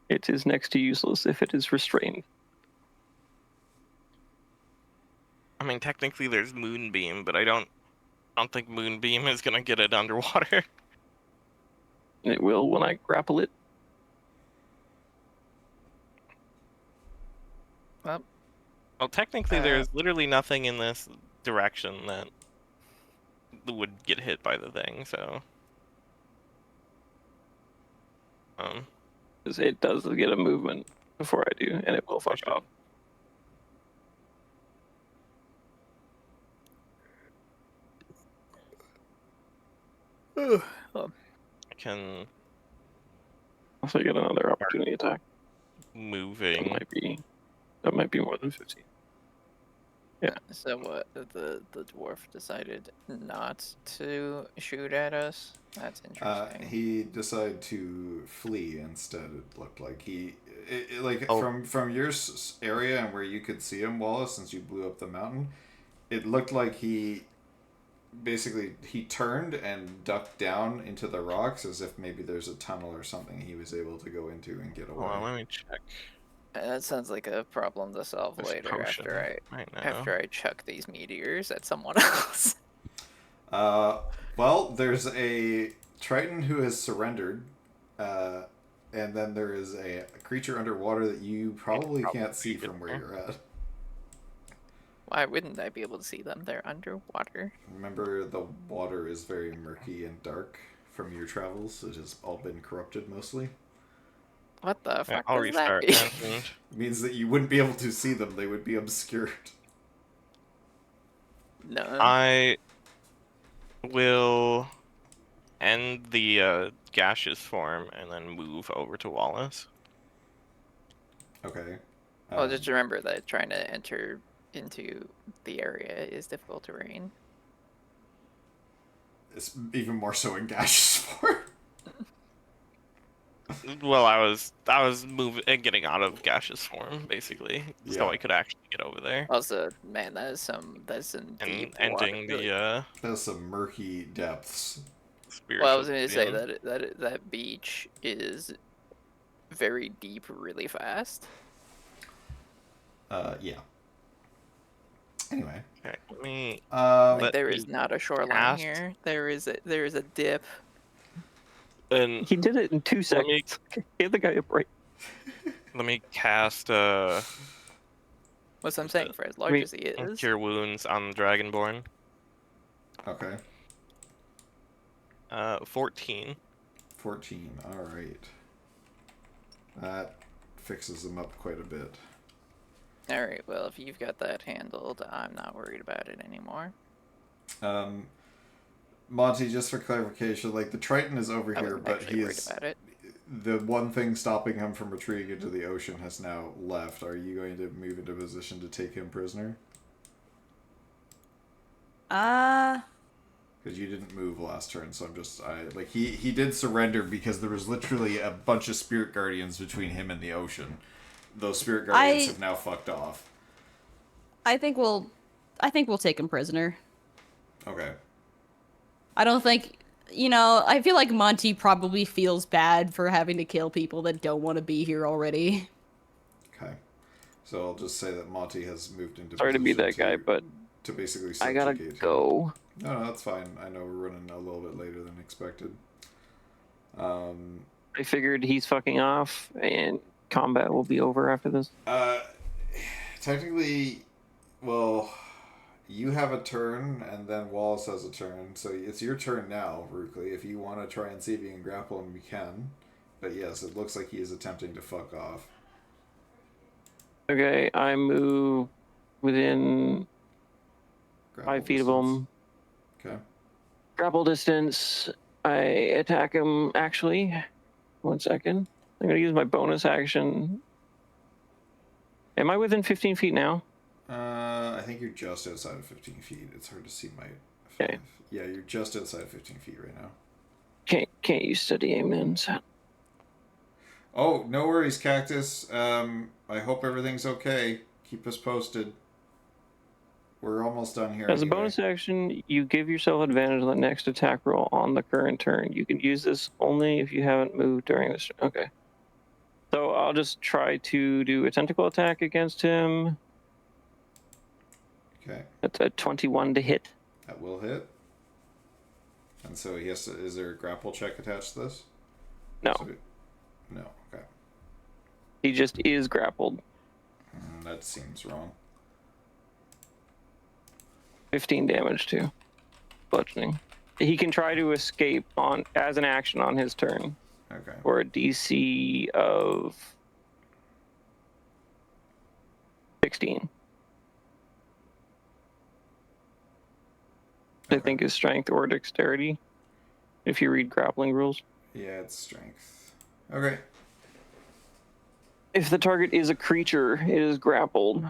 It is next to useless if it is restrained. I mean, technically there's Moonbeam, but I don't think Moonbeam is gonna get it underwater. It will when I grapple it. Well, Well, technically there's literally nothing in this direction that would get hit by the thing, so. Because it does get a movement before I do, and it will fuck should- off. well, I can If I get another opportunity attack, moving. that might be more than 15. so what? The dwarf decided not to shoot at us. That's interesting. He decided to flee instead. It looked like like Oh. from your area and where you could see him, Wallace, since you blew up the mountain. It looked like he turned and ducked down into the rocks as if maybe there's a tunnel or something he was able to go into and get away. Hold on, let me check. That sounds like a problem to solve This later potion right now. after I chuck these meteors at someone else. Well, there's a Triton who has surrendered, and then there is a creature underwater that you probably can't see from where you're at. Why wouldn't I be able to see them? They're underwater. Remember, the water is very murky and dark from your travels. It has all been corrupted mostly. What the Yeah, fuck I'll does that restart. mean? And It means that you wouldn't be able to see them. They would be obscured. No. I will end the gaseous form and then move over to Wallace. Okay. Well, just remember that trying to enter into the area is difficult terrain. It's even more so in gaseous form. Well, I was moving and getting out of gaseous form basically, so Yeah. I could actually get over there Also, man, that's some and deep ending water. the There's some murky depths. spiritual. Well, I was going to say beyond. that beach is very deep, really fast. Yeah. Anyway. Okay, let me. Um, Let There me is not a shoreline cast- here. There is a dip. And He did it in 2 Let me- seconds. Give the guy a break. let me cast What's I'm saying, for as large mean, as he is. Cure Wounds on the Dragonborn. okay. 14. 14. Alright. That fixes them up quite a bit. Alright, well, if you've got that handled, I'm not worried about it anymore. Monty, just for clarification, like the Triton is over I here, wasn't but actually he worried is about it. the one thing stopping him from retreating into the ocean has now left. Are you going to move into position to take him prisoner? Because you didn't move last turn, so he did surrender because there was literally a bunch of spirit guardians between him and the ocean. Those spirit guardians have now fucked off. I think we'll take him prisoner. Okay. I don't think, I feel like Monty probably feels bad for having to kill people that don't want to be here already. Okay. So I'll just say that Monty has moved into Sorry to be position that guy, but to basically I gotta subjugate him. go. No, that's fine. I know we're running a little bit later than expected. I figured he's fucking off, and combat will be over after this. Technically, well, you have a turn, and then Wallace has a turn, so it's your turn now, Rookley. If you want to try and see if you can grapple him, you can. But yes, it looks like he is attempting to fuck off. Okay, I move within Grapple 5 feet of distance. him. Okay. Grapple distance. I attack him. Actually, 1 second. I'm gonna use my bonus action. Am I within 15 feet now? I think you're just outside of 15 feet. It's hard to see my. Okay. Yeah, you're just outside of 15 feet right now. Can't use steady aim then. So. Oh, no worries, Cactus. I hope everything's okay. Keep us posted. We're almost done here. As a anyway. bonus action, you give yourself advantage on the next attack roll on the current turn. You can use this only if you haven't moved during this. Okay. So I'll just try to do a tentacle attack against him. Okay, That's a 21 to hit. that will hit. And so he has to. Is there a grapple check attached to this? No, So, no. Okay. he just is grappled. That seems wrong. 15 damage too. Bludgeoning. He can try to escape on as an action on his turn Okay. for a DC of 16. I Okay. think is strength or dexterity. If you read grappling rules. Yeah, it's strength. Okay. If the target is a creature, it is grappled.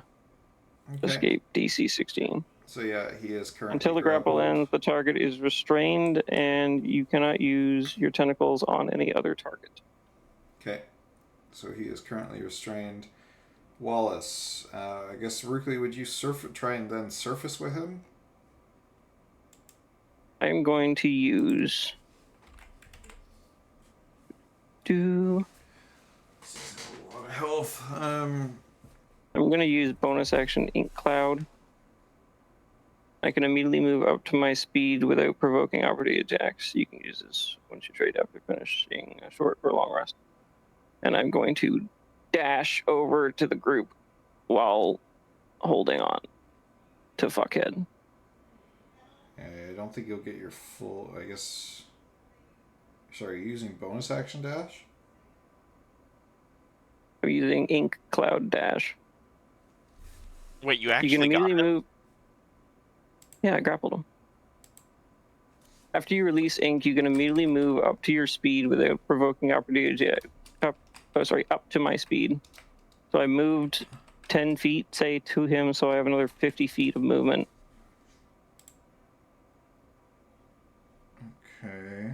Okay. Escape DC 16. So yeah, he is currently Until the grapple grappled. ends, the target is restrained, and you cannot use your tentacles on any other target. Okay. So he is currently restrained. Wallace, I guess Rukli, would you try and then surface with him? I'm going to use. A lot of health. I'm going to use bonus action Ink Cloud. I can immediately move up to my speed without provoking opportunity attacks. You can use this once you trade after finishing a short or long rest. And I'm going to dash over to the group while holding on to Fuckhead. I don't think you'll get your full. I guess. Sorry, you're using bonus action dash? I'm using Ink Cloud Dash. Wait, you You actually can got immediately him? move. Yeah, I grappled him. After you release ink, you can immediately move up to your speed without provoking opportunity. Up to my speed. So I moved 10 feet, say, to him, so I have another 50 feet of movement. Okay.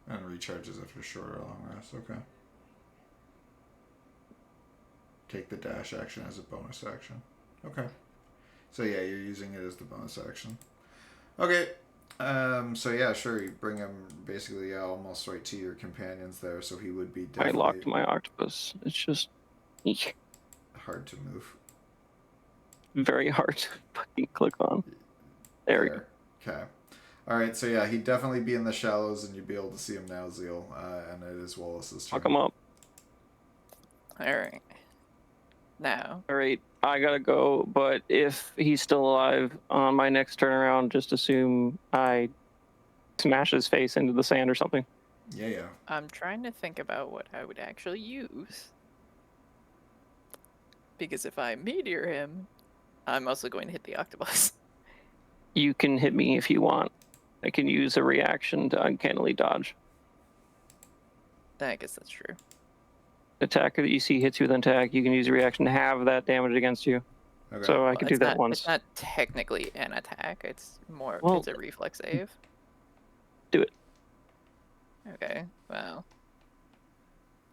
And recharges after short or long rest. Okay. Take the dash action as a bonus action. Okay. So yeah, you're using it as the bonus action. Okay. So yeah, sure. You bring him basically almost right to your companions there, so he would be I definitely locked my octopus. It's just eek, hard to move. very hard to fucking click on. There we go. Okay. All right. So yeah, he'd definitely be in the shallows, and you'd be able to see him now, Zeal. And it is Wallace's turn. Fuck him up. Alright. Now, All right, I gotta go, but if he's still alive on my next turnaround, just assume I smash his face into the sand or something. Yeah. I'm trying to think about what I would actually use. Because if I meteor him, I'm also going to hit the octopus. You can hit me if you want. I can use a reaction to uncannily dodge. I guess that's true. Attacker that you see hits you with an attack, you can use a reaction to have that damage against you. Okay. So I Well, could do it's that not, once. It's not technically an attack. It's more. Well, It's a reflex save. do it. Okay. Well.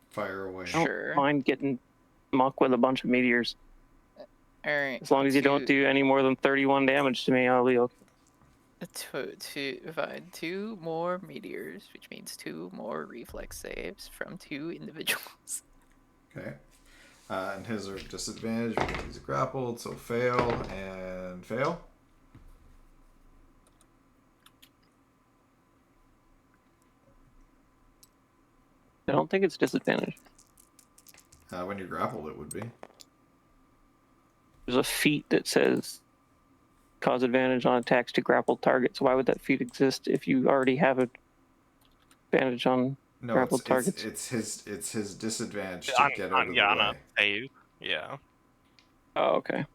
Fire away. I don't Sure. mind getting muck with a bunch of meteors. All right. As long as you don't do any more than 31 damage to me, I'll be okay. Fine. 2 more meteors, which means 2 more reflex saves from 2 individuals. Okay. And his are disadvantage because he's grappled, so fail and fail. I don't think it's disadvantage. When you're grappled, it would be. There's a feat that says cause advantage on attacks to grappled targets. Why would that feat exist if you already have an advantage on No, grappled targets? it's his disadvantage to On, get out on, of yeah, the on way. a save. Yeah. Oh, okay.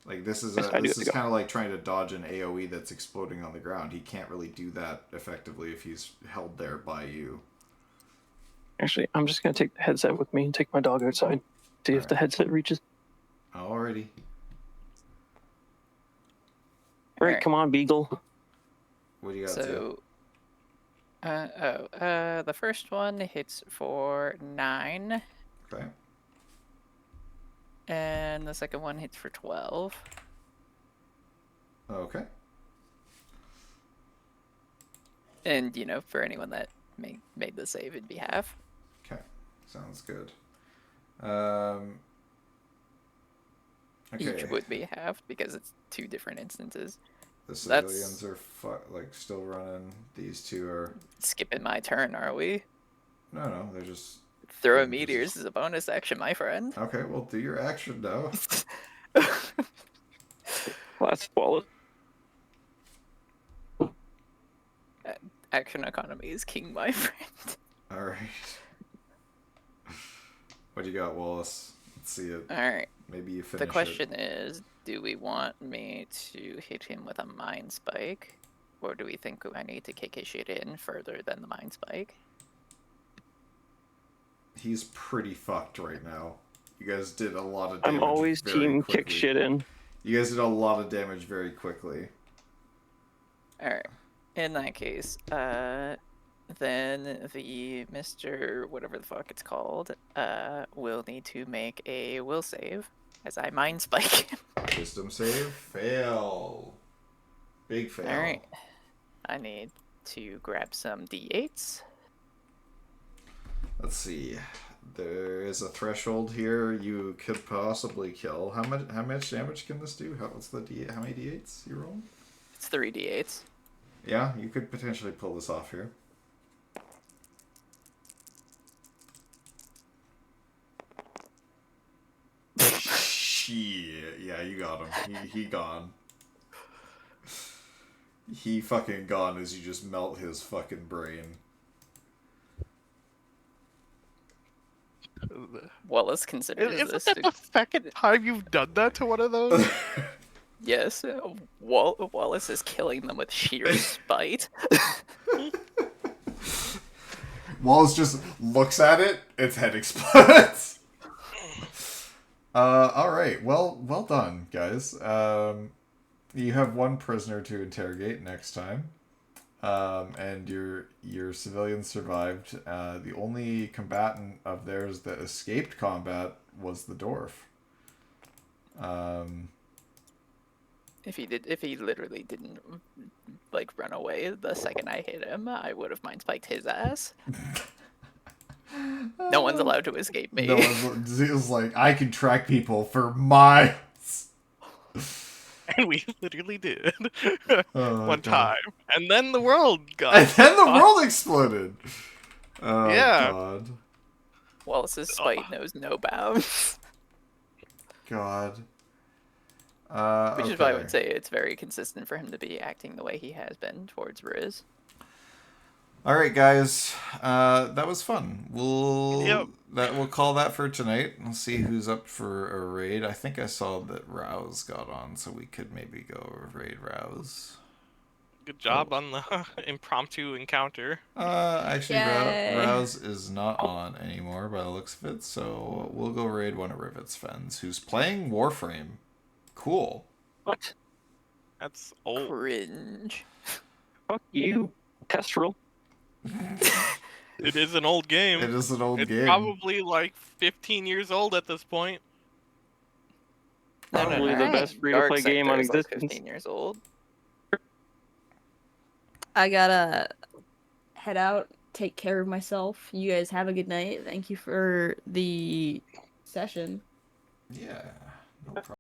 Like this is Yes, I do this have is to go. kind of like trying to dodge an AOE that's exploding on the ground. He can't really do that effectively if he's held there by you. Actually, I'm just gonna take the headset with me and take my dog outside. See if the headset reaches. Alrighty. All right, Alright. come on, Beagle. What do you got to? So, the first one hits for 9, Okay. and the second one hits for 12. Okay. And, you know, for anyone that made the save, it'd be half. Okay. Sounds good. Okay. Each would be half because it's 2 different instances. The That's- civilians are like still running. These two are Skipping my turn, are we? no. They're just Throw Just- meteors is a bonus action, my friend. okay. Well, do your action though. Last Wallace. Action economy is king, my friend. All right. What do you got, Wallace? Let's see it. Alright, Maybe you finish the question is, do we want me to hit him with a mind spike? Or do we think I need to kick his shit in further than the mind spike? He's pretty fucked right now. You guys did a lot of damage. I'm always very team quickly. kick shit in. You guys did a lot of damage very quickly. Alright, in that case, then the Mr. whatever the fuck it's called, will need to make a will save as I mind spike him. Wisdom save. Fail. Big fail. Alright, I need to grab some d8s. Let's see. There is a threshold here you could possibly kill. How much damage can this do? What's the D8? How many D8s you roll? It's 3 d8s. Yeah, you could potentially pull this off here. Shit. Yeah, you got him. He gone. He fucking gone as you just melt his fucking brain. Wallace considers Isn't this. that the second time you've done that to one of those? Yes, Wallace is killing them with sheer spite. Wallace just looks at it, its head explodes. Alright, well done, guys. You have one prisoner to interrogate next time. And your civilians survived. The only combatant of theirs that escaped combat was the dwarf. If he literally didn't like run away the second I hit him, I would have mind spiked his ass. No one's allowed to escape me. No one's it was like, I can track people for miles. And we literally did. Oh, One God. time. And then the world got And then the fucked. world exploded. Oh, Yeah. God. Wallace's spite knows no bounds. God. Which is why I okay. would say it's very consistent for him to be acting the way he has been towards Riz. All right, guys. That was fun. We'll call that for tonight. We'll see who's up for a raid. I think I saw that Rouse got on, so we could maybe go raid Rouse. Good job on the impromptu encounter. Actually, Yay. Rouse is not on anymore by the looks of it, so we'll go raid one of Rivet's friends who's playing Warframe. Cool. What? That's old. Cringe. Fuck you, Kestrel. It is an old game. It is an old It's game. probably like 15 years old at this point. Probably the best free-to-play Dark game on Sector is, like, existence. 15 years old. I gotta head out, take care of myself. You guys have a good night. Thank you for the session. Yeah, no problem.